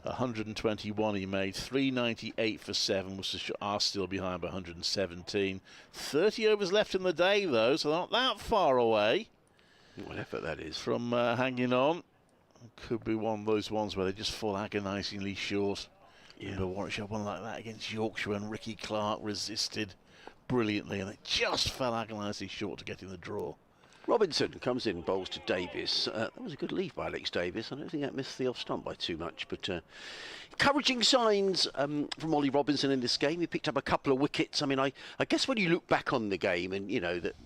121 he made, 398 for 7, Worcestershire are still behind by 117. 30 overs left in the day, though, so not that far away.
What effort that is.
From hanging on. Could be one of those ones where they just fall agonisingly short. Yeah. Remember Warwickshire won like that against Yorkshire, and Ricky Clark resisted brilliantly, and they just fell agonisingly short to get in the draw.
Robinson comes in, bowls to Davis. That was a good leave by Alex Davis. I don't think that missed the off stump by too much, but encouraging signs from Ollie Robinson in this game. He picked up a couple of wickets. I mean, I guess when you look back on the game, and you know that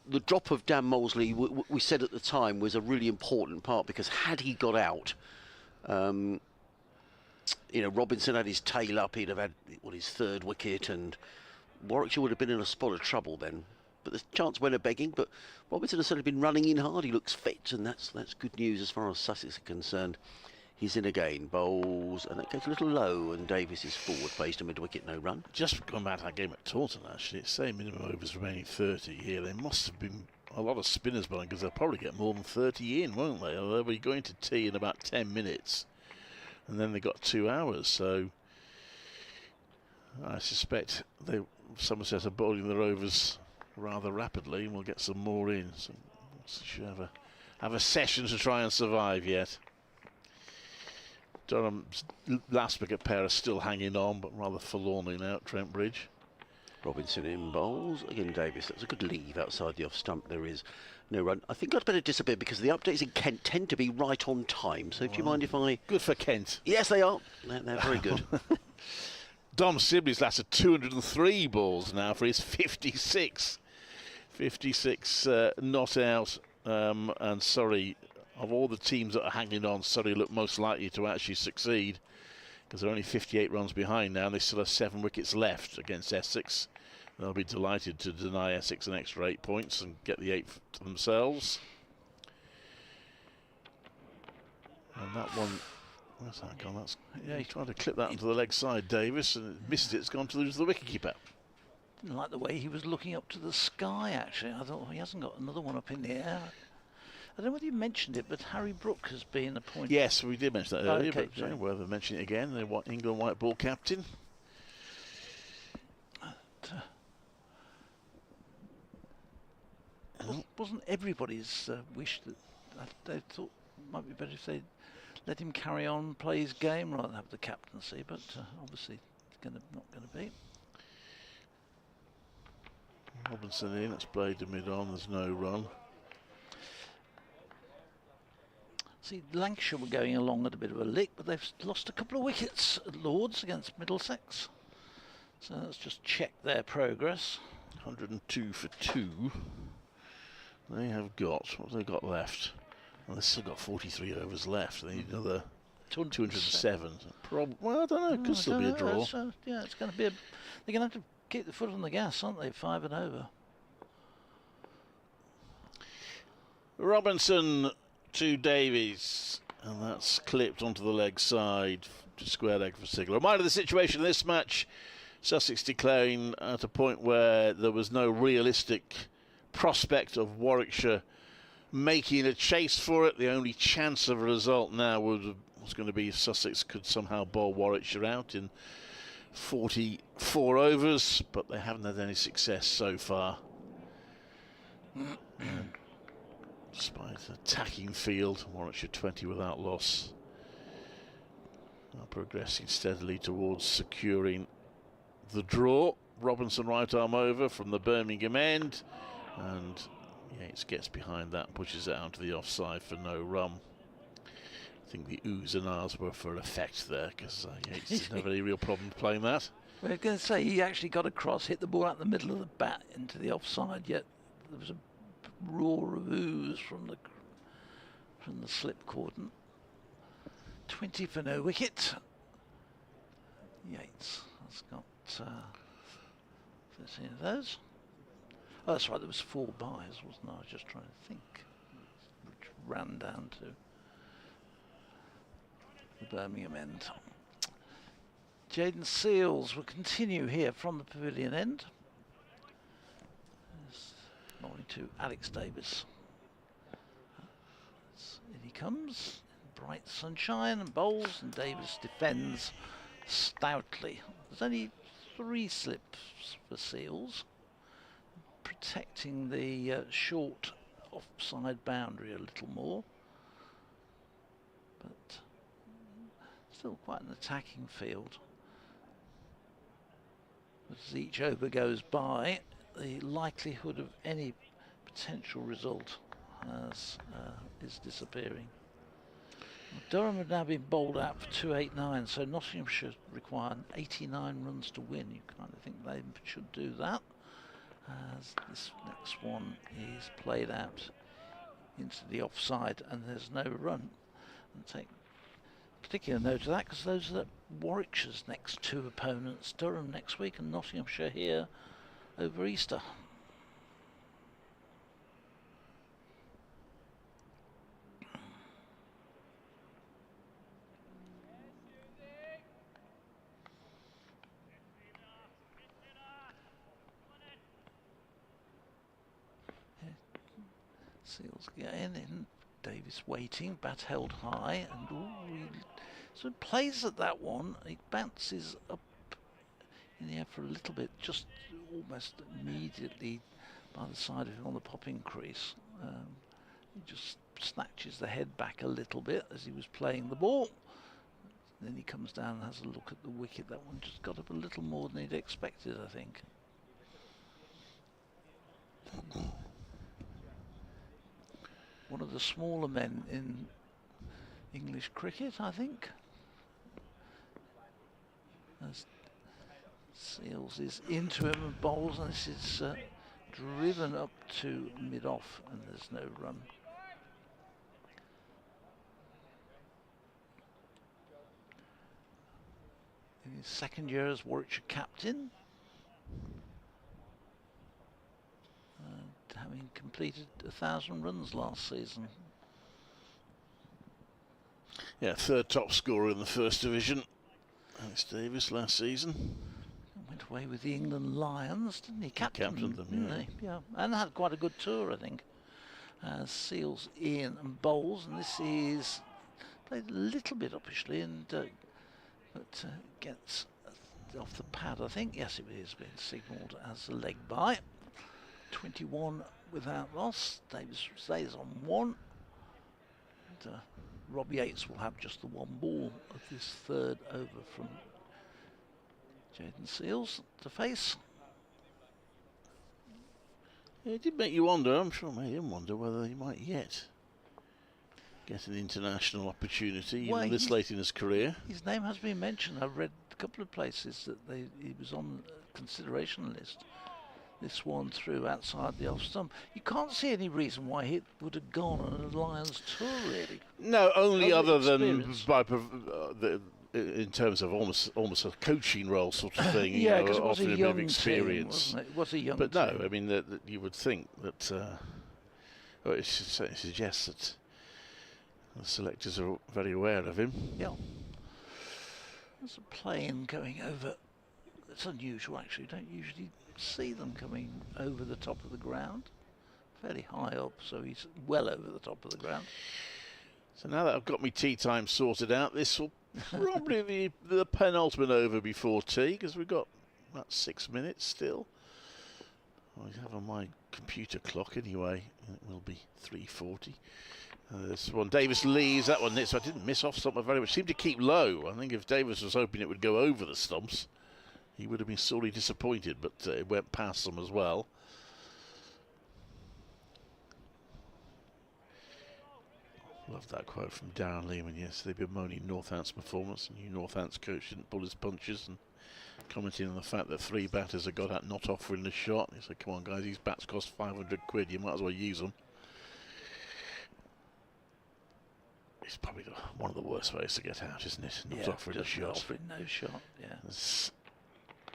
the drop of Dan Molesley, we said at the time, was a really important part, because had he got out, Robinson had his tail up, he'd have had his third wicket, and Warwickshire would have been in a spot of trouble then. But the chance went a-begging, but Robinson has certainly been running in hard. He looks fit, and that's good news as far as Sussex are concerned. He's in again, bowls, and that goes a little low, and Davis is forward, plays to mid-wicket, no run.
Just going back to that game at Taunton, actually, it's saying minimum overs remaining 30 here. There must have been a lot of spinners bowling, because they'll probably get more than 30 in, won't they? They'll be going to tea in about 10 minutes, and then they got 2 hours, so I suspect Somerset are bowling their overs rather rapidly, and we'll get some more in. So should have a session to try and survive yet. Durham's last wicket pair are still hanging on, but rather forlornly now at Trent Bridge.
Robinson in bowls. Again, Davis, that's a good leave outside the off stump. There is no run. I think I'd better disappear, because the updates in Kent tend to be right on time. So do you mind if I...
Good for Kent.
Yes, they are. They're very good.
Dom Sibley's lasted 203 balls now for his 56. 56 not out, and Surrey, of all the teams that are hanging on, Surrey look most likely to actually succeed, because they're only 58 runs behind now, and they still have 7 wickets left against Essex. They'll be delighted to deny Essex an extra 8 points and get the 8th to themselves. And that one, where's that gone? Yeah, he tried to clip that onto the leg side, Davis, and it missed it. It's gone to the wicketkeeper.
Didn't like the way he was looking up to the sky, actually. I thought, he hasn't got another one up in the air. I don't know whether you mentioned it, but Harry Brook has been appointed.
Yes, we did mention that earlier,
okay,
but worth mentioning it again. The England white ball captain.
Wasn't everybody's wish that they thought it might be better if they let him carry on, play his game, rather than have the captaincy, but obviously it's not going to be.
Robinson in, it's played to mid-on, there's no run.
See, Lancashire were going along at a bit of a lick, but they've lost a couple of wickets at Lords against Middlesex. So let's just check their progress.
102 for 2. They have got, what have they got left? Well, they've still got 43 overs left. They need another 207. Well, I don't know. It could still be a draw.
Yeah, it's going to be they're going to have to keep the foot on the gas, aren't they? 5 and over.
Robinson to Davies. And that's clipped onto the leg side to square leg for Sigler. Reminder of the situation in this match. Sussex declaring at a point where there was no realistic prospect of Warwickshire making a chase for it. The only chance of a result now was going to be if Sussex could somehow bowl Warwickshire out in 44 overs, but they haven't had any success so far. Despite an attacking field, Warwickshire 20 without loss. Now progressing steadily towards securing the draw. Robinson right arm over from the Birmingham end, and Yates gets behind that, pushes it out to the offside for no run. I think the oohs and ahs were for effect there, because Yates didn't have any real problem playing that.
Well, I was going to say, he actually got across, hit the ball out the middle of the bat into the offside, yet there was a roar of oohs from the slip cordon. 20 for no wicket. Yates has got 13 of those. Oh, that's right, there was 4 buys, wasn't there? I was just trying to think, which ran down to the Birmingham end. Jaden Seals will continue here from the pavilion end. Morning to Alex Davis. In he comes, bright sunshine, and bowls, and Davis defends stoutly. There's only 3 slips for Seals, protecting the short offside boundary a little more, but still quite an attacking field. As each over goes by, the likelihood of any potential result is disappearing. Durham have now been bowled out for 289, so Nottinghamshire require 89 runs to win. You kind of think they should do that, as this next one is played out into the offside and there's no run. And take particular note of that, because those are Warwickshire's next 2 opponents. Durham next week and Nottinghamshire here over Easter. Seals again in, Davis waiting, bat held high, and so it plays at that one. It bounces up in the air for a little bit, just almost immediately by the side of him on the popping crease. He just snatches the head back a little bit as he was playing the ball. Then he comes down and has a look at the wicket. That one just got up a little more than he'd expected, I think. One of the smaller men in English cricket, I think. As Seals is into him and bowls, and this is driven up to mid-off, and there's no run. In his second year as Warwickshire captain, having completed 1,000 runs last season.
Yeah, 3rd top scorer in the 1st division. Alex Davis last season.
Went away with the England Lions, didn't he?
Captained them,
didn't he? Yeah, and had quite a good tour, I think. Seals in and bowls, and this is played a little bit uppishly, and but gets off the pad, I think. Yes, it is being signalled as a leg bye. 21 without loss. Davis stays on 1. And, Rob Yates will have just the 1 ball of this 3rd over from Jaden Seals to face.
Yeah, it did make you wonder, I'm sure it made him wonder whether he might yet get an international opportunity,
well,
even this late in his career.
His name has been mentioned. I read a couple of places that he was on the consideration list. This one through outside the off stump. You can't see any reason why he would have gone on a Lions tour, really.
No, only other than
experience.
in terms of almost a coaching role sort of thing.
Yeah,
you
because
know,
it was a
offering a bit
young
of experience.
team, wasn't it? It was a young
But
team.
no, I mean, that you would think that it suggests that the selectors are very aware of him.
Yeah. There's a plane going over. It's unusual, actually. You don't usually see them coming over the top of the ground. Fairly high up, so he's well over the top of the ground.
So now that I've got my tea time sorted out, this will probably be the penultimate over before tea, because we've got about 6 minutes still. I have on my computer clock anyway. It will be 3:40. This one, Davis leaves that one. So I didn't miss off something very much. Seemed to keep low. I think if Davis was hoping it would go over the stumps, he would have been sorely disappointed, but it went past them as well. Love that quote from Darren Lehman yesterday, bemoaning Northant's performance. The new Northant's coach didn't pull his punches and commenting on the fact that 3 batters had got out not offering the shot. He said, come on guys, these bats cost 500 quid, you might as well use them. It's probably one of the worst ways to get out, isn't it? Not offering a shot.
Offering no shot, yeah.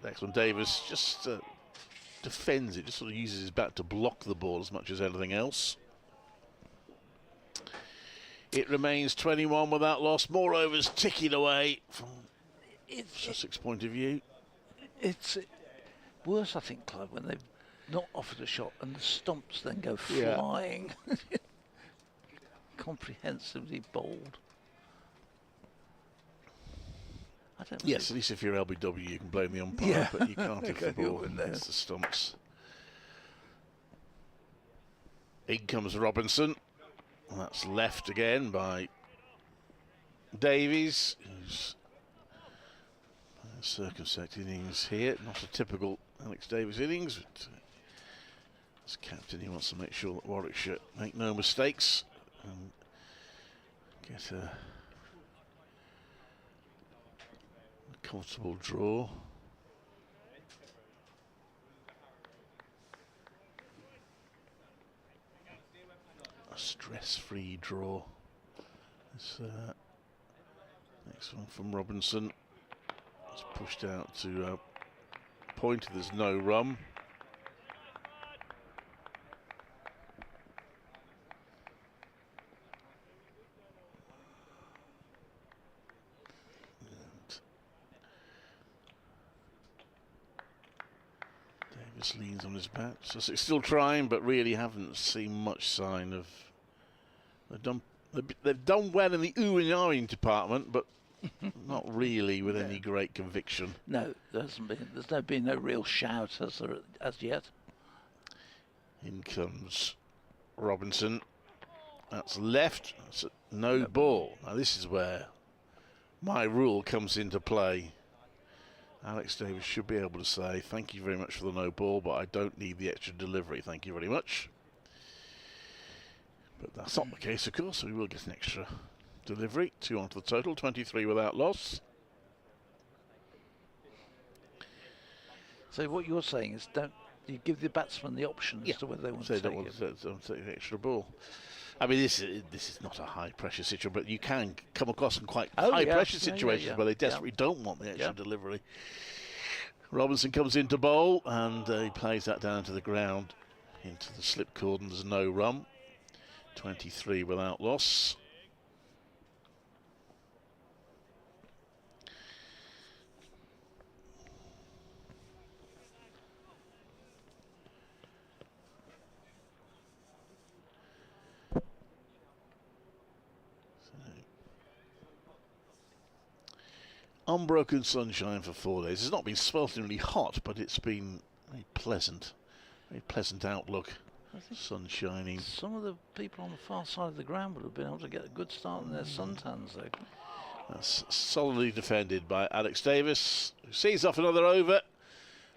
Next one, Davis just defends it, just sort of uses his bat to block the ball as much as anything else. It remains 21 without loss. More overs ticking away from Sussex point of view.
It's worse, I think, Clive, when they've not offered a shot and the stumps then go flying. Comprehensively bowled. I don't know.
Yes, at least if you're LBW you can blame the umpire, but you can't if the ball
in there.
hits the stumps. In comes Robinson. And that's left again by Davies, who's circumspect innings here. Not a typical Alex Davies innings, but as captain he wants to make sure that Warwickshire make no mistakes and get a comfortable draw. Stress-free draw. This next one from Robinson. It's pushed out to point. There's no run. And Davis leans on his bat. Sussex still trying, but really haven't seen much sign of. They've done well in the ooh and ahhing department, but not really with any great conviction.
No, there's been no real shout as yet.
In comes Robinson. That's left. That's no ball. Now this is where my rule comes into play. Alex Davis should be able to say, thank you very much for the no ball, but I don't need the extra delivery. Thank you very much. But that's not the case, of course. We will get an extra delivery. 2 onto the total, 23 without loss.
So what you're saying is, don't you give the batsman the option as to whether they want to take it?
Don't take the extra ball. I mean, this is not a high pressure situation, but you can come across some quite high pressure situations where they desperately don't want the extra delivery. Robinson comes into bowl and he plays that down to the ground into the slip cord, and there's no run. 23 without loss. Unbroken sunshine for 4 days. It's not been swelteringly hot, but it's been very pleasant outlook. Sun shining.
Some of the people on the far side of the ground would have been able to get a good start in their suntans, though.
That's solidly defended by Alex Davis, who sees off another over.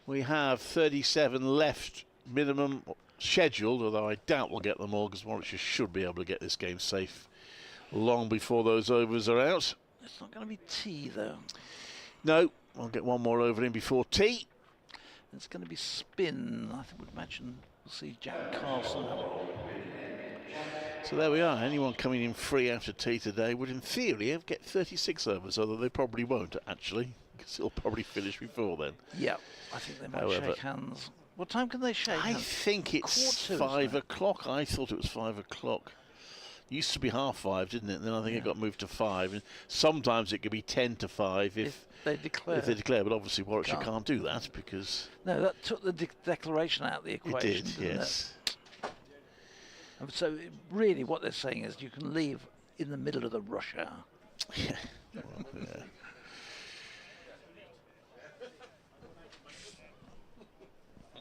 We have 37 left minimum scheduled, although I doubt we'll get them all because Warwickshire should be able to get this game safe long before those overs are out.
It's not going to be tea, though.
No, I'll get one more over in before tea.
It's going to be spin. I would imagine we'll see Jack Carson.
So there we are. Anyone coming in free after tea today would, in theory, get 36 overs, although they probably won't, actually, because it'll probably finish before then.
Yeah, I think they might shake hands. What time can they shake hands?
I think it's 5 o'clock. I thought it was 5 o'clock. Used to be 5:30, didn't it? And then I think it got moved to 5. And sometimes it could be 10 to 5 if
they declare.
If they declare, but obviously Warwickshire can't do that because...
No, that took the declaration out of the equation.
It did, yes.
And so really what they're saying is you can leave in the middle of the rush hour.
Yeah. Well, yeah.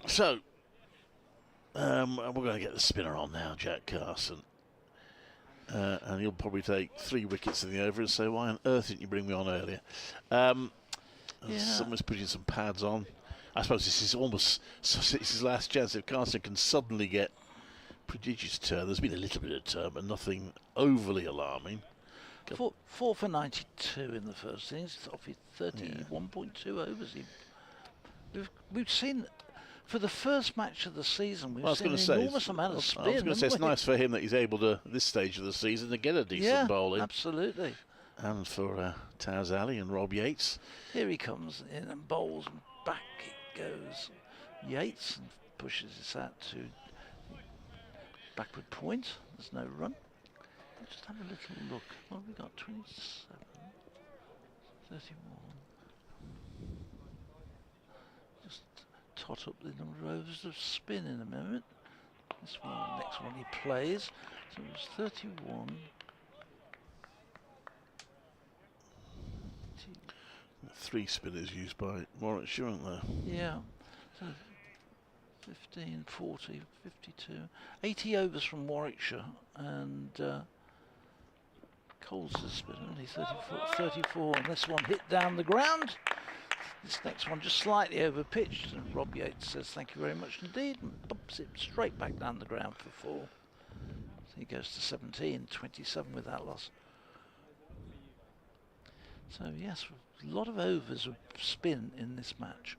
So, we're going to get the spinner on now, Jack Carson. And he'll probably take 3 wickets in the over and say, why on earth didn't you bring me on earlier? Someone's putting some pads on. I suppose this is his last chance. If Carson can suddenly get prodigious turn, there's been a little bit of turn, but nothing overly alarming.
4 for 92 in the first innings, off his 31.2 overs. We've seen... For the first match of the season, we've seen an enormous amount of spin.
I was going to say, it's nice for him that he's able to, at this stage of the season, to get a decent bowling.
Absolutely.
And for Taz Ali and Rob Yates.
Here he comes in and bowls, and back it goes Yates, and pushes this out to backward point. There's no run. Let's just have a little look. What have we got? 27, 31. Just tot up the number of overs of spin in a moment. This one, next one he plays. So it was 31.
3 spinners used by Warwickshire, aren't there?
Yeah. So 15, 40, 52. 80 overs from Warwickshire, and Coles' spinner, only 34. And this one hit down the ground. This next one just slightly over pitched, and Rob Yates says thank you very much indeed, and bumps it straight back down the ground for 4. So he goes to 17, 27 with that loss. So yes, a lot of overs of spin in this match.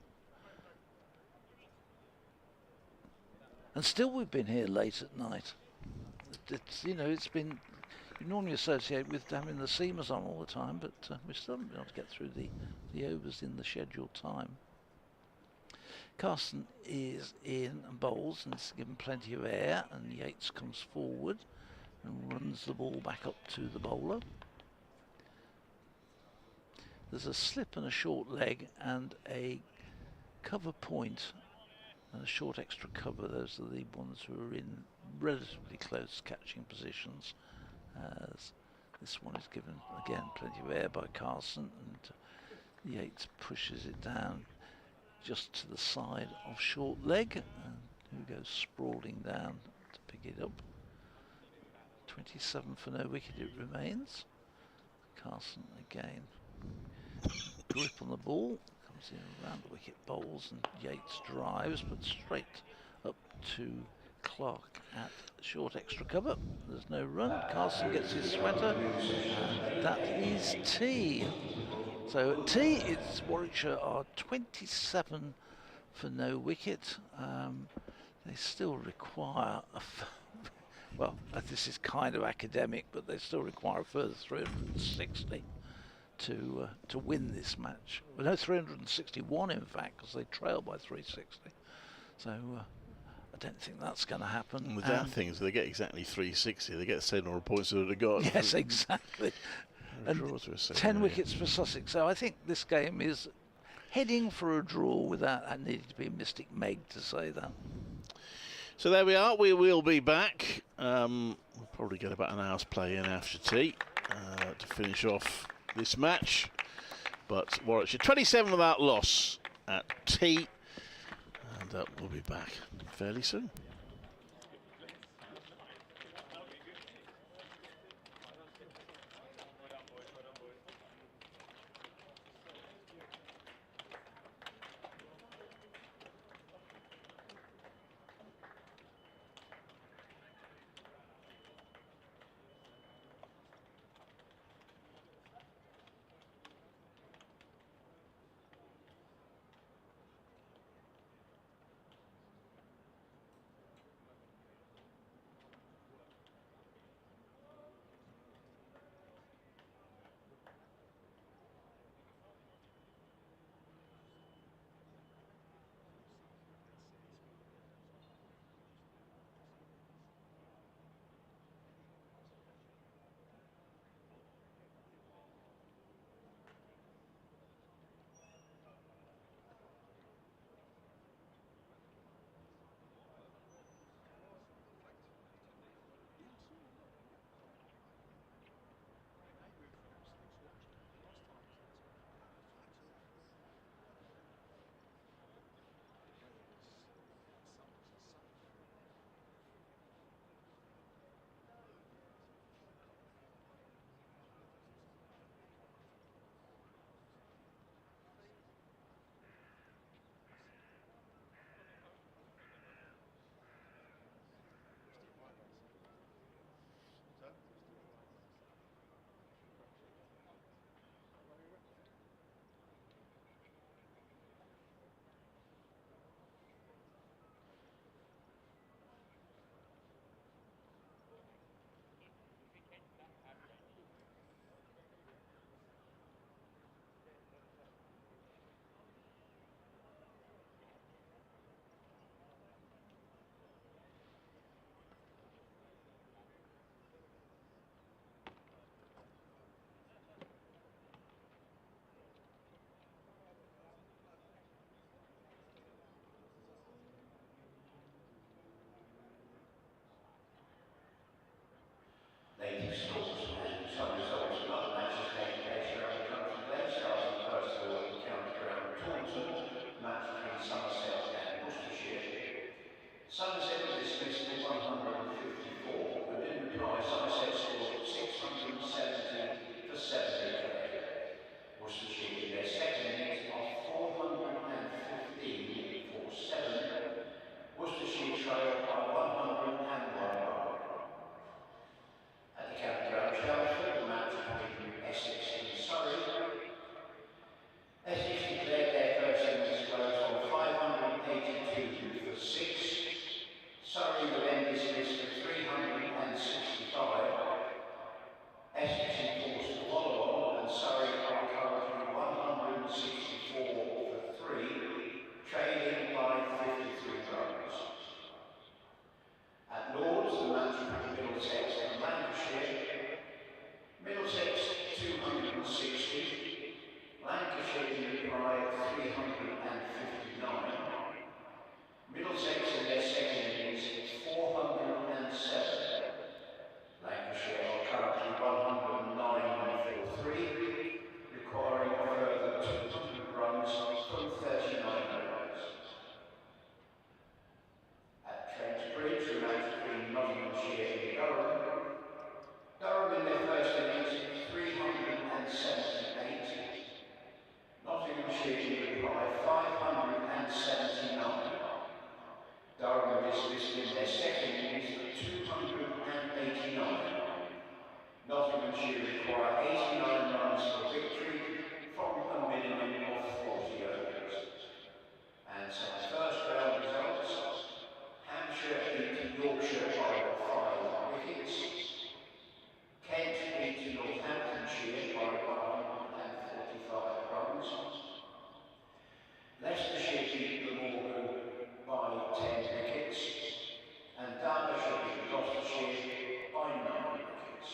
And still we've been here late at night. It's been, you normally associate with having the seamers on all the time, but we still haven't been able to get through the overs in the scheduled time. Carson is in and bowls, and it's given plenty of air, and Yates comes forward and runs the ball back up to the bowler. There's a slip and a short leg and a cover point and a short extra cover. Those are the ones who are in relatively close catching positions. As this one is given, again, plenty of air by Carson, and Yates pushes it down just to the side of short leg, and who goes sprawling down to pick it up. 27 for no wicket it remains. Carson again. Grip on the ball, comes in around the wicket, bowls, and Yates drives, but straight up to Clark at short extra cover. There's no run. Carson gets his sweater, and that is tea. So at tea, it's Warwickshire are 27 for no wicket. They still require well, this is kind of academic, but they still require a further 360 to win this match. Well, no, 361 in fact, because they trail by 360. So I don't think that's going to happen.
And the damn thing is they get exactly 360. They get the same number of points that they got.
Yes, exactly. And 10 wickets for Sussex. So I think this game is heading for a draw without needing to be a Mystic Meg to say that.
So there we are. We will be back. We'll probably get about an hour's play in after tea to finish off this match. But Warwickshire 27 without loss at tea. And we'll be back fairly soon.
Nottinghamshire in reply 579. Durham were dismissed in their second innings for 289. Nottinghamshire require 89 runs for victory from a minimum of 40 overs. And some first round results. Hampshire beat Yorkshire by 5 wickets. Kent beat Northamptonshire by 145 runs. Leicestershire beat Glamorgan by 10 wickets. And Derbyshire beat Gloucestershire by 9 wickets.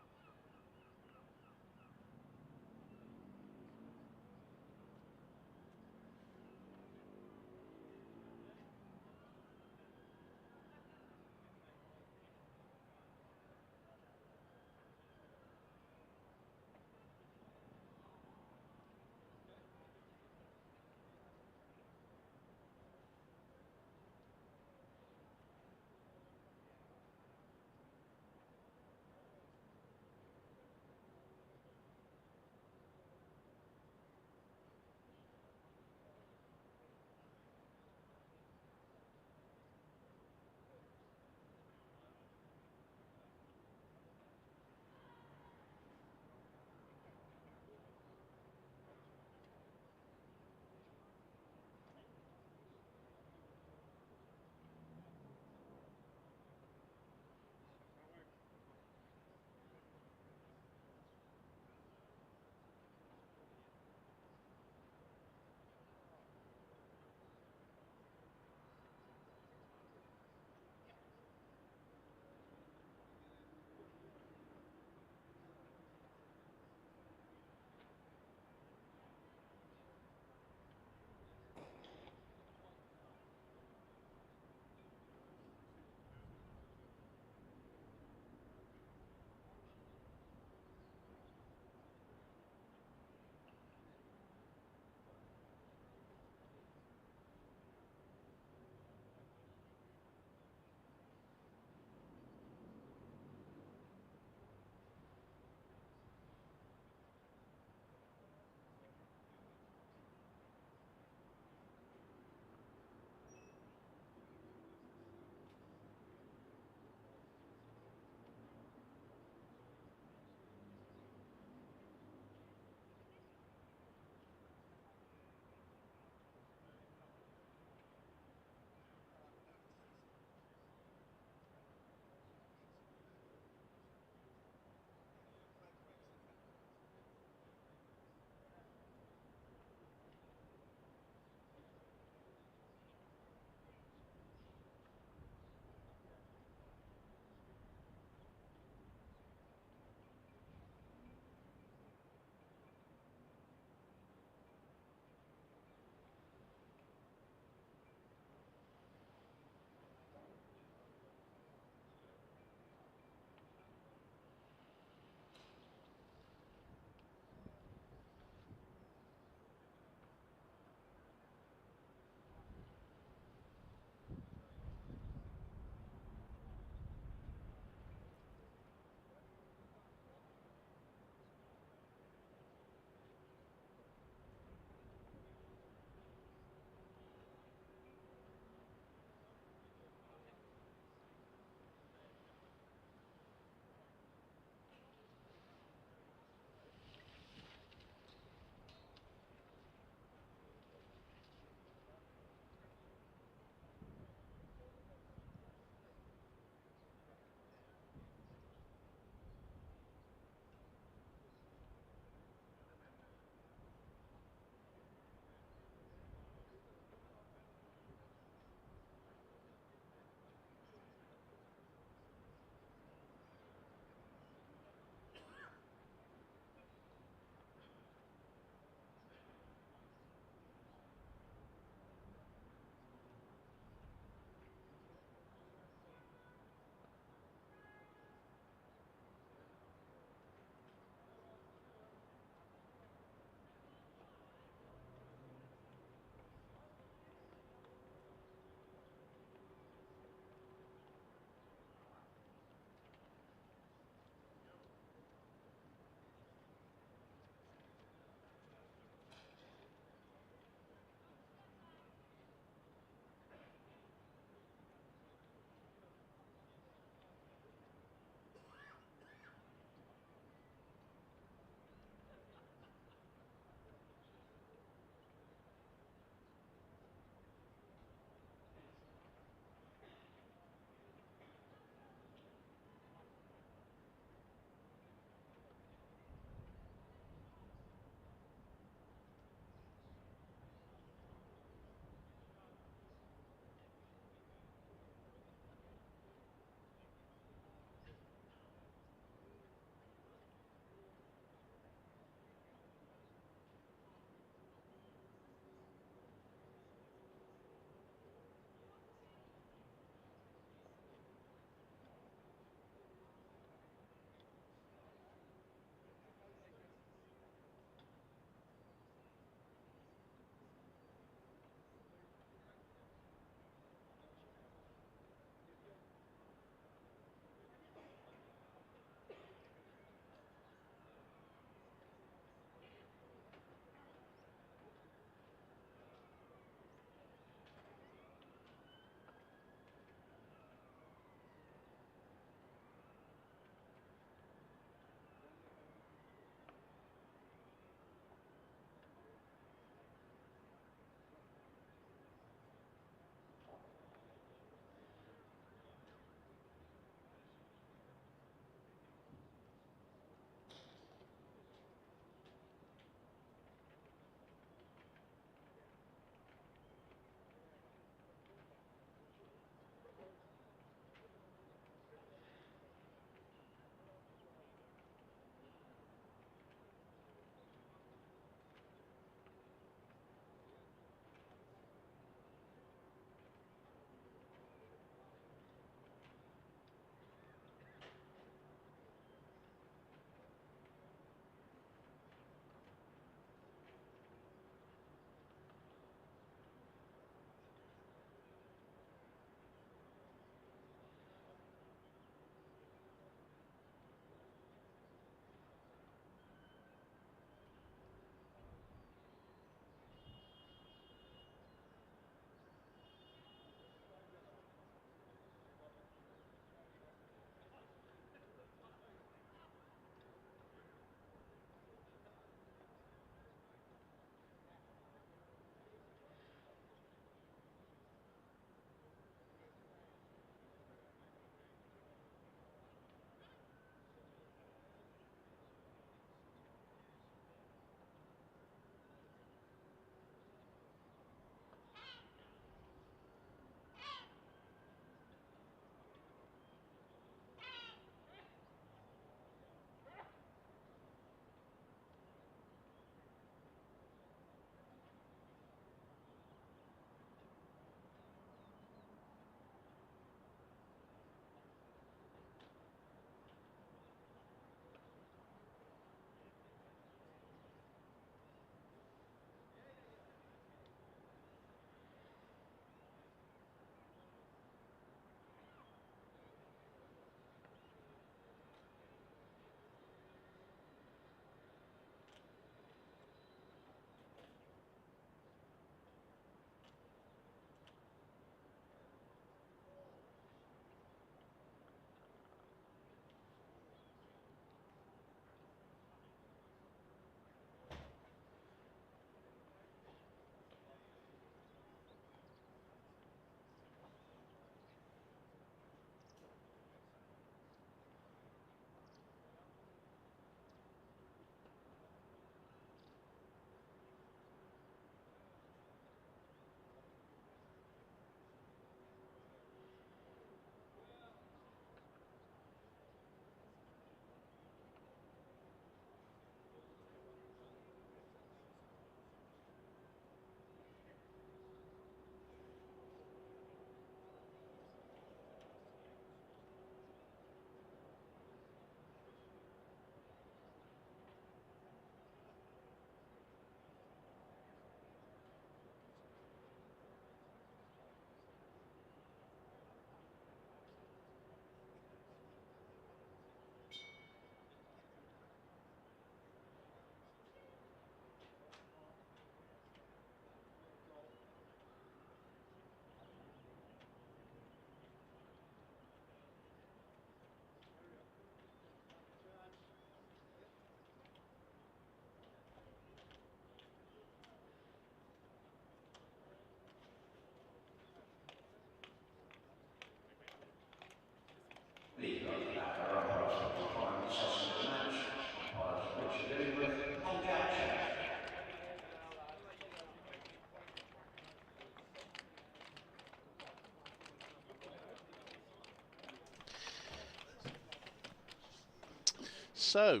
So,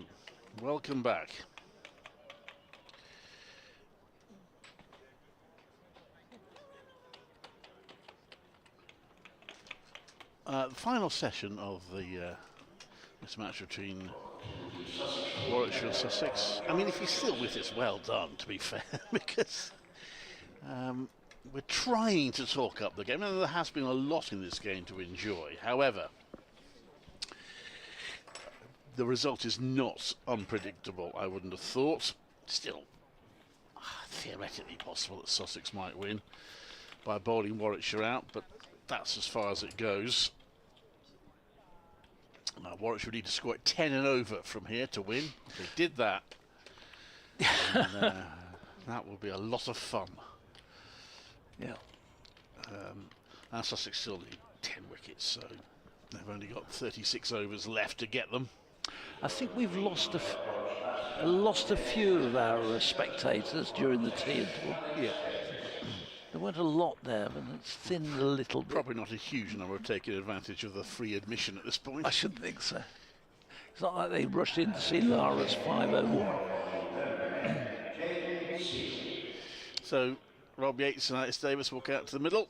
welcome back. The final session of this match between Warwickshire and Sussex. I mean, if you're still with us, well done, to be fair, because we're trying to talk up the game. And there has been a lot in this game to enjoy. However, the result is not unpredictable, I wouldn't have thought. Still, theoretically possible that Sussex might win by bowling Warwickshire out, but that's as far as it goes. Warwickshire need to score at 10 and over from here to win. If they did that, then, that will be a lot of fun.
Yeah.
And Sussex still need 10 wickets, so they've only got 36 overs left to get them.
I think we've lost a few of our spectators during the tea interval.
Yeah.
There weren't a lot there, but it's thinned a little bit.
Probably not a huge number of taking advantage of the free admission at this point.
I shouldn't think so. It's not like they rushed in to see Lara's 501.
So Rob Yates and Alex Davis walk out to the middle.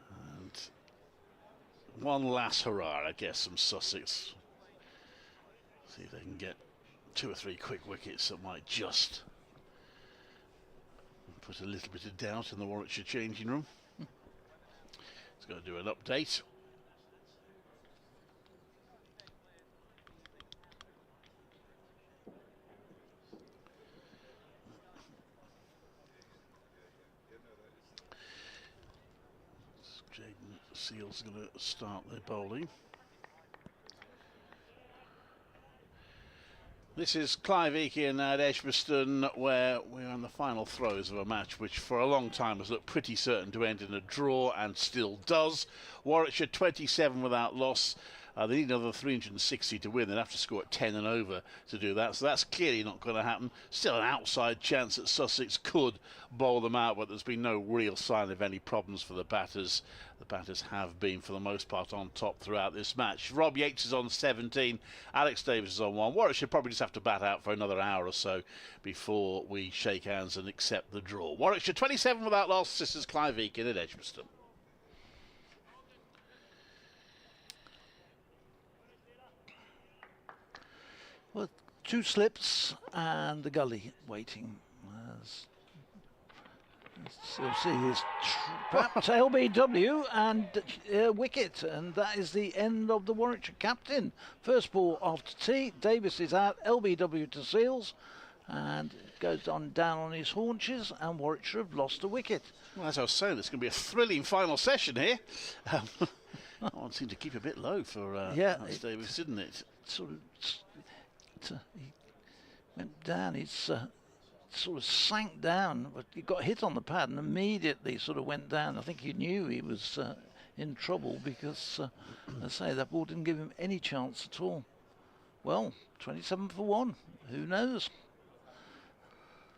And one last hurrah, I guess, from Sussex. See if they can get 2 or 3 quick wickets that might just put a little bit of doubt in the Warwickshire changing room. It's got to do an update. Jaden Seal's going to start their bowling. This is Clive Eakin at Edgbaston, where we're in the final throes of a match which for a long time has looked pretty certain to end in a draw and still does. Warwickshire 27 without loss. They need another 360 to win. They'd have to score at 10 and over to do that. So that's clearly not going to happen. Still an outside chance that Sussex could bowl them out, but there's been no real sign of any problems for the batters. The batters have been, for the most part, on top throughout this match. Rob Yates is on 17. Alex Davis is on 1. Warwickshire probably just have to bat out for another hour or so before we shake hands and accept the draw. Warwickshire 27 without loss. This is Clive Eakin at Edgbaston.
Well, 2 slips and the gully waiting. So see his perhaps LBW and wicket, and that is the end of the Warwickshire captain. First ball after tea. Davis is out. LBW to Seals, and goes on down on his haunches, and Warwickshire have lost a wicket.
Well, as I was saying, it's going to be a thrilling final session here. That one seemed to keep a bit low for Alex Davis, didn't it?
Sort of. He went down, he's sort of sank down, but he got hit on the pad and immediately sort of went down. I think he knew he was in trouble because, as I say, that ball didn't give him any chance at all. Well, 27 for 1, who knows?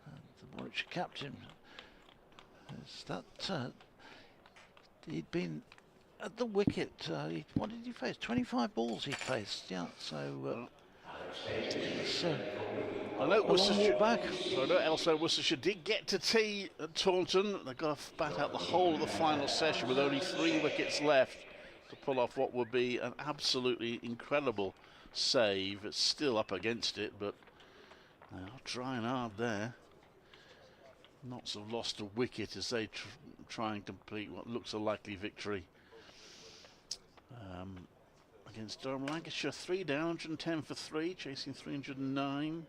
The Warwickshire captain, is that he'd been at the wicket. What did he face? 25 balls he faced, yeah, so...
I know Worcestershire did get to tea at Taunton. They've got to bat out the whole of the final session with only 3 wickets left to pull off what would be an absolutely incredible save. It's still up against it, but they are trying hard there. Notts have lost a wicket as they try and complete what looks a likely victory. Against Durham. Lancashire 3 down, 110 for 3, chasing 309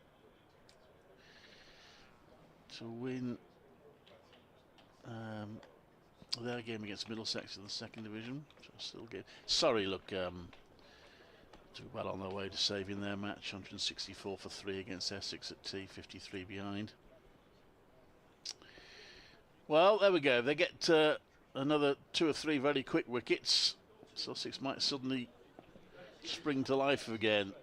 to win their game against Middlesex in the 2nd division. So still good. Surrey look too well on their way to saving their match, 164 for 3 against Essex at tea, 53 behind. Well, there we go. They get another 2 or 3 very quick wickets. Sussex might suddenly spring to life again.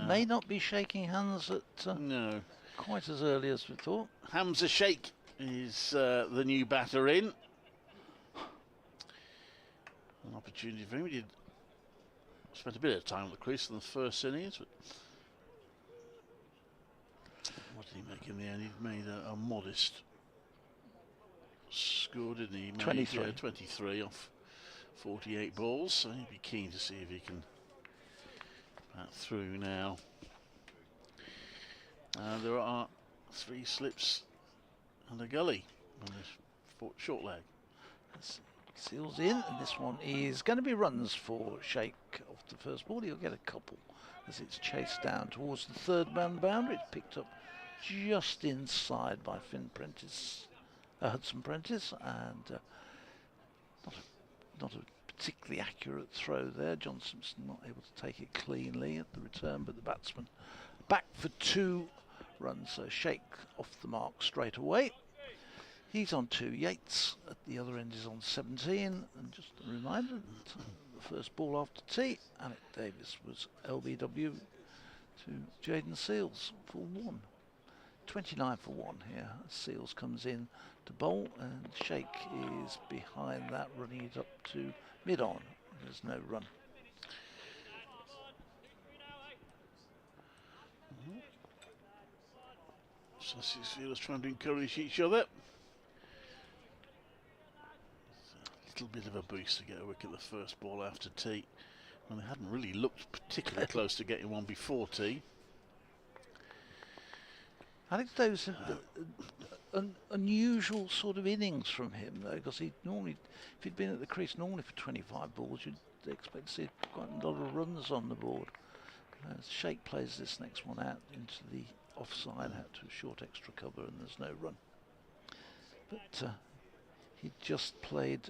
May not be shaking hands at
no,
quite as early as we thought.
Hamza Sheikh is the new batter in. An opportunity for him. He did spent a bit of time on the crease in the first innings, but what did he make in the end? He made a modest score, didn't he? He made
23.
23 off 48 balls, so he'd be keen to see if he can bat through now. There are 3 slips and a gully on this short leg.
Seals in, and this one is going to be runs for Sheikh off the first ball. He'll get a couple as it's chased down towards the third man boundary. It's picked up just inside by Hudson Prentice, and not a particularly accurate throw there. John Simpson not able to take it cleanly at the return, but the batsman back for 2 runs. So Sheikh off the mark straight away. He's on 2. Yates at the other end is on 17. And just a reminder that the first ball after tea, Alec Davis was LBW to Jaden Seals for 1. 29 for 1 here. Seals comes in to bowl, and Sheikh is behind that, running it up to mid-on. There's no run.
Sussex fielders trying to encourage each other. A little bit of a boost to get a wicket the first ball after tea, and they hadn't really looked particularly close to getting one before tea.
I think those an unusual sort of innings from him, though, because he normally, if he'd been at the crease normally for 25 balls, you'd expect to see quite a lot of runs on the board. Sheikh plays this next one out into the offside, out to a short extra cover, and there's no run. But he just played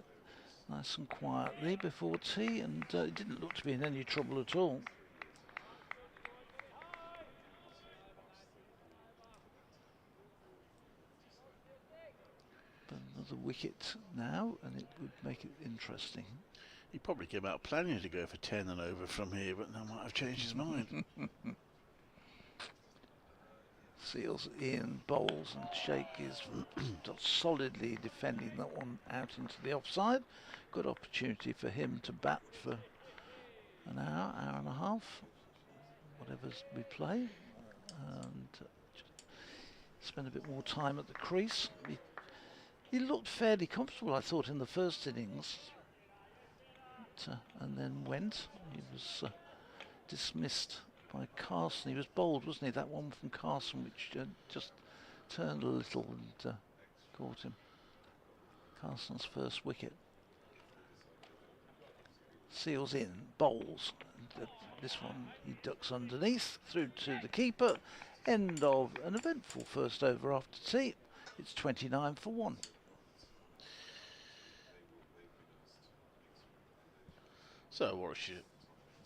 nice and quietly before tea, and it didn't look to be in any trouble at all. But another wicket now, and it would make it interesting.
He probably came out planning to go for 10 and over from here, but now might have changed his mind.
Seals in, bowls, and Sheikh is solidly defending that one out into the offside. Good opportunity for him to bat for an hour, hour and a half, whatever we play, and spend a bit more time at the crease. He looked fairly comfortable, I thought, in the first innings, and then went. He was dismissed by Carson. He was bowled, wasn't he? That one from Carson, which just turned a little and caught him. Carson's first wicket. Seals in, bowls. And, this one he ducks underneath, through to the keeper. End of an eventful first over after tea. It's 29 for 1.
So Warwickshire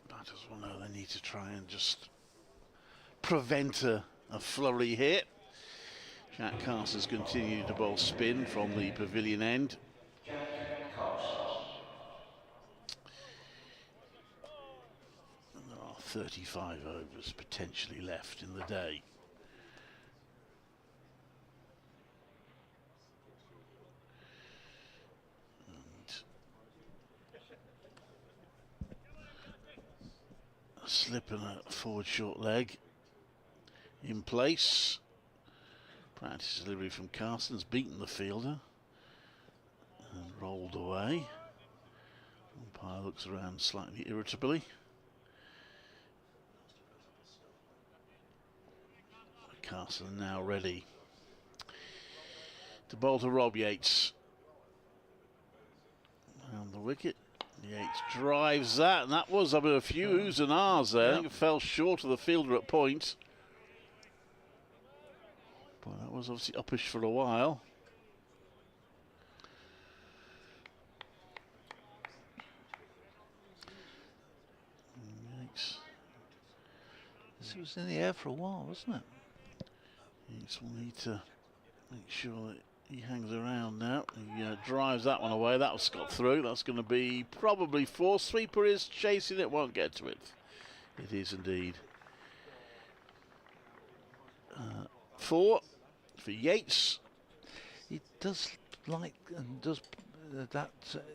batters will know they need to try and just prevent a flurry hit. Jack Carson's continued to bowl spin from the pavilion end.
Jack Carson.
And there are 35 overs potentially left in the day. Slip and a forward short leg in place. Practice delivery from Carson's beaten the fielder and rolled away. Umpire looks around slightly irritably. Carson now ready to bowl to Rob Yates. Round the wicket. Yates drives that, and that was a few oohs and ahs there. I think it fell short of the fielder at point. But that was obviously uppish for a while. Yates.
It was in the air for a while, wasn't it?
Yates will need to make sure that he hangs around now. He drives that one away. That was got through. That's going to be probably 4. Sweeper is chasing it. Won't get to it. It is indeed 4 for Yates.
He does like and does that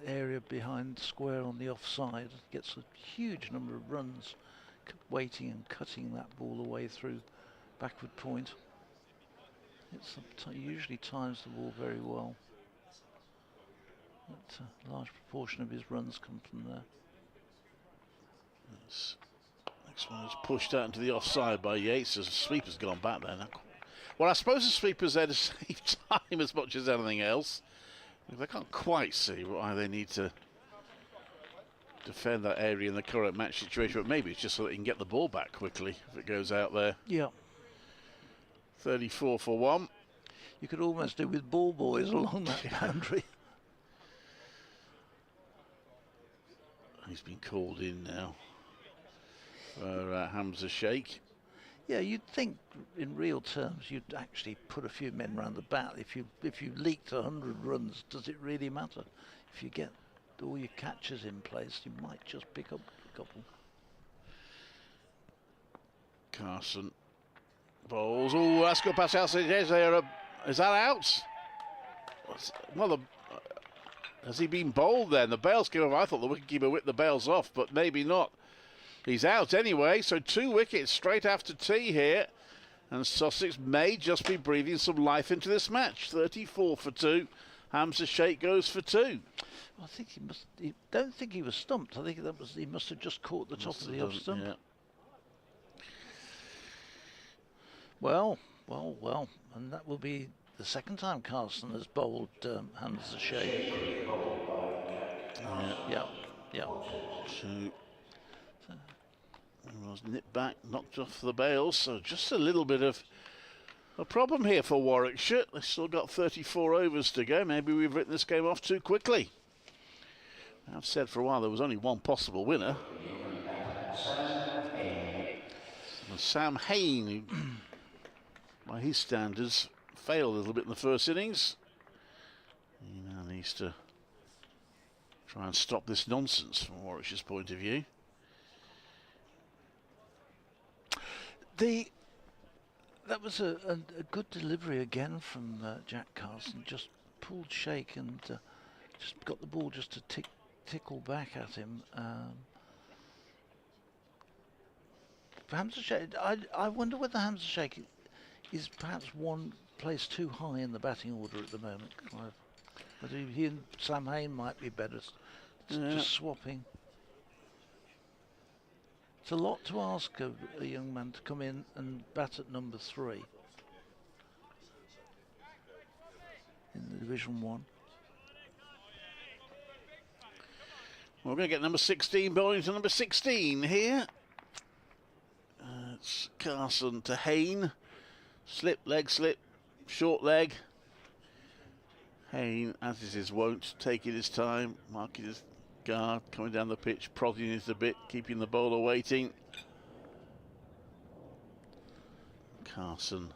area behind square on the offside gets a huge number of runs, waiting and cutting that ball away through backward point. It's usually times the ball very well. But a large proportion of his runs come from there.
Next one is pushed out into the offside by Yates. The sweeper's gone back there now. Well, I suppose the sweeper's there to save time as much as anything else. I can't quite see why they need to defend that area in the current match situation, but maybe it's just so that he can get the ball back quickly if it goes out there.
Yeah.
34 for 1.
You could almost do with ball boys along that boundary.
He's been called in now for Hamza Sheikh.
Yeah, you'd think in real terms you'd actually put a few men round the bat. If you leaked 100 runs, does it really matter? If you get all your catches in place, you might just pick up a couple.
Carson bowls. Oh, that's good pass outside. Is that out? Well, has he been bowled then? The bails came off. I thought the wicketkeeper whipped the bails off, but maybe not. He's out anyway, so 2 wickets straight after tea here. And Sussex may just be breathing some life into this match. 34 for 2. Hamza Sheikh goes for 2.
I think he must. Don't think he was stumped. I think he must have just caught the top of the off stump.
Yeah.
Well, and that will be the second time Carson has bowled Hamza Sheikh. Yeah.
So was nipped back, knocked off the bails, so just a little bit of a problem here for Warwickshire. They've still got 34 overs to go. Maybe we've written this game off too quickly. I've said for a while there was only one possible winner. Sam Hain, who, by his standards, failed a little bit in the first innings. He now needs to try and stop this nonsense from Warwickshire's point of view.
That was a good delivery again from Jack Carson. Just pulled Sheikh and just got the ball just to tickle back at him. For Hamza Sheikh, I wonder whether Hamza Sheikh is perhaps one place too high in the batting order at the moment. Whether he and Sam Hain might be better just swapping. It's a lot to ask of a young man to come in and bat at number 3 in the Division 1.
We're going to get number 16 bowling to number 16 here. It's Carson to Hain. Slip, leg slip, short leg. Hain, as is his wont, taking his time, marking his guard, coming down the pitch, prodding it a bit, keeping the bowler waiting. Carson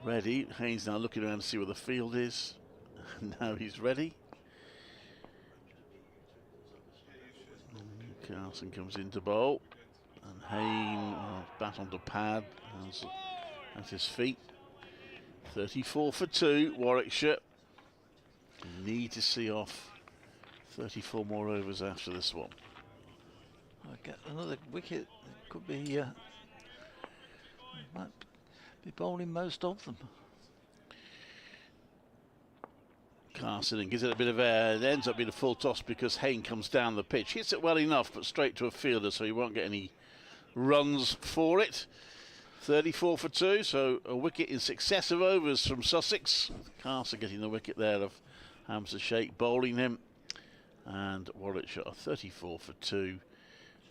ready. Hain's now looking around to see where the field is. Now he's ready. Carson comes into bowl, and Hain bat onto pad at his feet. 34 for 2, Warwickshire. Need to see off 34 more overs after this one.
I get another wicket. It could be. Might be bowling most of them.
Carson and gives it a bit of air. It ends up being a full toss because Hain comes down the pitch. Hits it well enough, but straight to a fielder, so he won't get any runs for it. 34 for 2, so a wicket in successive overs from Sussex. Carson getting the wicket there of Hamza Sheikh bowling him. And Warwickshire are 34 for 2.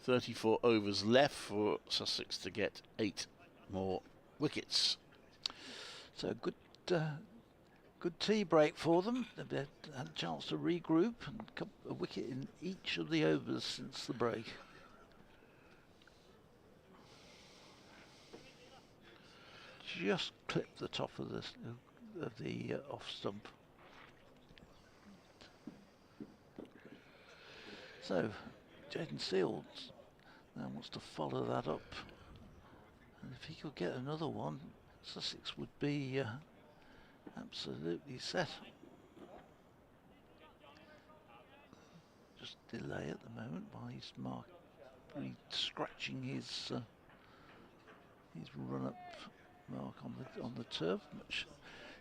34 overs left for Sussex to get 8 more wickets.
So good tea break for them. They've had a chance to regroup and a wicket in each of the overs since the break. Just clipped the top of the off stump. So Jaden Seals now wants to follow that up, and if he could get another one, Sussex would be absolutely set. just delay at the moment while he's scratching his run-up mark on the turf. Which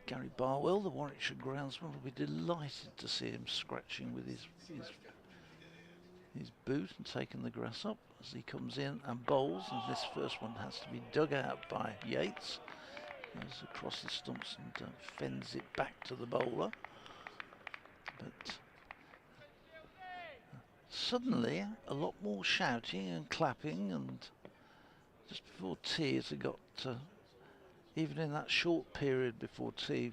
Gary Barwell, the Warwickshire groundsman, will be delighted to see him scratching with his boot and taking the grass up as he comes in and bowls. And this first one has to be dug out by Yates. Goes across the stumps and fends it back to the bowler. But suddenly a lot more shouting and clapping, and just before tea as it got, even in that short period before tea,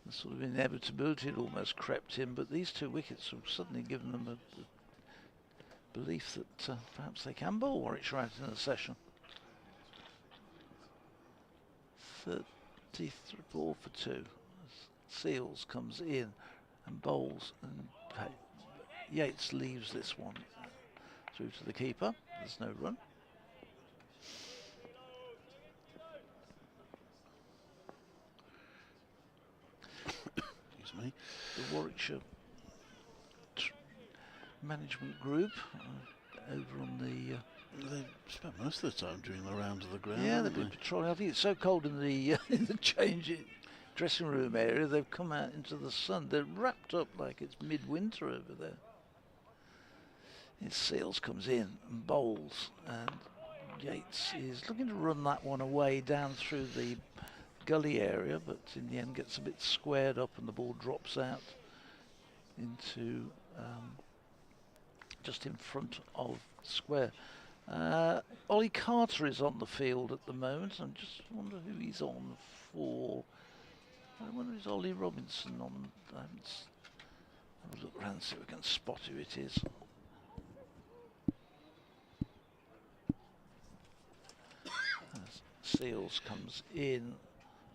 the sort of inevitability had almost crept in, but these 2 wickets have suddenly given them a belief that perhaps they can bowl Warwickshire out in a session. 34 for 2. Seals comes in and bowls, and Yates leaves this one through to the keeper. There's no run.
Excuse me.
The Warwickshire management group over on the
They spent most of the time doing the round of the ground.
yeah, they've
haven't
been
they?
patrolling. I think it's so cold in the dressing room area, they've come out into the sun. They're wrapped up like it's midwinter over there. His Seals comes in and bowls, and Yates is looking to run that one away down through the gully area, but in the end gets a bit squared up and the ball drops out into just in front of square. Ollie Carter is on the field at the moment. I just wonder who he's on for. I wonder is Ollie Robinson on. I'll look around and see if we can spot who it is. Seals comes in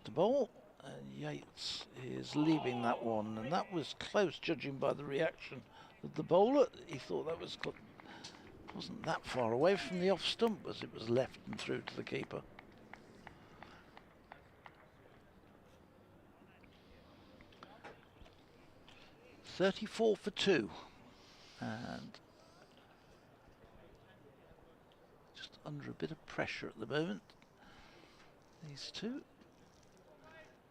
to bowl, and Yates is leaving that one, and that was close judging by the reaction of the bowler. He thought that wasn't that far away from the off stump as it was left and through to the keeper. .34 for 2, and just under a bit of pressure at the moment. These two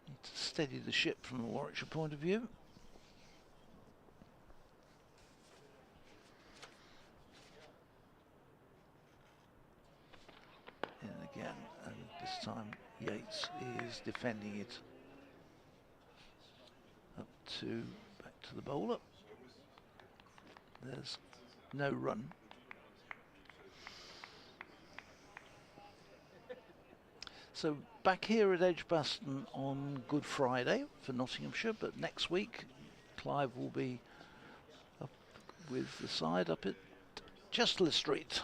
need to steady the ship from a Warwickshire point of view. In again, and this time Yates is defending it back to the bowler. There's no run. So back here at Edgbaston on Good Friday for Nottinghamshire, but next week Clive will be up with the side up at Chester Street.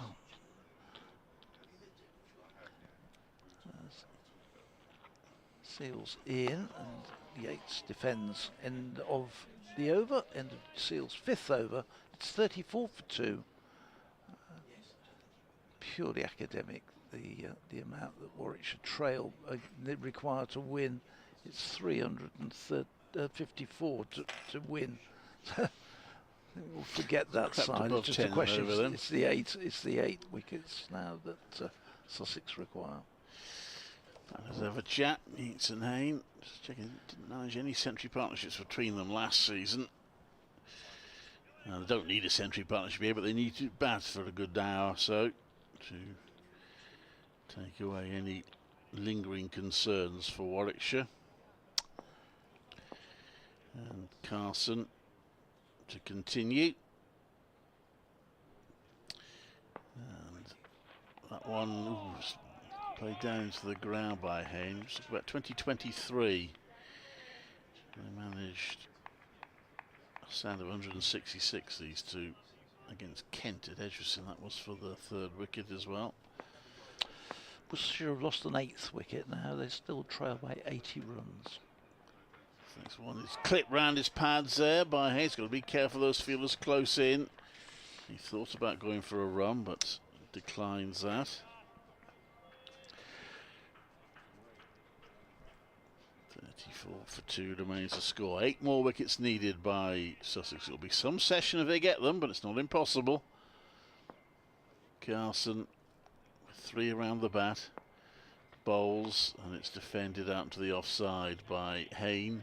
Seals in, and Yates defends. End of the over, end of Seals' 5th over. It's 34 for 2. Purely academic. The amount that Warwickshire trail required to win, it's 354 to win. We'll forget that
Crept
side.
above
It's just
10
a question.
over them.
It's the 8 wickets now that Sussex require.
As ever, chat, Yates and Hayne. Just checking, didn't manage any century partnerships between them last season. Now, they don't need a century partnership here, but they need to bat for a good hour or so to take away any lingering concerns for Warwickshire. And Carson to continue. And that one played down to the ground by Hayne. Just about 2023. They managed a stand of 166, these two, against Kent at Edgbaston. That was for the 3rd wicket as well.
Worcestershire have lost an 8th wicket now. They still trail by 80 runs.
Next one is clipped round his pads there by Hayes. Got to be careful, those fielders close in. He thought about going for a run, but declines that. 34 for 2 remains to score. 8 more wickets needed by Sussex. It'll be some session if they get them, but it's not impossible. Carson with 3 around the bat. Bowls, and it's defended out to the offside by Hayne.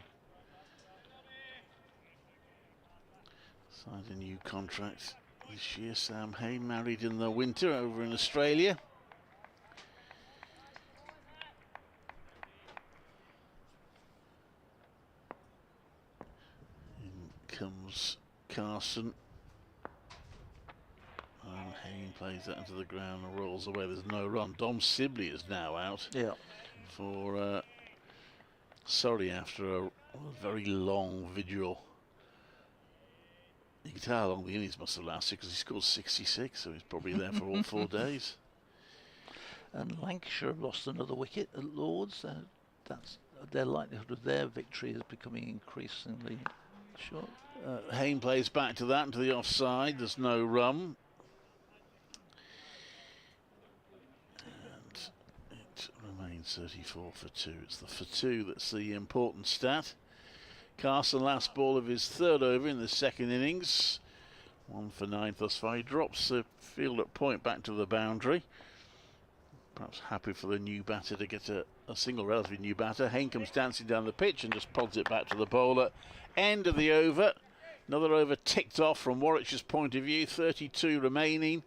Signed a new contract this year. Sam Hayne, married in the winter over in Australia. Comes Carson, and Hayne plays that into the ground and rolls away. There's no run. Dom Sibley is now out for Surrey after a very long vigil. You can tell how long the innings must have lasted because he scored 66, so he's probably there for all 4 days.
And Lancashire have lost another wicket at Lords. That's their likelihood of their victory is becoming increasingly short.
Hayne plays back to that, into the offside. There's no run. And it remains 34 for 2. It's the for 2 that's the important stat. Carson, last ball of his 3rd over in the 2nd innings. 1 for 9 thus far. He drops the field at point back to the boundary. Perhaps happy for the new batter to get a single, relatively new batter. Hayne comes dancing down the pitch and just pods it back to the bowler. End of the over. Another over ticked off from Warwickshire's point of view. 32 remaining.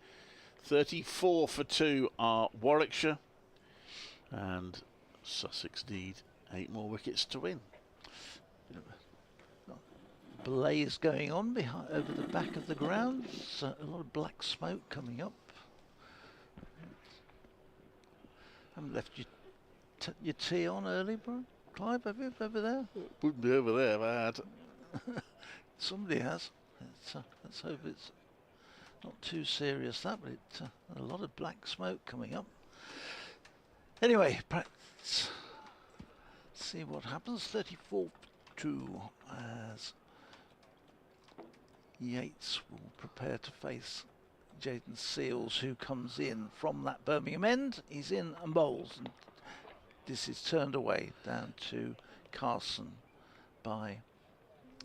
34 for 2 are Warwickshire. And Sussex need 8 more wickets to win.
Blaze going on behind, over the back of the ground. A lot of black smoke coming up. Haven't left your tea on early, bro? Clive, have you over there?
Wouldn't be over there if I had.
Somebody has. Let's hope it's not too serious that, but a lot of black smoke coming up. Anyway, let's see what happens. 34 2 as Yates will prepare to face Jaden Seals, who comes in from that Birmingham end. He's in and bowls. And this is turned away down to Carson by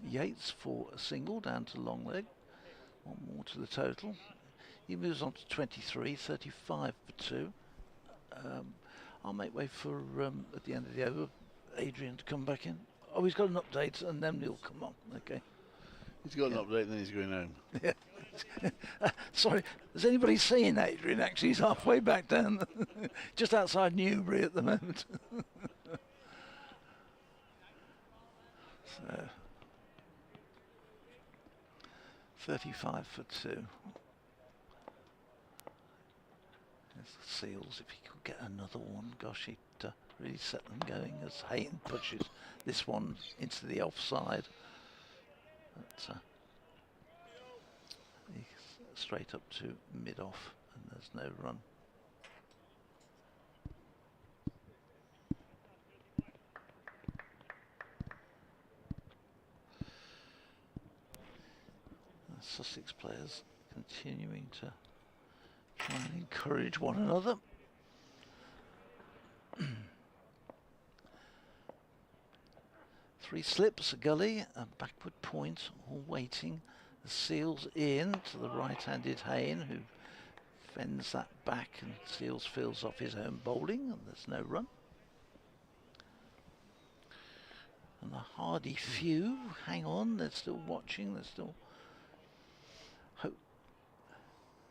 Yates for a single down to long leg. 1 more to the total. He moves on to 23, 35 for 2. I'll make way for, at the end of the over, Adrian to come back in. Oh, he's got an update and then he'll come on. Okay.
He's got an update and then he's going home.
Yeah. Sorry, has anybody seen Adrian? Actually, he's halfway back down, just outside Newbury at the moment. So, 35 for 2. There's the Seals. If he could get another one, gosh, he'd really set them going as Hayden pushes this one into the offside. But, straight up to mid-off, and there's no run. The Sussex players continuing to try and encourage one another. 3 slips, a gully, a backward point, all waiting. The Seals in to the right-handed Hayne, who fends that back, and Seals fills off his own bowling, and there's no run. And the hardy few hang on, they're still watching, they're still hope.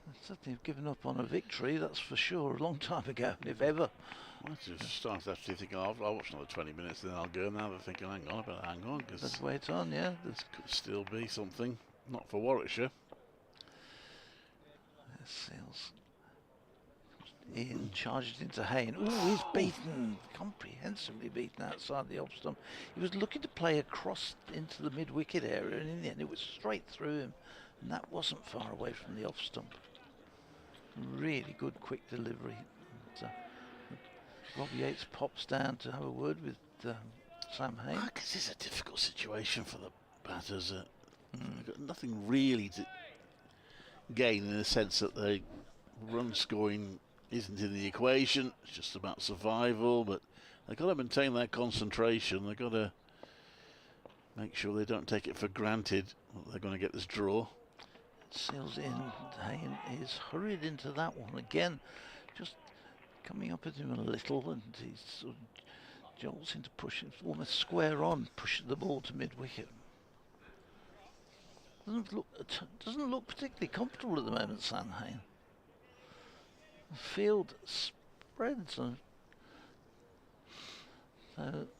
They certainly have given up on a victory, that's for sure, a long time ago, if ever.
I just started actually thinking, I'll watch another 20 minutes, then I'll go. Now they're thinking, hang on, I better hang on, because
let's wait on, yeah.
This could still be something. Not for Warwickshire.
Seals in, charges into Hayne. Ooh, he's beaten, comprehensively beaten outside the off stump. He was looking to play across into the mid-wicket area, and in the end it was straight through him, and that wasn't far away from the off stump. Really good, quick delivery. And, Rob Yates pops down to have a word with Sam Hayne.
I guess it's a difficult situation for the batters. They've got nothing really to gain in the sense that the run scoring isn't in the equation. It's just about survival, but They've got to maintain their concentration. They've got to make sure they don't take it for granted that they're going to get this draw.
Seals in. Hayne is hurried into that one again. Just coming up at him a little, and he sort of jolts into pushing, almost square on, pushing the ball to mid-wicket. Doesn't look particularly comfortable at the moment, Sam Hayne. The field spreads. So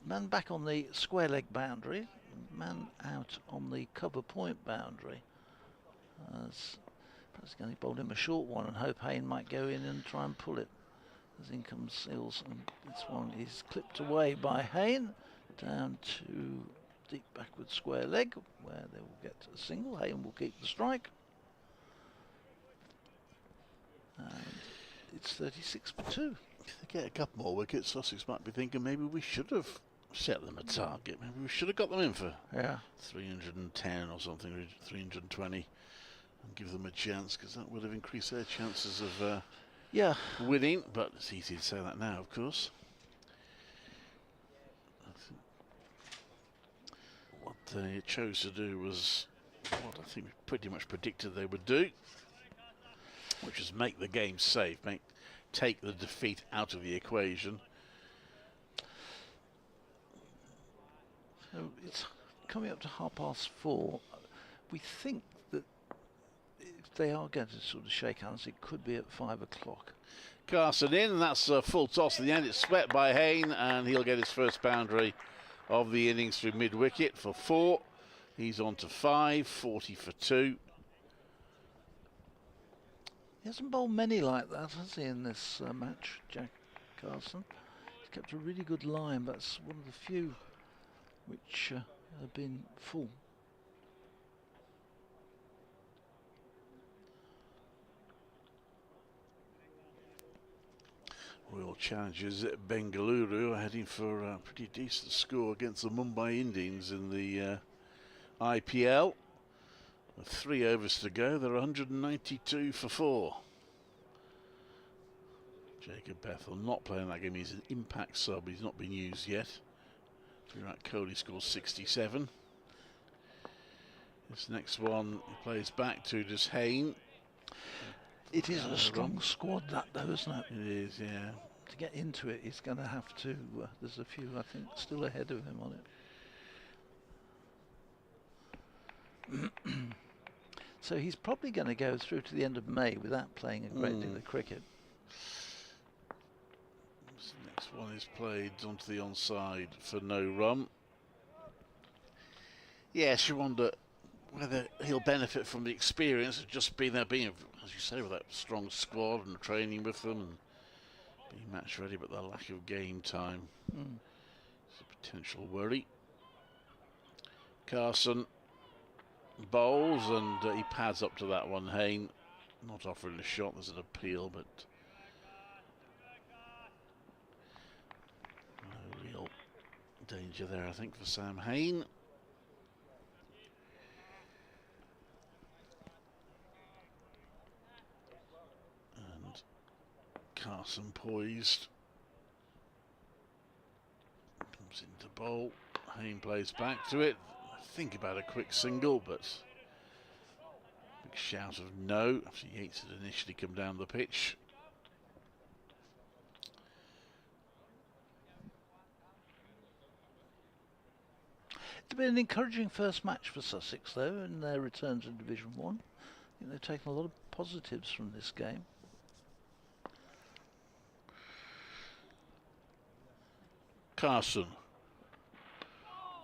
man back on the square leg boundary, man out on the cover point boundary. Perhaps going to bowl him a short one and hope Hayne might go in and try and pull it. As in comes Seals, and this one is clipped away by Hayne down to deep backward square leg, where they will get a single. Hayne will keep the strike. And it's 36 for 2.
If they get a couple more wickets, Sussex might be thinking maybe we should have set them a target. Maybe we should have got them in for 310 or something, 320, and give them a chance, because that would have increased their chances of winning. But it's easy to say that now, of course. What they chose to do was what I think we pretty much predicted they would do, which is make the game safe, take the defeat out of the equation.
So it's coming up to 4:30. We think that if they are going to sort of shake hands, it could be at 5 o'clock.
Carson in, and that's a full toss at the end. It's swept by Hayne, and he'll get his first boundary of the innings through mid-wicket for 4. He's on to 5, 40 for 2.
He hasn't bowled many like that, has he, in this match, Jack Carson? He's kept a really good line, but it's one of the few which have been full.
Royal Challengers at Bengaluru are heading for a pretty decent score against the Mumbai Indians in the IPL. With 3 overs to go, they're 192 for 4. Jacob Bethel not playing that game. He's an impact sub. He's not been used yet. Virat Kohli scores 67. This next one he plays back to just Hayne.
It is a strong squad, that though, isn't it?
It is, yeah.
To get into it, he's going to have to. There's a few, I think, still ahead of him on it. So he's probably going to go through to the end of May without playing a great deal of cricket.
This next one is played onto the onside for no run. Yes, you wonder whether he'll benefit from the experience of just being there, being, as you say, with that strong squad and training with them and being match ready, but the lack of game time is a potential worry. Carson bowls, and he pads up to that one. Hayne not offering a shot. There's an appeal, but no real danger there, I think, for Sam Hayne. And Carson poised. Comes into bowl. Hayne plays back to it. Think about a quick single, but big shout of no after Yates had initially come down the pitch.
It's been an encouraging first match for Sussex, though, in their return to Division 1. I think they've taken a lot of positives from this game.
Carson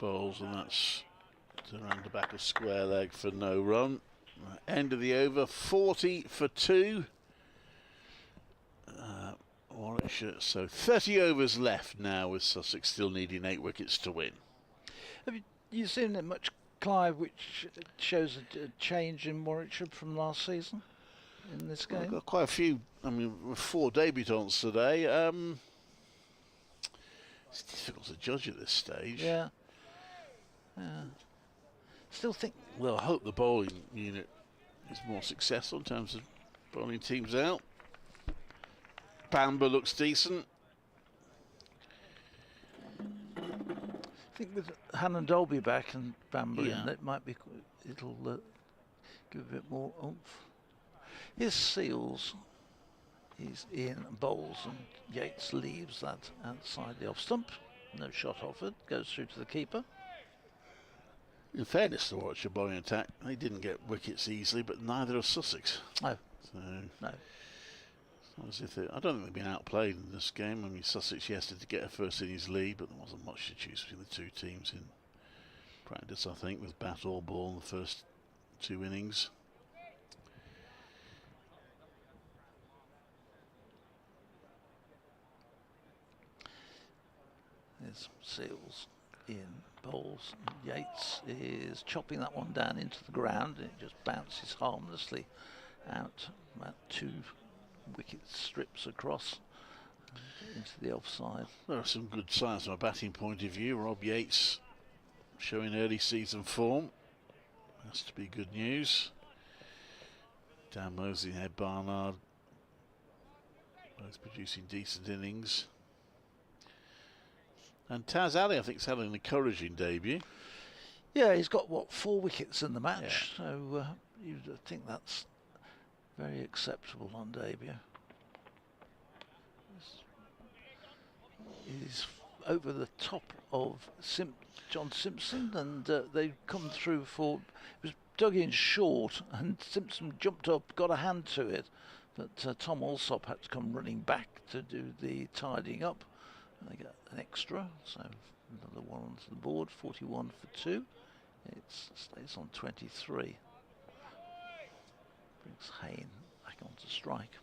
bowls, and that's around the back of square leg for no run. End of the over, 40 for 2. Warwickshire, so 30 overs left now, with Sussex still needing 8 wickets to win.
Have you seen it much, Clive, which shows a change in Warwickshire from last season in this game?
I've got quite a few. I mean, 4 debutants today. It's difficult to judge at this stage.
Yeah. Still think.
Well, I hope the bowling unit is more successful in terms of bowling teams out. Bamber looks decent.
think with Hannon Dolby back and Bamber
Yeah.
in, it might be. It'll give a bit more oomph. His Seals. He's in, bowls, and Yates leaves that outside the off stump. No shot offered. Goes through to the keeper.
In fairness to Warwickshire bowling attack, they didn't get wickets easily, but neither of Sussex.
No.
So
No.
it's not as if I don't think they've been outplayed in this game. I mean, Sussex yesterday to get a first innings lead, but there wasn't much to choose between the two teams in practice, I think, with bat or ball in the first 2 innings.
There's Seals in, bowls. Yates is chopping that one down into the ground, and it just bounces harmlessly out about 2 wicket strips across into the offside.
There are some good signs from a batting point of view. Rob Yates showing early season form. Has to be good news. Dan Mosley and Ed Barnard both producing decent innings. And Taz Ali, I think, has had an encouraging debut.
Yeah, he's got, what, 4 wickets in the match, so you'd think that's very acceptable on debut. He's over the top of John Simpson, and they come through for, it was dug in short, and Simpson jumped up, got a hand to it, but Tom Alsop had to come running back to do the tidying up. And they get an extra, so another one onto the board, 41 for 2. It stays on 23. Brings Hayne back onto strike.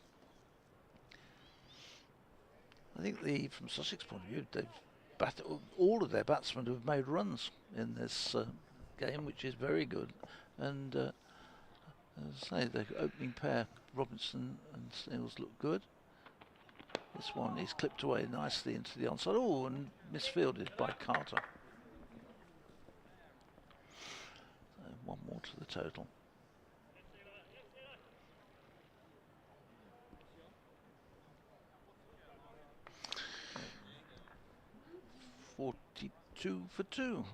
I think from Sussex point of view, all of their batsmen have made runs in this game, which is very good. And as I say, the opening pair, Robinson and Seals, look good. This one is clipped away nicely into the onside. Oh, and misfielded by Carter. So 1 more to the total. $42 for 2.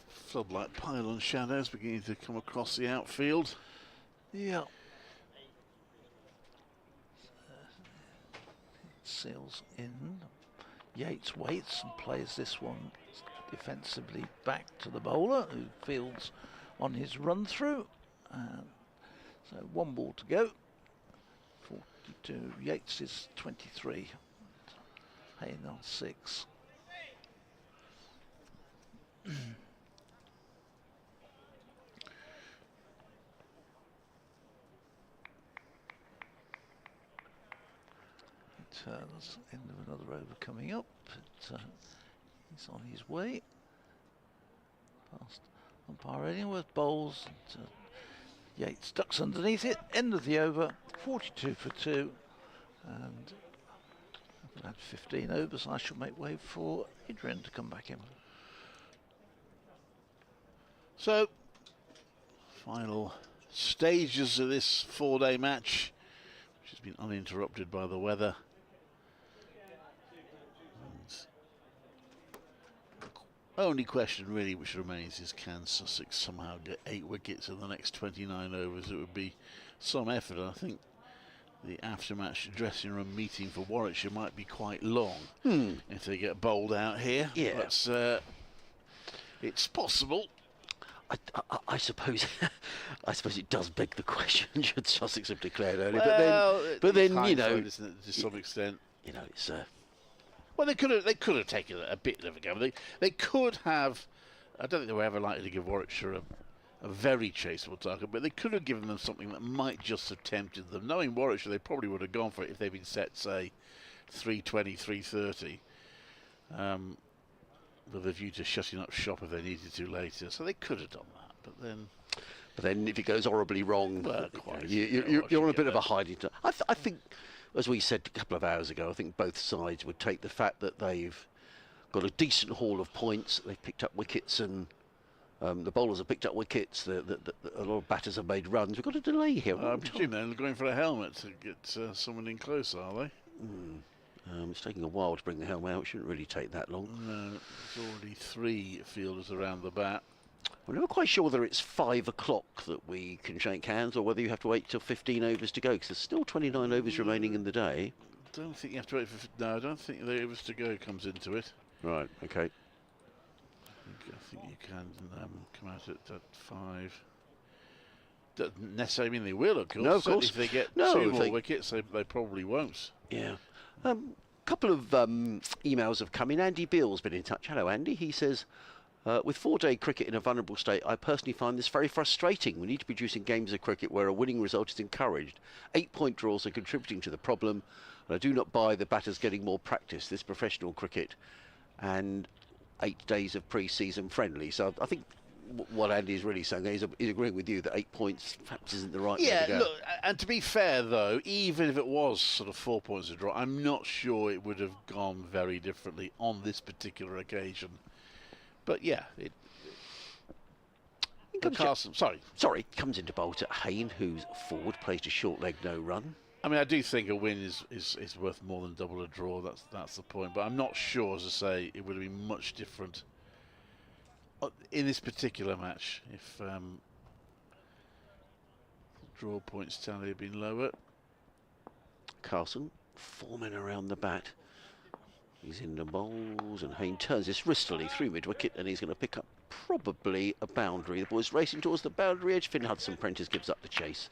Floodlight pylon shadows beginning to come across the outfield.
Yeah. Seals in. Yates waits and plays this one defensively back to the bowler, who fields on his run through. So 1 ball to go. 42. Yates is 23. Hayne on 6. Turns, end of another over coming up. But, he's on his way. Past umpire Edgeworth bowls. And, Yates ducks underneath it. End of the over. 42 for 2. And I've had 15 overs. I shall make way for Adrian to come back in.
So, final stages of this 4-day match, which has been uninterrupted by the weather. Only question really which remains is, can Sussex somehow get 8 wickets in the next 29 overs? It would be some effort. I think the after-match dressing room meeting for Warwickshire might be quite long if they get bowled out here.
Yeah.
But it's possible.
I suppose it does beg the question, should Sussex have declared early?
Well,
but then
it's
you know,
hindsight, isn't it, to some extent.
You know, it's
Well, they could have taken a bit of a go. They could have. I don't think they were ever likely to give Warwickshire a very chaseable target, but they could have given them something that might just have tempted them. Knowing Warwickshire, they probably would have gone for it if they'd been set, say, 320, 330, with a view to shutting up shop if they needed to later. So they could have done that, but then
if it goes horribly wrong,
well,
you're on a bit of a hiding. I think, as we said a couple of hours ago, I think both sides would take the fact that they've got a decent haul of points. They've picked up wickets and The bowlers have picked up wickets. A lot of batters have made runs. We've got a delay here.
I presume they're going for a helmet to get someone in close, are they?
It's taking a while to bring the helmet out. It shouldn't really take that long.
No, there's already 3 fielders around the bat.
I'm never quite sure whether it's 5 o'clock that we can shake hands or whether you have to wait till 15 overs to go, because there's still 29 overs remaining in the day.
Don't think you have to wait for... No, I don't think the overs to go comes into it.
Right, okay.
I think you can come out at 5. Doesn't necessarily mean they will, of course.
No, of course.
If they get
No,
2
if
more
they-
wickets, they probably won't.
Yeah. A couple of emails have come in. Andy Beale's been in touch. Hello, Andy. He says, with 4-day cricket in a vulnerable state, I personally find this very frustrating. We need to be producing games of cricket where a winning result is encouraged. 8-point draws are contributing to the problem, and I do not buy the batters getting more practice. This professional cricket and 8 days of pre-season friendly. So I think what Andy is really saying is agreeing with you that 8 points perhaps isn't the right way to go.
Look, and to be fair though, even if it was sort of 4 points to draw, I'm not sure it would have gone very differently on this particular occasion. But yeah, Carson,
Sorry, comes into bowl to Hayne, who's forward, plays to short leg, no run.
I mean, I do think a win is worth more than double a draw. That's the point. But I'm not sure, as I say, it would have been much different in this particular match if draw points tally had been lower.
Carson, 4 men around the bat. He's in the bowls, and Hayne turns this wristily through mid-wicket, and he's going to pick up probably a boundary. The ball's racing towards the boundary edge. Finn Hudson-Prentice gives up the chase.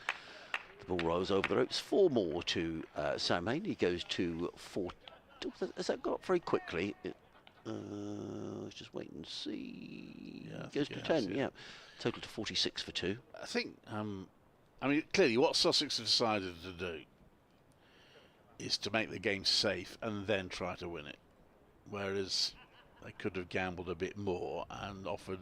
The ball rolls over the ropes. 4 more to Sam Hayne. He goes to 4. Has that got up very quickly? Let's just wait and see.
Yeah,
Goes to 10, yeah. Total to 46 for 2.
I think, I mean, clearly what Sussex have decided to do is to make the game safe and then try to win it. Whereas they could have gambled a bit more and offered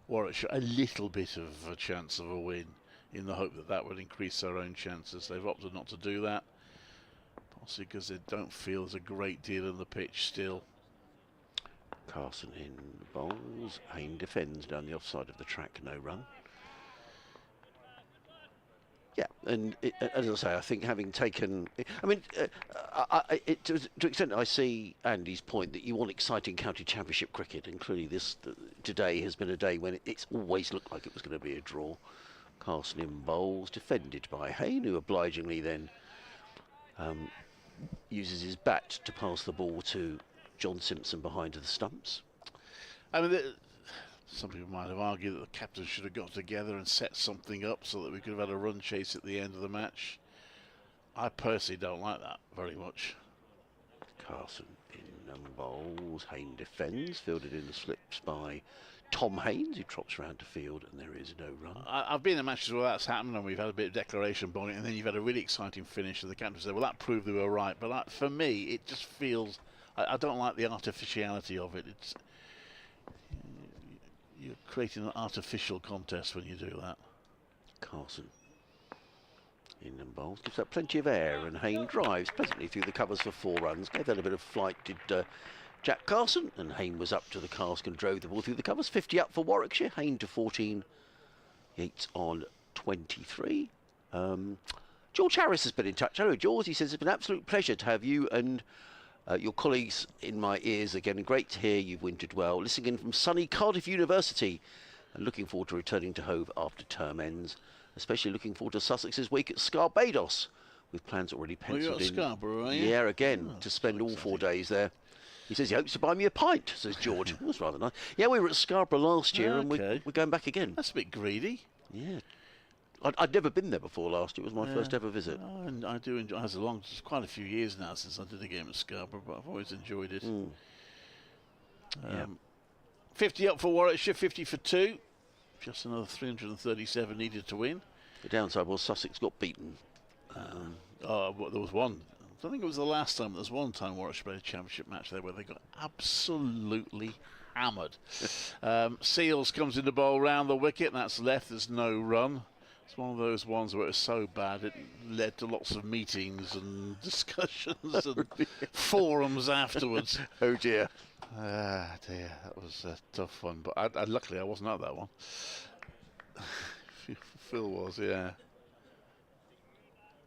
Warwickshire a little bit of a chance of a win in the hope that that would increase their own chances. They've opted not to do that, possibly because they don't feel there's a great deal in the pitch still.
Carson in the bowls. Hayne defends down the offside of the track, no run. Yeah, and as I say, I think having taken... I mean, to an extent I see Andy's point that you want exciting county championship cricket, and clearly today has been a day when it's always looked like it was going to be a draw. Carson in bowls, defended by Hayne, who obligingly then uses his bat to pass the ball to John Simpson behind the stumps.
I mean, some people might have argued that the captain should have got together and set something up so that we could have had a run chase at the end of the match. I personally don't like that very much.
Carson in bowls. Hayne defends, fielded in the slips by Tom Haynes, who trots round to field, and there is no run.
I've been in matches where that's happened and we've had a bit of declaration on it, and then you've had a really exciting finish and the captain said, well, that proved they were right. But for me, it just feels... I don't like the artificiality of it. You're creating an artificial contest when you do that.
Carson in and bowls, gives up plenty of air, and Hayne drives pleasantly through the covers for 4 runs. Gave that a bit of flight, did Jack Carson, and Hayne was up to the cask and drove the ball through the covers. 50 up for Warwickshire. Hayne to 14. Yates on 23. George Harris has been in touch. Hello, George. He says it's been an absolute pleasure to have you and your colleagues in my ears again. Great to hear you've wintered well. Listening in from sunny Cardiff University and looking forward to returning to Hove after term ends. Especially looking forward to Sussex's week at Scarbados, with plans already penciled
you're at
in.
Scarborough, are you?
Yeah, again, to spend all 4 days there. He says he hopes to buy me a pint, says George. That's rather nice. Yeah, we were at Scarborough last year, and we're going back again.
That's a bit greedy.
Yeah. I'd never been there before last year. It was my first ever visit.
And I do enjoy it. It's quite a few years now since I did a game at Scarborough, but I've always enjoyed it. 50 up for Warwickshire, 50 for 2. Just another 337 needed to win.
The downside was Sussex got beaten.
There was one. I don't think it was the last time. There was one time Warwickshire played a championship match there where they got absolutely hammered. Seals comes in the bowl round the wicket. That's left. There's no run. It's one of those ones where it was so bad it led to lots of meetings and discussions and forums afterwards.
Oh dear.
Ah, dear, that was a tough one. But luckily I wasn't at that one. Phil was, yeah.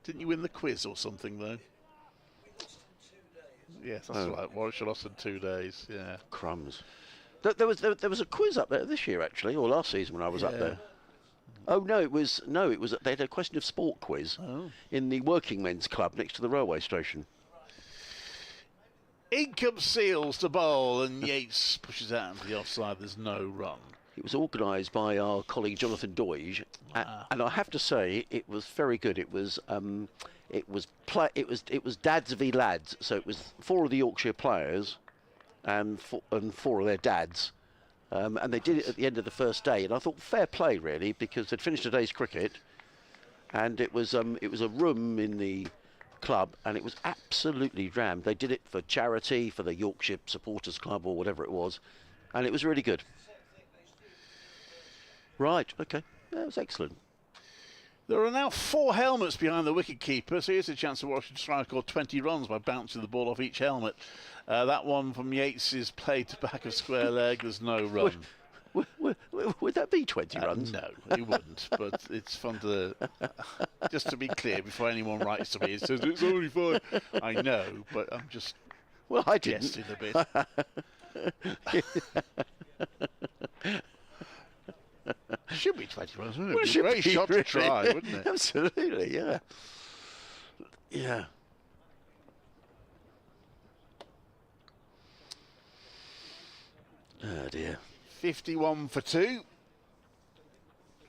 Didn't you win the quiz or something, though? Yes, that's right. Warwickshire lost in 2 days, yeah.
Crumbs. There was a quiz up there this year, actually, or last season when I was up there. Oh, no, it was they had a question of sport quiz in the Working Men's Club next to the railway station.
In comes Seals to bowl, and Yates pushes out into the offside. There's no run.
It was organised by our colleague Jonathan Doige, and I have to say it was very good. It was dads v lads, so it was 4 of the Yorkshire players and 4 of their dads, and they did it at the end of the first day. And I thought fair play really, because they'd finished a day's cricket, and it was a room in the club, and it was absolutely rammed. They did it for charity, for the Yorkshire Supporters Club or whatever it was, and it was really good. Right, okay. That was excellent.
There are now 4 helmets behind the wicket-keeper, so here's a chance to watch him try and score 20 runs by bouncing the ball off each helmet. That one from Yates is played to back of square leg. There's no run.
Would that be 20 runs?
No, it wouldn't, but it's fun to... just to be clear, before anyone writes to me and says, it's only 5. I know, but I'm just
I didn't.
jesting a bit. Should be 20 runs, wouldn't it?
Well,
It'd be a great shot to try, wouldn't it?
Absolutely, yeah. Yeah. Oh dear.
51 for 2.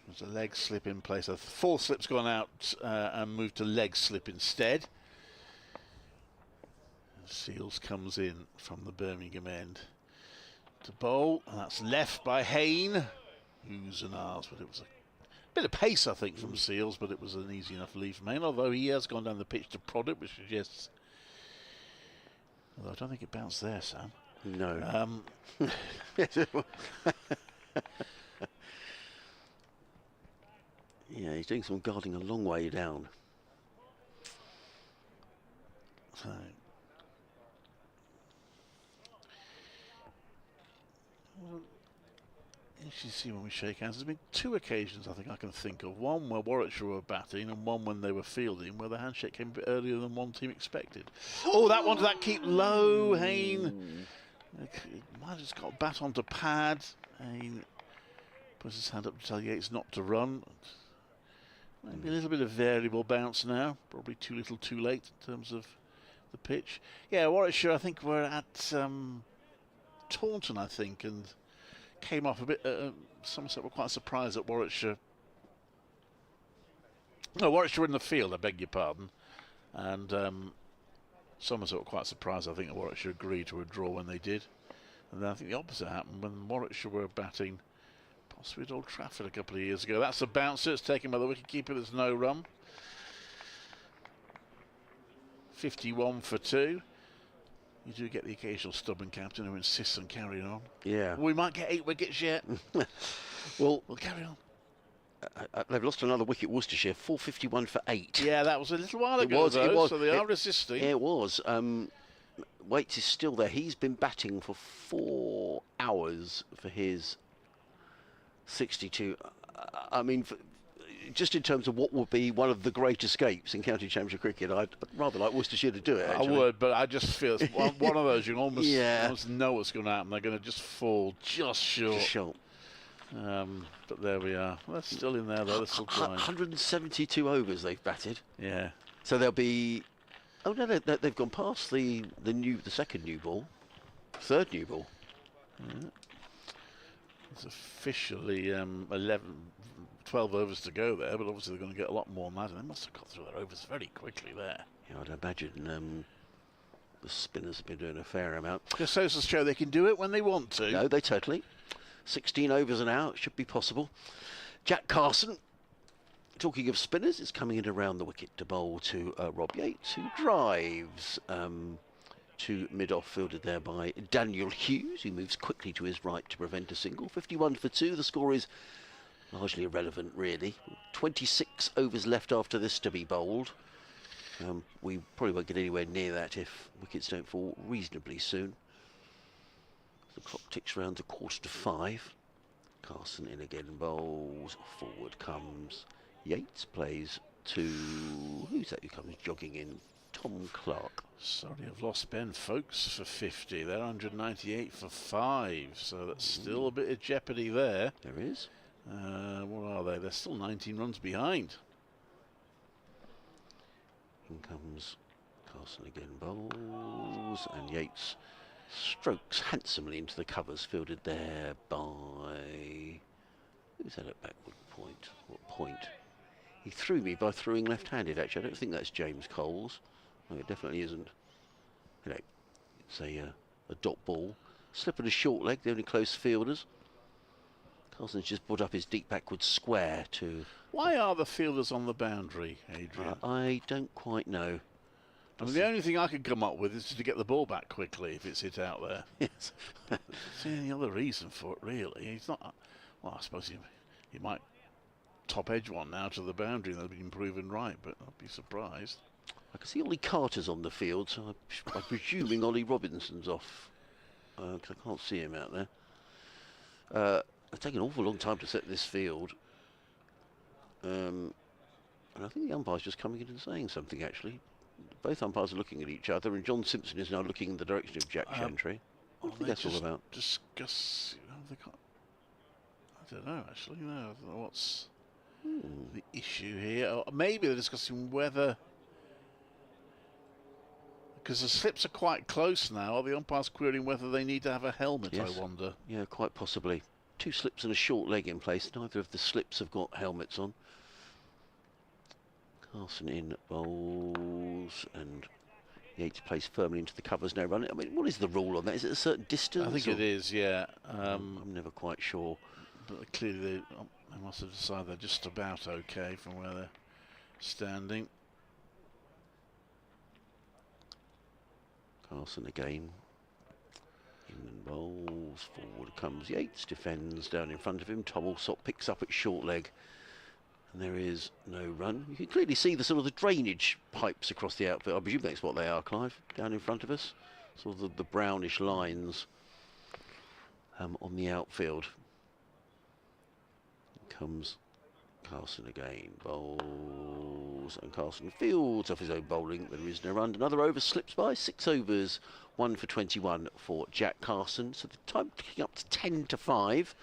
There's a leg slip in place. A 4 slip's gone out and moved to leg slip instead. Seals comes in from the Birmingham end to bowl, and that's left by Hayne. Oohs and ahs, but it was a bit of pace, I think, from Seals, but it was an easy enough lead from Hayne, although he has gone down the pitch to prod it, which suggests... Although I don't think it bounced there, Sam.
No. Yeah, he's doing some guarding a long way down.
So... Well, you should see when we shake hands. There's been 2 occasions I think I can think of. One where Warwickshire were batting, and one when they were fielding, where the handshake came a bit earlier than one team expected. Oh, that one, did that keep low, Hayne? Might have just got bat onto pad. Hayne puts his hand up to tell Yates not to run. Maybe a little bit of variable bounce now. Probably too little too late in terms of the pitch. Yeah, Warwickshire, I think, were at Taunton, I think, and came off a bit. Somerset were quite surprised at Warwickshire. No, Warwickshire were in the field, I beg your pardon. And Somerset were quite surprised, I think, that Warwickshire agreed to a draw when they did. And then I think the opposite happened when Warwickshire were batting, possibly at Old Trafford a couple of years ago. That's a bouncer. It's taken by the wicketkeeper. There's no run. 51 for 2. You do get the occasional stubborn captain who insists on carrying on.
Yeah.
We might get 8 wickets yet.
Well,
we'll carry on.
They've lost another wicket, Worcestershire, 451 for 8.
Yeah, that was a little while ago,
it was.
So they are resisting.
Yeah, it was. Waits is still there. He's been batting for 4 hours for his 62. I mean, just in terms of what would be one of the great escapes in county championship cricket, I'd rather like Worcestershire to do it, actually.
I would, but I just feel it's one of those you almost know what's going to happen. They're going to just fall just short.
Just short.
But there we are. Well, they're still in there, though. They're still trying.
172 overs they've batted.
Yeah.
So they'll be... Oh, no, they've gone past the second new ball. Third new ball.
Yeah. It's officially 12 overs to go there, but obviously they're going to get a lot more than that, and they must have got through their overs very quickly there.
Yeah, I'd imagine the spinners have been doing a fair amount.
Just so to show they can do it when they want to.
No, they totally. 16 overs an hour, it should be possible. Jack Carson, talking of spinners, is coming in around the wicket to bowl to Rob Yates, who drives to mid-off, fielded there by Daniel Hughes, who moves quickly to his right to prevent a single. 51 for 2, the score is largely irrelevant, really. 26 overs left after this to be bowled. We probably won't get anywhere near that if wickets don't fall reasonably soon. The clock ticks round to 4:45. Carson in again, bowls. Forward comes Yates, plays to... Who's that who comes jogging in? Tom Clark.
Sorry, I've lost Ben Folks for 50. They're 198 for 5, so that's still a bit of jeopardy there.
There is.
What are they? They're still 19 runs behind.
In comes Carson again, bowls, and Yates strokes handsomely into the covers, fielded there by... Who's that at backward point? What point? He threw me by throwing left-handed, actually. I don't think that's James Coles. No, it definitely isn't. You know, it's a dot ball. Slip and a short leg, the only close fielders. Carson's just brought up his deep backward square to...
Why are the fielders on the boundary, Adrian?
I don't quite know.
I mean, the only thing I could come up with is to get the ball back quickly if it's hit out there.
Yes.
See any other reason for it, really? He's not... Well, I suppose he might top edge one now to the boundary and they've been proven right, but I'd be surprised.
I can see Ollie Carter's on the field, so I'm presuming Ollie Robinson's off. 'Cause I can't see him out there. It's taken an awful long time to set this field. And I think the umpire's just coming in and saying something, actually. Both umpires are looking at each other, and John Simpson is now looking in the direction of Jack Chantry. What do you think that's all about?
Discuss... they can't, I don't know, actually. No, I don't know what's the issue here. Or maybe they're discussing whether... Because the slips are quite close now. Are the umpires querying whether they need to have a helmet,
Yes.
I wonder?
Yeah, quite possibly. 2 slips and a short leg in place. Neither of the slips have got helmets on. Carson in bowls, and Yates plays firmly into the covers, no run. I mean, what is the rule on that? Is it a certain distance?
I think it is, yeah.
I'm never quite sure.
But clearly they must have decided they're just about okay from where they're standing.
Carson again. In and bowls. Forward comes Yates, defends down in front of him. Tom Alsop picks up at short leg. And there is no run. You can clearly see the sort of the drainage pipes across the outfield. I presume that's what they are, Clive, down in front of us. Sort of the brownish lines on the outfield. Comes Carson again, bowls, and Carson fields off his own bowling. There is no run. Another over slips by, 6 overs, 1 for 21 for Jack Carson. So the time ticking up to 10 to 5.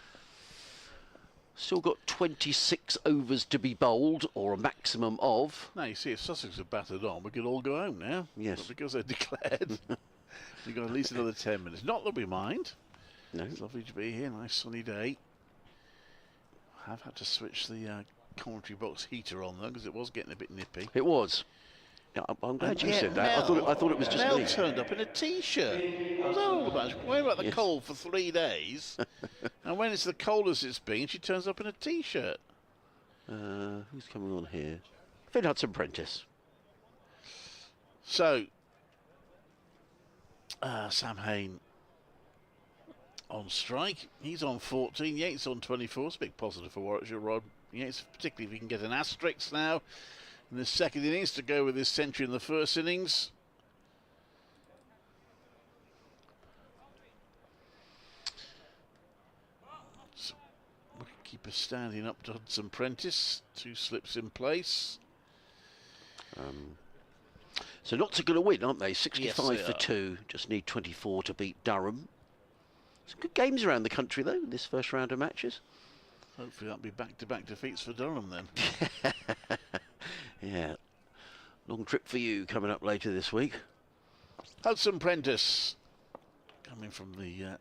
Still got 26 overs to be bowled, or a maximum of.
Now you see, if Sussex have battered on, we could all go home now.
Yes.
But because they're declared, we've got at least another 10 minutes. Not that we mind.
No.
It's lovely to be here. Nice sunny day. I've had to switch the commentary box heater on though, because it was getting a bit nippy.
It was. Yeah, I'm glad
And
you
yet
said that. I thought it was just
Mel
me.
turned up in a t-shirt. What's all about? Worrying about the
Yes.
cold for 3 days, and when it's the coldest it's been, she turns up in a t-shirt.
Who's coming on here? Finn Hudson-Prentice.
So, Sam Hain on strike. He's on 14. Yates on 24. It's a big positive for Warwickshire. Rod Yates, particularly if he can get an asterisk now in the second innings to go with his century in the first innings. So, wicketkeeper standing up to Hudson-Prentice. 2 slips in place.
So Notts are going to win, aren't they? 65
Yes, they
for
are.
2. Just need 24 to beat Durham. Some good games around the country, though, in this first round of matches.
Hopefully that'll be back-to-back defeats for Durham then.
Yeah. Long trip for you coming up later this week.
Hudson-Prentice coming from the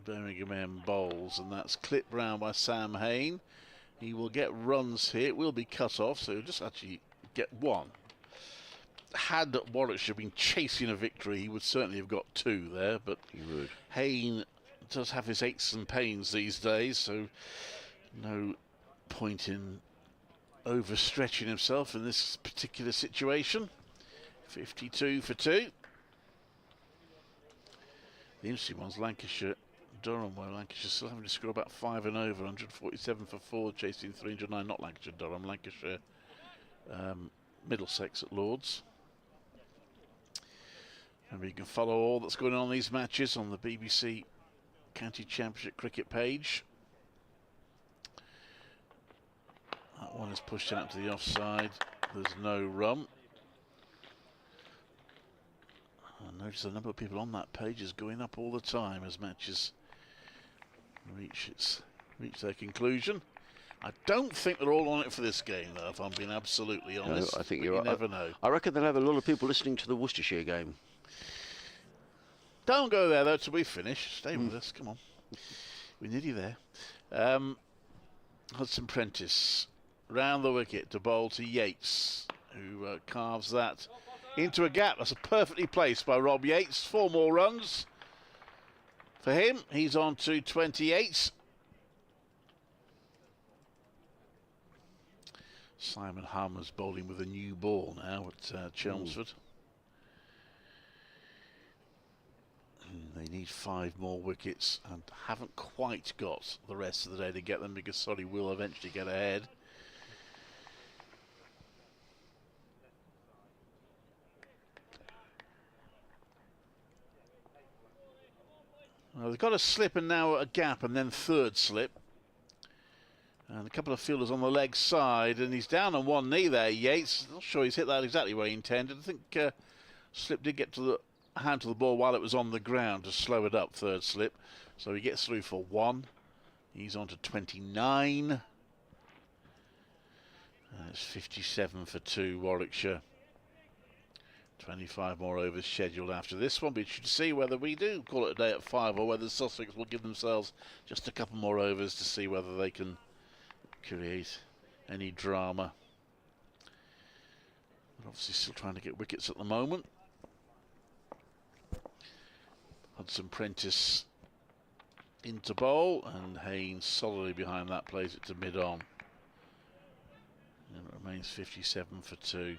Birmingham M bowls, and that's clipped round by Sam Hain. He will get runs here. It will be cut off, so he'll just actually get 1. Had Warwickshire been chasing a victory, he would certainly have got 2 there, but
You would.
Hain does have his aches and pains these days, so no point in overstretching himself in this particular situation. 52 for 2. The interesting one's Lancashire, Durham, where Lancashire still having to score about 5 and over, 147 for 4, chasing 309. Not Lancashire, Durham, Lancashire, Middlesex at Lords. And you can follow all that's going on in these matches on the BBC County Championship cricket page. That one is pushed out to the offside. There's no run. I notice the number of people on that page is going up all the time as matches reach their conclusion. I don't think they're all on it for this game, though, if I'm being absolutely honest.
No, I think you're right.
You never know.
I reckon they'll have a lot of people listening to the Worcestershire game.
Don't go there, though, till we finish. Stay with us. Come on. We're nearly there. Hudson Prentice round the wicket to bowl to Yates, who carves that into a gap. That's a perfectly placed by Rob Yates. 4 more runs for him. He's on to 28. Simon Harmer's bowling with a new ball now at Chelmsford. They need 5 more wickets and haven't quite got the rest of the day to get them because Surrey will eventually get ahead. Well, they've got a slip and now a gap and then third slip. And a couple of fielders on the leg side, and he's down on one knee there, Yates. Not sure he's hit that exactly where he intended. I think slip did get to the hand to the ball while it was on the ground to slow it up, third slip. So he gets through for 1. He's on to 29. And it's 57 for 2, Warwickshire. 25 more overs scheduled after this one. We should see whether we do call it a day at 5 or whether Sussex will give themselves just a couple more overs to see whether they can create any drama. But obviously still trying to get wickets at the moment. Hudson Prentice into bowl, and Haynes solidly behind that plays it to mid-on. And it remains 57 for 2.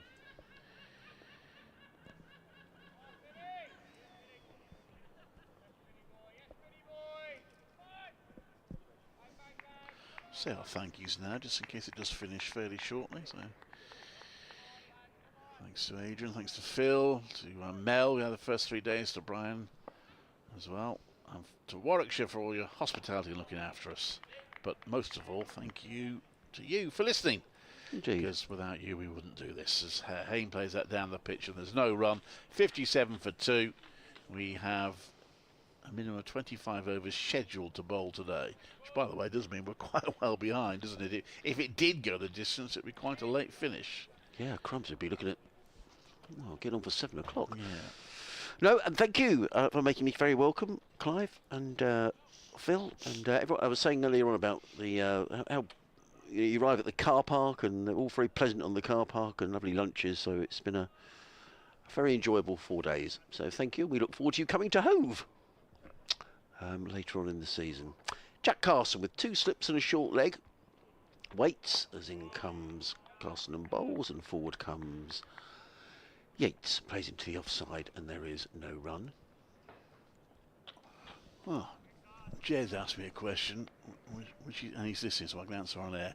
Say our thank yous now, just in case it does finish fairly shortly. So, thanks to Adrian, thanks to Phil, to Mel, we had the first 3 days, to Brian as well, and to Warwickshire for all your hospitality and looking after us. But most of all, thank you to you for listening.
Indeed.
Because without you, we wouldn't do this. As Hayne plays that down the pitch and there's no run, 57 for 2. We have a minimum of 25 overs scheduled to bowl today, which, by the way, does mean we're quite well behind, doesn't it? If it did go the distance, it'd be quite a late finish.
Yeah, Crumbs would be looking at, well, get on for 7 o'clock.
Yeah.
No, and thank you for making me very welcome, Clive and Phil and everyone. I was saying earlier on about the how you arrive at the car park, and they're all very pleasant on the car park and lovely lunches. So it's been a very enjoyable 4 days. So thank you. We look forward to you coming to Hove later on in the season. Jack Carson with 2 slips and a short leg. Waits, as in comes Carson and bowls, and forward comes Yates, plays into the offside, and there is no run.
Well, Jed's asked me a question, and he's listening, so I can answer on air.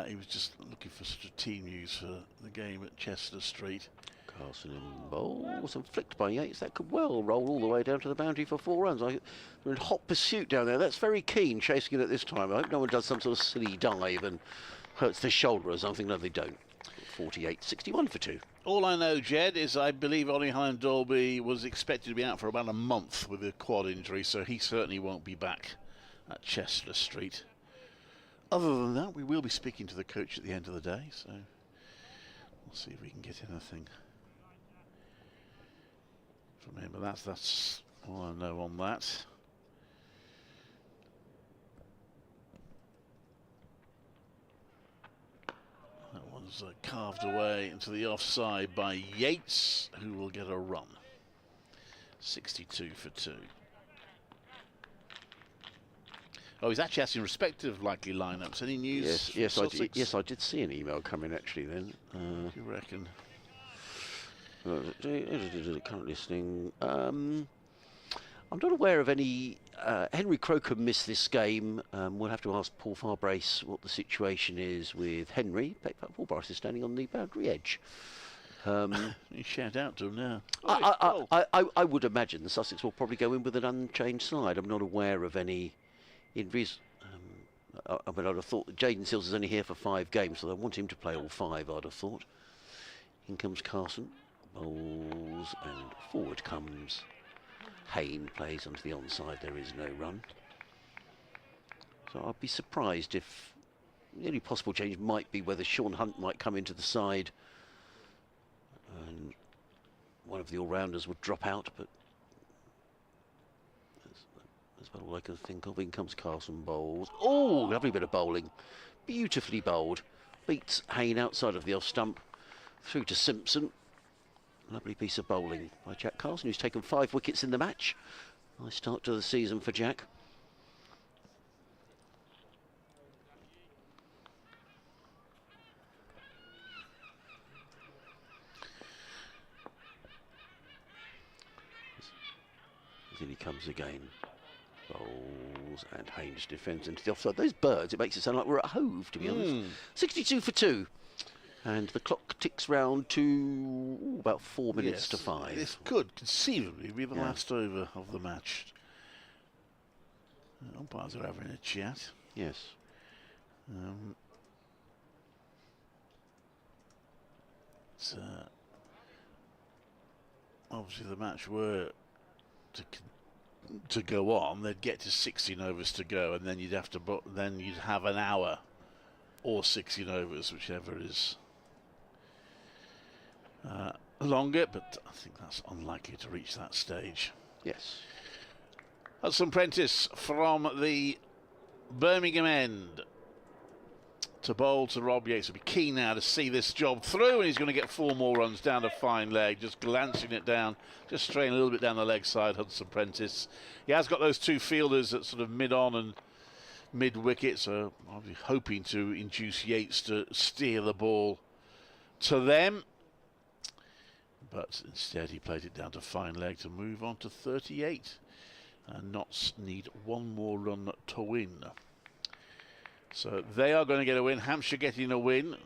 He was just looking for sort of team news for the game at Chester Street.
Carson and bowls, and flicked by Yates. That could well roll all the way down to the boundary for 4 runs. They're in hot pursuit down there. That's very keen, chasing it at this time. I hope no one does some sort of silly dive and hurts their shoulder or something. No, they don't. 48-61 for 2.
All I know, Jed, is I believe Ollie Holland-Dolby was expected to be out for about a month with a quad injury, so he certainly won't be back at Chester Street. Other than that, we will be speaking to the coach at the end of the day, so we'll see if we can get anything from him. But that's all I know on that. That one's carved away into the offside by Yates, who will get a run. 62 for 2. Oh, he's actually asking respective likely lineups. Any news?
Yes, I did see an email come in actually then.
What do you reckon?
Current listening. I'm not aware of any. Henry Croker missed this game. We'll have to ask Paul Farbrace what the situation is with Henry. Paul Farbrace is standing on the boundary edge.
You shout out to him now.
I would imagine the Sussex will probably go in with an unchanged side. I'm not aware of any injuries. I mean, I'd have thought that Jaden Sills is only here for 5 games, so I want him to play all 5, I'd have thought. In comes Carson, bowls, and forward comes Hayne, plays onto the onside. There is no run. So I'd be surprised if the only possible change might be whether Sean Hunt might come into the side and one of the all-rounders would drop out, but that's about all I can think of. In comes Carson, bowls. Oh, lovely bit of bowling. Beautifully bowled. Beats Hayne outside of the off stump. Through to Simpson. Lovely piece of bowling by Jack Carson, who's taken 5 wickets in the match. Nice start to the season for Jack. In he comes again. Bowls, and Haynes defends into the offside. Those birds, it makes it sound like we're at Hove, to be honest. 62 for 2. And the clock ticks round to about 4 minutes to 5.
This could conceivably be the last over of the match. Umpires are having a chat.
Yes.
Obviously the match were to go on, they'd get to 16 overs to go, and then you'd have an hour or 16 overs, whichever is longer, but I think that's unlikely to reach that stage.
Yes.
Hudson Prentice from the Birmingham end to bowl to Rob Yates. Will be keen now to see this job through, and he's going to get 4 more runs down to fine leg, just glancing it down, just straying a little bit down the leg side. Hudson Prentice, he has got those 2 fielders at sort of mid-on and mid-wicket, so I'll be hoping to induce Yates to steer the ball to them, but instead he played it down to fine leg to move on to 38, and Notts need 1 more run to win. So they are going to get a win. Hampshire getting a win.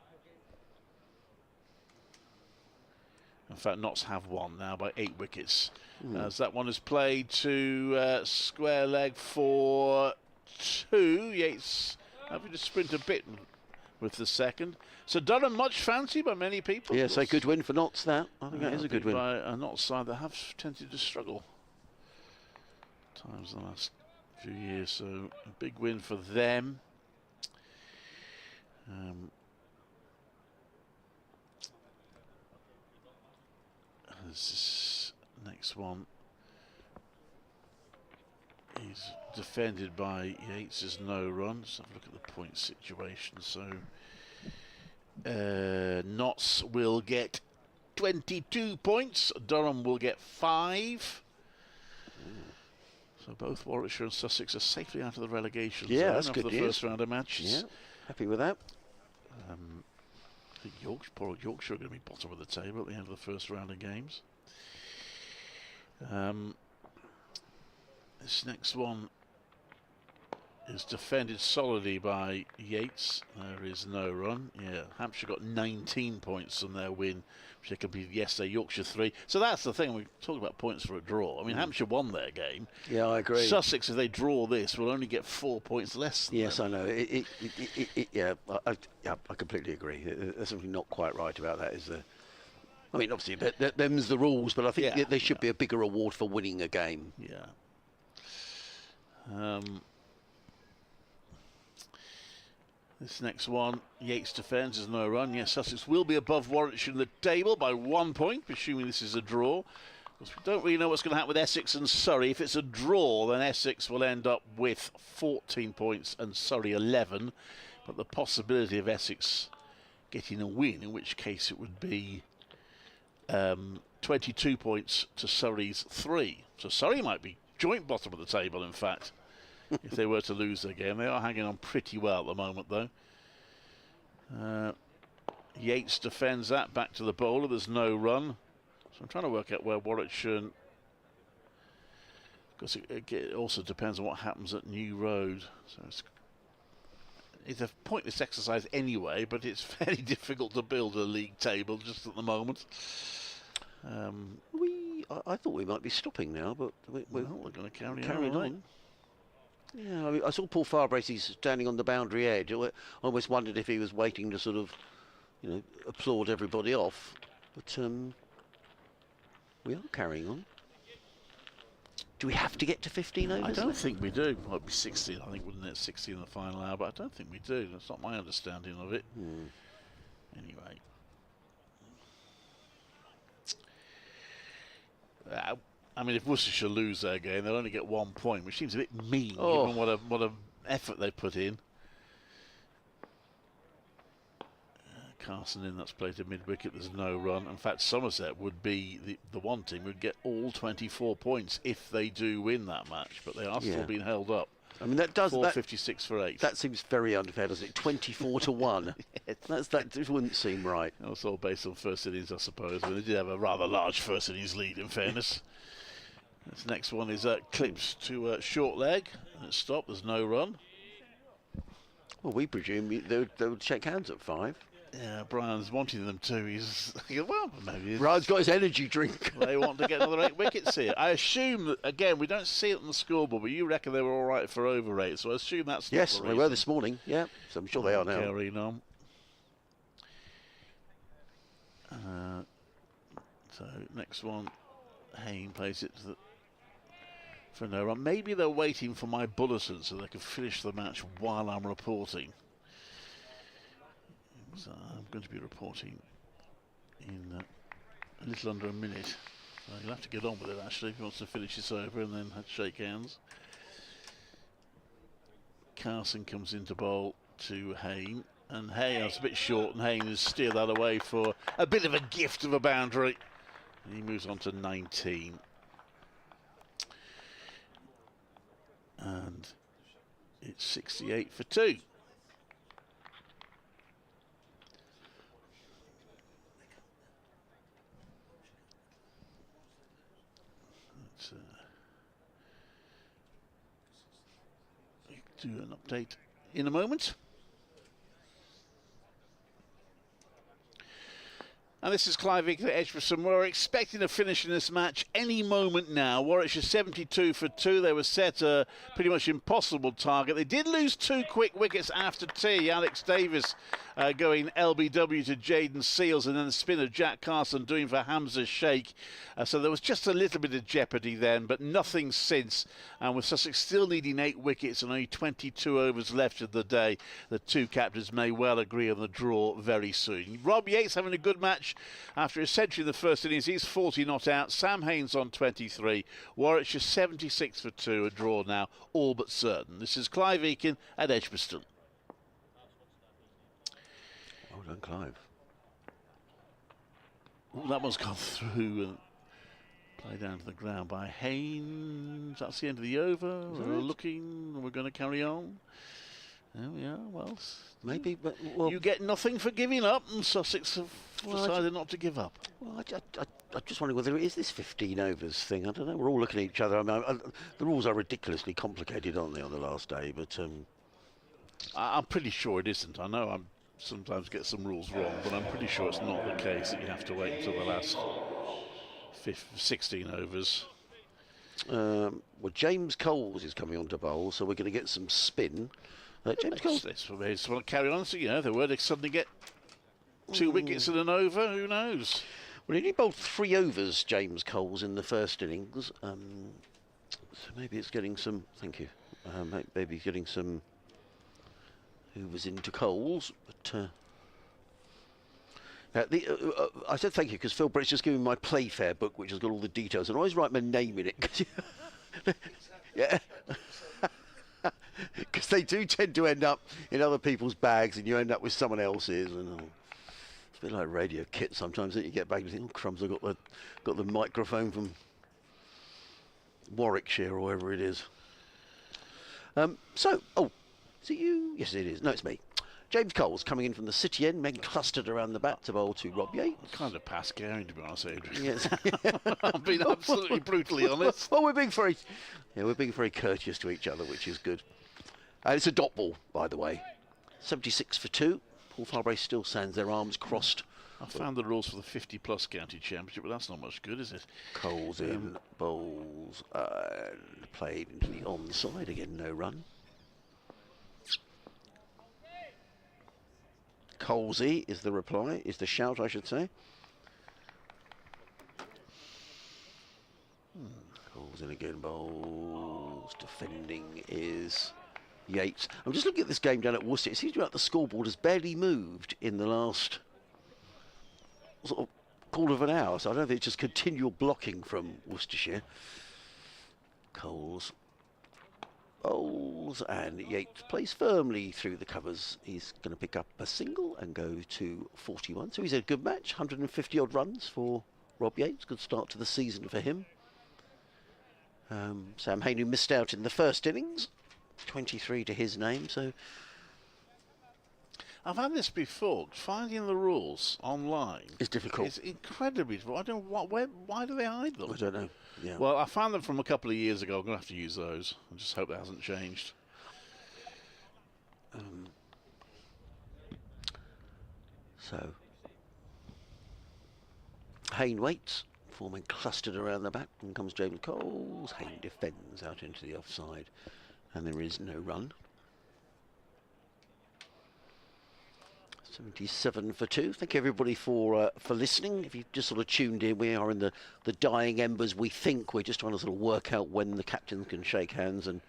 In fact, Notts have won now by 8 wickets. As that one is played to square leg for 2. Yates having to sprint a bit with the second. So Durham much fancied by many people.
Yes, a good win for Notts, that. I think that is a good win.
By a Notts side that have tended to struggle times in the last few years. So a big win for them. This next one is defended by Yates as no run. Let's have a look at the point situation. So Notts will get 22 points. Durham will get 5. So both Warwickshire and Sussex are safely out of the relegation zone after the first round of matches.
Yeah, happy with that.
I think Yorkshire are going to be bottom of the table at the end of the first round of games. This next one is defended solidly by Yates. There is no run. Yeah, Hampshire got 19 points on their win, which they completed yesterday. Yorkshire 3. So that's the thing. We talk about points for a draw. I mean, Hampshire won their game.
Yeah, I agree.
Sussex, if they draw this, will only get 4 points less than
yes,
them.
I know. I completely agree. There's something not quite right about that, is there? I mean, obviously, them's the rules, but I think there should be a bigger award for winning a game.
Yeah. This next one, Yates defends, is no run. Yes, Sussex will be above Warwickshire in the table by 1 point, assuming this is a draw. Because we don't really know what's going to happen with Essex and Surrey. If it's a draw, then Essex will end up with 14 points and Surrey 11. But the possibility of Essex getting a win, in which case it would be 22 points to Surrey's 3. So Surrey might be joint bottom of the table, in fact, if they were to lose their game. They are hanging on pretty well at the moment, though. Yates defends that back to the bowler. There's no run. So I'm trying to work out where Warwickshire... Because it also depends on what happens at New Road. So it's a pointless exercise anyway, but it's very difficult to build a league table just at the moment.
I thought we might be stopping now, but we're
going to carry
carrying
on.
on. Yeah, I mean, I saw Paul Farbrace standing on the boundary edge. I almost wondered if he was waiting to sort of, applaud everybody off. But we are carrying on. Do we have to get to 15 overs?
I don't think we do. Well, it'd be 16, I think, wouldn't it? 16 in the final hour, but I don't think we do. That's not my understanding of it. Anyway. I mean, if Worcestershire lose their game, they'll only get 1 point, which seems a bit mean, given what a effort they put in. Carson in, that's played to mid-wicket, there's no run. In fact, Somerset would be the one team would get all 24 points if they do win that match, but they are still being held up.
I mean, that does
456 for 8.
That seems very unfair, doesn't it? 24 to 1. That just wouldn't seem right.
That's all based on first innings, I suppose. But they did have a rather large first innings lead, in fairness. This next one is clips to short leg. And it's stopped. There's no run.
Well, we presume they would shake hands at 5.
Yeah, Brian's wanting them to. He's well, maybe
Brian's got his energy drink.
They want to get another 8 wickets here. I assume that, again, we don't see it on the scoreboard, but you reckon they were all right for over 8, so I assume that's
yes,
not the
they were this morning. Yeah, so I'm sure they are now.
Carrying on. So next one, Hayne plays it for no run. Maybe they're waiting for my bulletin so they can finish the match while I'm reporting. So I'm going to be reporting in a little under a minute. So you'll have to get on with it, actually, if he wants to finish this over and then shake hands. Carson comes into bowl to Hayne, and Hayne's a bit short, and Hayne has steered that away for a bit of a gift of a boundary. And he moves on to 19. And it's 68 for 2. Do an update in a moment. And this is Clive Eakin at Edgbaston. We're expecting a finish in this match any moment now. Warwickshire 72 for 2. They were set a pretty much impossible target. They did lose 2 quick wickets after tea. Alex Davis going LBW to Jaden Seals, and then the spin of Jack Carson doing for Hamza Sheikh. So there was just a little bit of jeopardy then, but nothing since. And with Sussex still needing 8 wickets and only 22 overs left of the day, the 2 captains may well agree on the draw very soon. Rob Yates having a good match after a century in the first innings. He's 40 not out. Sam Haynes on 23. Warwickshire 76 for 2. A draw now, all but certain. This is Clive Eakin at Edgbaston.
Well done, Clive.
Ooh, that one's gone through and played down to the ground by Haynes. That's the end of the over. We're looking. We're going to carry on. There we are. Well,
maybe, but
you get nothing for giving up, and Sussex have decided not to give up.
Well, I just wondering whether it is this 15 overs thing. I don't know. We're all looking at each other. I mean, the rules are ridiculously complicated, aren't they, on the last day? But
I'm pretty sure it isn't. I know I sometimes get some rules wrong, but I'm pretty sure it's not the case that you have to wait until the last 16 overs.
Well, James Coles is coming on to bowl, so we're going to get some spin. James Coles.
They just want to carry on. So, they were to suddenly get 2 wickets in an over. Who knows?
Well, he only bowled 3 overs, James Coles, in the first innings. So maybe it's getting some. Thank you. Maybe getting some hoovers into Coles, but. I said thank you because Phil Brett's just given me my Playfair book, which has got all the details, and I always write my name in it. Yeah, because they do tend to end up in other people's bags, and you end up with someone else's. And it's a bit like Radio Kit sometimes. That you get back and think, "Oh crumbs! I got the microphone from Warwickshire or wherever it is." Is it you? Yes, it is. No, it's me. James Coles coming in from the City end, men clustered around the bat to bowl to Rob Yates.
Kind of past caring, to be honest, Adrian.
Yes.
I'm being absolutely brutally honest.
Well, we're being very courteous to each other, which is good. It's a dot ball, by the way. 76 for 2. Paul Farbrace still stands there, arms crossed.
I found the rules for the 50-plus county championship, but that's not much good, is it?
Coles in, bowls, and played into the onside. Again, no run. Colesy is the reply, is the shout, I should say. Coles in again, bowls. Defending is Yates. I'm just looking at this game down at Worcester. It seems like the scoreboard has barely moved in the last sort of quarter of an hour, so I don't think it's just continual blocking from Worcestershire. Coles, bowls, and Yates plays firmly through the covers. He's going to pick up a single and go to 41. So he's had a good match, 150 odd runs for Rob Yates. Good start to the season for him. Sam Hayne, who missed out in the first innings, 23 to his name. So
I've had this before. Finding the rules online
it's difficult.
It's incredibly difficult. I don't know why do they hide them?
I don't know. Yeah.
Well, I found them from a couple of years ago. I'm going to have to use those. I just hope it hasn't changed.
So Hayne waits. Foreman clustered around the bat, and comes James Coles. Hayne defends out into the offside, and there is no run. 77 for 2. Thank you everybody for listening. If you've just sort of tuned in, we are in the dying embers. We think we're just trying to sort of work out when the captains can shake hands and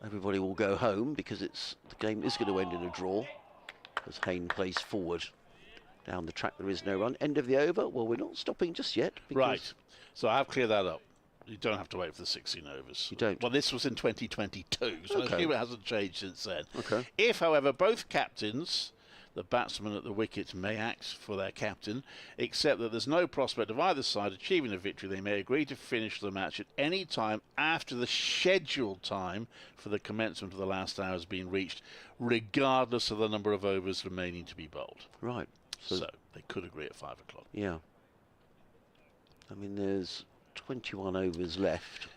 everybody will go home, because the game is going to end in a draw as Hayne plays forward. Down the track, there is no run. End of the over. Well, we're not stopping just yet.
Right. So I have cleared that up. You don't have to wait for the 16 overs.
You don't?
Well, this was in 2022, so
Okay.
I assume it hasn't changed since then.
Okay.
If, however, both captains, the batsman at the wicket, may act for their captain, except that there's no prospect of either side achieving a victory, they may agree to finish the match at any time after the scheduled time for the commencement of the last hour has been reached, regardless of the number of overs remaining to be bowled.
Right.
So they could agree at 5 o'clock.
Yeah. I mean, there's 21 overs left.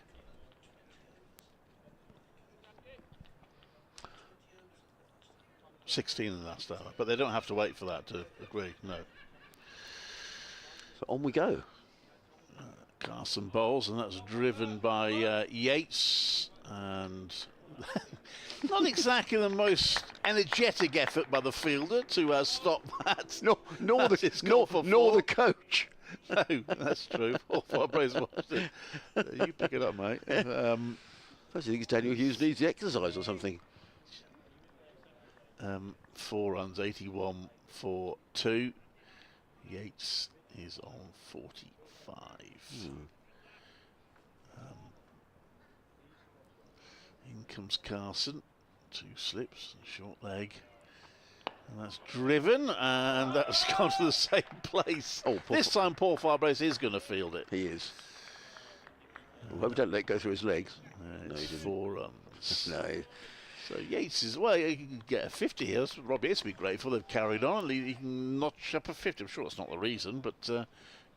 $16 in the last hour, but they don't have to wait for that to agree, no.
So on we go.
Carson bowls, and that's driven by Yates, and not exactly the most energetic effort by the fielder to stop that.
Nor the coach.
No, that's true. Paul Farbrace watched it. You pick it up, mate.
I think it's Daniel Hughes needs the exercise or something.
4 runs, 81 for 2. Yates is on 45. In comes Carson, 2 slips, short leg, and that's driven, and that's gone to the same place. This time Paul Farbrace is going to field it.
He is. Well, we don't let it go through his legs.
No, it's 4 runs.
No.
So Yates is, well, he can get a 50 here. So Rob Yates would be grateful they've carried on. He can notch up a 50. I'm sure that's not the reason, but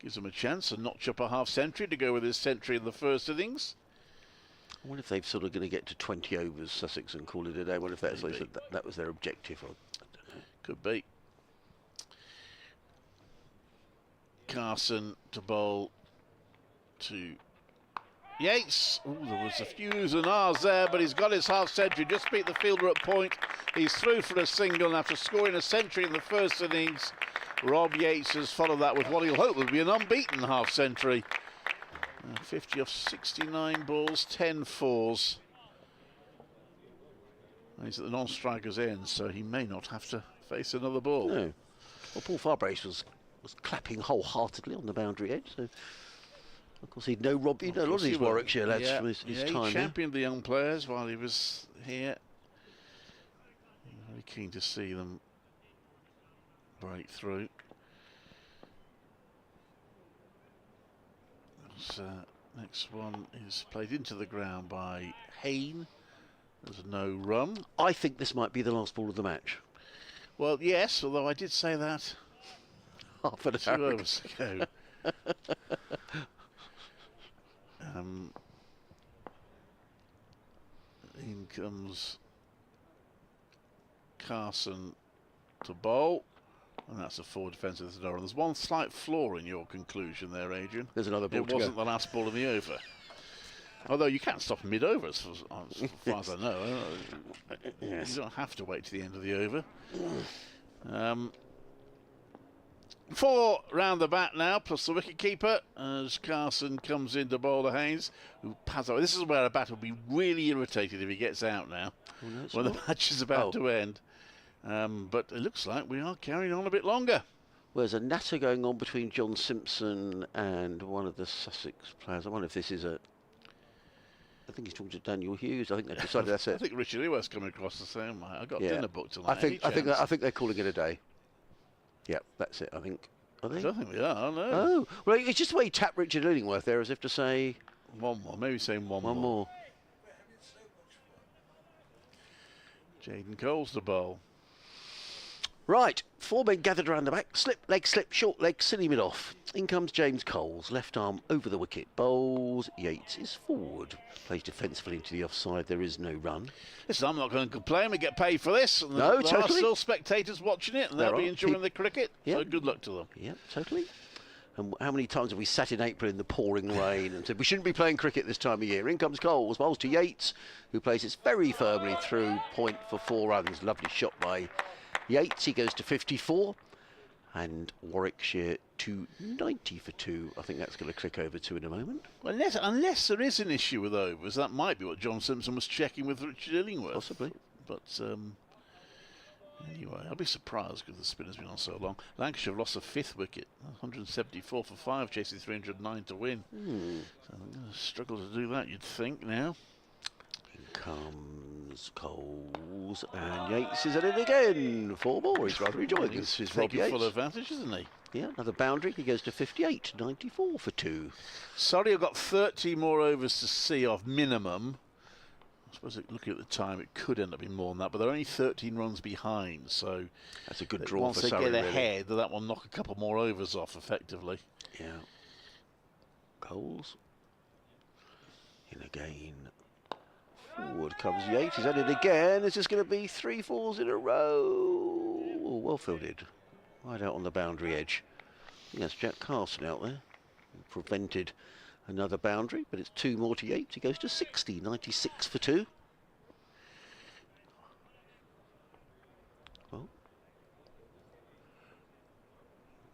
gives him a chance to notch up a half century to go with his century in the first innings.
I wonder if they've sort of going to get to 20 overs, Sussex, and call it a day. I wonder if that's that was their objective. I don't know.
Could be. Carson to bowl to Yates. Ooh, there was a few oohs and ahs there, but he's got his half century. Just beat the fielder at point. He's through for a single, and after scoring a century in the first innings, Rob Yates has followed that with what he'll hope will be an unbeaten half century. 50 off 69 balls, 10 fours. He's at the non-striker's end, so he may not have to face another ball.
No. Well, Paul Farbrace was clapping wholeheartedly on the boundary edge, so of course he'd know Rob. He'd know a lot of these Warwickshire lads from his time.
He championed the young players while he was here. Very keen to see them break through. Next one is played into the ground by Hayne. There's no run.
I think this might be the last ball of the match.
Well, yes, although I did say that
half an
2
hour
overs ago. In comes Carson to bowl. And that's a forward defence of the Doran. There's one slight flaw in your conclusion there, Adrian.
There's another ball
It
to
wasn't
go.
the last ball in the over. Although you can't stop mid-over, as far as I know.
Yes.
You don't have to wait to the end of the over. 4 round the bat now, plus the wicket-keeper, as Carson comes in to bowl to Haynes, who pads away. This is where a bat will be really irritated if he gets out now, when the match is about to end. But it looks like we are carrying on a bit longer.
Well, there's a natter going on between John Simpson and one of the Sussex players. I wonder if this is a... I think he's talking to Daniel Hughes. I think they've decided that's it.
I think Richard Ewer's coming across the same. I got dinner booked tonight.
I think they're calling it a day. Yep, that's it. I think. Are they?
I don't think we are. No.
Oh, well, it's just the way he tapped Richard Illingworth there, as if to say
One more. Maybe saying one
more.
Jaden Cole's the bowl.
Right, 4 men gathered around the back. Slip, short leg, silly mid off. In comes James Coles, left arm over the wicket. Bowls, Yates is forward. Plays defensively into the offside. There is no run.
Listen, I'm not going to complain. We get paid for this. And
No,
there are
totally.
still spectators watching it, and they'll be enjoying the cricket. So good luck to them.
Yeah, totally. And how many times have we sat in April in the pouring rain and said we shouldn't be playing cricket this time of year? In comes Coles, bowls to Yates, who plays it very firmly through, point for 4 runs. Lovely shot by Yates. He goes to 54, and Warwickshire to 90 for 2. I think that's going to click over to in a moment.
Well, unless there is an issue with overs, that might be what John Simpson was checking with Richard Illingworth.
Possibly.
But anyway, I'll be surprised because the spin has been on so long. Lancashire have lost a 5th wicket, 174 for 5, chasing 309 to win. So I'm going to struggle to do that, you'd think, now.
In comes Coles, and Yates is at it again. 4 more. He's rather enjoying this.
He's
Rob
taking
Yates.
full advantage, isn't he?
Yeah, another boundary. He goes to 58, 94 for 2.
Sorry, I've got 30 more overs to see off minimum. I suppose looking at the time, it could end up being more than that, but they're only 13 runs behind, so
That's a good draw
once
for
they
Surrey,
get
really.
ahead, that will knock a couple more overs off effectively.
Yeah. Coles. In again. Forward comes Yates. He's at it again. Is this going to be 3 4s in a row? Oh, well fielded. Right out on the boundary edge. I think that's Jack Carson out there. Prevented another boundary, but it's 2 more to Yates. He goes to 60, 96 for 2. Oh.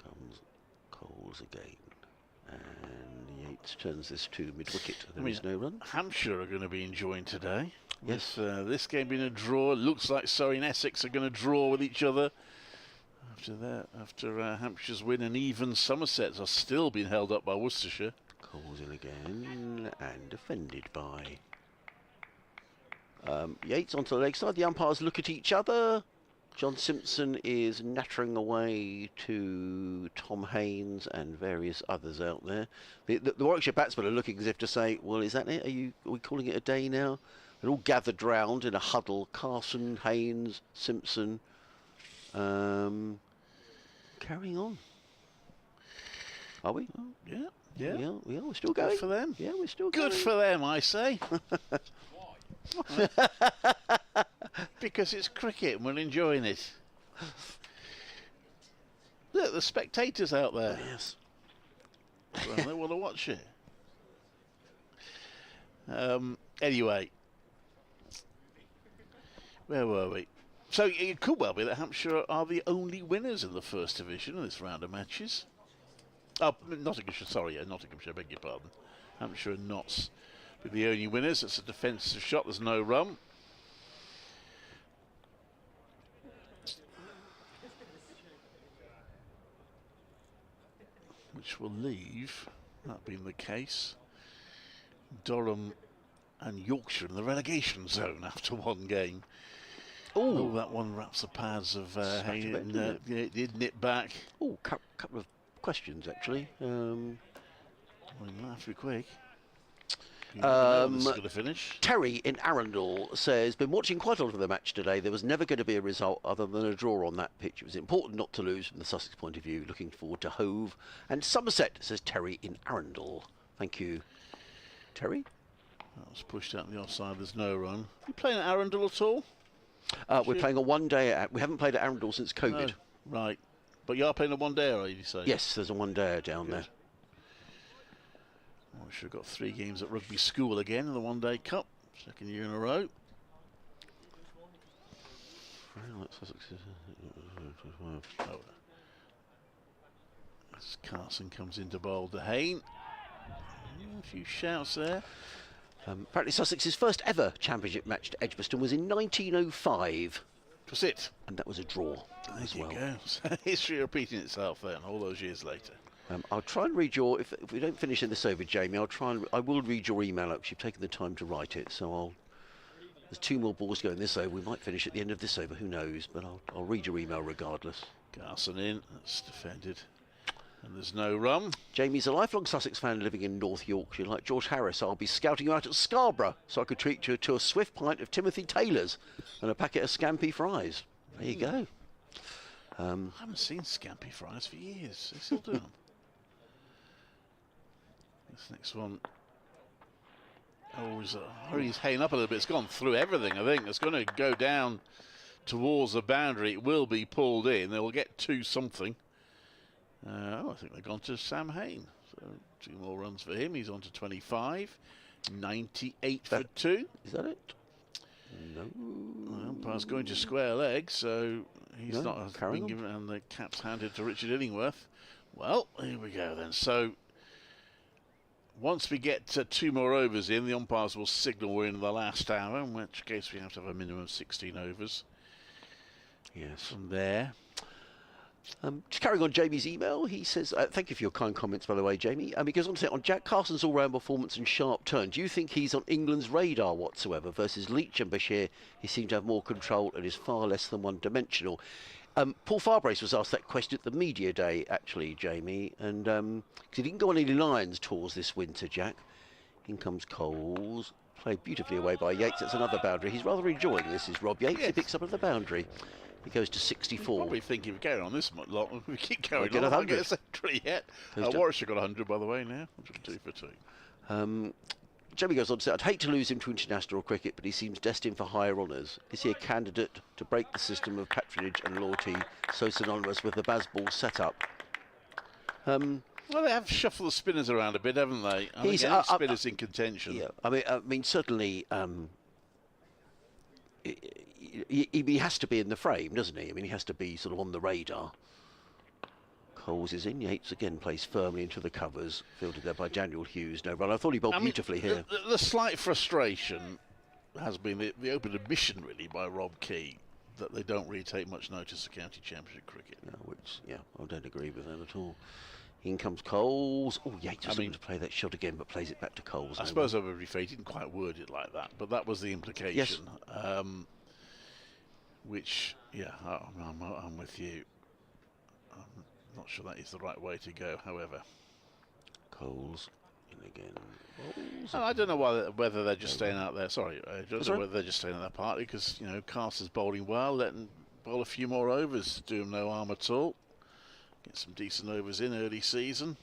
Comes Coles again. And Yates turns this to mid-wicket. There is no run.
Hampshire are going to be enjoying today.
Yes.
With, this game being a draw, it looks like Surrey and Essex are going to draw with each other. After Hampshire's win, and even Somerset's are still being held up by Worcestershire.
Coles in again and defended by Yates onto the leg side. The umpires look at each other. John Simpson is nattering away to Tom Haynes and various others out there. The Warwickshire batsmen are looking as if to say, well, is that it? Are we calling it a day now? They're all gathered round in a huddle. Carson, Haynes, Simpson. Carrying on. Are we?
Oh, yeah.
We are. We're still going.
Good for them.
Yeah, we're still going.
Good for them, I say. Because it's cricket and we're enjoying it. Look, the spectators out there.
Yes.
Well, they want to watch it. Anyway, where were we? So it could well be that Hampshire are the only winners in the first division in this round of matches. Oh, Nottinghamshire, beg your pardon. Hampshire and Notts be the only winners. It's a defensive shot, there's no run. Which will leave, that being the case, Durham and Yorkshire in the relegation zone after one game. Oh, that one wraps the pads of Hayden. It did nip back.
Oh, couple of questions actually.
Well, you have to be quick. This is going to finish.
Terry in Arundel says, been watching quite a lot of the match today. There was never going to be a result other than a draw on that pitch. It was important not to lose from the Sussex point of view. Looking forward to Hove and Somerset, says Terry in Arundel. Thank you, Terry.
That was pushed out the offside. There's no run. You playing at Arundel at all?
We're playing a one-day. We haven't played at Arundel since COVID.
No. Right. But you are playing a one-day, are you say?
Yes, there's a one-day down there.
We should have got 3 games at Rugby School again in the one-day cup. 2nd year in a row. Oh. As Carson comes into bowl to Hayne. A few shouts there.
Apparently Sussex's first ever championship match to Edgbaston was in 1905.
That's it.
And that was a draw as well.
There you go. History repeating itself then, all those years later.
I'll try and read your, if we don't finish in this over, Jamie, I will read your email out because you've taken the time to write it. So there's 2 more balls to go in this over. We might finish at the end of this over, who knows? But I'll read your email regardless.
Carson in, that's defended. And there's no run.
Jamie's a lifelong Sussex fan living in North Yorkshire. Like George Harris, I'll be scouting you out at Scarborough so I could treat you to a swift pint of Timothy Taylor's and a packet of Scampi fries. There you go.
I haven't seen Scampi fries for years. They still do them. This next one. Oh, he's Hayne up a little bit. It's gone through everything, I think. It's going to go down towards the boundary. It will be pulled in. They will get to something. I think they've gone to Sam Hayne. So 2 more runs for him. He's on to 25. 98 for 2.
Is that it? No.
The umpire's going to square leg, so he's not
carrying
been given, and the cap's handed to Richard Illingworth. Well, here we go then. So once we get 2 more overs in, the umpires will signal we're in the last hour, in which case we have to have a minimum of 16 overs.
Yes.
From there.
Just carrying on Jamie's email, he says, thank you for your kind comments, by the way, Jamie. He goes on to say, on Jack Carson's all-round performance and sharp turn, do you think he's on England's radar whatsoever? Versus Leach and Bashir, he seemed to have more control and is far less than one-dimensional. Paul Farbrace was asked that question at the media day, actually, Jamie, and 'cause he didn't go on any Lions tours this winter, Jack. In comes Coles, played beautifully away by Yates. That's another boundary. He's rather enjoying this, is Rob Yates. Yes. He picks up another boundary. He goes to 64.
Probably thinking we're carrying on this lot. We keep going
get
on.
100.
Get a century yet. Warwickshire got 100, by the way, now. 102 for 2.
Jamie goes on to say, I'd hate to lose him to international cricket, but he seems destined for higher honours. Is he a candidate to break the system of patronage and loyalty so synonymous with the Bazball setup?
Well, they have shuffled the spinners around a bit, haven't they? I think spinners in contention.
Yeah, I mean, certainly he has to be in the frame, doesn't he? I mean, he has to be sort of on the radar. Coles is in. Yates again plays firmly into the covers. Fielded there by Daniel Hughes. No run. I thought he bowled beautifully here.
The slight frustration has been the open admission, really, by Rob Key that they don't really take much notice of county championship cricket.
No, which, yeah, I don't agree with that at all. In comes Coles. Oh, Yates was able to play that shot again, but plays it back to Coles.
I suppose over he didn't quite word it like that, but that was the implication. Yes. Which, yeah, I'm with you. I'm not sure that is the right way to go, however.
Coles in again.
I don't know whether they're just staying out there. Sorry, I don't know whether they're just staying at that party because, you know, Carson's bowling well, letting bowl a few more overs, do him no harm at all. Get some decent overs in early season.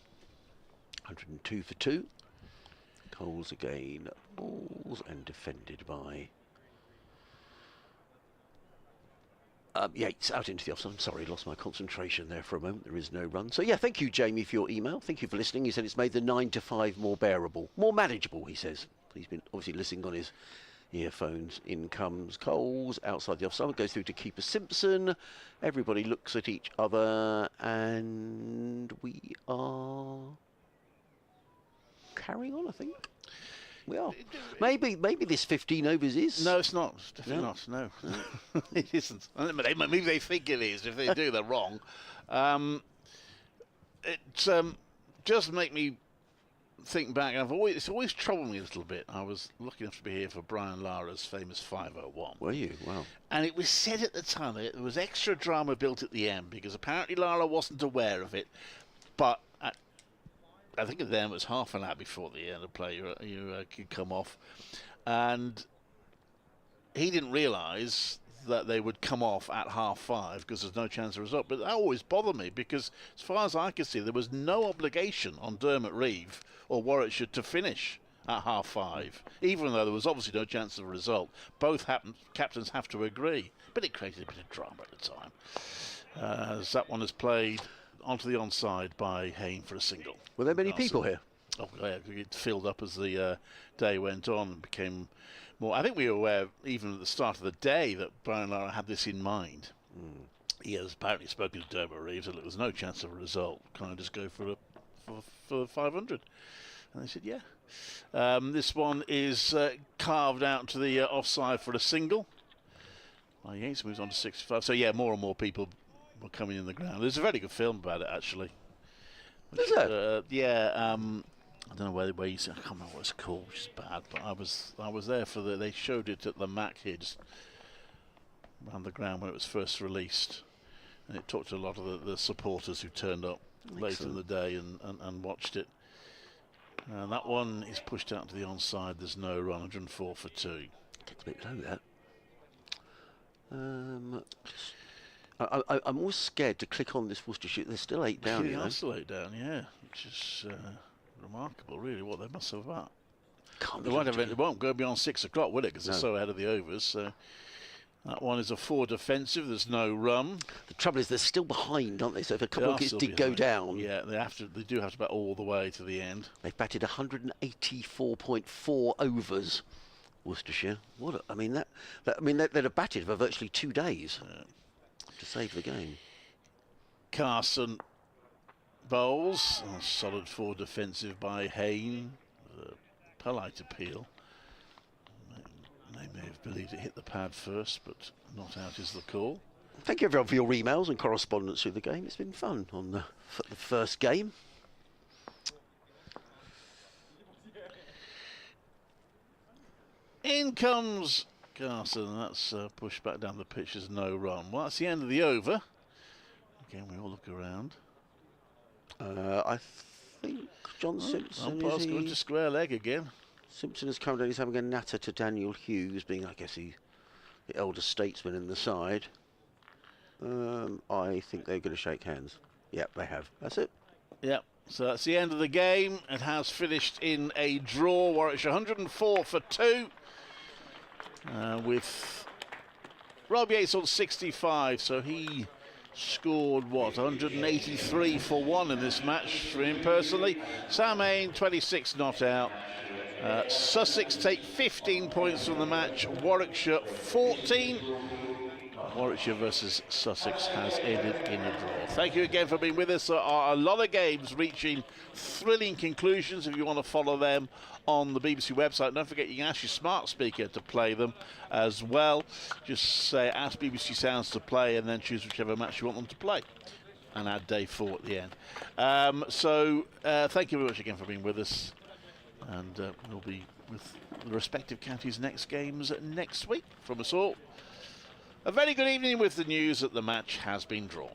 102 for 2. Coles again. Balls and defended by Yates out into the offside. I'm sorry, lost my concentration there for a moment. There is no run. So, yeah, thank you, Jamie, for your email. Thank you for listening. He said it's made the 9 to 5 more bearable, more manageable, he says. He's been obviously listening on his earphones. In comes Coles outside the offside. Goes through to keeper Simpson. Everybody looks at each other, and we are carrying on, I think. We are. Maybe this 15 overs is.
No, it's not. It's definitely not. No, it isn't. Maybe they think it is. If they do, they're wrong. It just make me think back. It's always troubled me a little bit. I was lucky enough to be here for Brian Lara's famous 501.
Were you? Wow.
And it was said at the time that there was extra drama built at the end because apparently Lara wasn't aware of it, but I think then it was half an hour before the end of play you could come off, and he didn't realise that they would come off at 5:30 because there's no chance of result. But that always bothered me because, as far as I could see, there was no obligation on Dermot Reeve or Warwickshire to finish at half-5, even though there was obviously no chance of a result. Both captains have to agree, but it created a bit of drama at the time. As that one is played onto the onside by Hayne for a single.
Were there many people here?
Oh, yeah, it filled up as the day went on and became more. I think we were aware, even at the start of the day, that Brian Lara had this in mind. He has apparently spoken to Dermot Reeves, and there was no chance of a result. Can I just go for 500? And they said, yeah. This one is carved out to the offside for a single. Yates moves on to 65. So, yeah, more and more people were coming in the ground. There's a very good film about it, actually.
Is there?
Yeah. I don't know where you see. I can't remember what it's called, which is bad. But I was there for they showed it at the Mac here, just around the ground when it was first released, and it talked to a lot of the supporters who turned up later in the day and watched it. And that one is pushed out to the onside. There's no run. 104 for 2.
Gets a bit low, that. I'm always scared to click on this Worcestershire. They're still 8 down.
They are still 8 down, yeah. Which is remarkable, really, what they must have about. It won't go beyond 6 o'clock, will it? Because they're so ahead of the overs. So that one is a 4 defensive. There's no run.
The trouble is they're still behind, aren't they? So if a couple of wickets did go down,
yeah, they do have to bat all the way to the end.
They've batted 184.4 overs. Worcestershire. They'd have batted for virtually 2 days to save the game.
Carson bowls. A solid 4 defensive by Hayne. The polite appeal. They may have believed it hit the pad first, but not out is the call.
Thank you everyone for your emails and correspondence through the game. It's been fun on the first game.
In comes Carson. That's pushed back down the pitch. There's no run. Well, that's the end of the over. Again, we all look around.
I think John Simpson
is going to square leg again.
Simpson is currently having a natter to Daniel Hughes, being, I guess, the elder statesman in the side. I think they're going to shake hands. Yep, they have. That's it.
Yep. So that's the end of the game. It has finished in a draw. Warwickshire 104 for 2. With Rob Yates on 65. So he scored, 183 for 1 in this match for him personally. Sam Hayne, 26 not out. Sussex take 15 points from the match. Warwickshire 14. Warwickshire versus Sussex has ended in a draw. Thank you again for being with us. There are a lot of games reaching thrilling conclusions. If you want to follow them on the BBC website, don't forget you can ask your smart speaker to play them as well. Just say ask BBC Sounds to play and then choose whichever match you want them to play and add day 4 at the end. Thank you very much again for being with us, and we'll be with the respective counties' next games next week. From us all, a very good evening with the news that the match has been drawn.